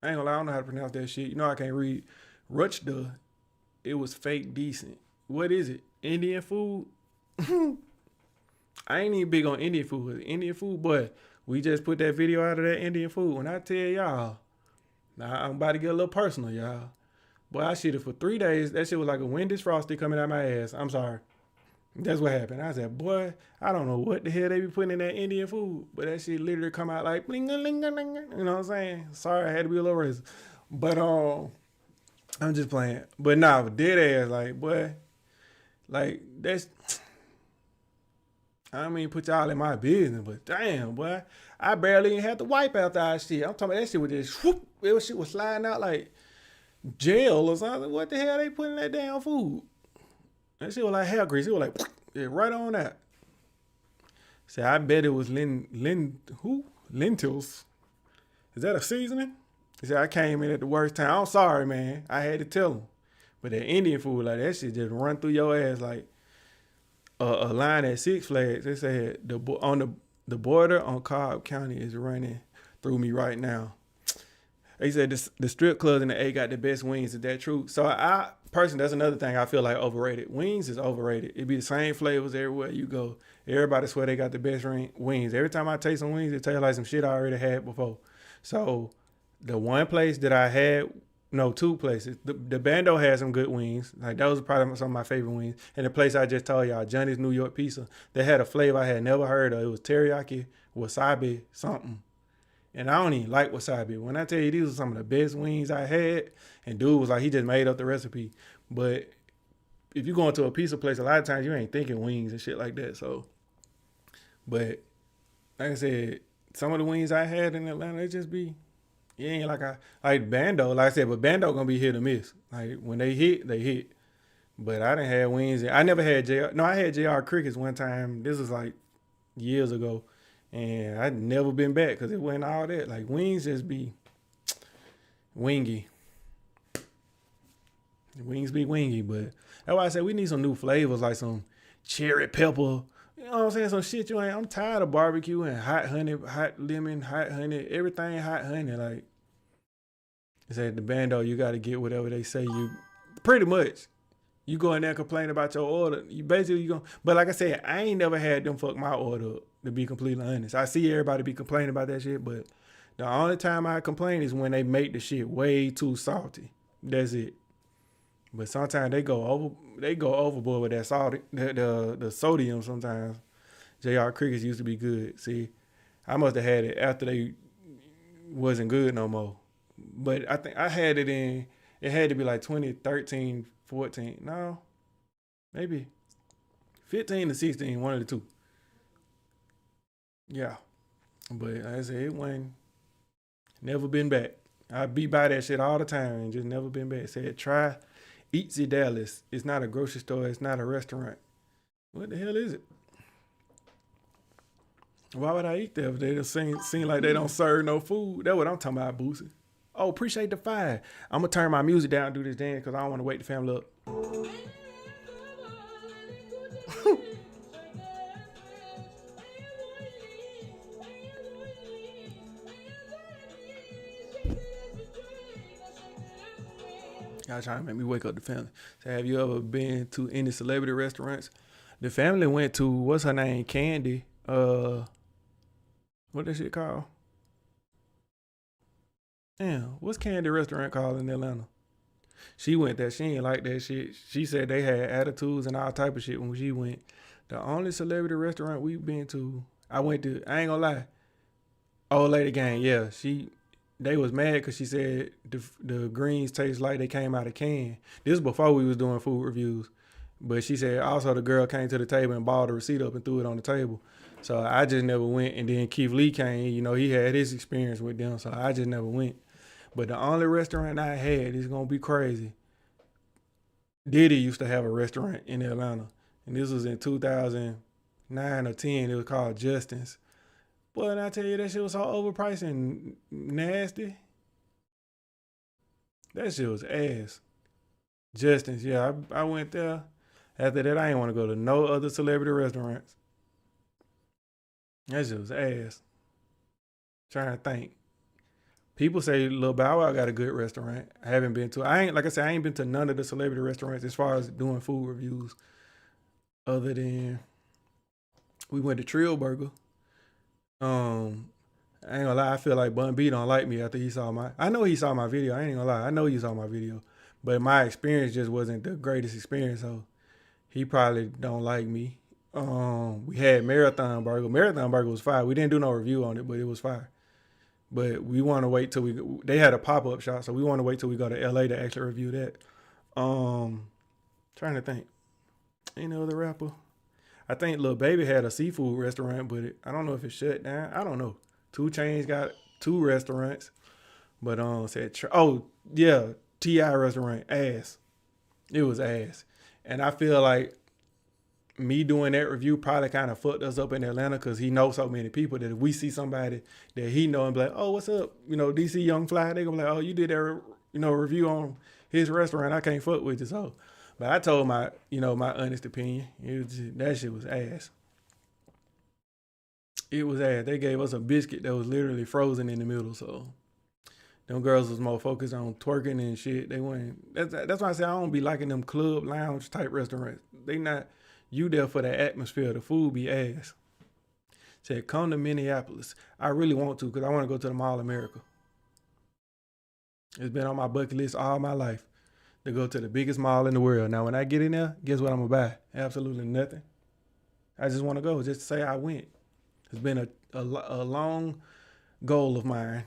I ain't gonna lie, I don't know how to pronounce that shit. You know I can't read. Ruchda. It was fake decent. What is it? Indian food? I ain't even big on Indian food. Indian food, boy, we just put that video out of that Indian food. When I tell y'all, now I'm about to get a little personal, y'all. Boy, I shit it for 3 days. That shit was like a Wendy's Frosty coming out my ass. I'm sorry. That's what happened. I said, boy, I don't know what the hell they be putting in that Indian food, but that shit literally come out like bling-a-ling-a-ling. You know what I'm saying? Sorry, I had to be a little racist. But I'm just playing. But nah, dead ass, like, boy, like that's I don't mean put y'all in my business, but damn, boy, I barely even had to wipe out that shit. I'm talking about that shit was just whoop, shit was sliding out like gel or something. What the hell they putting in that damn food? That shit was like hair grease. It was like yeah, right on that. See, I bet it was lentils. Is that a seasoning? He said I came in at the worst time. I'm sorry, man. I had to tell him. But that Indian food, like that shit just run through your ass like a line at Six Flags. They said the border on Cobb County is running through me right now. They said the strip clubs in the A got the best wings. Is that true? So I personally, that's another thing I feel like overrated. Wings is overrated. It be the same flavors everywhere you go. Everybody swear they got the best wings. Every time I taste some wings, it tastes like some shit I already had before. So the one place that I had, no, two places. The Bando had some good wings. Like those are probably some of my favorite wings. And the place I just told y'all, Johnny's New York Pizza, they had a flavor I had never heard of. It was teriyaki, wasabi, something. And I don't even like wasabi. When I tell you these are some of the best wings I had, and dude was like, he just made up the recipe. But if you go into a pizza place, a lot of times you ain't thinking wings and shit like that. So, but like I said, some of the wings I had in Atlanta, it just be, it ain't like Bando. Like I said, but Bando gonna be hit or miss. Like when they hit, they hit. But I didn't have wings. I never had JR. No, I had JR Crickets one time. This was like years ago. And I'd never been back because it wasn't all that. Like wings just be wingy. Wings be wingy, but that's why I said we need some new flavors like some cherry pepper. You know what I'm saying? Some shit you ain't. I'm tired of barbecue and hot honey, hot lemon, hot honey, everything hot honey. Like it's at the Bando, you got to get whatever they say you. Pretty much. You go in there and complain about your order. You basically go. But like I said, I ain't never had them fuck my order up, to be completely honest. I see everybody be complaining about that shit, but the only time I complain is when they make the shit way too salty. That's it. But sometimes they go overboard with that salt, the sodium sometimes. JR Crickets used to be good. See, I must have had it after they wasn't good no more. But I think I had it in, it had to be like 2013, 14. No, maybe 15 to 16, one of the two. Yeah. But like I said, it wasn't, never been back. I be by that shit all the time and just never been back. Said, try Eatsy Dallas. It's not a grocery store. It's not a restaurant. What the hell is it? Why would I eat there if they just seem like they don't serve no food? That's what I'm talking about, Boosie. Oh, appreciate the fire. I'm going to turn my music down and do this dance because I don't want to wake the family up. Y'all trying to make me wake up the family. So have you ever been to any celebrity restaurants? The family went to what's her name, Candy. What that shit called? Damn, what's Candy restaurant called in Atlanta? She went there. She ain't like that shit. She said they had attitudes and all type of shit when she went. The only celebrity restaurant we've been to, I went to. I ain't gonna lie. Old Lady Gang, yeah. They was mad because she said the greens taste like they came out of can. This was before we was doing food reviews. But she said also the girl came to the table and balled the receipt up and threw it on the table. So I just never went. And then Keith Lee came, you know, he had his experience with them. So I just never went. But the only restaurant I had is going to be crazy. Diddy used to have a restaurant in Atlanta. And this was in 2009 or 10. It was called Justin's. Boy, and I tell you, that shit was so overpriced and nasty. That shit was ass. Justin's, yeah, I went there. After that, I ain't want to go to no other celebrity restaurants. That shit was ass. Trying to think. People say Lil Bow Wow got a good restaurant. I haven't been to. I ain't been to none of the celebrity restaurants as far as doing food reviews. Other than we went to Trill Burger. I ain't gonna lie. I feel like Bun B don't like me after he saw my. I know he saw my video. I ain't gonna lie. I know he saw my video, but my experience just wasn't the greatest experience. So he probably don't like me. We had Marathon Burger. Marathon Burger was fire. We didn't do no review on it, but it was fire. But we want to wait till they had a pop-up shop, so we want to wait till we go to LA to actually review that. Trying to think. Any other rapper? I think Lil Baby had a seafood restaurant, but I don't know if it shut down. I don't know. 2 Chainz got 2 restaurants, but T.I. restaurant, ass. It was ass. And I feel like me doing that review probably kind of fucked us up in Atlanta because he knows so many people that if we see somebody that he know and be like, oh, what's up? You know, DC Young Fly, they gonna be like, oh, you did that, review on his restaurant. I can't fuck with you. So, but I told my honest opinion. That shit was ass. It was ass. They gave us a biscuit that was literally frozen in the middle. So, them girls was more focused on twerking and shit. They weren't. That's why I say I don't be liking them club lounge type restaurants. They not. You there for the atmosphere. The food be ass. Said, come to Minneapolis. I really want to because I want to go to the Mall of America. It's been on my bucket list all my life to go to the biggest mall in the world. Now, when I get in there, guess what I'm going to buy? Absolutely nothing. I just want to go just to say I went. It's been a long goal of mine,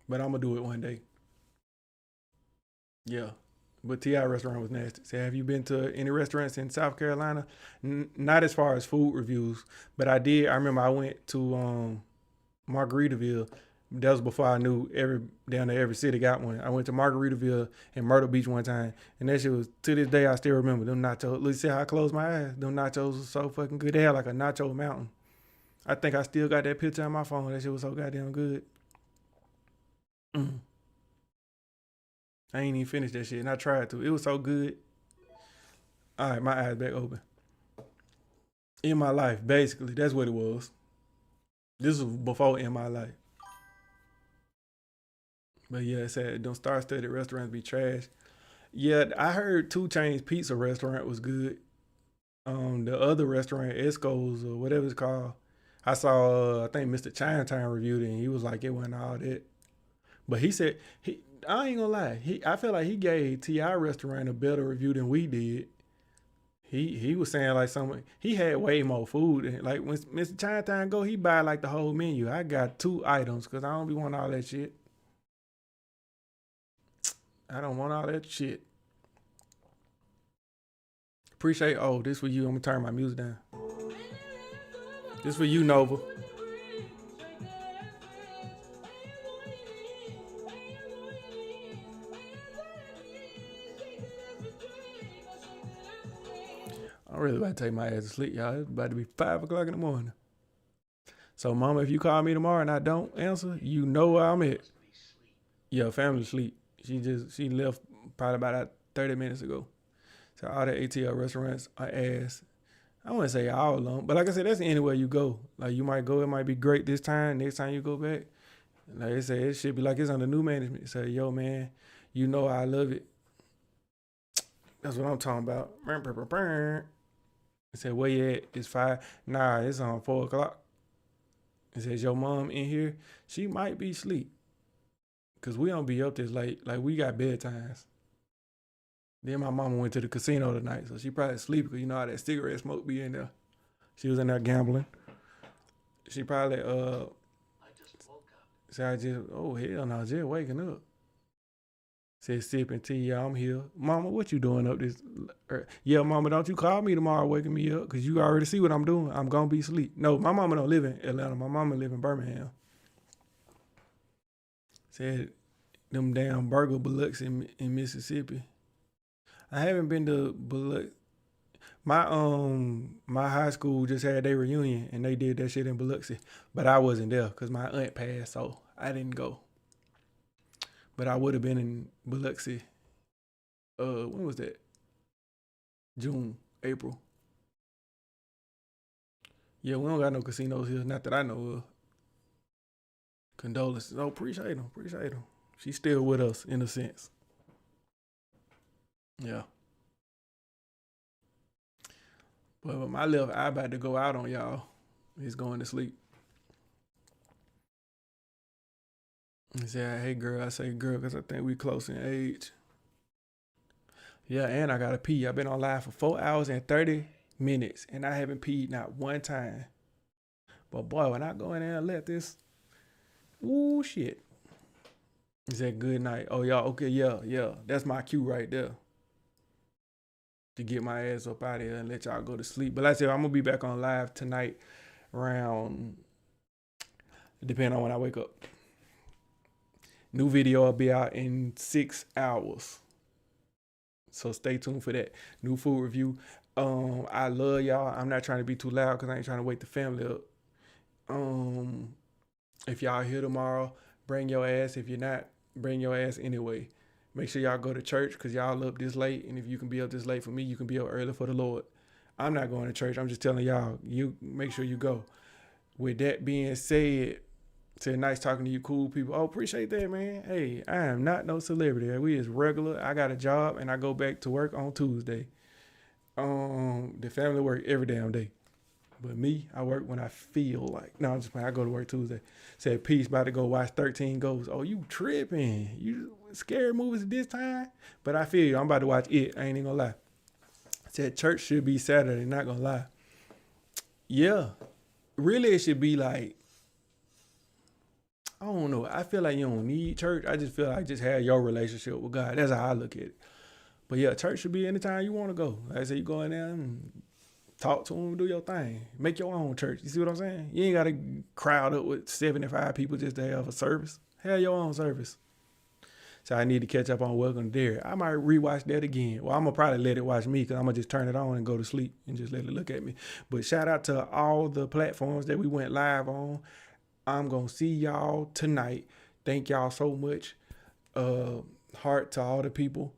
but I'm going to do it one day. Yeah. But T.I. restaurant was nasty. So have you been to any restaurants in South Carolina? Not as far as food reviews, but I did. I remember I went to Margaritaville. That was before I knew every city got one. I went to Margaritaville and Myrtle Beach one time, and that shit was, to this day, I still remember them nachos. Let's see how I closed my eyes. Them nachos was so fucking good. They had like a nacho mountain. I think I still got that picture on my phone. That shit was so goddamn good. I ain't even finished that shit, and I tried to. It was so good. All right, my eyes back open. In my life, basically, that's what it was. This was before in my life. But yeah, it said don't star-studded restaurants be trash. Yeah, I heard 2 Chainz Pizza restaurant was good. The other restaurant, Esco's or whatever it's called, I saw, I think Mr. Chinatown reviewed it, and he was like, it wasn't all that. But he said, I ain't gonna lie, I feel like he gave T.I. restaurant a better review than we did. He was saying like he had way more food. And like when Mr. Chinatown go, he buy like the whole menu. I got 2 items because I don't be wanting all that shit. I don't want all that shit. Appreciate, this for you. I'm gonna turn my music down. This for you, Nova. I'm really about to take my ass to sleep, y'all. It's about to be 5 o'clock in the morning. So, Mama, if you call me tomorrow and I don't answer, you know where I'm at. Yeah, family sleep. She left probably about 30 minutes ago. So all the ATL restaurants are ass. I wouldn't say all of them, but like I said, that's anywhere you go. Like you might go, it might be great this time. Next time you go back, like they say, it should be like it's under new management. Say, yo, man, you know I love it. That's what I'm talking about. I said, where you at? It's 5. Nah, it's on 4 o'clock. He says, your mom in here? She might be asleep. Cause we don't be up this late. Like we got bedtimes. Then my mama went to the casino tonight, so she probably asleep because you know how that cigarette smoke be in there. She was in there gambling. She probably I just woke up. said, oh hell no, just waking up. Said sipping tea, yeah, I'm here. Mama, what you doing up this? Yeah, mama, don't you call me tomorrow waking me up because you already see what I'm doing. I'm gonna be asleep. No, my mama don't live in Atlanta. My mama live in Birmingham. Said them damn burger Biloxi in Mississippi. I haven't been to Biloxi. My high school just had their reunion and they did that shit in Biloxi, but I wasn't there because my aunt passed, so I didn't go. But I would have been in Biloxi. When was that? June, April. Yeah, we don't got no casinos here, not that I know of. Condolences. Oh, appreciate them. She's still with us in a sense. Yeah. But my left eye about to go out on y'all. He's going to sleep. He said, hey girl. I say girl because I think we close in age. Yeah, and I gotta pee. I've been on live for 4 hours and 30 minutes and I haven't peed not one time. But boy, when I go in there and let this, ooh shit. He said good night. Oh y'all, okay, yeah. That's my cue right there. To get my ass up out of here and let y'all go to sleep. But like I said, I'm gonna be back on live tonight around, depending on when I wake up. New video will be out in 6 hours. So stay tuned for that. New food review. I love y'all. I'm not trying to be too loud because I ain't trying to wake the family up. If y'all here tomorrow, bring your ass. If you're not, bring your ass anyway. Make sure y'all go to church because y'all up this late. And if you can be up this late for me, you can be up early for the Lord. I'm not going to church. I'm just telling y'all, you make sure you go. With that being said, nice talking to you cool people. Oh, appreciate that, man. Hey, I am not no celebrity. We is regular. I got a job and I go back to work on Tuesday. The family work every damn day. But me, I work when I feel like. No, I'm just playing. I go to work Tuesday. Said, peace, about to go watch 13 Ghosts. Oh, you tripping. You scary movies at this time? But I feel you. I'm about to watch it. I ain't even gonna lie. Said church should be Saturday, not gonna lie. Yeah. Really, it should be like, I don't know. I feel like you don't need church. I just feel like just have your relationship with God. That's how I look at it. But yeah, church should be anytime you want to go. Like I say, you go in there and talk to them, do your thing. Make your own church. You see what I'm saying? You ain't got to crowd up with 75 people just to have a service. Have your own service. So I need to catch up on Welcome to Derry. I might rewatch that again. Well, I'm going to probably let it watch me because I'm going to just turn it on and go to sleep and just let it look at me. But shout out to all the platforms that we went live on. I'm going to see y'all tonight. Thank y'all so much. Heart to all the people.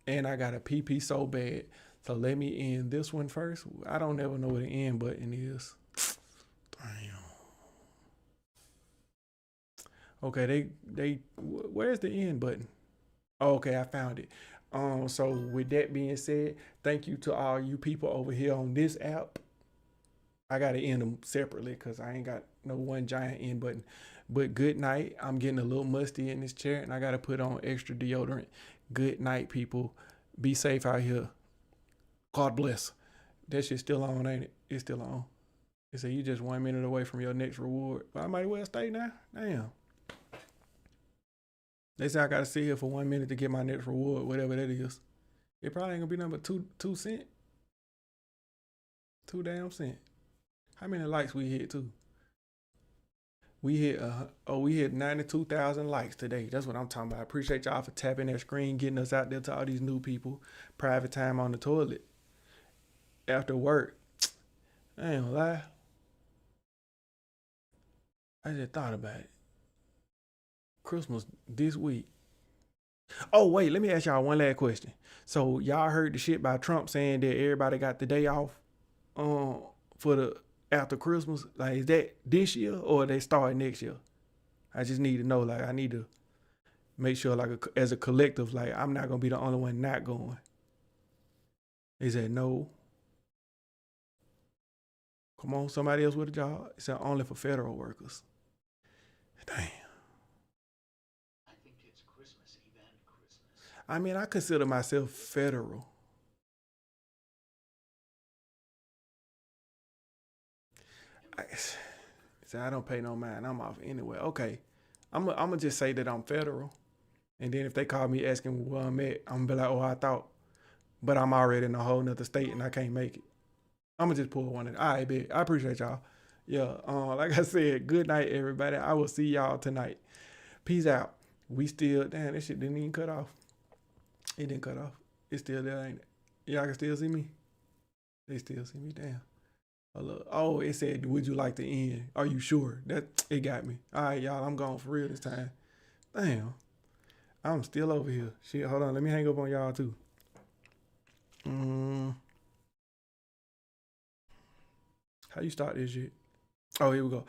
And I got a PP so bad. So let me end this one first. I don't ever know what the end button is. Damn. Okay, where's the end button? Oh, okay, I found it. So with that being said, thank you to all you people over here on this app. I got to end them separately because I ain't got no one giant end button. But good night. I'm getting a little musty in this chair and I got to put on extra deodorant. Good night, people. Be safe out here. God bless. That shit's still on, ain't it? It's still on. They say you just 1 minute away from your next reward. But I might as well stay now. Damn. They say I got to sit here for 1 minute to get my next reward, whatever that is. It probably ain't going to be nothing but 2 cents. 2 damn cents. How many likes we hit too? We hit 92,000 likes today. That's what I'm talking about. I appreciate y'all for tapping that screen, getting us out there to all these new people. Private time on the toilet. After work. I ain't gonna lie. I just thought about it. Christmas this week. Oh, wait, let me ask y'all one last question. So y'all heard the shit by Trump saying that everybody got the day off for the after Christmas. Like, is that this year or they start next year? I just need to know. Like, I need to make sure, like, as a collective, like, I'm not gonna be the only one not going. Is that no? Come on, somebody else with a job. It said only for federal workers. Damn. I think it's Christmas Eve and Christmas. I mean, I consider myself federal. I don't pay no mind. I'm off anyway. Okay. I'm gonna just say that I'm federal. And then if they call me asking where I'm at, I'm gonna be like, oh, I thought. But I'm already in a whole nother state and I can't make it. I'm gonna just pull one in. All right, big. I appreciate y'all. Yeah, like I said, good night, everybody. I will see y'all tonight. Peace out. We still, damn, this shit didn't even cut off. It didn't cut off. It's still there, ain't it? Y'all can still see me? They still see me, damn. Oh, it said, would you like to end? Are you sure? It got me. All right, y'all, I'm gone for real this time. Damn. I'm still over here. Shit, hold on. Let me hang up on y'all too. How you start this shit? Oh, here we go.